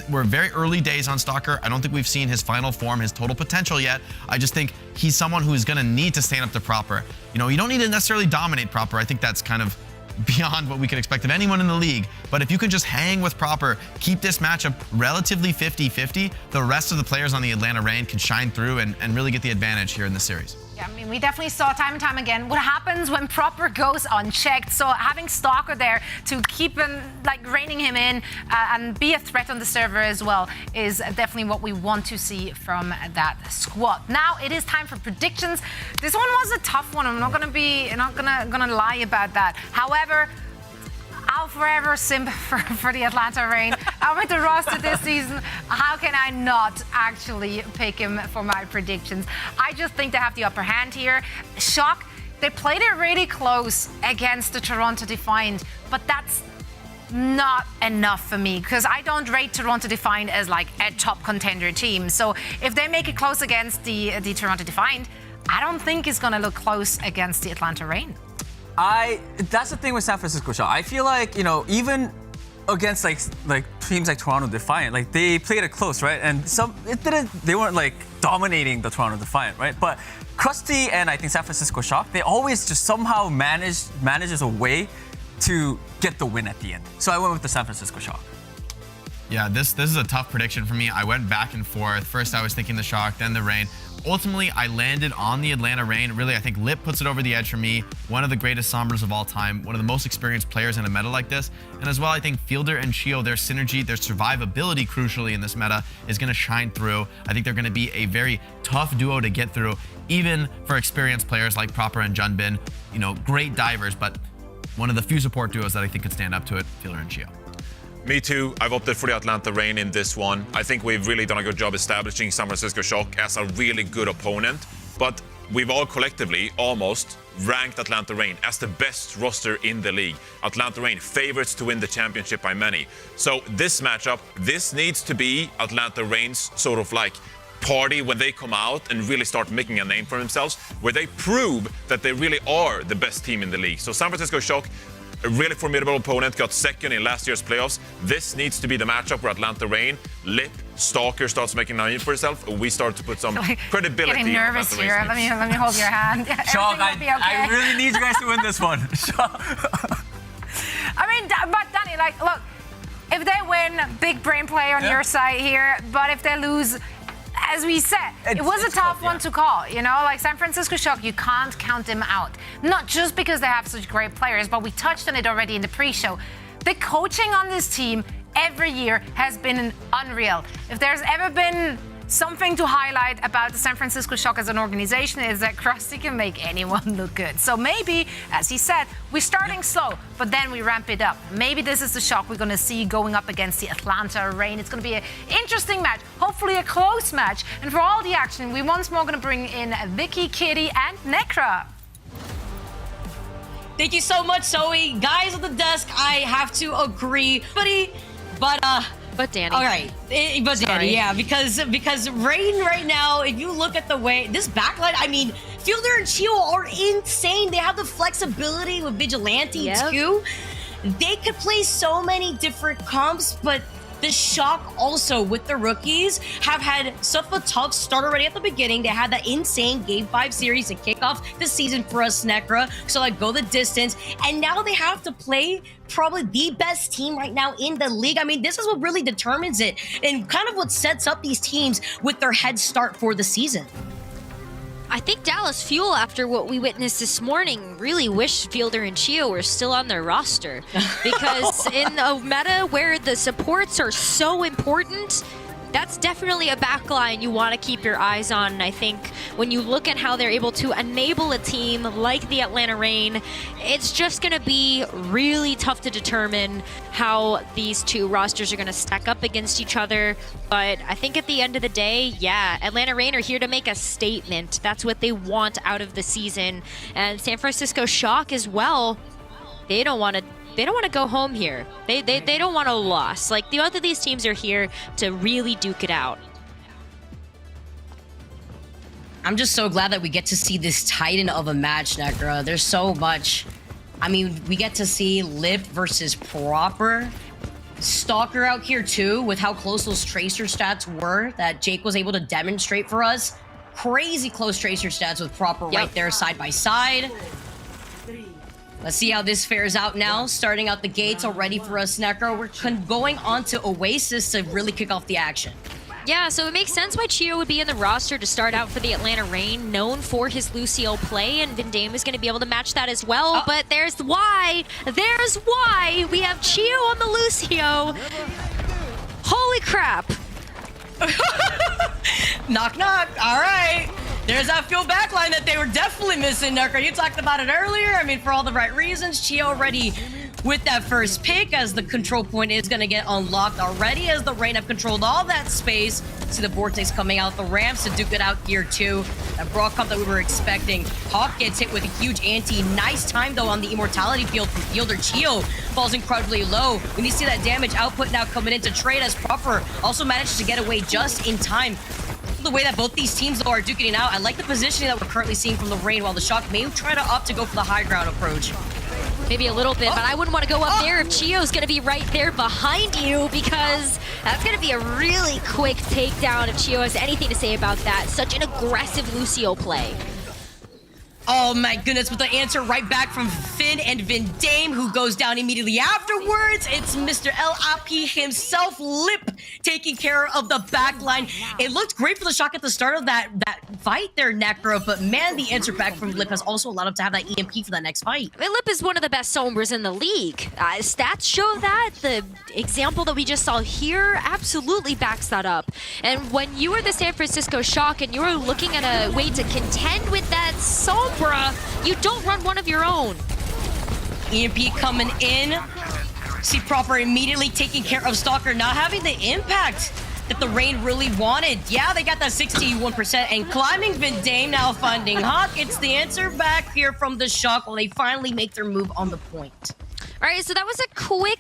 We're very early days on Stalker. I don't think we've seen his final form, his total potential yet. I just think he's someone who is going to need to stand up to Proper. You don't need to necessarily dominate Proper. I think that's kind of beyond what we can expect of anyone in the league. But if you can just hang with Proper, keep this matchup relatively 50-50, the rest of the players on the Atlanta Reign can shine through and really get the advantage here in this series. Yeah, I mean, we definitely saw time and time again what happens when Proper goes unchecked. So having Stalker there to keep him, reining him in and be a threat on the server as well is definitely what we want to see from that squad. Now it is time for predictions. This one was a tough one. I'm not gonna lie about that. However, I'll forever simp for the Atlanta Reign. I'm with the roster this season. How can I not actually pick him for my predictions? I just think they have the upper hand here. Shock, they played it really close against the Toronto Defiant, but that's not enough for me because I don't rate Toronto Defiant as a top contender team. So if they make it close against the Toronto Defiant, I don't think it's gonna look close against the Atlanta Reign. That's the thing with San Francisco Shock. I feel like, even against like teams like Toronto Defiant, they played it close, right? And they weren't dominating the Toronto Defiant, right? But Krusty and I think San Francisco Shock, they always just somehow manages a way to get the win at the end. So I went with the San Francisco Shock. Yeah, this is a tough prediction for me. I went back and forth. First I was thinking the Shock, then the Reign. Ultimately, I landed on the Atlanta Reign. Really, I think Lip puts it over the edge for me. One of the greatest Sombras of all time. One of the most experienced players in a meta like this. And as well, I think Fielder and Chio, their synergy, their survivability, crucially in this meta, is going to shine through. I think they're going to be a very tough duo to get through, even for experienced players like Proper and Junbin. Great divers, but one of the few support duos that I think could stand up to it, Fielder and Chio. Me too. I've opted for the Atlanta Reign in this one. I think we've really done a good job establishing San Francisco Shock as a really good opponent, but we've all collectively almost ranked Atlanta Reign as the best roster in the league. Atlanta Reign favorites to win the championship by many. So this matchup, this needs to be Atlanta Reign's sort of party when they come out and really start making a name for themselves, where they prove that they really are the best team in the league. So San Francisco Shock, a really formidable opponent, got second in last year's playoffs. This needs to be the matchup where Atlanta Reign, Lip, Stalker starts making a name for herself, and we start to put some credibility. Getting nervous here. Let me hold your hand. Shock, Okay. I really need you guys to win this one. I mean, but Danny, look, if they win, big brain play on your side here. But if they lose, as we said, it was a tough one to call. San Francisco Shock, you can't count them out. Not just because they have such great players, but we touched on it already in the pre-show. The coaching on this team every year has been unreal. If there's ever been something to highlight about the San Francisco Shock as an organization, is that Krusty can make anyone look good. So maybe, as he said, we're starting slow, but then we ramp it up. Maybe this is the Shock we're going to see going up against the Atlanta Reign. It's going to be an interesting match, hopefully a close match. And for all the action, we once more going to bring in Vicky, Kitty, and Necra. Thank you so much, Zoe. Guys at the desk, I have to agree, But Danny. All right, but Danny, yeah, because Reign right now, if you look at the way this backline, I mean, Fielder and Chio are insane. They have the flexibility with Vigilante too. They could play so many different comps, but the Shock also with the rookies have had such a tough start already at the beginning. They had that insane Game 5 series to kick off the season for us, Necra. So go the distance. And now they have to play probably the best team right now in the league. I mean, this is what really determines it and kind of what sets up these teams with their head start for the season. I think Dallas Fuel, after what we witnessed this morning, really wish Fielder and Chio were still on their roster. Because in a meta where the supports are so important, that's definitely a backline you want to keep your eyes on. And I think when you look at how they're able to enable a team like the Atlanta Reign, it's just going to be really tough to determine how these two rosters are going to stack up against each other. But I think at the end of the day, yeah, Atlanta Reign are here to make a statement. That's what they want out of the season. And San Francisco Shock as well, they don't want to go home here. They don't want a loss. Like, the other these teams are here to really duke it out. I'm just so glad that we get to see this titan of a match, Necro. There's so much. I mean, we get to see Lip versus Proper. Stalker out here too, with how close those Tracer stats were that Jake was able to demonstrate for us. Crazy close Tracer stats with Proper right there side by side. Let's see how this fares out now. Starting out the gates already for us, Necro. We're going on to Oasis to really kick off the action. Yeah, so it makes sense why Chio would be in the roster to start out for the Atlanta Reign, known for his Lucio play, and VinDame is going to be able to match that as well. But there's why we have Chio on the Lucio. Holy crap. Knock, knock. All right. There's that fuel backline that they were definitely missing, Necro. You talked about it earlier. I mean, for all the right reasons. Chio already with that first pick, as the control point is going to get unlocked already, as the Reign have controlled all that space. See the Vortex coming out the ramps to duke it out here too. That broad comp that we were expecting. Hawk gets hit with a huge anti. Nice time though on the immortality field from Fielder. Chio falls incredibly low. When you see that damage output now coming into trade, as Proper also manages to get away just in time. The way that both these teams though are duking it out, I like the positioning that we're currently seeing from the Reign, while the Shock may try to opt to go for the high ground approach. Maybe a little bit, but I wouldn't want to go up there if Chio's going to be right there behind you, because that's going to be a really quick takedown if Chio has anything to say about that. Such an aggressive Lucio play. Oh my goodness, with the answer right back from Finn and VinDame, who goes down immediately afterwards. It's Mr. LAP himself, Lip, taking care of the backline. It looked great for the Shock at the start of that fight there, Necro, but man, the answer back from Lip has also allowed him to have that EMP for that next fight. I mean, Lip is one of the best Sombras in the league. Stats show that. The example that we just saw here absolutely backs that up. And when you are the San Francisco Shock and you're looking at a way to contend with that Sombra, you don't run one of your own. EMP coming in. See Proper immediately taking care of Stalker, not having the impact that the Reign really wanted. Yeah, they got that 61% and climbing. VinDame now finding Hawk. It's the answer back here from the Shock while they finally make their move on the point. All right, so that was a quick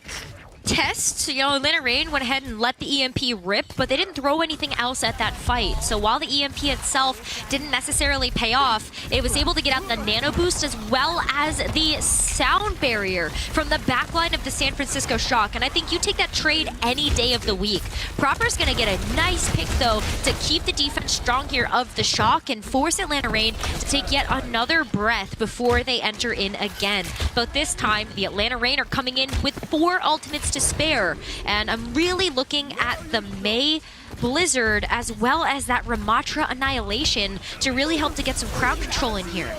test. You know, Atlanta Reign went ahead and let the EMP rip, but they didn't throw anything else at that fight. So while the EMP itself didn't necessarily pay off, it was able to get out the nano boost as well as the sound barrier from the backline of the San Francisco Shock. And I think you take that trade any day of the week. Proper's gonna get a nice pick though to keep the defense strong here of the Shock and force Atlanta Reign to take yet another breath before they enter in again. But this time, the Atlanta Reign are coming in with 4 ultimates to spare, and I'm really looking at the May Blizzard as well as that Ramatra Annihilation to really help to get some crowd control in here.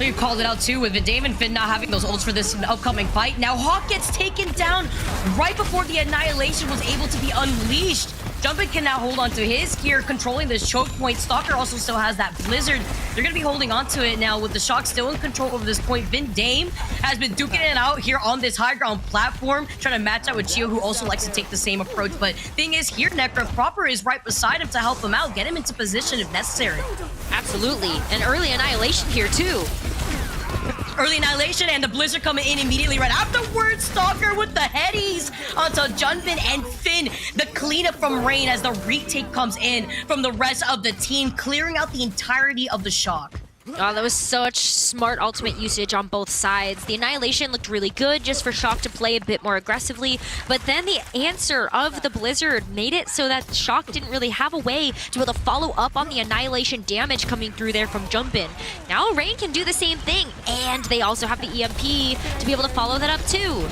You called it out too with VinDame and Finn not having those ults for this upcoming fight. Now Hawk gets taken down right before the Annihilation was able to be unleashed. Jumpin can now hold on to his gear, controlling this choke point. Stalker also still has that Blizzard. They're going to be holding on to it now with the Shock still in control over this point. VinDame has been duking it out here on this high ground platform, trying to match out with Chio, who also likes to take the same approach. But thing is, here Necro Proper is right beside him to help him out, get him into position if necessary. Absolutely. An early Annihilation here too. Early Annihilation and the Blizzard coming in immediately right afterwards. Stalker with the headies onto Junbin and Finn. The cleanup from Reign as the retake comes in from the rest of the team, clearing out the entirety of the Shock. Oh, that was such smart ultimate usage on both sides. The Annihilation looked really good just for Shock to play a bit more aggressively, but then the answer of the Blizzard made it so that Shock didn't really have a way to be able to follow up on the Annihilation damage coming through there from Jumpin. Now Reign can do the same thing, and they also have the EMP to be able to follow that up too.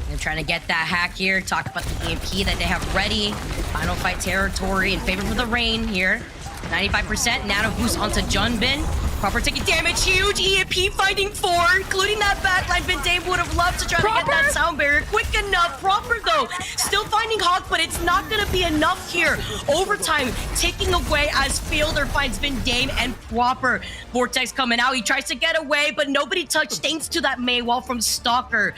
They're trying to get that hack here, talk about the EMP that they have ready. Final fight territory in favor for the Reign here. 95% nano boost onto Junbin. Proper taking damage, huge EMP finding 4, including that backline. BenBest would have loved to try to get that sound barrier quick enough. Proper though, still finding Hawk, but it's not gonna be enough here. Overtime ticking away as Fielder finds BenBest and Proper. Vortex coming out, he tries to get away, but nobody touched thanks to that Mei wall from Stalker.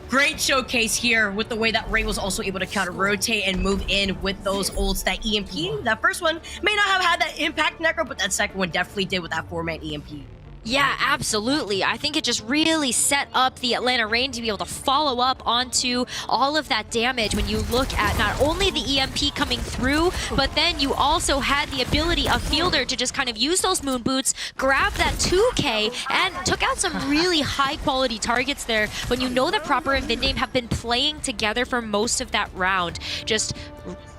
Great showcase here with the way that Ray was also able to counter-rotate and move in with those ults. That EMP, that first one may not have had that impact, Necro, but that second one definitely did with that 4-man EMP. Yeah, absolutely. I think it just really set up the Atlanta Reign to be able to follow up onto all of that damage when you look at not only the EMP coming through, but then you also had the ability of Fielder to just kind of use those moon boots, grab that 2K, and took out some really high quality targets there when you know that Proper and BenBest have been playing together for most of that round. Just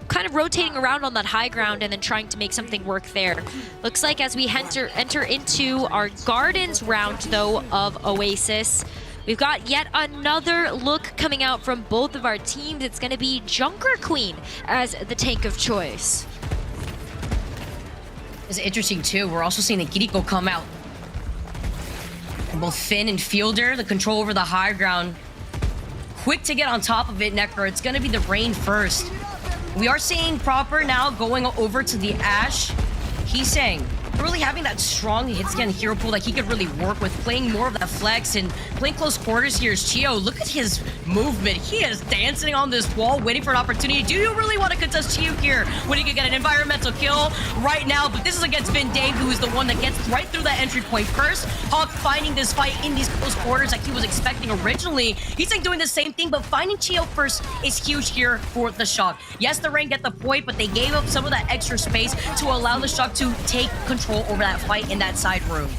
kind of rotating around on that high ground and then trying to make something work there. Looks like as we enter into our Gardens round, though, of Oasis, we've got yet another look coming out from both of our teams. It's going to be Junker Queen as the tank of choice. It's interesting, too. We're also seeing the Kiriko come out. And both Finn and Fielder, the control over the high ground. Quick to get on top of it, Necro. It's going to be the Reign first. We are seeing Proper now going over to the Ashe. He's saying really having that strong hit-scan hero pool that he could really work with, playing more of that flex and playing close quarters here is Chio. Look at his movement. He is dancing on this wall, waiting for an opportunity. Do you really want to contest Chio here when he could get an environmental kill right now? But this is against BenBest, who is the one that gets right through that entry point first. Hawk finding this fight in these close quarters like he was expecting originally. He's like doing the same thing, but finding Chio first is huge here for the Shock. Yes, the Reign get the point, but they gave up some of that extra space to allow the Shock to take control over that fight in that side room.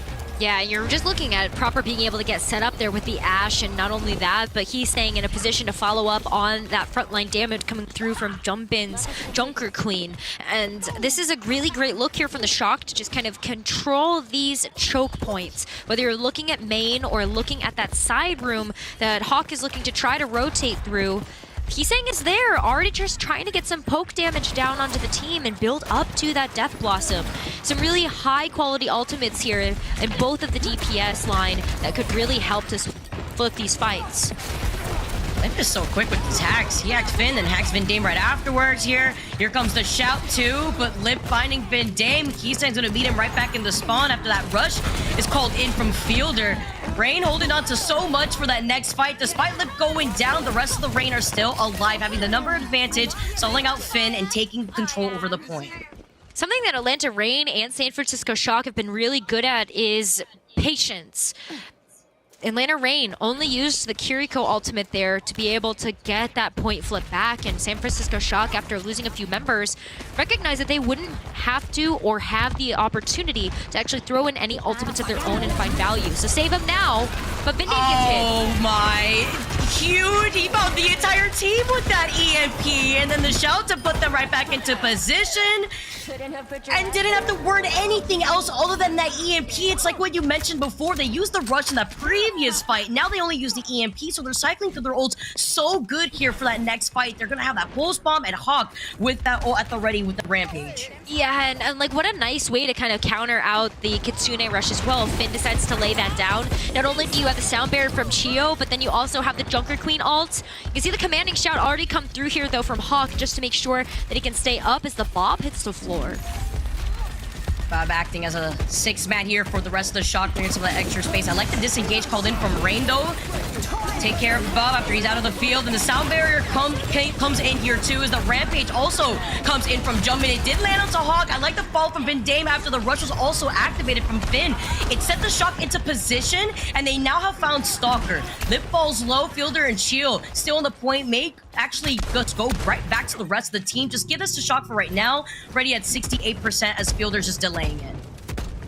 Yeah, you're just looking at Proper being able to get set up there with the Ashe, and not only that, but he's staying in a position to follow up on that frontline damage coming through from Jumpin's Junker Queen. And this is a really great look here from the Shock to just kind of control these choke points. Whether you're looking at main or looking at that side room that Hawk is looking to try to rotate through, Pisang is there, already just trying to get some poke damage down onto the team and build up to that Death Blossom. Some really high quality ultimates here in both of the DPS line that could really help to flip these fights. Lip is so quick with his hacks. He hacks Finn, then hacks BenBest right afterwards here. Here comes the shout too, but Lip finding BenBest. Keystang's gonna meet him right back in the spawn after that rush is called in from Fielder. Reign holding on to so much for that next fight. Despite Lip going down, the rest of the Reign are still alive, having the number advantage, soloing out Finn and taking control over the point. Something that Atlanta Reign and San Francisco Shock have been really good at is patience. Atlanta Reign only used the Kiriko ultimate there to be able to get that point flip back, and San Francisco Shock, after losing a few members, recognized that they wouldn't have to or have the opportunity to actually throw in any ultimates of their own and find value. So save them now, but BenBest gets hit. Oh my, huge! He found the entire team with that EMP, and then the shout to put them right back into position. And didn't have to word anything else other than that EMP. It's like what you mentioned before. They used the rush in that previous fight. Now they only use the EMP, so they're cycling through their ults so good here for that next fight. They're gonna have that pulse bomb and Hawk with that ult at the ready with the rampage. Yeah, and like what a nice way to kind of counter out the Kitsune rush as well. Finn decides to lay that down. Not only do you have the sound barrier from Chio, but then you also have the Junker Queen ult. You can see the commanding shout already come through here though from Hawk, just to make sure that he can stay up as the Bob hits the floor. Bob acting as a 6-man here for the rest of the Shock, bringing some of that extra space. I like the disengage called in from Reign though. Take care of Bob after he's out of the field, and the sound barrier comes in here too as the rampage also comes in from Jumpin. It did land onto Hawk. I like the fall from BenBest after the rush was also activated from Finn. It set the Shock into position, and they now have found Stalker. Lip falls low, Fielder and Shield still on the point. May actually just go right back to the rest of the team. Just give this to Shock for right now. Ready at 68% as Fielder's just delaying it.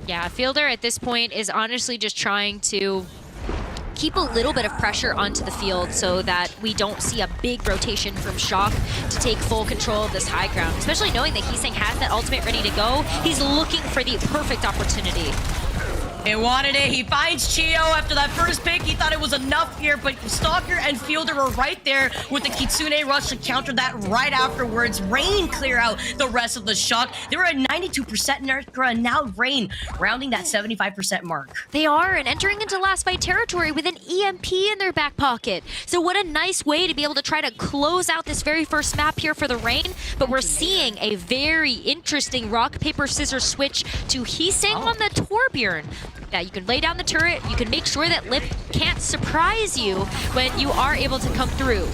Yeah, Fielder at this point is honestly just trying to keep a little bit of pressure onto the field so that we don't see a big rotation from Shock to take full control of this high ground. Especially knowing that Heesang has that ultimate ready to go, he's looking for the perfect opportunity. He wanted it. He finds Chio after that first pick. He thought it was enough here, but Stalker and Fielder were right there with the Kitsune rush to counter that right afterwards. Rain clear out the rest of the Shock. They were at 92% Necra, and now Rain rounding that 75% mark. They are, and entering into last fight territory with an EMP in their back pocket. So what a nice way to be able to try to close out this very first map here for the Rain. But we're seeing a very interesting rock, paper, scissors switch to Heesang on the Torbjorn. Now you can lay down the turret, you can make sure that Lip can't surprise you when you are able to come through.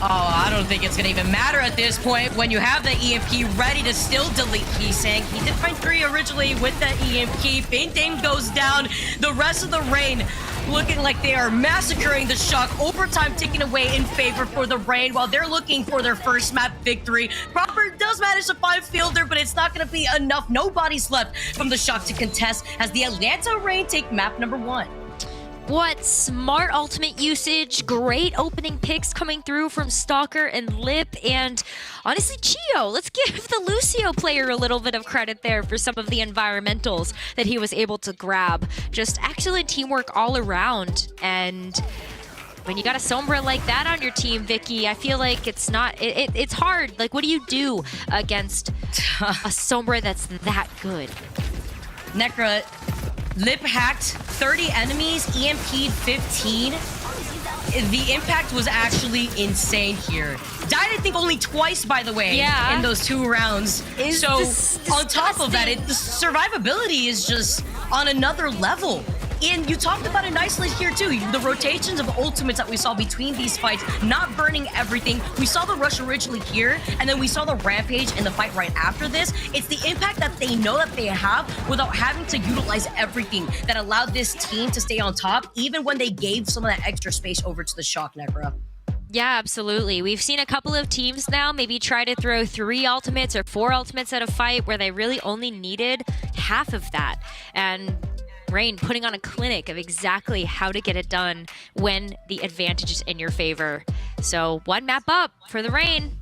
Oh, I don't think it's gonna even matter at this point when you have the EMP ready to still delete Heesang. He did find 3 originally with the EMP. Bintang goes down. The rest of the Rain looking like they are massacring the Shock. Overtime taken away in favor for the Rain while they're looking for their first map victory. Proper does manage to find Fielder, but it's not gonna be enough. No bodies left from the Shock to contest as the Atlanta Rain take map number 1. What smart ultimate usage, great opening picks coming through from Stalker and Lip, and honestly Chio. Let's give the Lucio player a little bit of credit there for some of the environmentals that he was able to grab. Just excellent teamwork all around, and when you got a Sombra like that on your team, Vicky, I feel like it's not, it's hard. Like, what do you do against a Sombra that's that good? Necra, Lip hacked 30 enemies, EMP'd 15. The impact was actually insane here. Died, I think, only twice, by the way, in those 2 rounds. So, on top of that, the survivability is just on another level. And you talked about it nicely here, too. The rotations of ultimates that we saw between these fights, not burning everything. We saw the rush originally here, and then we saw the rampage in the fight right after this. It's the impact that they know that they have without having to utilize everything that allowed this team to stay on top, even when they gave some of that extra space over to the Shock, Necra. Yeah, absolutely. We've seen a couple of teams now maybe try to throw 3 ultimates or 4 ultimates at a fight where they really only needed half of that. And Rain putting on a clinic of exactly how to get it done when the advantage is in your favor. So 1 map up for the Rain.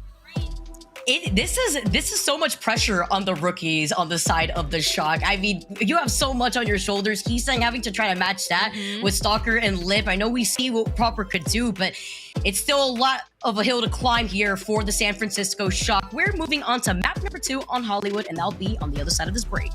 This is so much pressure on the rookies on the side of the Shock. I mean, you have so much on your shoulders. Heesang having to try to match that with Stalker and Lip. I know we see what Proper could do, but it's still a lot of a hill to climb here for the San Francisco Shock. We're moving on to map number 2 on Hollywood, and that'll be on the other side of this break.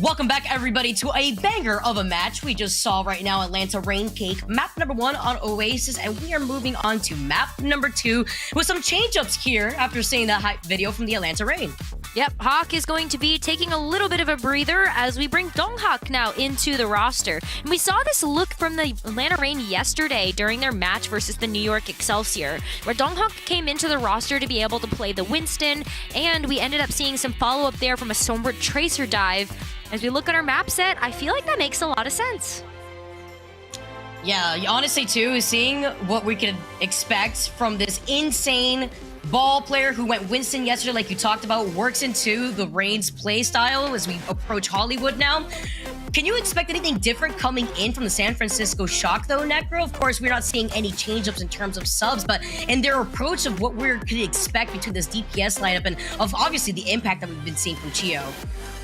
Welcome back, everybody, to a banger of a match. We just saw right now Atlanta Rain Cake, map number 1 on Oasis, and we are moving on to map number 2 with some change-ups here after seeing that hype video from the Atlanta Rain. Yep, Hawk is going to be taking a little bit of a breather as we bring DongHak now into the roster. And we saw this look from the Atlanta Rain yesterday during their match versus the New York Excelsior, where DongHak came into the roster to be able to play the Winston, and we ended up seeing some follow-up there from a Sombra Tracer dive. As we look at our map set, I feel like that makes a lot of sense. Yeah, honestly, too, seeing what we could expect from this insane ball player who went Winston yesterday, like you talked about, works into the Rain's playstyle as we approach Hollywood now. Can you expect anything different coming in from the San Francisco Shock, though, Necro? Of course, we're not seeing any change-ups in terms of subs, but in their approach of what we could expect between this DPS lineup and of obviously the impact that we've been seeing from Chio.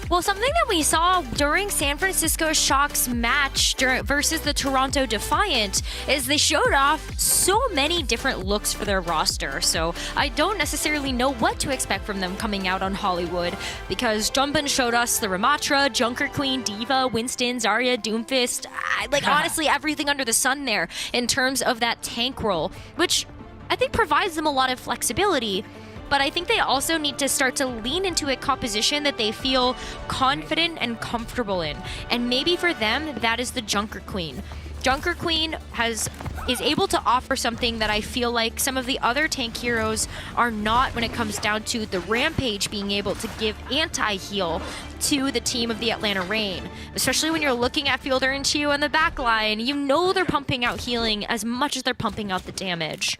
Well, something that we saw during San Francisco Shock's match versus the Toronto Defiant is they showed off so many different looks for their roster. So I don't necessarily know what to expect from them coming out on Hollywood, because Jumpin showed us the Ramatra, Junker Queen, Diva, Winston, Zarya, Doomfist, honestly everything under the sun there in terms of that tank role, which I think provides them a lot of flexibility. But I think they also need to start to lean into a composition that they feel confident and comfortable in. And maybe for them, that is the Junker Queen. Junker Queen is able to offer something that I feel like some of the other tank heroes are not when it comes down to the Rampage being able to give anti-heal to the team of the Atlanta Rain. Especially when you're looking at Fielder and Chio in the back line, you know they're pumping out healing as much as they're pumping out the damage.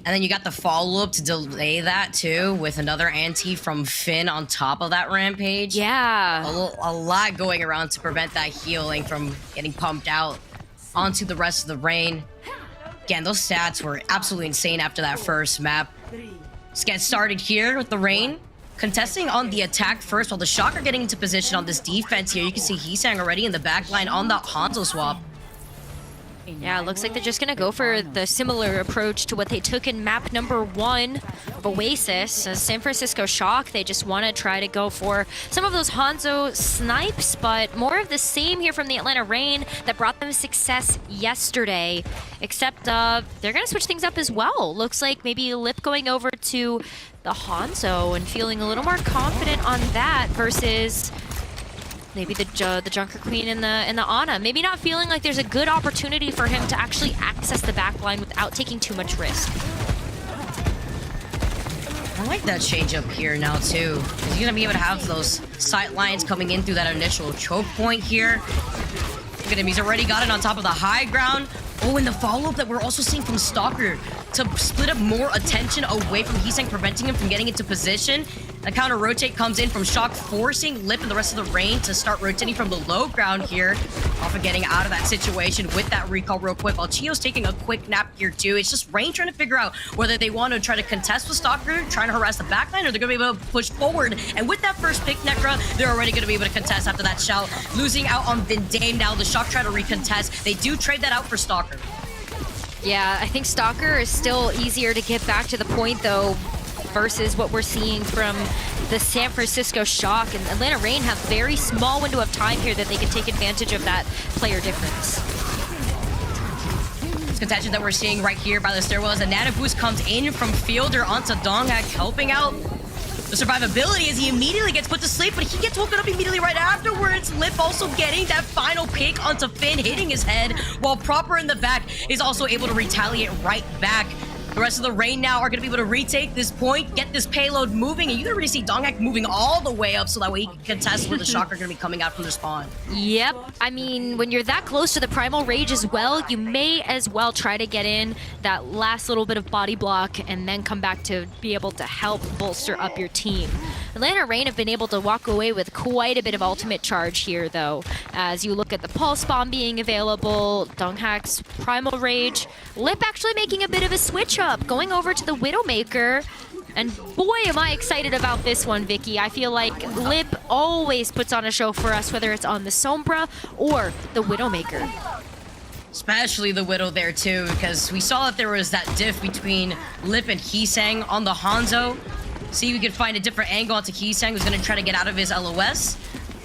And then you got the follow-up to delay that, too, with another anti from Finn on top of that Rampage. Yeah. A lot going around to prevent that healing from getting pumped out onto the rest of the Rain. Again, those stats were absolutely insane after that first map. Let's get started here with the Rain. Contesting on the attack first, while the Shock are getting into position on this defense here. You can see Heesang already in the back line on that Hanzo swap. Yeah, it looks like they're just going to go for the similar approach to what they took in map number 1 of Oasis. As San Francisco Shock, they just want to try to go for some of those Hanzo snipes, but more of the same here from the Atlanta Rain that brought them success yesterday. Except they're going to switch things up as well. Looks like maybe Lip going over to the Hanzo and feeling a little more confident on that versus maybe the Junker Queen and the Ana. Maybe not feeling like there's a good opportunity for him to actually access the back line without taking too much risk. I like that change up here now, too. He's going to be able to have those sight lines coming in through that initial choke point here. Look at him. He's already got it on top of the high ground. Oh, and the follow-up that we're also seeing from Stalker to split up more attention away from Heesang, preventing him from getting into position. The counter rotate comes in from Shock, forcing Lip and the rest of the Rain to start rotating from the low ground here. Off of getting out of that situation with that recall real quick, while Chio's taking a quick nap here too. It's just Rain trying to figure out whether they want to try to contest with Stalker, trying to harass the backline, or they're going to be able to push forward. And with that first pick, Necra, they're already going to be able to contest after that shout. Losing out on Vindame now. The Shock try to recontest. They do trade that out for Stalker. Yeah, I think Stalker is still easier to get back to the point, though, versus what we're seeing from the San Francisco Shock. And Atlanta Rain have a very small window of time here that they can take advantage of that player difference. This contention that we're seeing right here by the stairwell as a nano boost comes in from Fielder onto DongHak, helping out the survivability as he immediately gets put to sleep, but he gets woken up immediately right afterwards. Lip also getting that final pick onto Finn, hitting his head, while Proper in the back is also able to retaliate right back. The rest of the Rain now are going to be able to retake this point, get this payload moving, and you can already see DongHak moving all the way up so that way he can contest where the Shock are going to be coming out from their spawn. Yep. I mean, when you're that close to the Primal Rage as well, you may as well try to get in that last little bit of body block and then come back to be able to help bolster up your team. Atlanta Rain have been able to walk away with quite a bit of ultimate charge here, though. As you look at the Pulse Bomb being available, DongHak's Primal Rage, Lip actually making a bit of a switch up, going over to the Widowmaker. And boy, am I excited about this one, Vicky. I feel like Lip always puts on a show for us, whether it's on the Sombra or the Widowmaker. Especially the Widow there, too, because we saw that there was that diff between Lip and Heesang on the Hanzo. See if we can find a different angle onto Heesang, who's gonna try to get out of his LOS.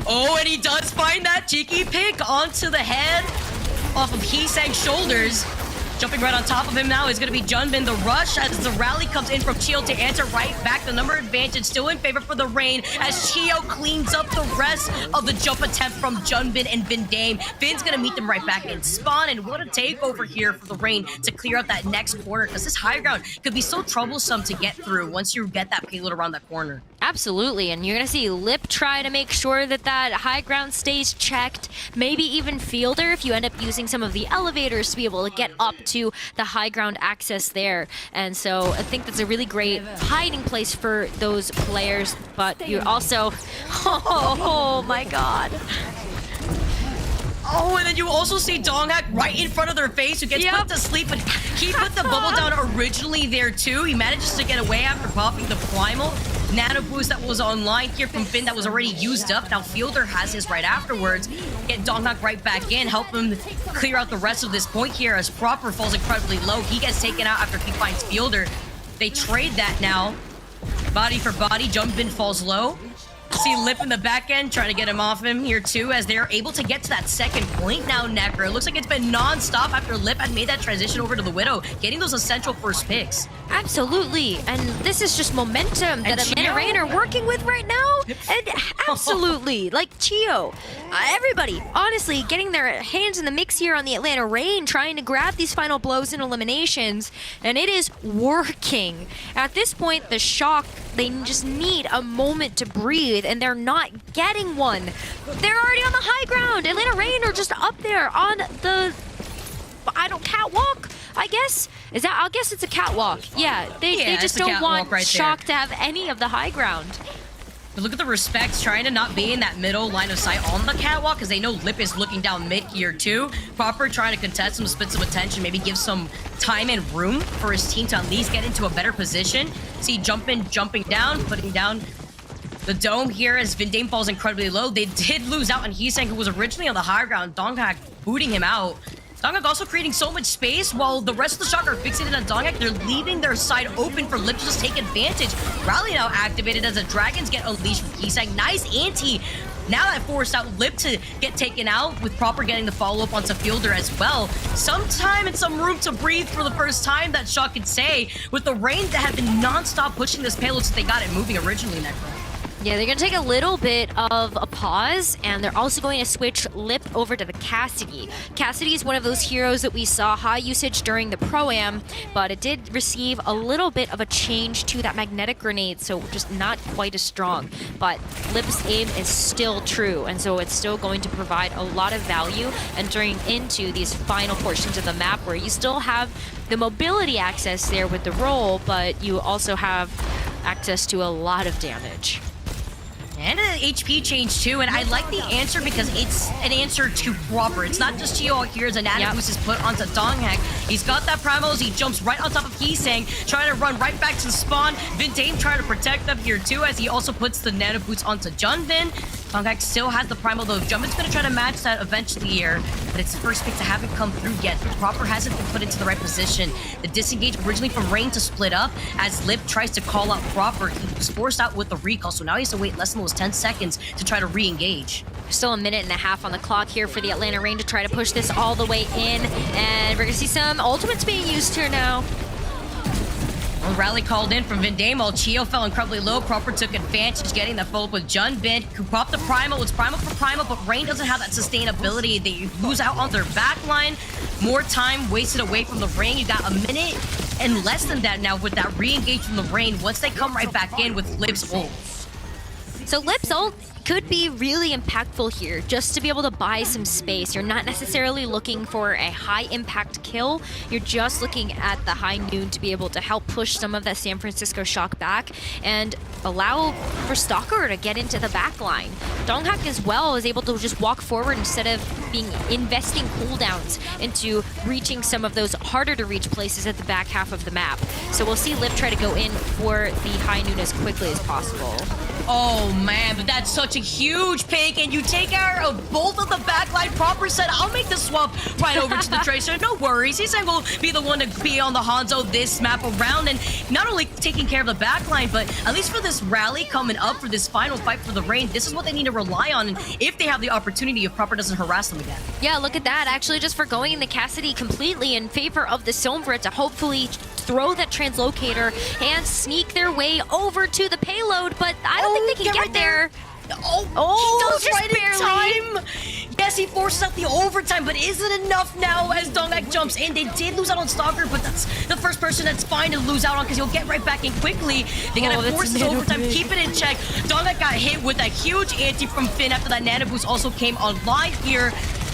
Oh, and he does find that cheeky pick onto the head off of Heesang's shoulders. Jumping right on top of him now is going to be Junbin. The rush as the rally comes in from Chio to answer right back. The number advantage still in favor for the Rain as Chio cleans up the rest of the jump attempt from Junbin and Vindame. Vin's going to meet them right back in spawn, and what a takeover here for the Rain to clear out that next corner, because this high ground could be so troublesome to get through once you get that payload around that corner. Absolutely, and you're going to see Lip try to make sure that that high ground stays checked, maybe even Fielder if you end up using some of the elevators to be able to get up to the high ground access there. And so I think that's a really great hiding place for those players, but you're also... Oh my god. Oh, and then you also see DongHak right in front of their face, who gets put to sleep, but he put the bubble down originally there too. He manages to get away after popping the primal. Nano boost that was online here from Finn that was already used up. Now Fielder has his right afterwards. Get DongHak right back in, help him clear out the rest of this point here as Proper falls incredibly low. He gets taken out after he finds Fielder. They trade that now. Body for body, Junbin falls low. See Lip in the back end trying to get him off him here too, as they're able to get to that second point now, Necker. It looks like it's been non-stop after Lip had made that transition over to the Widow, getting those essential first picks. Absolutely, and this is just momentum that Atlanta Rain are working with right now. And absolutely, like Chio, everybody, honestly, getting their hands in the mix here on the Atlanta Rain, trying to grab these final blows and eliminations, and it is working. At this point, the Shock, they just need a moment to breathe, and they're not getting one. They're already on the high ground. Atlanta Rain are just up there on the, catwalk, I guess. I guess it's a catwalk. Yeah, they just don't want right Shock to have any of the high ground. But look at the respects, trying to not be in that middle line of sight on the catwalk, because they know Lip is looking down mid here too. Proper trying to contest some, split some attention, maybe give some time and room for his team to at least get into a better position. See Junbin jumping down, putting down the dome here as Vindame falls incredibly low. They did lose out on Heesang, who was originally on the high ground. DongHak booting him out. DongHak also creating so much space while the rest of the Shock are fixated on DongHak. They're leaving their side open for Lip to just take advantage. Rally now activated as the Dragons get unleashed from Heesang. Nice anti. Now that forced out Lip to get taken out, with Proper getting the follow-up onto Fielder as well. Some time and some room to breathe for the first time, that Shock could say, with the Rain that have been non-stop pushing this payload since they got it moving originally in that round. Yeah, they're going to take a little bit of a pause, and they're also going to switch Lip over to the Cassidy. Cassidy is one of those heroes that we saw high usage during the Pro-Am, but it did receive a little bit of a change to that magnetic grenade, so just not quite as strong. But Lip's aim is still true, and so it's still going to provide a lot of value entering into these final portions of the map where you still have the mobility access there with the roll, but you also have access to a lot of damage. And an HP change too, and I like the answer because it's an answer to Proper. It's not just Chio here as a nano boost is put onto DongHak. He's got that primal as he jumps right on top of Heesang, trying to run right back to the spawn. Vindame trying to protect them here too, as he also puts the nano boots onto Junbin. DongHak still has the primal though. Junbin's gonna try to match that eventually here, but its first picks haven't come through yet. Proper hasn't been put into the right position. The disengage originally from Rain to split up as Lip tries to call out Proper. He was forced out with the recall, so now he has to wait less than those 10 seconds to try to re-engage. Still a minute and a half on the clock here for the Atlanta Rain to try to push this all the way in, and we're gonna see some ultimates being used here now. Well, rally called in from Vindame while Chio fell incredibly low. Proper took advantage, getting that follow-up with Junbin, who popped the primal. It's primal for primal, but Rain doesn't have that sustainability. They lose out on their backline. More time wasted away from the Rain. You got a minute and less than that now with that re-engage from the Rain once they come right back in with Lip's ult. So Lip's ult could be really impactful here, just to be able to buy some space. You're not necessarily looking for a high impact kill. You're just looking at the high noon to be able to help push some of that San Francisco Shock back and allow for Stalker to get into the back line. DongHak as well is able to just walk forward instead of investing cooldowns into reaching some of those harder to reach places at the back half of the map. So we'll see Lip try to go in for the high noon as quickly as possible. Oh man, but that's such a huge pick, and you take care of both of the backline. Proper said, I'll make the swap right over to the Tracer. No worries, he's going to be the one to be on the Hanzo this map around, and not only taking care of the backline, but at least for this rally coming up for this final fight for the Reign, this is what they need to rely on, and if they have the opportunity, if Proper doesn't harass them again. Yeah, look at that. Actually, just forgoing the Cassidy completely in favor of the Sombra to hopefully throw that translocator and sneak their way over to the payload, but I don't think they can get there. Oh, he does just right barely. in time. Yes, he forces out the overtime, but is it enough now as DongHak jumps in? They did lose out on Stalker, but that's the first person that's fine to lose out on because he'll get right back in quickly. They gotta force this overtime, keep it in check. DongHak got hit with a huge anti from Finn after that Nano Boost also came online here.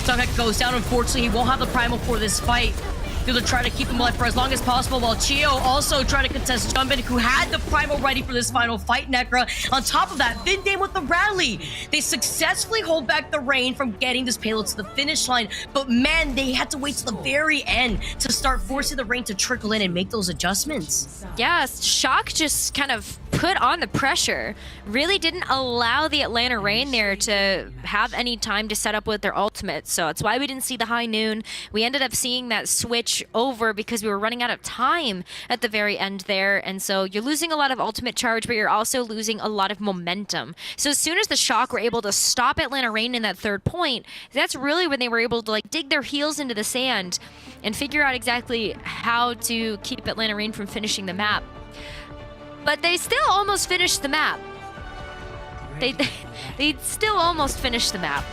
DongHak goes down, unfortunately. He won't have the Primal for this fight. They'll try to keep him alive for as long as possible, while Chio also trying to contest Jumbin, who had the Primal ready for this final fight, Necra. On top of that, Vindame with the rally. They successfully hold back the Reign from getting this payload to the finish line, but man, they had to wait till the very end to start forcing the Reign to trickle in and make those adjustments. Yeah, Shock just kind of put on the pressure. Really didn't allow the Atlanta Reign there to have any time to set up with their ultimate. So that's why we didn't see the high noon. We ended up seeing that switch over because we were running out of time at the very end there. And so you're losing a lot of ultimate charge, but you're also losing a lot of momentum. So as soon as the Shock were able to stop Atlanta Reign in that third point, that's really when they were able to like dig their heels into the sand and figure out exactly how to keep Atlanta Reign from finishing the map. But they still almost finished the map. They still almost finished the map.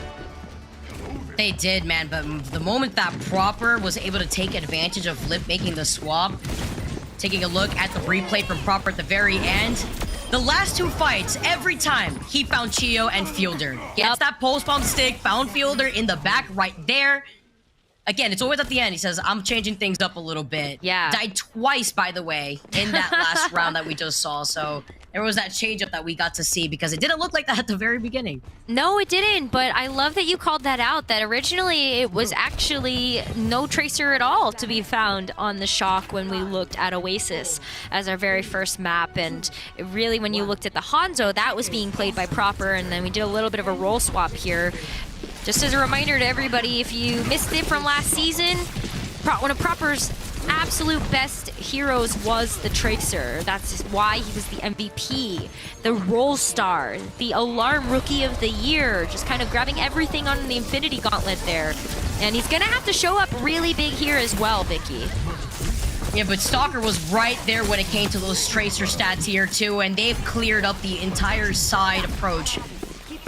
They did, man, but the moment that Proper was able to take advantage of Lip making the swap, taking a look at the replay from Proper at the very end, the last two fights, every time he found Chio and Fielder. Gets that post bomb stick, found Fielder in the back right there. Again, it's always at the end. He says, I'm changing things up a little bit. Yeah. Died twice, by the way, in that last round that we just saw. So there was that change up that we got to see because it didn't look like that at the very beginning. No, it didn't. But I love that you called that out, that originally it was actually no Tracer at all to be found on the Shock when we looked at Oasis as our very first map. And really, when you looked at the Hanzo, that was being played by Proper. And then we did a little bit of a role swap here. Just as a reminder to everybody, if you missed it from last season, one of Proper's absolute best heroes was the Tracer. That's why he was the MVP, the Roll Star, the Alarm Rookie of the Year, just kind of grabbing everything on the Infinity Gauntlet there. And he's gonna have to show up really big here as well, Vicky. Yeah, but Stalker was right there when it came to those Tracer stats here too, and they've cleared up the entire side approach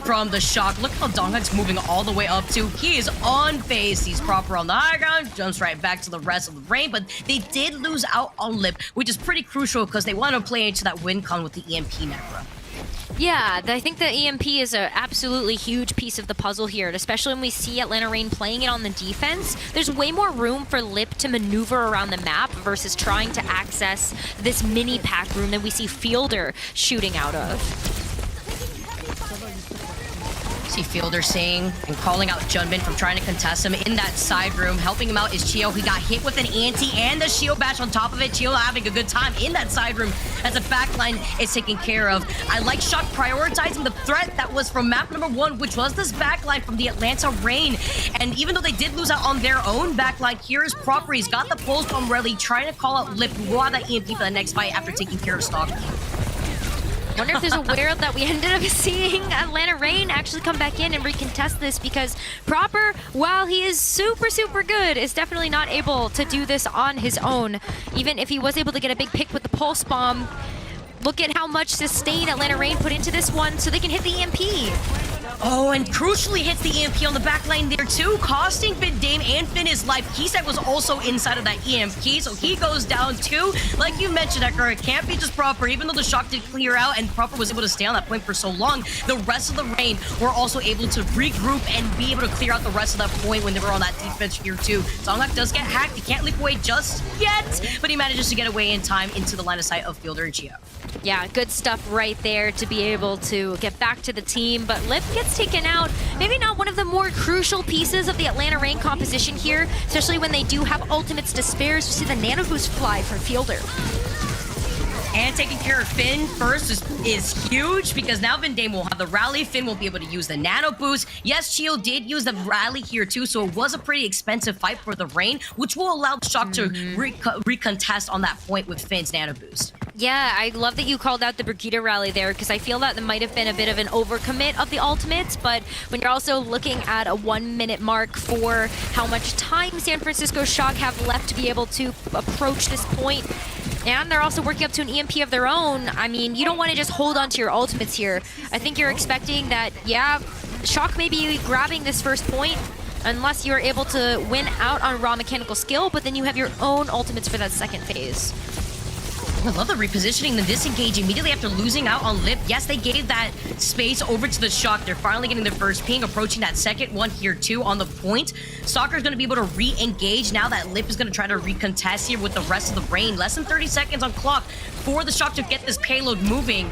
from the Shock. Look how DongHak's moving all the way up to. He is on base. He's Proper on the high ground. Jumps right back to the rest of the Reign. But they did lose out on Lip, which is pretty crucial because they want to play into that win con with the EMP Necra. Yeah, I think the EMP is an absolutely huge piece of the puzzle here, and especially when we see Atlanta Reign playing it on the defense. There's way more room for Lip to maneuver around the map versus trying to access this mini pack room that we see Fielder shooting out of. See Fielder saying and calling out Junbin from trying to contest him in that side room. Helping him out is Chio. He got hit with an anti and the shield bash on top of it. Chio having a good time in that side room as the backline is taken care of. I like Shock prioritizing the threat that was from map number 1, which was this backline from the Atlanta Reign. And even though they did lose out on their own backline, here is Proper. He's got the pulse bomb ready, trying to call out Lip, who will have that EMP for the next fight after taking care of Stalker. Wonder if there's a world that we ended up seeing Atlanta Reign actually come back in and recontest this, because Proper, while he is super, super good, is definitely not able to do this on his own. Even if he was able to get a big pick with the Pulse Bomb, look at how much sustain Atlanta Reign put into this one so they can hit the EMP. Oh, and crucially hits the EMP on the back line there too, costing Vindame and Finn his life. Keysec was also inside of that EMP, so he goes down too. Like you mentioned, Ecker, it can't be just Proper. Even though the Shock did clear out and Proper was able to stay on that point for so long, the rest of the Reign were also able to regroup and be able to clear out the rest of that point when they were on that defense here too. DongHak does get hacked. He can't leap away just yet, but he manages to get away in time into the line of sight of Fielder and Chio. Yeah, good stuff right there to be able to get back to the team, but Lip gets taken out. Maybe not one of the more crucial pieces of the Atlanta Reign composition here, especially when they do have ultimates to spare. You see the Nano Boost fly from Fielder. And taking care of Finn first is huge because now Vindame will have the rally. Finn will be able to use the nano boost. Yes, Chio did use the rally here too, so it was a pretty expensive fight for the Rain, which will allow Shock to recontest on that point with Finn's nano boost. Yeah, I love that you called out the Brigitte rally there because I feel that there might have been a bit of an overcommit of the ultimates, but when you're also looking at a 1 minute mark for how much time San Francisco Shock have left to be able to approach this point, and they're also working up to an EMP of their own, I mean, you don't want to just hold on to your ultimates here. I think you're expecting that, yeah, Shock may be grabbing this first point unless you're able to win out on raw mechanical skill, but then you have your own ultimates for that second phase. I love the repositioning, the disengage immediately after losing out on Lip. Yes, they gave that space over to the Shock. They're finally getting their first ping, approaching that second one here too on the point. Soccer's going to be able to re-engage now that Lip is going to try to recontest here with the rest of the Rain. Less than 30 seconds on clock for the Shock to get this payload moving.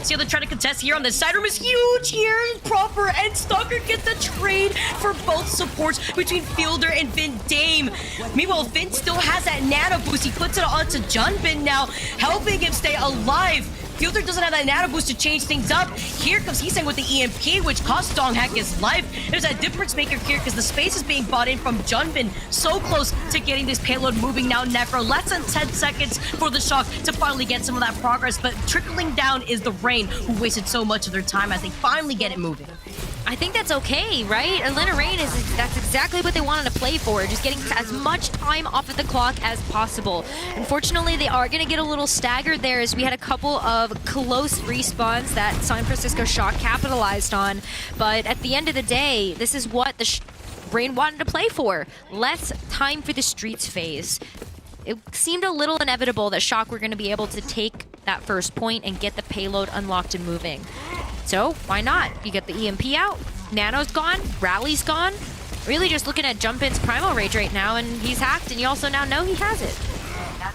See how they're trying to contest here on the side room is huge here. Proper and Stalker get the trade for both supports between Fielder and Vindame. Meanwhile, Finn still has that nano boost. He puts it onto Junbin now, helping him stay alive. Fielder doesn't have that nano boost to change things up. Here comes Heesang with the EMP, which costs DongHak his life. There's a difference maker here because the space is being bought in from Junbin. So close to getting this payload moving now. Necro, less than 10 seconds for the Shock to finally get some of that progress, but trickling down is the Rain, who wasted so much of their time as they finally get it moving. I think that's okay, right? Atlanta Rain that's exactly what they wanted to play for, just getting as much time off of the clock as possible. Unfortunately, they are going to get a little staggered there as we had a couple of close respawns that San Francisco Shock capitalized on. But at the end of the day, this is what the Rain wanted to play for. Less time for the streets phase. It seemed a little inevitable that Shock were going to be able to take that first point and get the payload unlocked and moving. So why not? You get the EMP out, Nano's gone, Rally's gone. Really just looking at Jumpin's Primal Rage right now, and he's hacked, and you also now know he has it.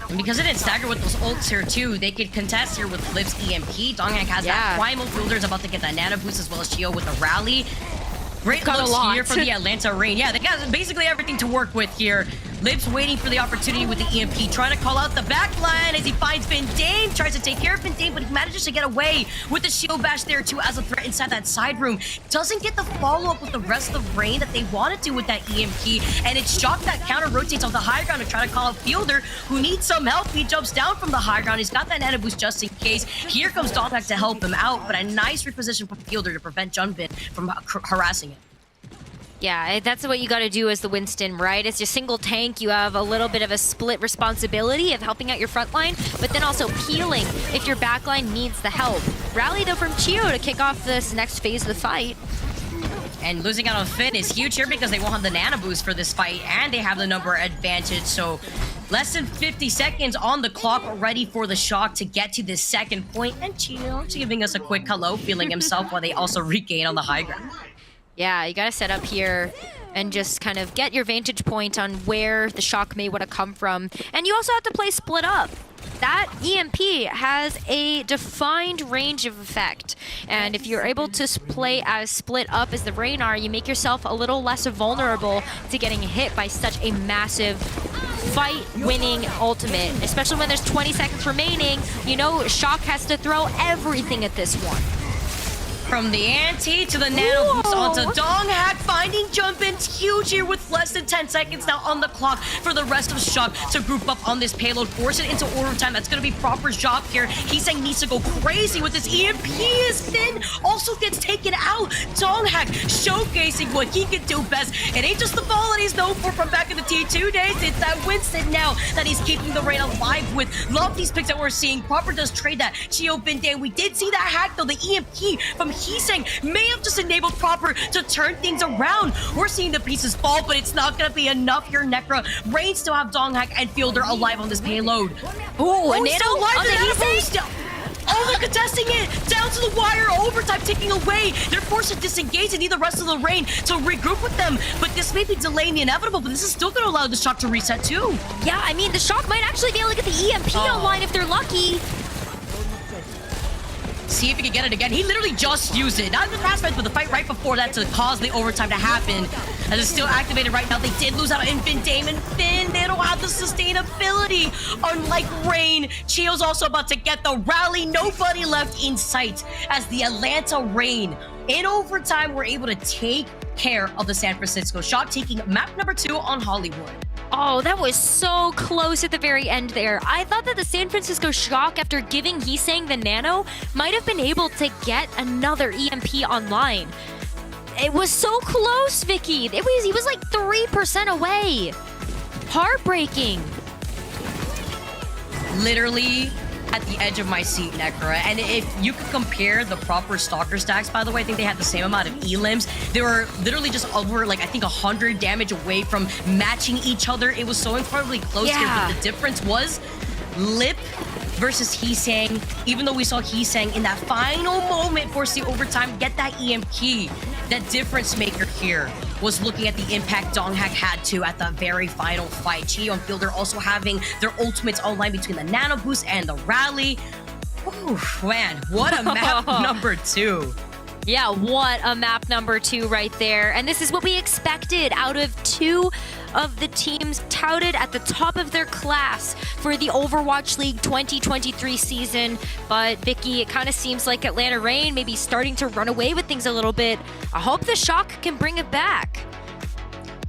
And because it didn't stagger with those ults here too, they could contest here with Lip's EMP. DongHak has that Primal. Fielder's about to get that nano boost as well as Chio with the Rally. Great looks here from the Atlanta Rain. Yeah, they got basically everything to work with here. Lip's waiting for the opportunity with the EMP, trying to call out the back line as he finds Vindame, tries to take care of Vindame, but he manages to get away with the shield bash there too as a threat inside that side room. Doesn't get the follow-up with the rest of the Rain that they wanted to with that EMP, and it's Shock that counter-rotates on the high ground to try to call out Fielder, who needs some help. He jumps down from the high ground. He's got that nano boost just in case. Here comes DongHak to help him out, but a nice reposition from Fielder to prevent Junbin from harassing it. Yeah, that's what you got to do as the Winston, right? As your single tank, you have a little bit of a split responsibility of helping out your front line, but then also peeling if your backline needs the help. Rally, though, from Chio to kick off this next phase of the fight. And losing out on Finn is huge here because they won't have the nano boost for this fight, and they have the number advantage, so less than 50 seconds on the clock ready for the Shock to get to this second point, and Chio giving us a quick hello, feeling himself while they also regain on the high ground. Yeah, you gotta set up here and just kind of get your vantage point on where the Shock may want to come from. And you also have to play split up. That EMP has a defined range of effect. And if you're able to play as split up as the Rain are, you make yourself a little less vulnerable to getting hit by such a massive fight-winning ultimate. Especially when there's 20 seconds remaining, you know Shock has to throw everything at this one. From the anti to the nano boost onto DongHak, finding Jumpin's huge here with less than 10 seconds now on the clock for the rest of Shock to group up on this payload, force it into overtime. That's going to be proper job here. Heesang needs to go crazy with his EMP as Finn also gets taken out. DongHak showcasing what he can do best. It ain't just the ball that he's known for from back in the T2 days. It's that Winston now that he's keeping the Rain alive with. Love these picks that we're seeing. Proper does trade that. Chio Vindame. We did see that hack though. The EMP from Heesang may have just enabled Proper to turn things around. We're seeing the pieces fall, but it's not going to be enough here, Necra. Rain still have DongHak and Fielder alive on this payload. Ooh, and still alive on the Heesang. Over contesting it, down to the wire, overtime taking away. They're forced to disengage and need the rest of the Rain to regroup with them. But this may be delaying the inevitable, but this is still going to allow the Shock to reset too. Yeah, I mean, the Shock might actually be able to get the EMP online if they're lucky. see if he can get it again. He literally just used it. Not in the past fight, but the fight right before that to cause the overtime to happen. And it's still activated right now. They did lose out on Finn Damon. Finn, they don't have the sustainability. Unlike Rain, Chio's also about to get the rally. Nobody left in sight as the Atlanta Rain in overtime were able to take care of the San Francisco Shock, taking map number 2 on Hollywood. Oh, that was so close at the very end there. I thought that the San Francisco Shock, after giving Heesang the nano, might have been able to get another EMP online. It was so close, Vicky. He was like 3% away. Heartbreaking. Literally at the edge of my seat, Necra. And if you could compare the proper Stalker stacks, by the way, I think they had the same amount of elims. They were literally just over, like, I think 100 damage away from matching each other. It was so incredibly close here, but the difference was Lip versus Heesang. Even though we saw Heesang in that final moment force the overtime, get that EMP, that difference maker here was looking at the impact DongHak had to at the very final fight. Chio and Fielder also having their ultimates online between the Nano Boost and the Rally. Ooh, man, what a map number 2. Yeah, what a map number 2 right there. And this is what we expected out of 2 of the teams touted at the top of their class for the Overwatch League 2023 season. But Vicky, it kind of seems like Atlanta Rain may be starting to run away with things a little bit. I hope the Shock can bring it back.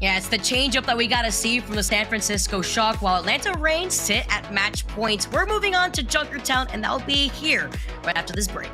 Yeah, it's the change-up that we got to see from the San Francisco Shock while Atlanta Rain sit at match points. We're moving on to Junkertown, and that'll be here right after this break.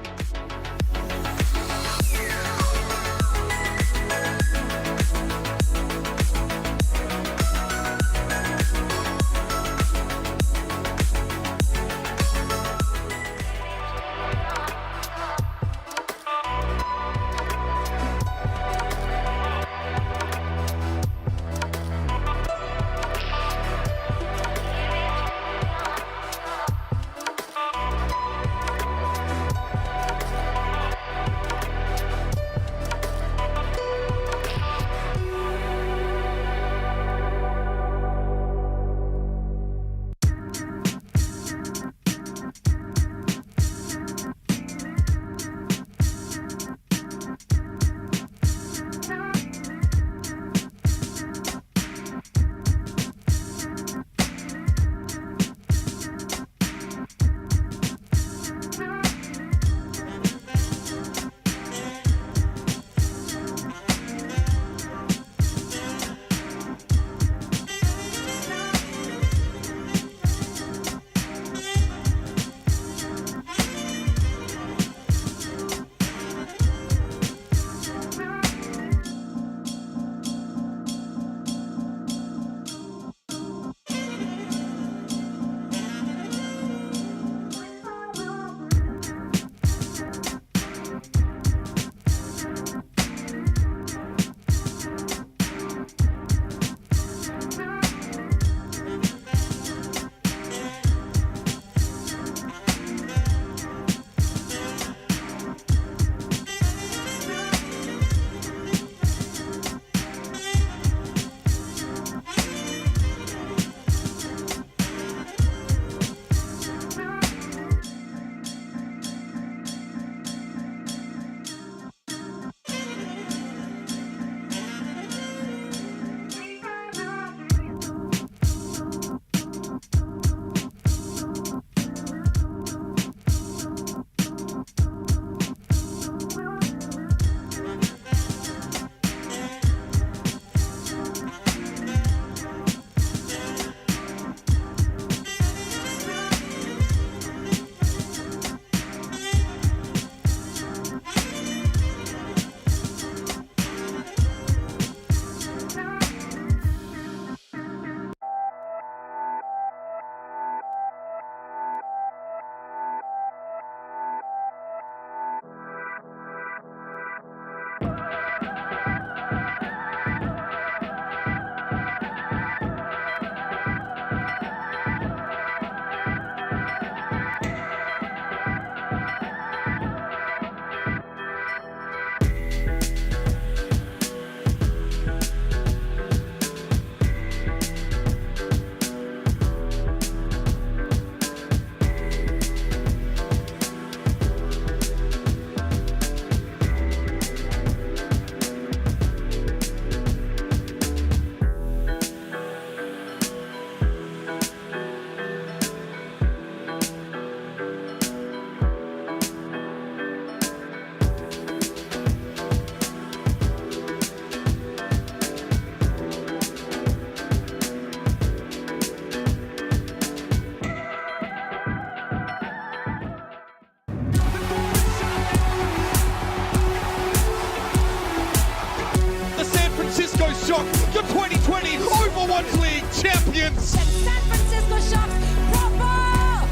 Shock, your 2020 Overwatch League champions. San Francisco Shock's Proper!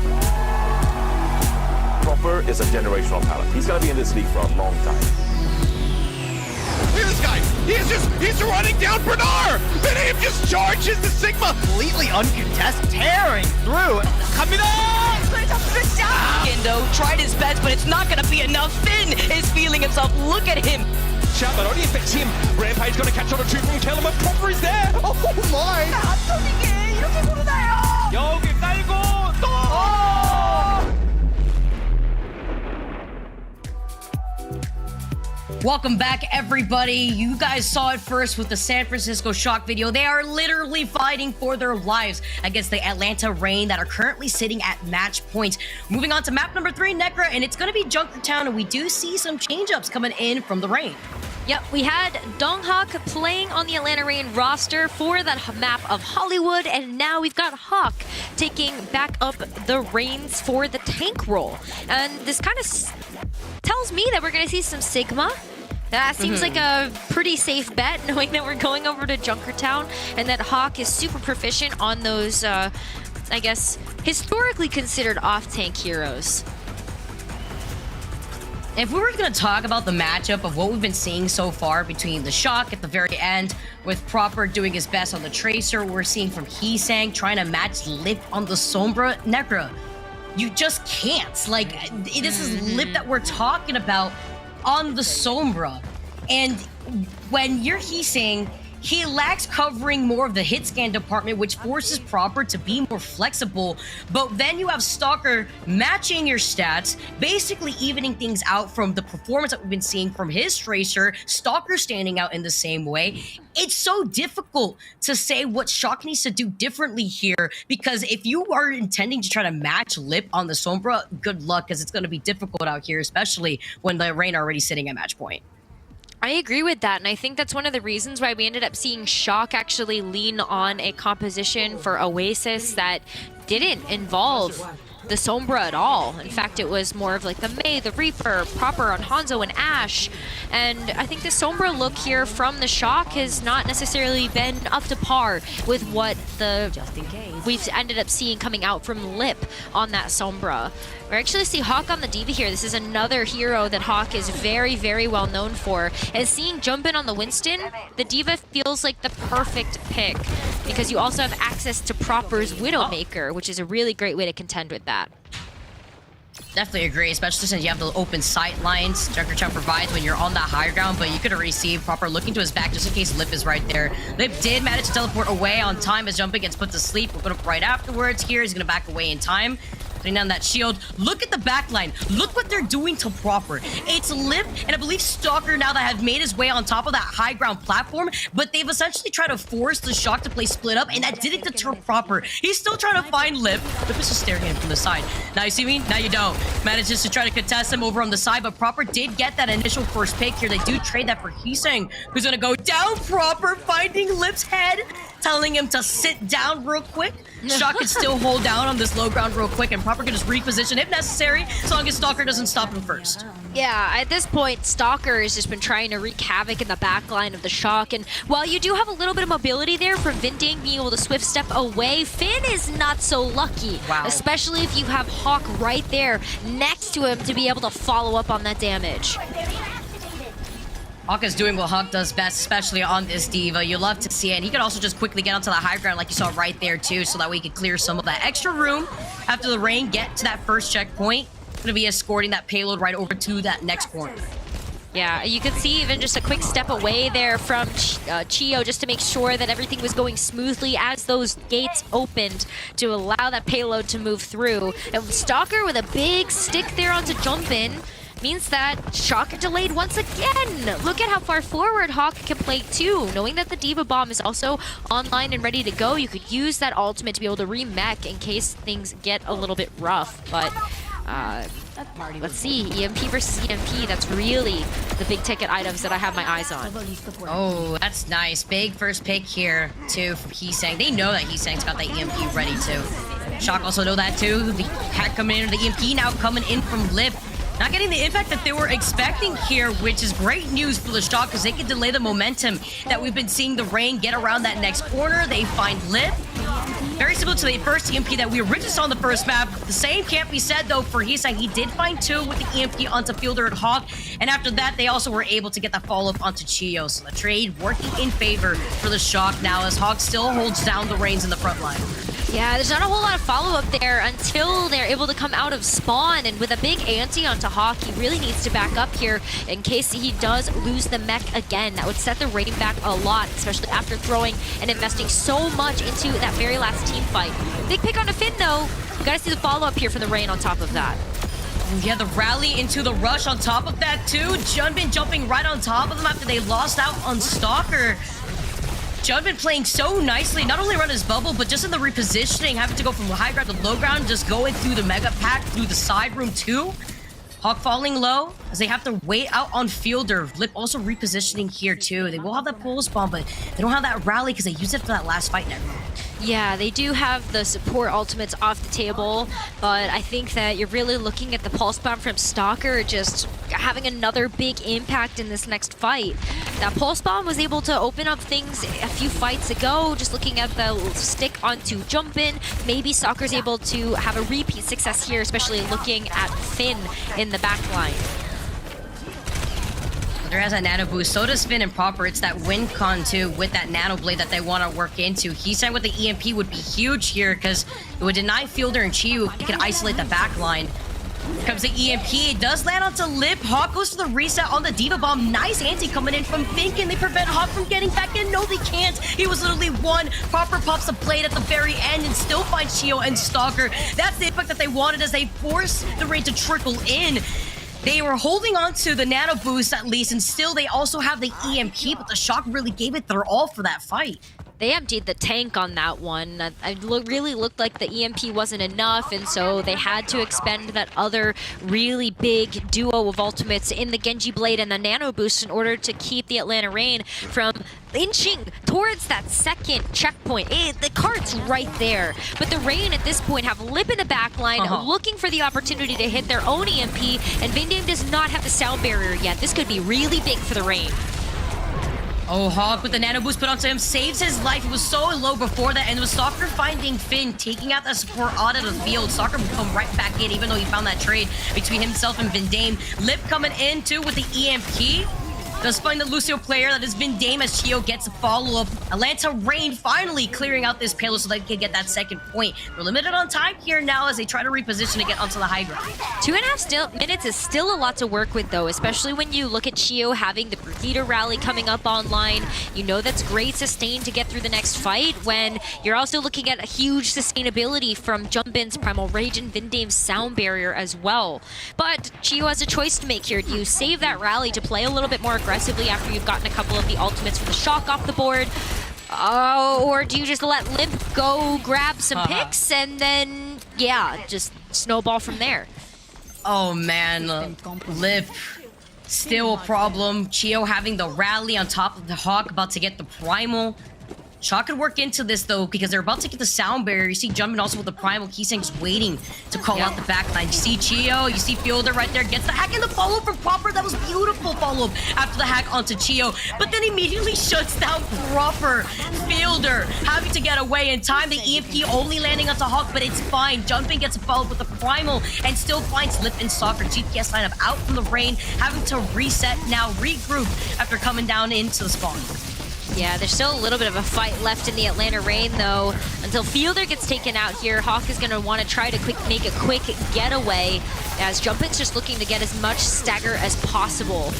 Proper is a generational talent. He's going to be in this league for a long time. Look at this guy. He's running down Bernard. Then he just charges the Sigma. Completely uncontested, tearing through. 갑니다. Though tried his best, but it's not gonna be enough. Finn is feeling himself. Look at him. Shout, that only affects him. Rampage gonna catch on a two from Kellerman. Proper is there. Oh my. 안 터지게 이렇게 부르나요? 여기 깔고 또. Welcome back, everybody. You guys saw it first with the San Francisco Shock video. They are literally fighting for their lives against the Atlanta Reign that are currently sitting at match point. Moving on to map number 3, Necra, and it's going to be Junkertown, and we do see some change-ups coming in from the Reign. Yep, we had DongHak playing on the Atlanta Reign roster for that map of Hollywood, and now we've got Hawk taking back up the reins for the tank role. And this kind of tells me that we're going to see some Sigma. That seems like a pretty safe bet, knowing that we're going over to Junkertown and that Hawk is super proficient on those, I guess, historically considered off-tank heroes. If we were going to talk about the matchup of what we've been seeing so far between the Shock at the very end, with Proper doing his best on the Tracer, we're seeing from Heesang trying to match Lip on the Sombra, Necra. You just can't. Like, this is Lip that we're talking about on the Sombra. And when you're Heesang, he lacks covering more of the hit scan department, which forces Proper to be more flexible. But then you have Stalker matching your stats, basically evening things out from the performance that we've been seeing from his Tracer, Stalker standing out in the same way. It's so difficult to say what Shock needs to do differently here, because if you are intending to try to match Lip on the Sombra, good luck, because it's going to be difficult out here, especially when the Reign are already sitting at match point. I agree with that, and I think that's one of the reasons why we ended up seeing Shock actually lean on a composition for Oasis that didn't involve the Sombra at all. In fact, it was more of like the Mei, the Reaper, Proper on Hanzo and Ashe. And I think the Sombra look here from the Shock has not necessarily been up to par with what we've ended up seeing coming out from Lip on that Sombra. We actually see Hawk on the D.Va here. This is another hero that Hawk is very, very well known for. And seeing jump in on the Winston, the D.Va feels like the perfect pick because you also have access to Proper's Widowmaker, which is a really great way to contend with that. Definitely agree, especially since you have the open sight lines Junkertown provides when you're on that higher ground, but you could already see Proper looking to his back just in case Lip is right there. Lip did manage to teleport away on time as jumping gets put to sleep. We'll put up right afterwards here. He's going to back away in time. Putting down that shield. Look at the back line. Look what they're doing to Proper. It's Lip and I believe Stalker now that have made his way on top of that high ground platform, but they've essentially tried to force the Shock to play split up, and that didn't deter Proper. He's still trying to find Lip. Lip is just staring at him from the side. Now you see me? Now you don't. Manages to try to contest him over on the side, but Proper did get that initial first pick here. They do trade that for Heesang, who's gonna go down Proper, finding Lip's head, telling him to sit down real quick. Shock can still hold down on this low ground real quick, and Proper can just reposition if necessary, as long as Stalker doesn't stop him first. Yeah, at this point, Stalker has just been trying to wreak havoc in the back line of the Shock, and while you do have a little bit of mobility there, preventing being able to swift step away, Finn is not so lucky. Wow. Especially if you have Hawk right there next to him to be able to follow up on that damage. Hawk is doing what Hawk does best, especially on this D.Va. You love to see it. And he can also just quickly get onto the high ground like you saw right there too, so that way he can clear some of that extra room after the Reign get to that first checkpoint. Gonna be escorting that payload right over to that next corner. Yeah, you could see even just a quick step away there from Chio just to make sure that everything was going smoothly as those gates opened to allow that payload to move through. And Stalker with a big stick there onto jump in means that Shock are delayed once again. Look at how far forward Hawk can play too. Knowing that the D.Va bomb is also online and ready to go, you could use that ultimate to be able to remech in case things get a little bit rough. But let's see, EMP versus EMP, that's really the big ticket items that I have my eyes on. Oh, that's nice. Big first pick here too from Heesang. They know that Heesang's got that EMP ready too. Shock also know that too. The hack coming in, the EMP now coming in from Lip. Not getting the impact that they were expecting here, which is great news for the Shock because they can delay the momentum that we've been seeing the Rain get around that next corner. They find Lip. Very similar to the first EMP that we originally saw on the first map. The same can't be said, though, for Hisang. He did find 2 with the EMP onto Fielder and Hawk. And after that, they also were able to get that follow-up onto Chio. So the trade working in favor for the Shock now as Hawk still holds down the Reigns in the front line. Yeah, there's not a whole lot of follow-up there until they're able to come out of spawn, and with a big ante onto Hawk, he really needs to back up here in case he does lose the mech again. That would set the Rain back a lot, especially after throwing and investing so much into that very last team fight. Big pick on a Finn, though. We gotta see the follow-up here for the Rain on top of that. Yeah, the rally into the rush on top of that, too. Junbin jumping right on top of them after they lost out on Stalker. Junbin playing so nicely, not only around his bubble, but just in the repositioning, having to go from high ground to low ground, just going through the mega pack, through the side room too. Hawk falling low as they have to wait out on Fielder. Lip also repositioning here too. They will have that pulse bomb, but they don't have that rally because they used it for that last fight net. Yeah, they do have the support ultimates off the table, but I think that you're really looking at the pulse bomb from Stalker just having another big impact in this next fight. That pulse bomb was able to open up things a few fights ago, just looking at the stick onto Junbin. Maybe Stalker's able to have a repeat success here, especially looking at Finn in the back line. There has a nano boost, so does Finn and Proper. It's that wind con too with that nano blade that they want to work into. He said with the EMP would be huge here because it would deny Fielder and Chiyu if he could isolate the back line. Here comes the EMP, it does land onto Lip. Hawk goes to the reset on the Diva Bomb. Nice anti coming in from Finn. Can they prevent Hawk from getting back in? No, they can't. He was literally one. Proper pops a blade at the very end and still finds Chiyo and Stalker. That's the impact that they wanted as they force the rain to trickle in. They were holding on to the nano boost at least, and still they also have the EMP, but the Shock really gave it their all for that fight. They emptied the tank on that one. It really looked like the EMP wasn't enough, and so they had to expend that other really big duo of ultimates in the Genji Blade and the Nano Boost in order to keep the Atlanta Reign from inching towards that second checkpoint. The cart's right there, but the Reign at this point have Lip in the back line, looking for the opportunity to hit their own EMP, and Vindame does not have the sound barrier yet. This could be really big for the Reign. Oh, Hawk with the nano boost put onto him saves his life. It was so low before that, and with Stalker finding Finn, taking out that support out of the field, Stalker would come right back in, even though he found that trade between himself and Vindame. Lip coming in too with the EMP. Does find the Lucio player that has been Dame as Chio gets a follow-up. Atlanta Reign finally clearing out this payload so they can get that second point. They're limited on time here now as they try to reposition to get onto the high ground. 2.5 minutes is still a lot to work with though, especially when you look at Chio having the Brigitte rally coming up online. You know that's great sustain to get through the next fight when you're also looking at a huge sustainability from Junbin's Primal Rage and Vindame's sound barrier as well. But Chio has a choice to make here. Do you save that rally to play a little bit more aggressively after you've gotten a couple of the ultimates for the Shock off the board? Or do you just let Lip go grab some picks and then, yeah, just snowball from there? Oh man, Lip, still a problem. Chio having the rally on top of the Hawk, about to get the Primal. Shock could work into this though, because they're about to get the sound barrier. You see Jumping also with the Primal. Keysang's waiting to call out the backline. You see Chio, you see Fielder right there, gets the hack and the follow-up from Proper. That was beautiful follow-up after the hack onto Chio, but then immediately shuts down Proper. Fielder having to get away in time. The EMP only landing onto Hawk, but it's fine. Jumping gets a follow-up with the Primal and still finds Lip and Stalker. GPS lineup out from the Rain, having to reset now, regroup after coming down into the spawn. Yeah, there's still a little bit of a fight left in the Atlanta Reign, though. Until Fielder gets taken out here, Hawk is going to want to try to make a quick getaway, as Jumpin's just looking to get as much stagger as possible.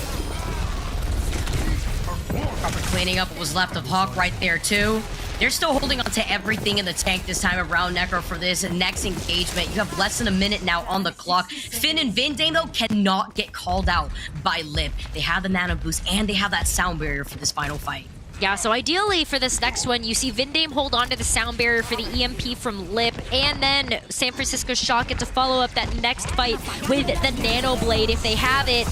Proper cleaning up what was left of Hawk right there, too. They're still holding on to everything in the tank this time around, Necro, for this next engagement. You have less than a minute now on the clock. Finn and Vindame, though, cannot get called out by Lip. They have the nano boost, and they have that sound barrier for this final fight. Yeah, so ideally for this next one, you see Vindame hold on to the sound barrier for the EMP from Lip, and then San Francisco Shock get to follow up that next fight with the Nano Blade if they have it.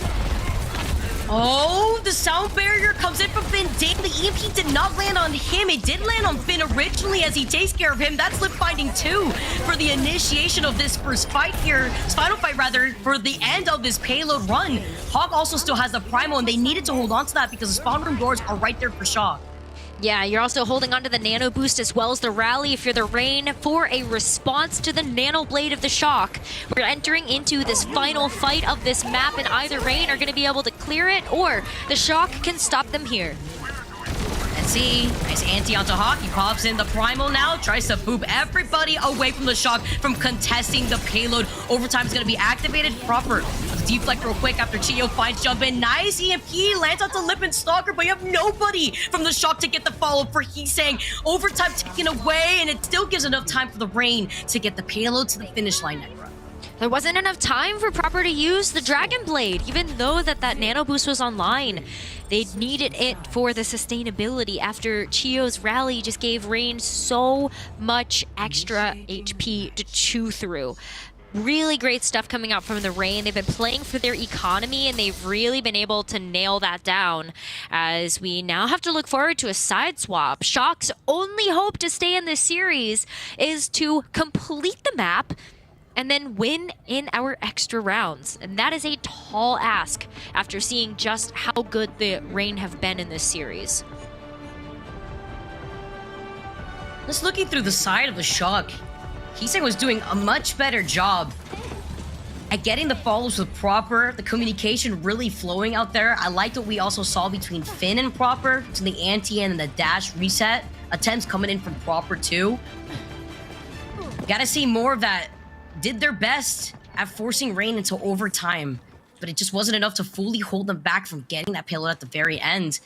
Oh, the sound barrier comes in from BenDame. The EMP did not land on him. It did land on Finn originally as he takes care of him. That's Lip finding 2 for the initiation of this first fight here. Final fight, rather, for the end of this payload run. Hawk also still has the Primal, and they needed to hold on to that because the spawn room doors are right there for Shock. Yeah, you're also holding onto the Nano Boost as well as the Rally if you're the Rain for a response to the Nano Blade of the Shock. We're entering into this final fight of this map, and either Rain are going to be able to clear it, or the Shock can stop them here. Let's see. Nice anti onto Hawk. He pops in the Primal now. Tries to boop everybody away from the Shock from contesting the payload. Overtime is going to be activated proper. Deflect real quick after Chio finds jump in. Nice EMP. Lands onto Lip and Stalker, but you have nobody from the Shock to get the follow for Heesang. Overtime taken away, and it still gives enough time for the Rain to get the payload to the finish line. There wasn't enough time for Proper to use the Dragon Blade, even though that Nano Boost was online. They needed it for the sustainability after Chio's Rally just gave Rain so much extra HP to chew through. Really great stuff coming out from the Rain. They've been playing for their economy, and they've really been able to nail that down, as we now have to look forward to a side swap. Shock's only hope to stay in this series is to complete the map and then win in our extra rounds. And that is a tall ask after seeing just how good the Rain have been in this series. Just looking through the side of the Shock, Heesang was doing a much better job at getting the follows with Proper, the communication really flowing out there. I liked what we also saw between Finn and Proper, to the anti and the dash reset. Attempts coming in from Proper too. Gotta see more of that. Did their best at forcing Rain into overtime, but it just wasn't enough to fully hold them back from getting that payload at the very end.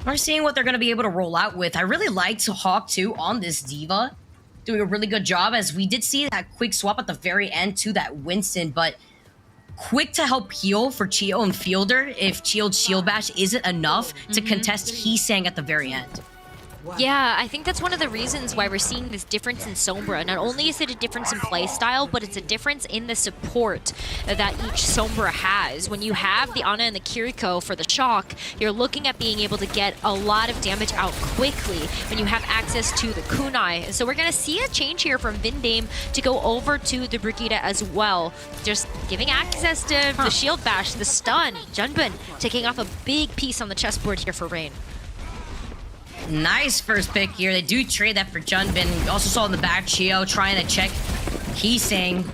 We're seeing what they're going to be able to roll out with. I really liked Hawk too on this Diva, doing a really good job, as we did see that quick swap at the very end to that Winston, but quick to help heal for Chio and Fielder if Chio's Shield Bash isn't enough to contest Heesang at the very end. Yeah, I think that's one of the reasons why we're seeing this difference in Sombra. Not only is it a difference in playstyle, but it's a difference in the support that each Sombra has. When you have the Ana and the Kiriko for the Shock, you're looking at being able to get a lot of damage out quickly when you have access to the Kunai. So we're going to see a change here from BenDame to go over to the Brigitte as well. Just giving access to the Shield Bash, the stun. Junbin taking off a big piece on the chessboard here for Rain. Nice first pick here. They do trade that for Junbin. We also saw in the back Chio trying to check Heesang,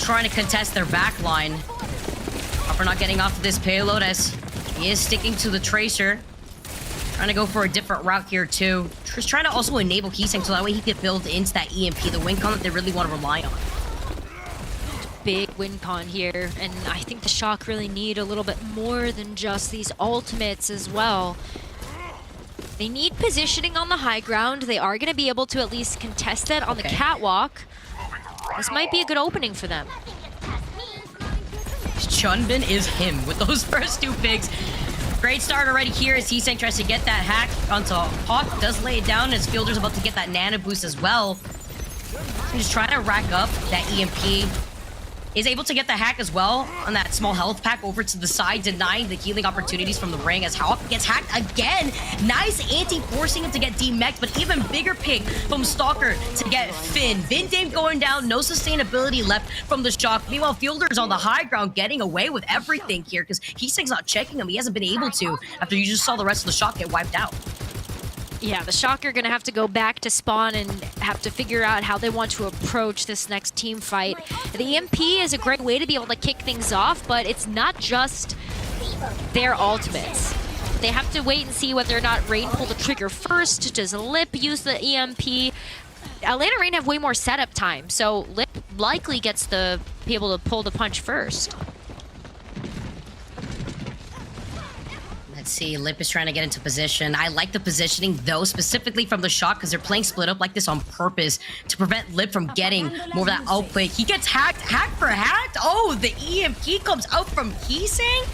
trying to contest their back line. Proper not getting off of this payload as he is sticking to the Tracer. Trying to go for a different route here too. Just trying to also enable Heesang so that way he could build into that EMP, the win con that they really want to rely on. Big win con here, and I think the Shock really need a little bit more than just these ultimates as well. They need positioning on the high ground. They are going to be able to at least contest that on the catwalk. This might be a good opening for them. Junbin is him with those first two picks. Great start already here as Heesang tries to get that hack onto Hawk. Does lay it down as Fielder's about to get that Nano Boost as well. Just trying to rack up that EMP. Is able to get the hack as well on that small health pack over to the side, denying the healing opportunities from the ring as Hawk gets hacked again. Nice anti, forcing him to get demexed, but even bigger pick from Stalker to get Finn. BenDame going down, no sustainability left from the Shock. Meanwhile, Fielder's on the high ground getting away with everything here because Heesang's not checking him. He hasn't been able to after you just saw the rest of the Shock get wiped out. Yeah, the Shock are going to have to go back to spawn and have to figure out how they want to approach this next team fight. The EMP is a great way to be able to kick things off, but it's not just their ultimates. They have to wait and see whether or not Rain pull the trigger first. Does Lip use the EMP? Atlanta Rain have way more setup time, so Lip likely gets to be able to pull the punch first. Let's see, Lip is trying to get into position. I like the positioning, though, specifically from the Shock, because they're playing split up like this on purpose to prevent Lip from getting more of that outplay. He gets hacked for hacked. Oh, the EMP comes out from Heesang.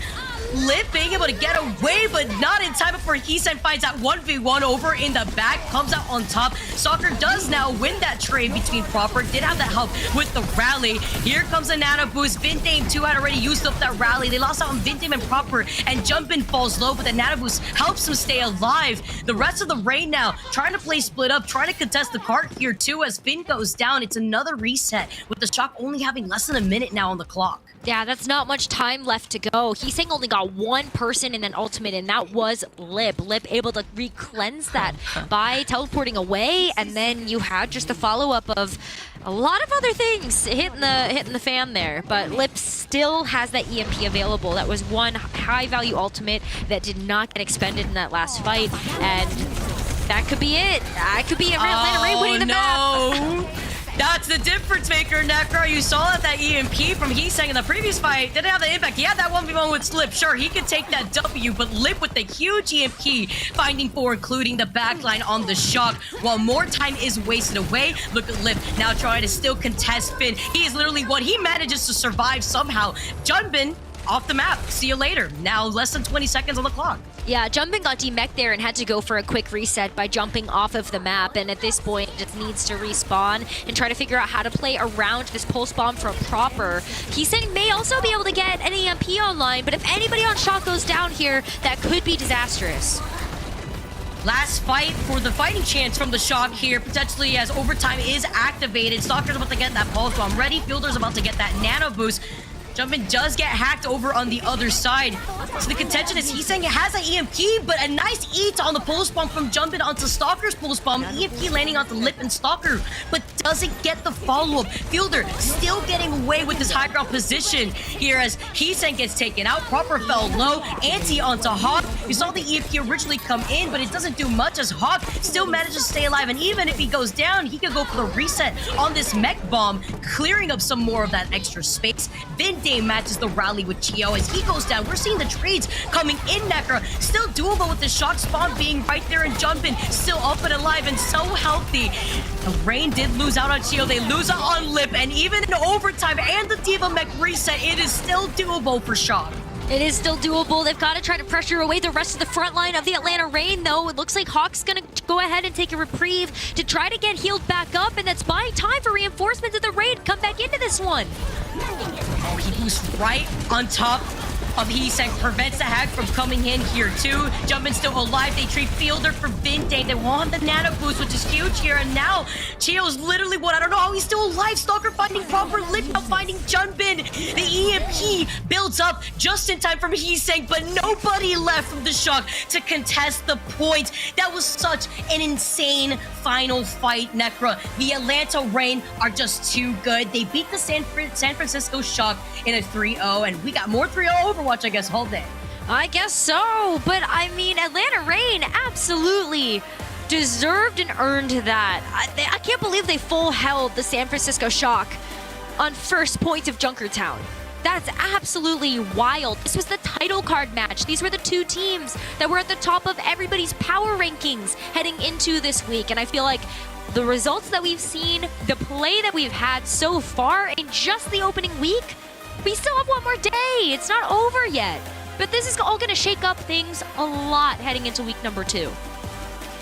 Lip being able to get away, but not in time before Heesen finds that 1v1 over in the back, comes out on top. Soccer does now win that trade between Proper, did have that help with the rally. Here comes a nano boost. Vindame 2 had already used up that rally. They lost out on Vindame and Proper, and Jumpin falls low, but the nano boost helps him stay alive. The rest of the rain now trying to play split up, trying to contest the cart here too as Finn goes down. It's another reset with the shock only having less than a minute now on the clock. Yeah, that's not much time left to go. Heesang only got one person in an ultimate, and that was Lip. Lip able to re-cleanse that by teleporting away, and then you had just a follow-up of a lot of other things hitting the fan there. But Lip still has that EMP available. That was one high-value ultimate that did not get expended in that last fight, and that could be it. That could be Atlanta Ray winning the map. That's the difference maker, Necro. You saw that EMP from Heesang in the previous fight didn't have the impact. He had that 1v1 with Slip. Sure, he could take that W, but Lip with the huge EMP, finding 4, including the backline on the shock. While more time is wasted away, look at Lip now trying to still contest Finn. He is literally what he manages to survive somehow. Junbin off the map. See you later. Now less than 20 seconds on the clock. Yeah, Jumpin got demech there and had to go for a quick reset by jumping off of the map, and at this point just needs to respawn and try to figure out how to play around this pulse bomb from Proper. Heesang may also be able to get an EMP online, but if anybody on shot goes down here, that could be disastrous. Last fight for the fighting chance from the shock here, potentially as overtime is activated. Stalker's about to get that pulse bomb ready. Fielder's about to get that nano boost. Jumpin does get hacked over on the other side. So the contention is Heesang has an EMP, but a nice eat on the pulse bomb from Jumpin onto Stalker's pulse bomb. EMP landing onto Lip and Stalker, but doesn't get the follow-up. Fielder still getting away with his high ground position here as Heesang gets taken out. Proper fell low. Anti onto Hawk. You saw the EMP originally come in, but it doesn't do much as Hawk still manages to stay alive. And even if he goes down, he could go for the reset on this mech bomb, clearing up some more of that extra space. Vindame matches the rally with Chio as he goes down. We're seeing the trades coming in, Necro. Still doable with the shock spawn being right there and Jumpin still up and alive and so healthy. The Rain did lose out on Chio. They lose out on Lip, and even in overtime and the Diva mech reset, it is still doable for Shock. It is still doable. They've got to try to pressure away the rest of the front line of the Atlanta Rain, though. It looks like Hawk's going to go ahead and take a reprieve to try to get healed back up, and that's buying time for reinforcements of the Rain to come back into this one. Oh, he boosts right on top of Heesang, prevents the hack from coming in here too. Jumpin still alive. They trade Fielder for Vindame. They want the nano boost, which is huge here. And now Chio's literally what? I don't know how he's still alive. Stalker finding Proper, Lip now finding Jumpin. The EMP builds up just in time from Heesang, but nobody left from the shock to contest the point. That was such an insane final fight, Necra. The Atlanta Rain are just too good. They beat the San Francisco Shock in a 3-0, and we got more 3-0 Overwatch, I guess, whole day. I guess so, but I mean, Atlanta Rain absolutely deserved and earned that. I can't believe they full held the San Francisco Shock on first point of Junkertown. That's absolutely wild. This was the title card match. These were the two teams that were at the top of everybody's power rankings heading into this week, and I feel like the results that we've seen, the play that we've had so far in just the opening week, we still have one more day. It's not over yet. But this is all going to shake up things a lot heading into week number 2.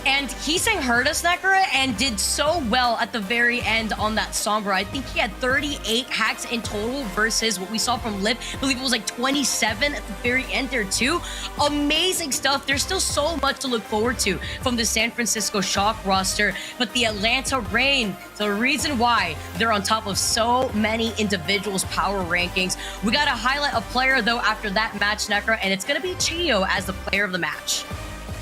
And Heesang heard us, Nekra, and did so well at the very end on that Sombra. I think he had 38 hacks in total versus what we saw from Lip. I believe it was like 27 at the very end there too. Amazing stuff. There's still so much to look forward to from the San Francisco Shock roster, but the Atlanta Rain, the reason why they're on top of so many individuals' power rankings. We got to highlight a player though after that match, Nekra, and it's going to be Chio as the player of the match.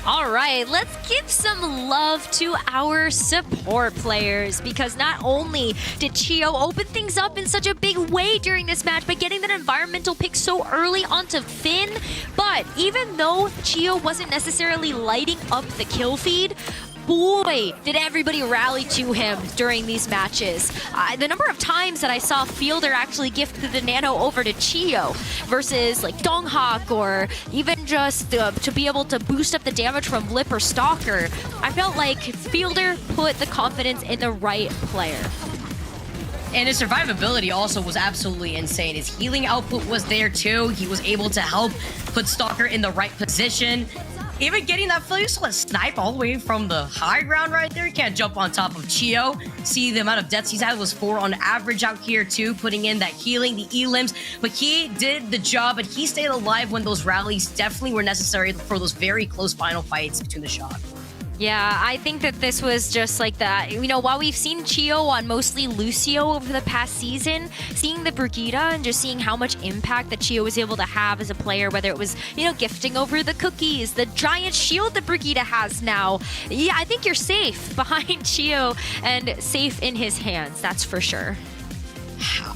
All right, let's give some love to our support players, because not only did Chio open things up in such a big way during this match by getting that environmental pick so early onto Finn, but even though Chio wasn't necessarily lighting up the kill feed, boy, did everybody rally to him during these matches. The number of times that I saw Fielder actually gift the nano over to Chio versus like DongHak, or even just to be able to boost up the damage from Lip or Stalker, I felt like Fielder put the confidence in the right player. And his survivability also was absolutely insane. His healing output was there too. He was able to help put Stalker in the right position. Even getting that solid snipe all the way from the high ground right there. He can't jump on top of Chio. See, the amount of deaths he's had was 4 on average out here too, putting in that healing, the E-limbs. But he did the job, and he stayed alive when those rallies definitely were necessary for those very close final fights between the Shock. Yeah, I think that this was just like that. You know, while we've seen Chio on mostly Lucio over the past season, seeing the Brigitte and just seeing how much impact that Chio was able to have as a player, whether it was, you know, gifting over the cookies, the giant shield that Brigitte has now. Yeah, I think you're safe behind Chio and safe in his hands, that's for sure.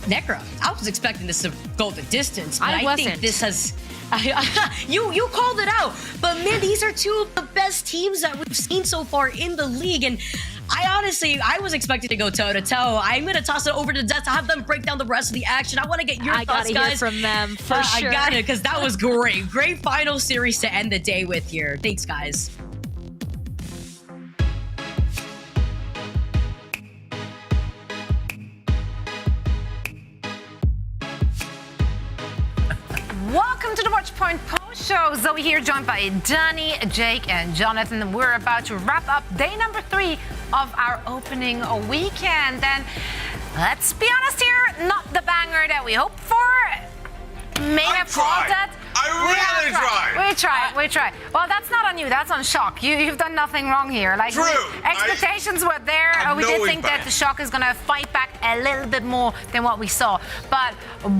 Necra, I was expecting this to go the distance, but I think this has... you called it out, but man, these are two of the best teams that we've seen so far in the league, and I was expecting to go toe to toe. I'm gonna toss it over to Death to have them break down the rest of the action. I want to get your thoughts, guys. I gotta hear from them for sure. I got it, because that was great final series to end the day with here. Thanks, guys. Welcome to the Watchpoint Post Show. Zoe here, joined by Danny, Jake, and Jonathan. We're about to wrap up day number 3 of our opening weekend. And let's be honest here, not the banger that we hoped for. May have called that. We tried. Well, that's not on you. That's on Shock. You've done nothing wrong here. Like, expectations were there. We did think that the Shock is going to fight back a little bit more than what we saw. But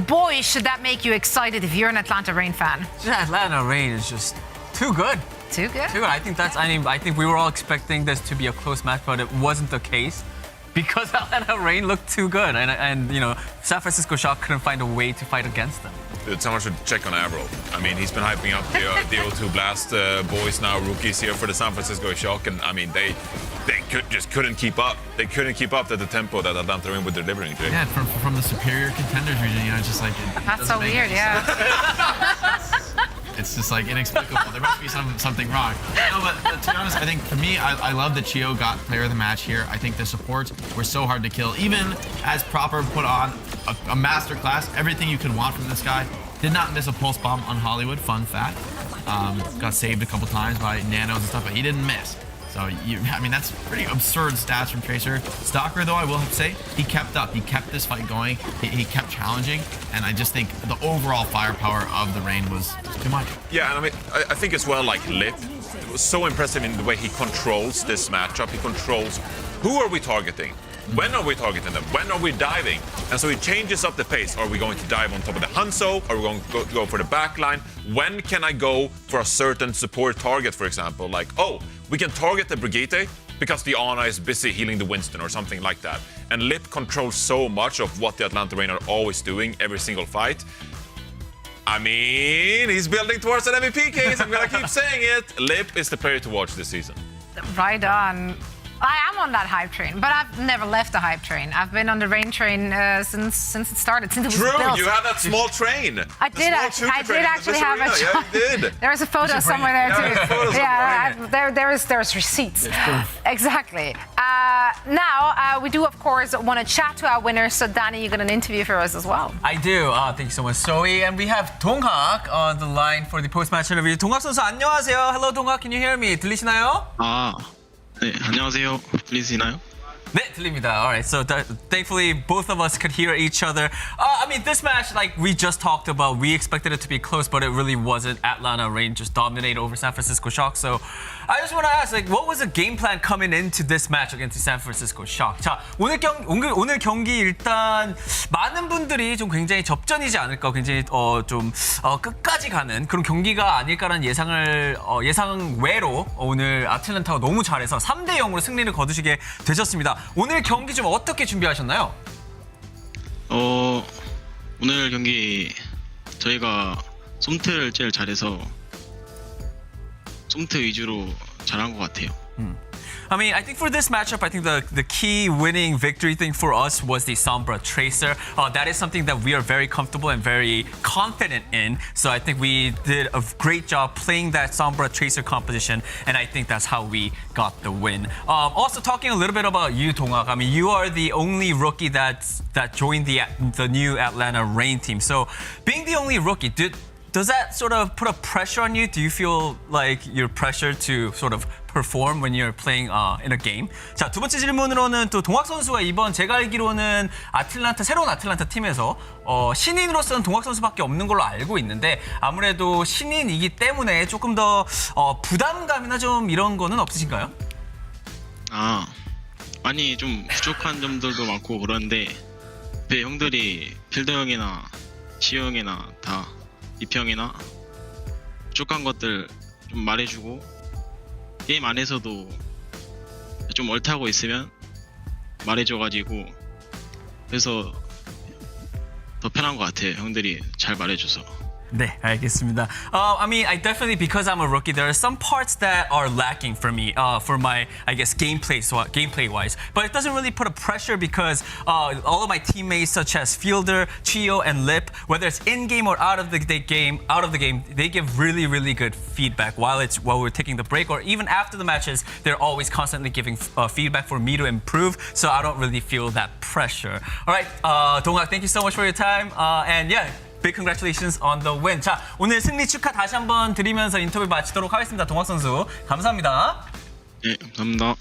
boy, should that make you excited if you're an Atlanta Reign fan. Atlanta Reign is just too good. Too good? Too good. I think we were all expecting this to be a close match, but it wasn't the case. Because Atlanta Reign looked too good, and you know, San Francisco Shock couldn't find a way to fight against them. Dude, someone should check on Avril. I mean, he's been hyping up the O2 Blast boys now, rookies here for the San Francisco Shock, and I mean, they couldn't keep up. They couldn't keep up to the tempo that Atlanta Reign were delivering. Jake. Yeah, from the superior contenders region, you know, it's just like that's so weird, yeah. It's just like inexplicable. There must be something wrong. No, but to be honest, I think for me, I love that Chio got player of the match here. I think the supports were so hard to kill. Even as Proper put on a masterclass, everything you could want from this guy. Did not miss a pulse bomb on Hollywood, fun fact. Got saved a couple times by nanos and stuff, but he didn't miss. So, I mean, that's pretty absurd stats from Tracer. Stalker, though, I will have to say, he kept up. He kept this fight going. He kept challenging. And I just think the overall firepower of the Reign was too much. Yeah, and I mean, I think as well, like Lip, it was so impressive in the way he controls this matchup. He controls who are we targeting? When are we targeting them? When are we diving? And so he changes up the pace. Are we going to dive on top of the Hanzo? Are we going to go for the backline? When can I go for a certain support target, for example? Like, oh, we can target the Brigitte because the Ana is busy healing the Winston or something like that. And Lip controls so much of what the Atlanta Reign are always doing every single fight. I mean, he's building towards an MVP case. I'm going to keep saying it. Lip is the player to watch this season. Right on. I am on that hype train, but I've never left the hype train. I've been on the Reign train since it started, since it was built. You had that small train. I did actually have a yeah, you did. There's a photo somewhere there too. Yeah, there's receipts. Exactly. Now we do of course want to chat to our winners. So Danny, you got an interview for us as well. I do. Thank you so much, Zoe. And we have DongHak on the line for the post-match interview. DongHak 선수 안녕하세요. Hello, DongHak. Can you hear me? 들리시나요? 네, 안녕하세요. 들리시나요? 네, 들립니다. All right, so thankfully both of us could hear each other. I mean, this match, like we just talked about, we expected it to be close, but it really wasn't. Atlanta Reign just dominated over San Francisco Shock. So I just want to ask, like, what was the game plan coming into this match against the San Francisco Shock? 자, 오늘 경기 일단 많은 분들이 좀 굉장히 접전이지 않을까, 굉장히 끝까지 가는 그런 경기가 아닐까라는 예상 외로 오늘 아틀란타가 너무 잘해서 3대 0으로 승리를 거두시게 되셨습니다. 오늘 경기 좀 어떻게 준비하셨나요? 오늘 경기 저희가 솜트를 제일 잘해서 솜트 위주로 잘한 것 같아요. I mean, I think for this matchup, I think the key winning victory thing for us was the Sombra Tracer. That is something that we are very comfortable and very confident in. So I think we did a great job playing that Sombra Tracer composition, and I think that's how we got the win. Also, talking a little bit about you, DongHak. I mean, you are the only rookie that joined the new Atlanta Reign team. So being the only rookie, does that sort of put a pressure on you? Do you feel like you're pressured to sort of perform when you're playing in a game? 자, 두 번째 질문으로는 또 동학 선수가 이번 제가 알기로는 새로운 아틀란타 팀에서 신인으로서는 동학 선수밖에 없는 걸로 알고 있는데 아무래도 신인이기 때문에 조금 더 부담감이나 좀 이런 거는 없으신가요? 많이 좀 부족한 점들도 많고 그런데 배 형들이 필드 형이나 시우 형이나 다 이평이나 부족한 것들 좀 말해주고 게임 안에서도 좀 얼타고 있으면 말해줘가지고 그래서 더 편한 것 같아요. 형들이 잘 말해줘서. 네, 알겠습니다. I mean, because I'm a rookie, there are some parts that are lacking for me, for my, I guess, gameplay-wise. But it doesn't really put a pressure because all of my teammates, such as Fielder, Chio, and Lip, whether it's in-game or out of the game, they give really, really good feedback while we're taking the break, or even after the matches, they're always constantly giving feedback for me to improve. So I don't really feel that pressure. All right, DongHak, thank you so much for your time, and yeah. Big congratulations on the win. 자, 오늘 승리 축하 다시 한번 드리면서 인터뷰 마치도록 하겠습니다. 동학 선수, 감사합니다. 네, 감사합니다.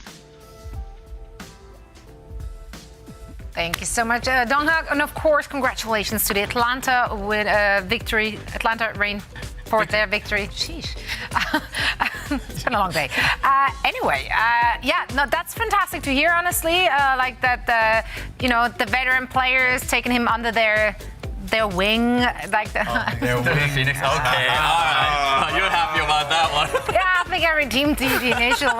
Thank you so much, DongHak, and of course, congratulations to the Atlanta victory, Atlanta Reign for their victory. Sheesh, it's been a long day. Anyway, yeah, no, that's fantastic to hear. Honestly, like that, the veteran players taking him under their wing, like their wing. Phoenix. Okay, all right. You're happy about that one. Yeah, I think I redeemed the initial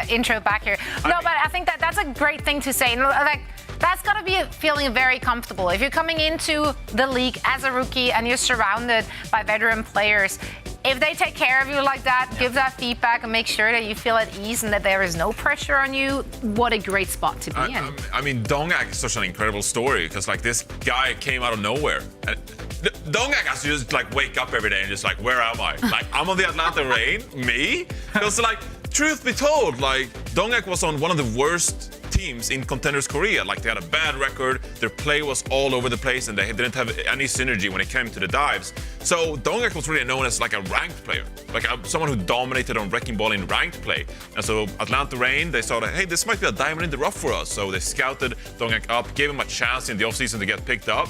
intro back here. No, but I think that's a great thing to say. Like, that's got to be feeling very comfortable. If you're coming into the league as a rookie and you're surrounded by veteran players, if they take care of you like that, give that feedback and make sure that you feel at ease and that there is no pressure on you, what a great spot to be in. I mean, DongHak is such an incredible story because like this guy came out of nowhere. And DongHak has to just like wake up every day and just like, where am I? Like, I'm on the Atlanta Reign? Me? Because like, truth be told, like DongHak was on one of the worst teams in Contenders Korea. Like they had a bad record, their play was all over the place, and they didn't have any synergy when it came to the dives. So DongHak was really known as like a ranked player, like someone who dominated on wrecking ball in ranked play. And so Atlanta Reign, they saw that, hey, this might be a diamond in the rough for us. So they scouted DongHak up, gave him a chance in the offseason to get picked up.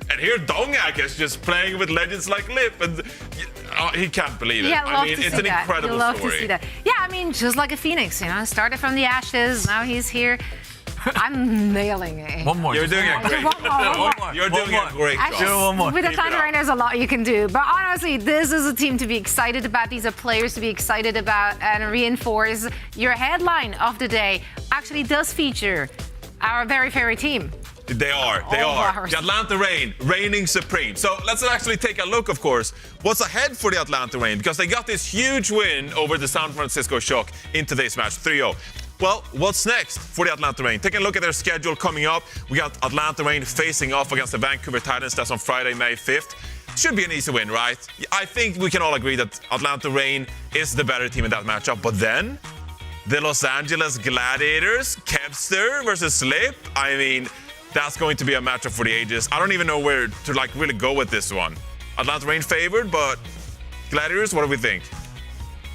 And here DongHak is just playing with legends like Lip, and he can't believe it. Yeah, I mean, it's an incredible story. To see that. Yeah, I mean, just like a phoenix, started from the ashes, now he's here. I'm nailing it. One more. You're doing a great job. You're doing a great job. One more. With Atlanta Reign, there's a lot you can do. But honestly, this is a team to be excited about. These are players to be excited about and reinforce. Your headline of the day actually does feature our very favorite team. They are. The Atlanta Reign, reigning supreme. So let's actually take a look, of course, what's ahead for the Atlanta Reign, because they got this huge win over the San Francisco Shock in today's match, 3-0. Well, what's next for the Atlanta Reign? Taking a look at their schedule coming up, we got Atlanta Reign facing off against the Vancouver Titans. That's on Friday, May 5th. Should be an easy win, right? I think we can all agree that Atlanta Reign is the better team in that matchup. But then, the Los Angeles Gladiators, Kevster versus Slip. I mean, that's going to be a matchup for the ages. I don't even know where to like really go with this one. Atlanta Reign favored, but Gladiators, what do we think?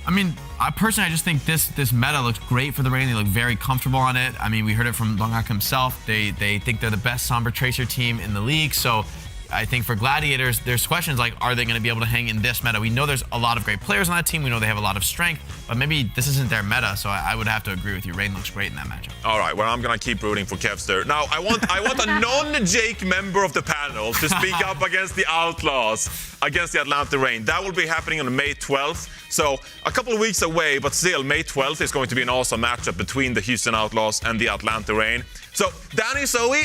I mean, personally, I just think this meta looks great for the Reign. They look very comfortable on it. I mean, we heard it from DongHak himself. They think they're the best Sombra Tracer team in the league. So I think for Gladiators, there's questions like, are they going to be able to hang in this meta? We know there's a lot of great players on that team. We know they have a lot of strength, but maybe this isn't their meta. So I would have to agree with you. Reign looks great in that matchup. All right, well, I'm going to keep rooting for Kevster. Now, I want a non-Jake member of the panel to speak up against the Outlaws, against the Atlanta Reign. That will be happening on May 12th. So a couple of weeks away, but still, May 12th is going to be an awesome matchup between the Houston Outlaws and the Atlanta Reign. So, Danny, Zoe,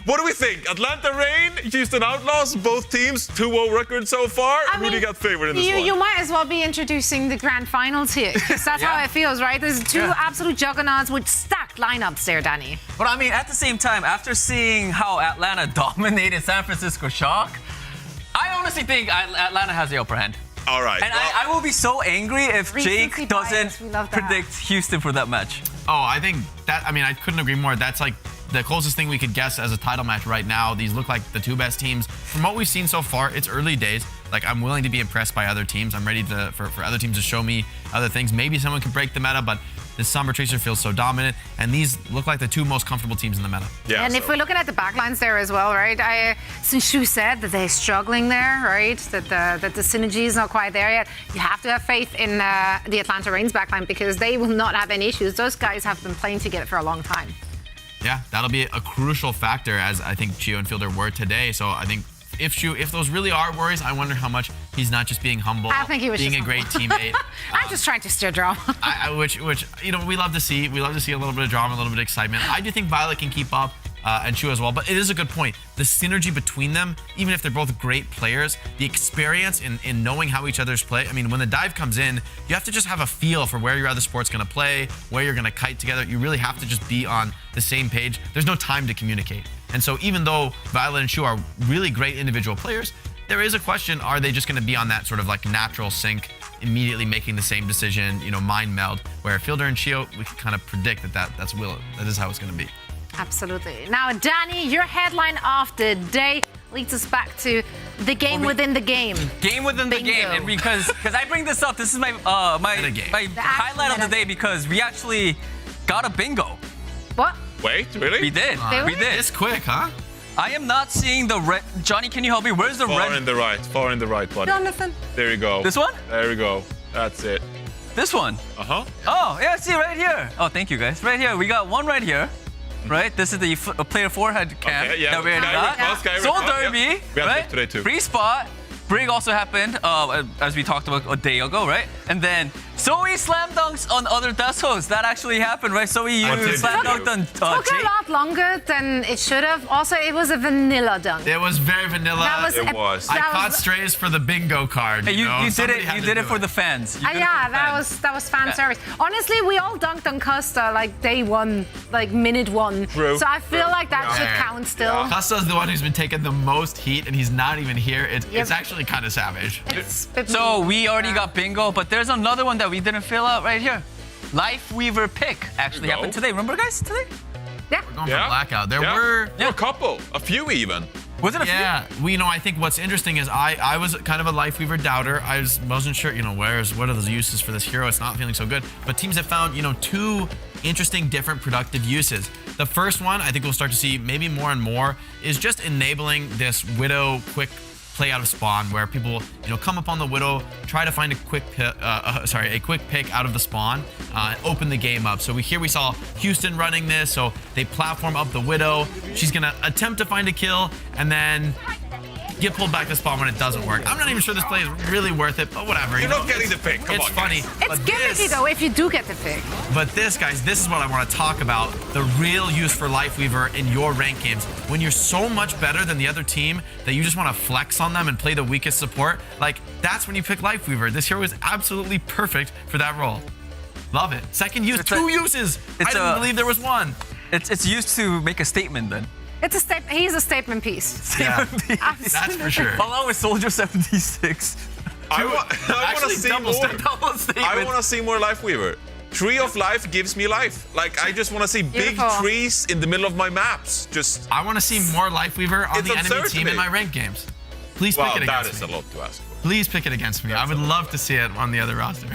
What do we think? Atlanta Reign, Houston Outlaws, both teams 2-0 record so far. Who do you got favored in this one? You might as well be introducing the grand finals here, because that's how it feels, right? There's two absolute juggernauts with stacked lineups there, Danny. But I mean, at the same time, after seeing how Atlanta dominated San Francisco Shock, I honestly think Atlanta has the upper hand. All right. And I will be so angry if Jake doesn't predict Houston for that match. Oh, I think that, I mean, I couldn't agree more. That's like the closest thing we could guess as a title match right now. These look like the two best teams. From what we've seen so far, it's early days. Like, I'm willing to be impressed by other teams. I'm ready for other teams to show me other things. Maybe someone can break the meta, but this Sombra Tracer feels so dominant, and these look like the two most comfortable teams in the meta. Yeah. And if we're looking at the backlines there as well, right? Since Shu said that they're struggling there, right? That the synergy is not quite there yet. You have to have faith in the Atlanta Reigns backline, because they will not have any issues. Those guys have been playing together for a long time. Yeah, that'll be a crucial factor, as I think Chio and Fielder were today. So I think if those really are worries, I wonder how much he's not just being humble, I think he was being just a great teammate. I'm just trying to steer drama. Which you know, we love to see. We love to see a little bit of drama, a little bit of excitement. I do think Violet can keep up, and Chu as well. But it is a good point. The synergy between them, even if they're both great players, the experience in knowing how each other's play. I mean, when the dive comes in, you have to just have a feel for where your other sport's going to play, where you're going to kite together. You really have to just be on the same page. There's no time to communicate. And so even though Violet and Shu are really great individual players, there is a question, are they just going to be on that sort of like natural sync, immediately making the same decision, you know, mind meld, where Fielder and Chio, we can kind of predict that is how it's going to be. Absolutely. Now, Danny, your headline of the day leads us back to the game within the game. Game within the game. And because I bring this up, this is my highlight of the day, because we actually got a bingo. What? Wait, really? We did. We did. It's quick, huh? I am not seeing the red. Johnny, can you help me? Where's the red? Far in the right, buddy. Jonathan. There you go. This one? There we go. That's it. This one? Uh-huh. Oh, yeah, see, right here. Oh, thank you, guys. Right here. We got one right here. Right? This is the player forehead cam that we already got. Soul Derby, right? Today too. Free spot. Brig also happened, as we talked about a day ago, right? And then Zoe slam dunks on other Desos. That actually happened, right? Zoe, you slam dunked on Took a lot longer than it should have. Also, it was a vanilla dunk. It was very vanilla. It was. I caught strays for the bingo card. Hey, you did it. You did it for the fans. Yeah, that was fan service. Honestly, we all dunked on Costa like day one, like minute one. True. So I feel like that should count still. Costa's the one who's been taking the most heat, and he's not even here. It's actually kind of savage. So we already got bingo, but there's another one that we didn't fill out right here. Life Weaver pick actually happened today. Remember, guys, today? Yeah. We're going for blackout. There were a couple, a few even. Was it a few? Yeah. Well, you know, I think what's interesting is I was kind of a Life Weaver doubter. I wasn't sure, you know, what are those uses for this hero? It's not feeling so good. But teams have found, you know, two interesting, different, productive uses. The first one, I think we'll start to see maybe more and more, is just enabling this Widow quick play out of spawn, where people, you know, come up on the Widow, try to find a quick pick out of the spawn, open the game up. So we saw Houston running this, so they platform up the Widow. She's gonna attempt to find a kill, and then get pulled back to spawn when it doesn't work. I'm not even sure this play is really worth it, but whatever. You're not getting the pick. Come it's on, funny. It's gimmicky though if you do get the pick. But this, guys, this is what I want to talk about. The real use for Life Weaver in your rank games. When you're so much better than the other team that you just want to flex on them and play the weakest support, like, that's when you pick Life Weaver. This hero is absolutely perfect for that role. Love it. Second use, two uses. I didn't believe there was one. It's used to make a statement then. It's a statement. He's a statement piece. Yeah, that's for sure. Along with Soldier 76. I want to see more. I want to see more Life Weaver. Tree of Life gives me life. Like, I just want to see big trees in the middle of my maps. I want to see more Life Weaver on the enemy team in my ranked games. Please pick it against me. That is a lot to ask for. Please pick it against me. I would love to see it on the other roster.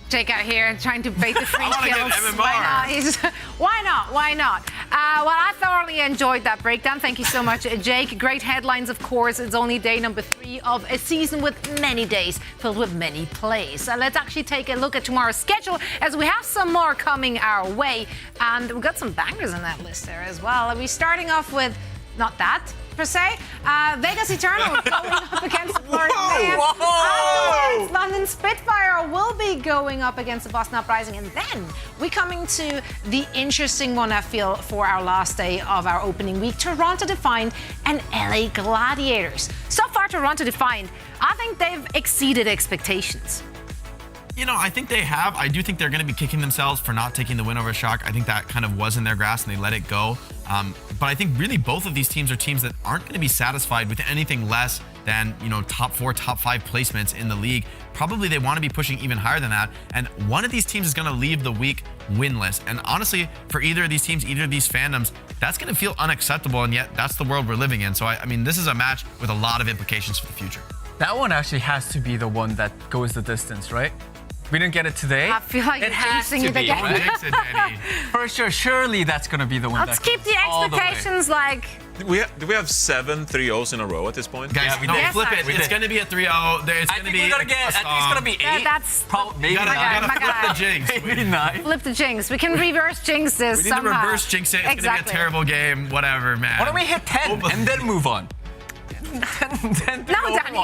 Jake out here trying to bait the free I wanna kills. get MMR. Why not? Why not? Well, I thoroughly enjoyed that breakdown. Thank you so much, Jake. Great headlines, of course. It's only day number 3 of a season with many days filled with many plays. Let's actually take a look at tomorrow's schedule, as we have some more coming our way. And we've got some bangers on that list there as well. Are we starting off with not that? per se. Vegas Eternal going up against Florida Man. Afterwards, London Spitfire will be going up against the Boston Uprising. And then we're coming to the interesting one, I feel, for our last day of our opening week. Toronto Defiant and LA Gladiators. So far, Toronto Defiant, I think they've exceeded expectations. You know, I think they have. I do think they're going to be kicking themselves for not taking the win over Shock. I think that kind of was in their grasp and they let it go. But I think really both of these teams are teams that aren't going to be satisfied with anything less than, you know, top 4, top 5 placements in the league. Probably they want to be pushing even higher than that. And one of these teams is going to leave the week winless. And honestly, for either of these teams, either of these fandoms, that's going to feel unacceptable. And yet that's the world we're living in. So, I mean, this is a match with a lot of implications for the future. That one actually has to be the one that goes the distance, right? We didn't get it today. I feel like it has to be, right? For sure, surely that's going to be the one. Let's keep the expectations like. Do we have 7 3-0s in a row at this point? Guys, yeah, we did. Flip it. It's going to be a 3-0. It's going to be. We're gonna get. I think it's going to be 8. Yeah, that's probably maybe. You gotta flip the jinx. Maybe 9. Flip the jinx. We can reverse jinx this somehow. We need to reverse jinx it. It's going to be a terrible game. Whatever, man. Why don't we hit 10 and then move on? No, Danny, no.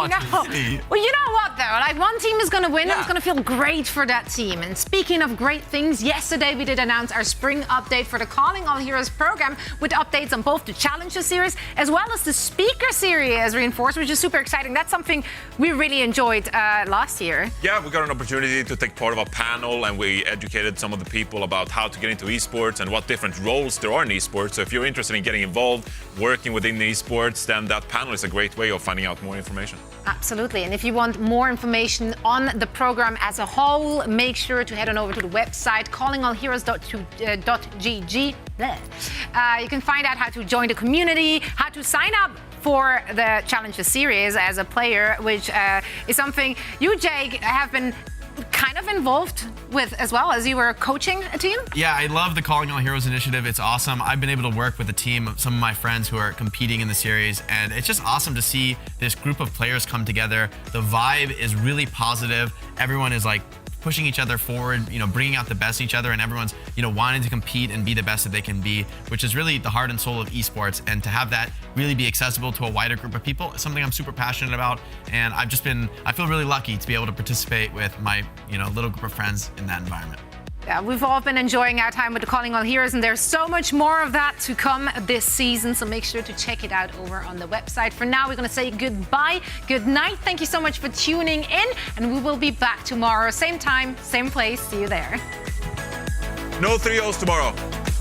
Well, you know what, though? Like, one team is going to win, and it's going to feel great for that team. And speaking of great things, yesterday we did announce our spring update for the Calling All Heroes program with updates on both the Challenger Series as well as the Speaker Series reinforced, which is super exciting. That's something we really enjoyed last year. Yeah, we got an opportunity to take part of a panel, and we educated some of the people about how to get into esports and what different roles there are in esports. So if you're interested in getting involved, working within esports, then that panel is a great way of finding out more information. Absolutely. And if you want more information on the program as a whole, make sure to head on over to the website callingallheroes.gg. You can find out how to join the community, how to sign up for the Challenger Series as a player, which is something you, Jake, have been kind of involved with as well as you were coaching a team. Yeah, I love the Calling All Heroes initiative. It's awesome. I've been able to work with a team of some of my friends who are competing in the series, and it's just awesome to see this group of players come together. The vibe is really positive. Everyone is like pushing each other forward, you know, bringing out the best in each other, and everyone's, you know, wanting to compete and be the best that they can be, which is really the heart and soul of esports. And to have that really be accessible to a wider group of people is something I'm super passionate about. And I feel really lucky to be able to participate with my, you know, little group of friends in that environment. Yeah, we've all been enjoying our time with the Calling All Heroes, and there's so much more of that to come this season, so make sure to check it out over on the website. For now, we're going to say goodbye, good night. Thank you so much for tuning in, and we will be back tomorrow, same time, same place. See you there. No 3-0s tomorrow.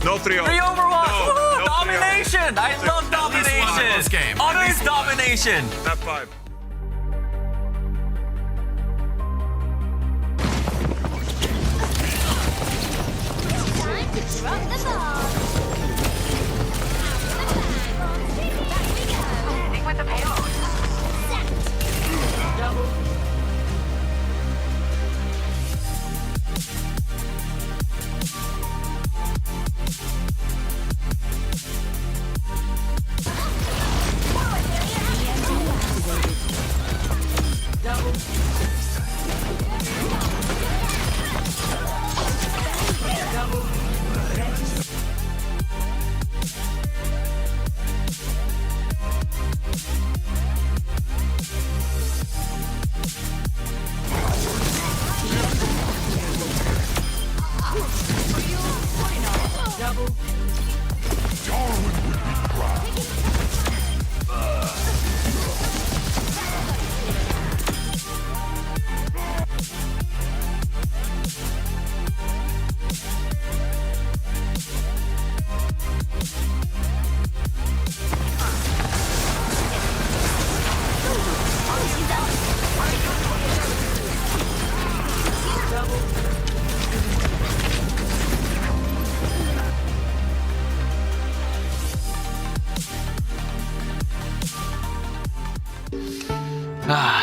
No 3-0. 3 Overwatch. No, domination. I love domination. Honors domination. Top 5. Drop the ball. Stick with the payload.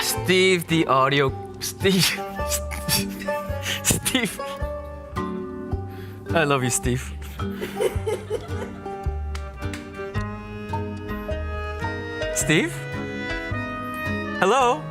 Steve, the audio. Steve. I love you, Steve. Steve? Hello?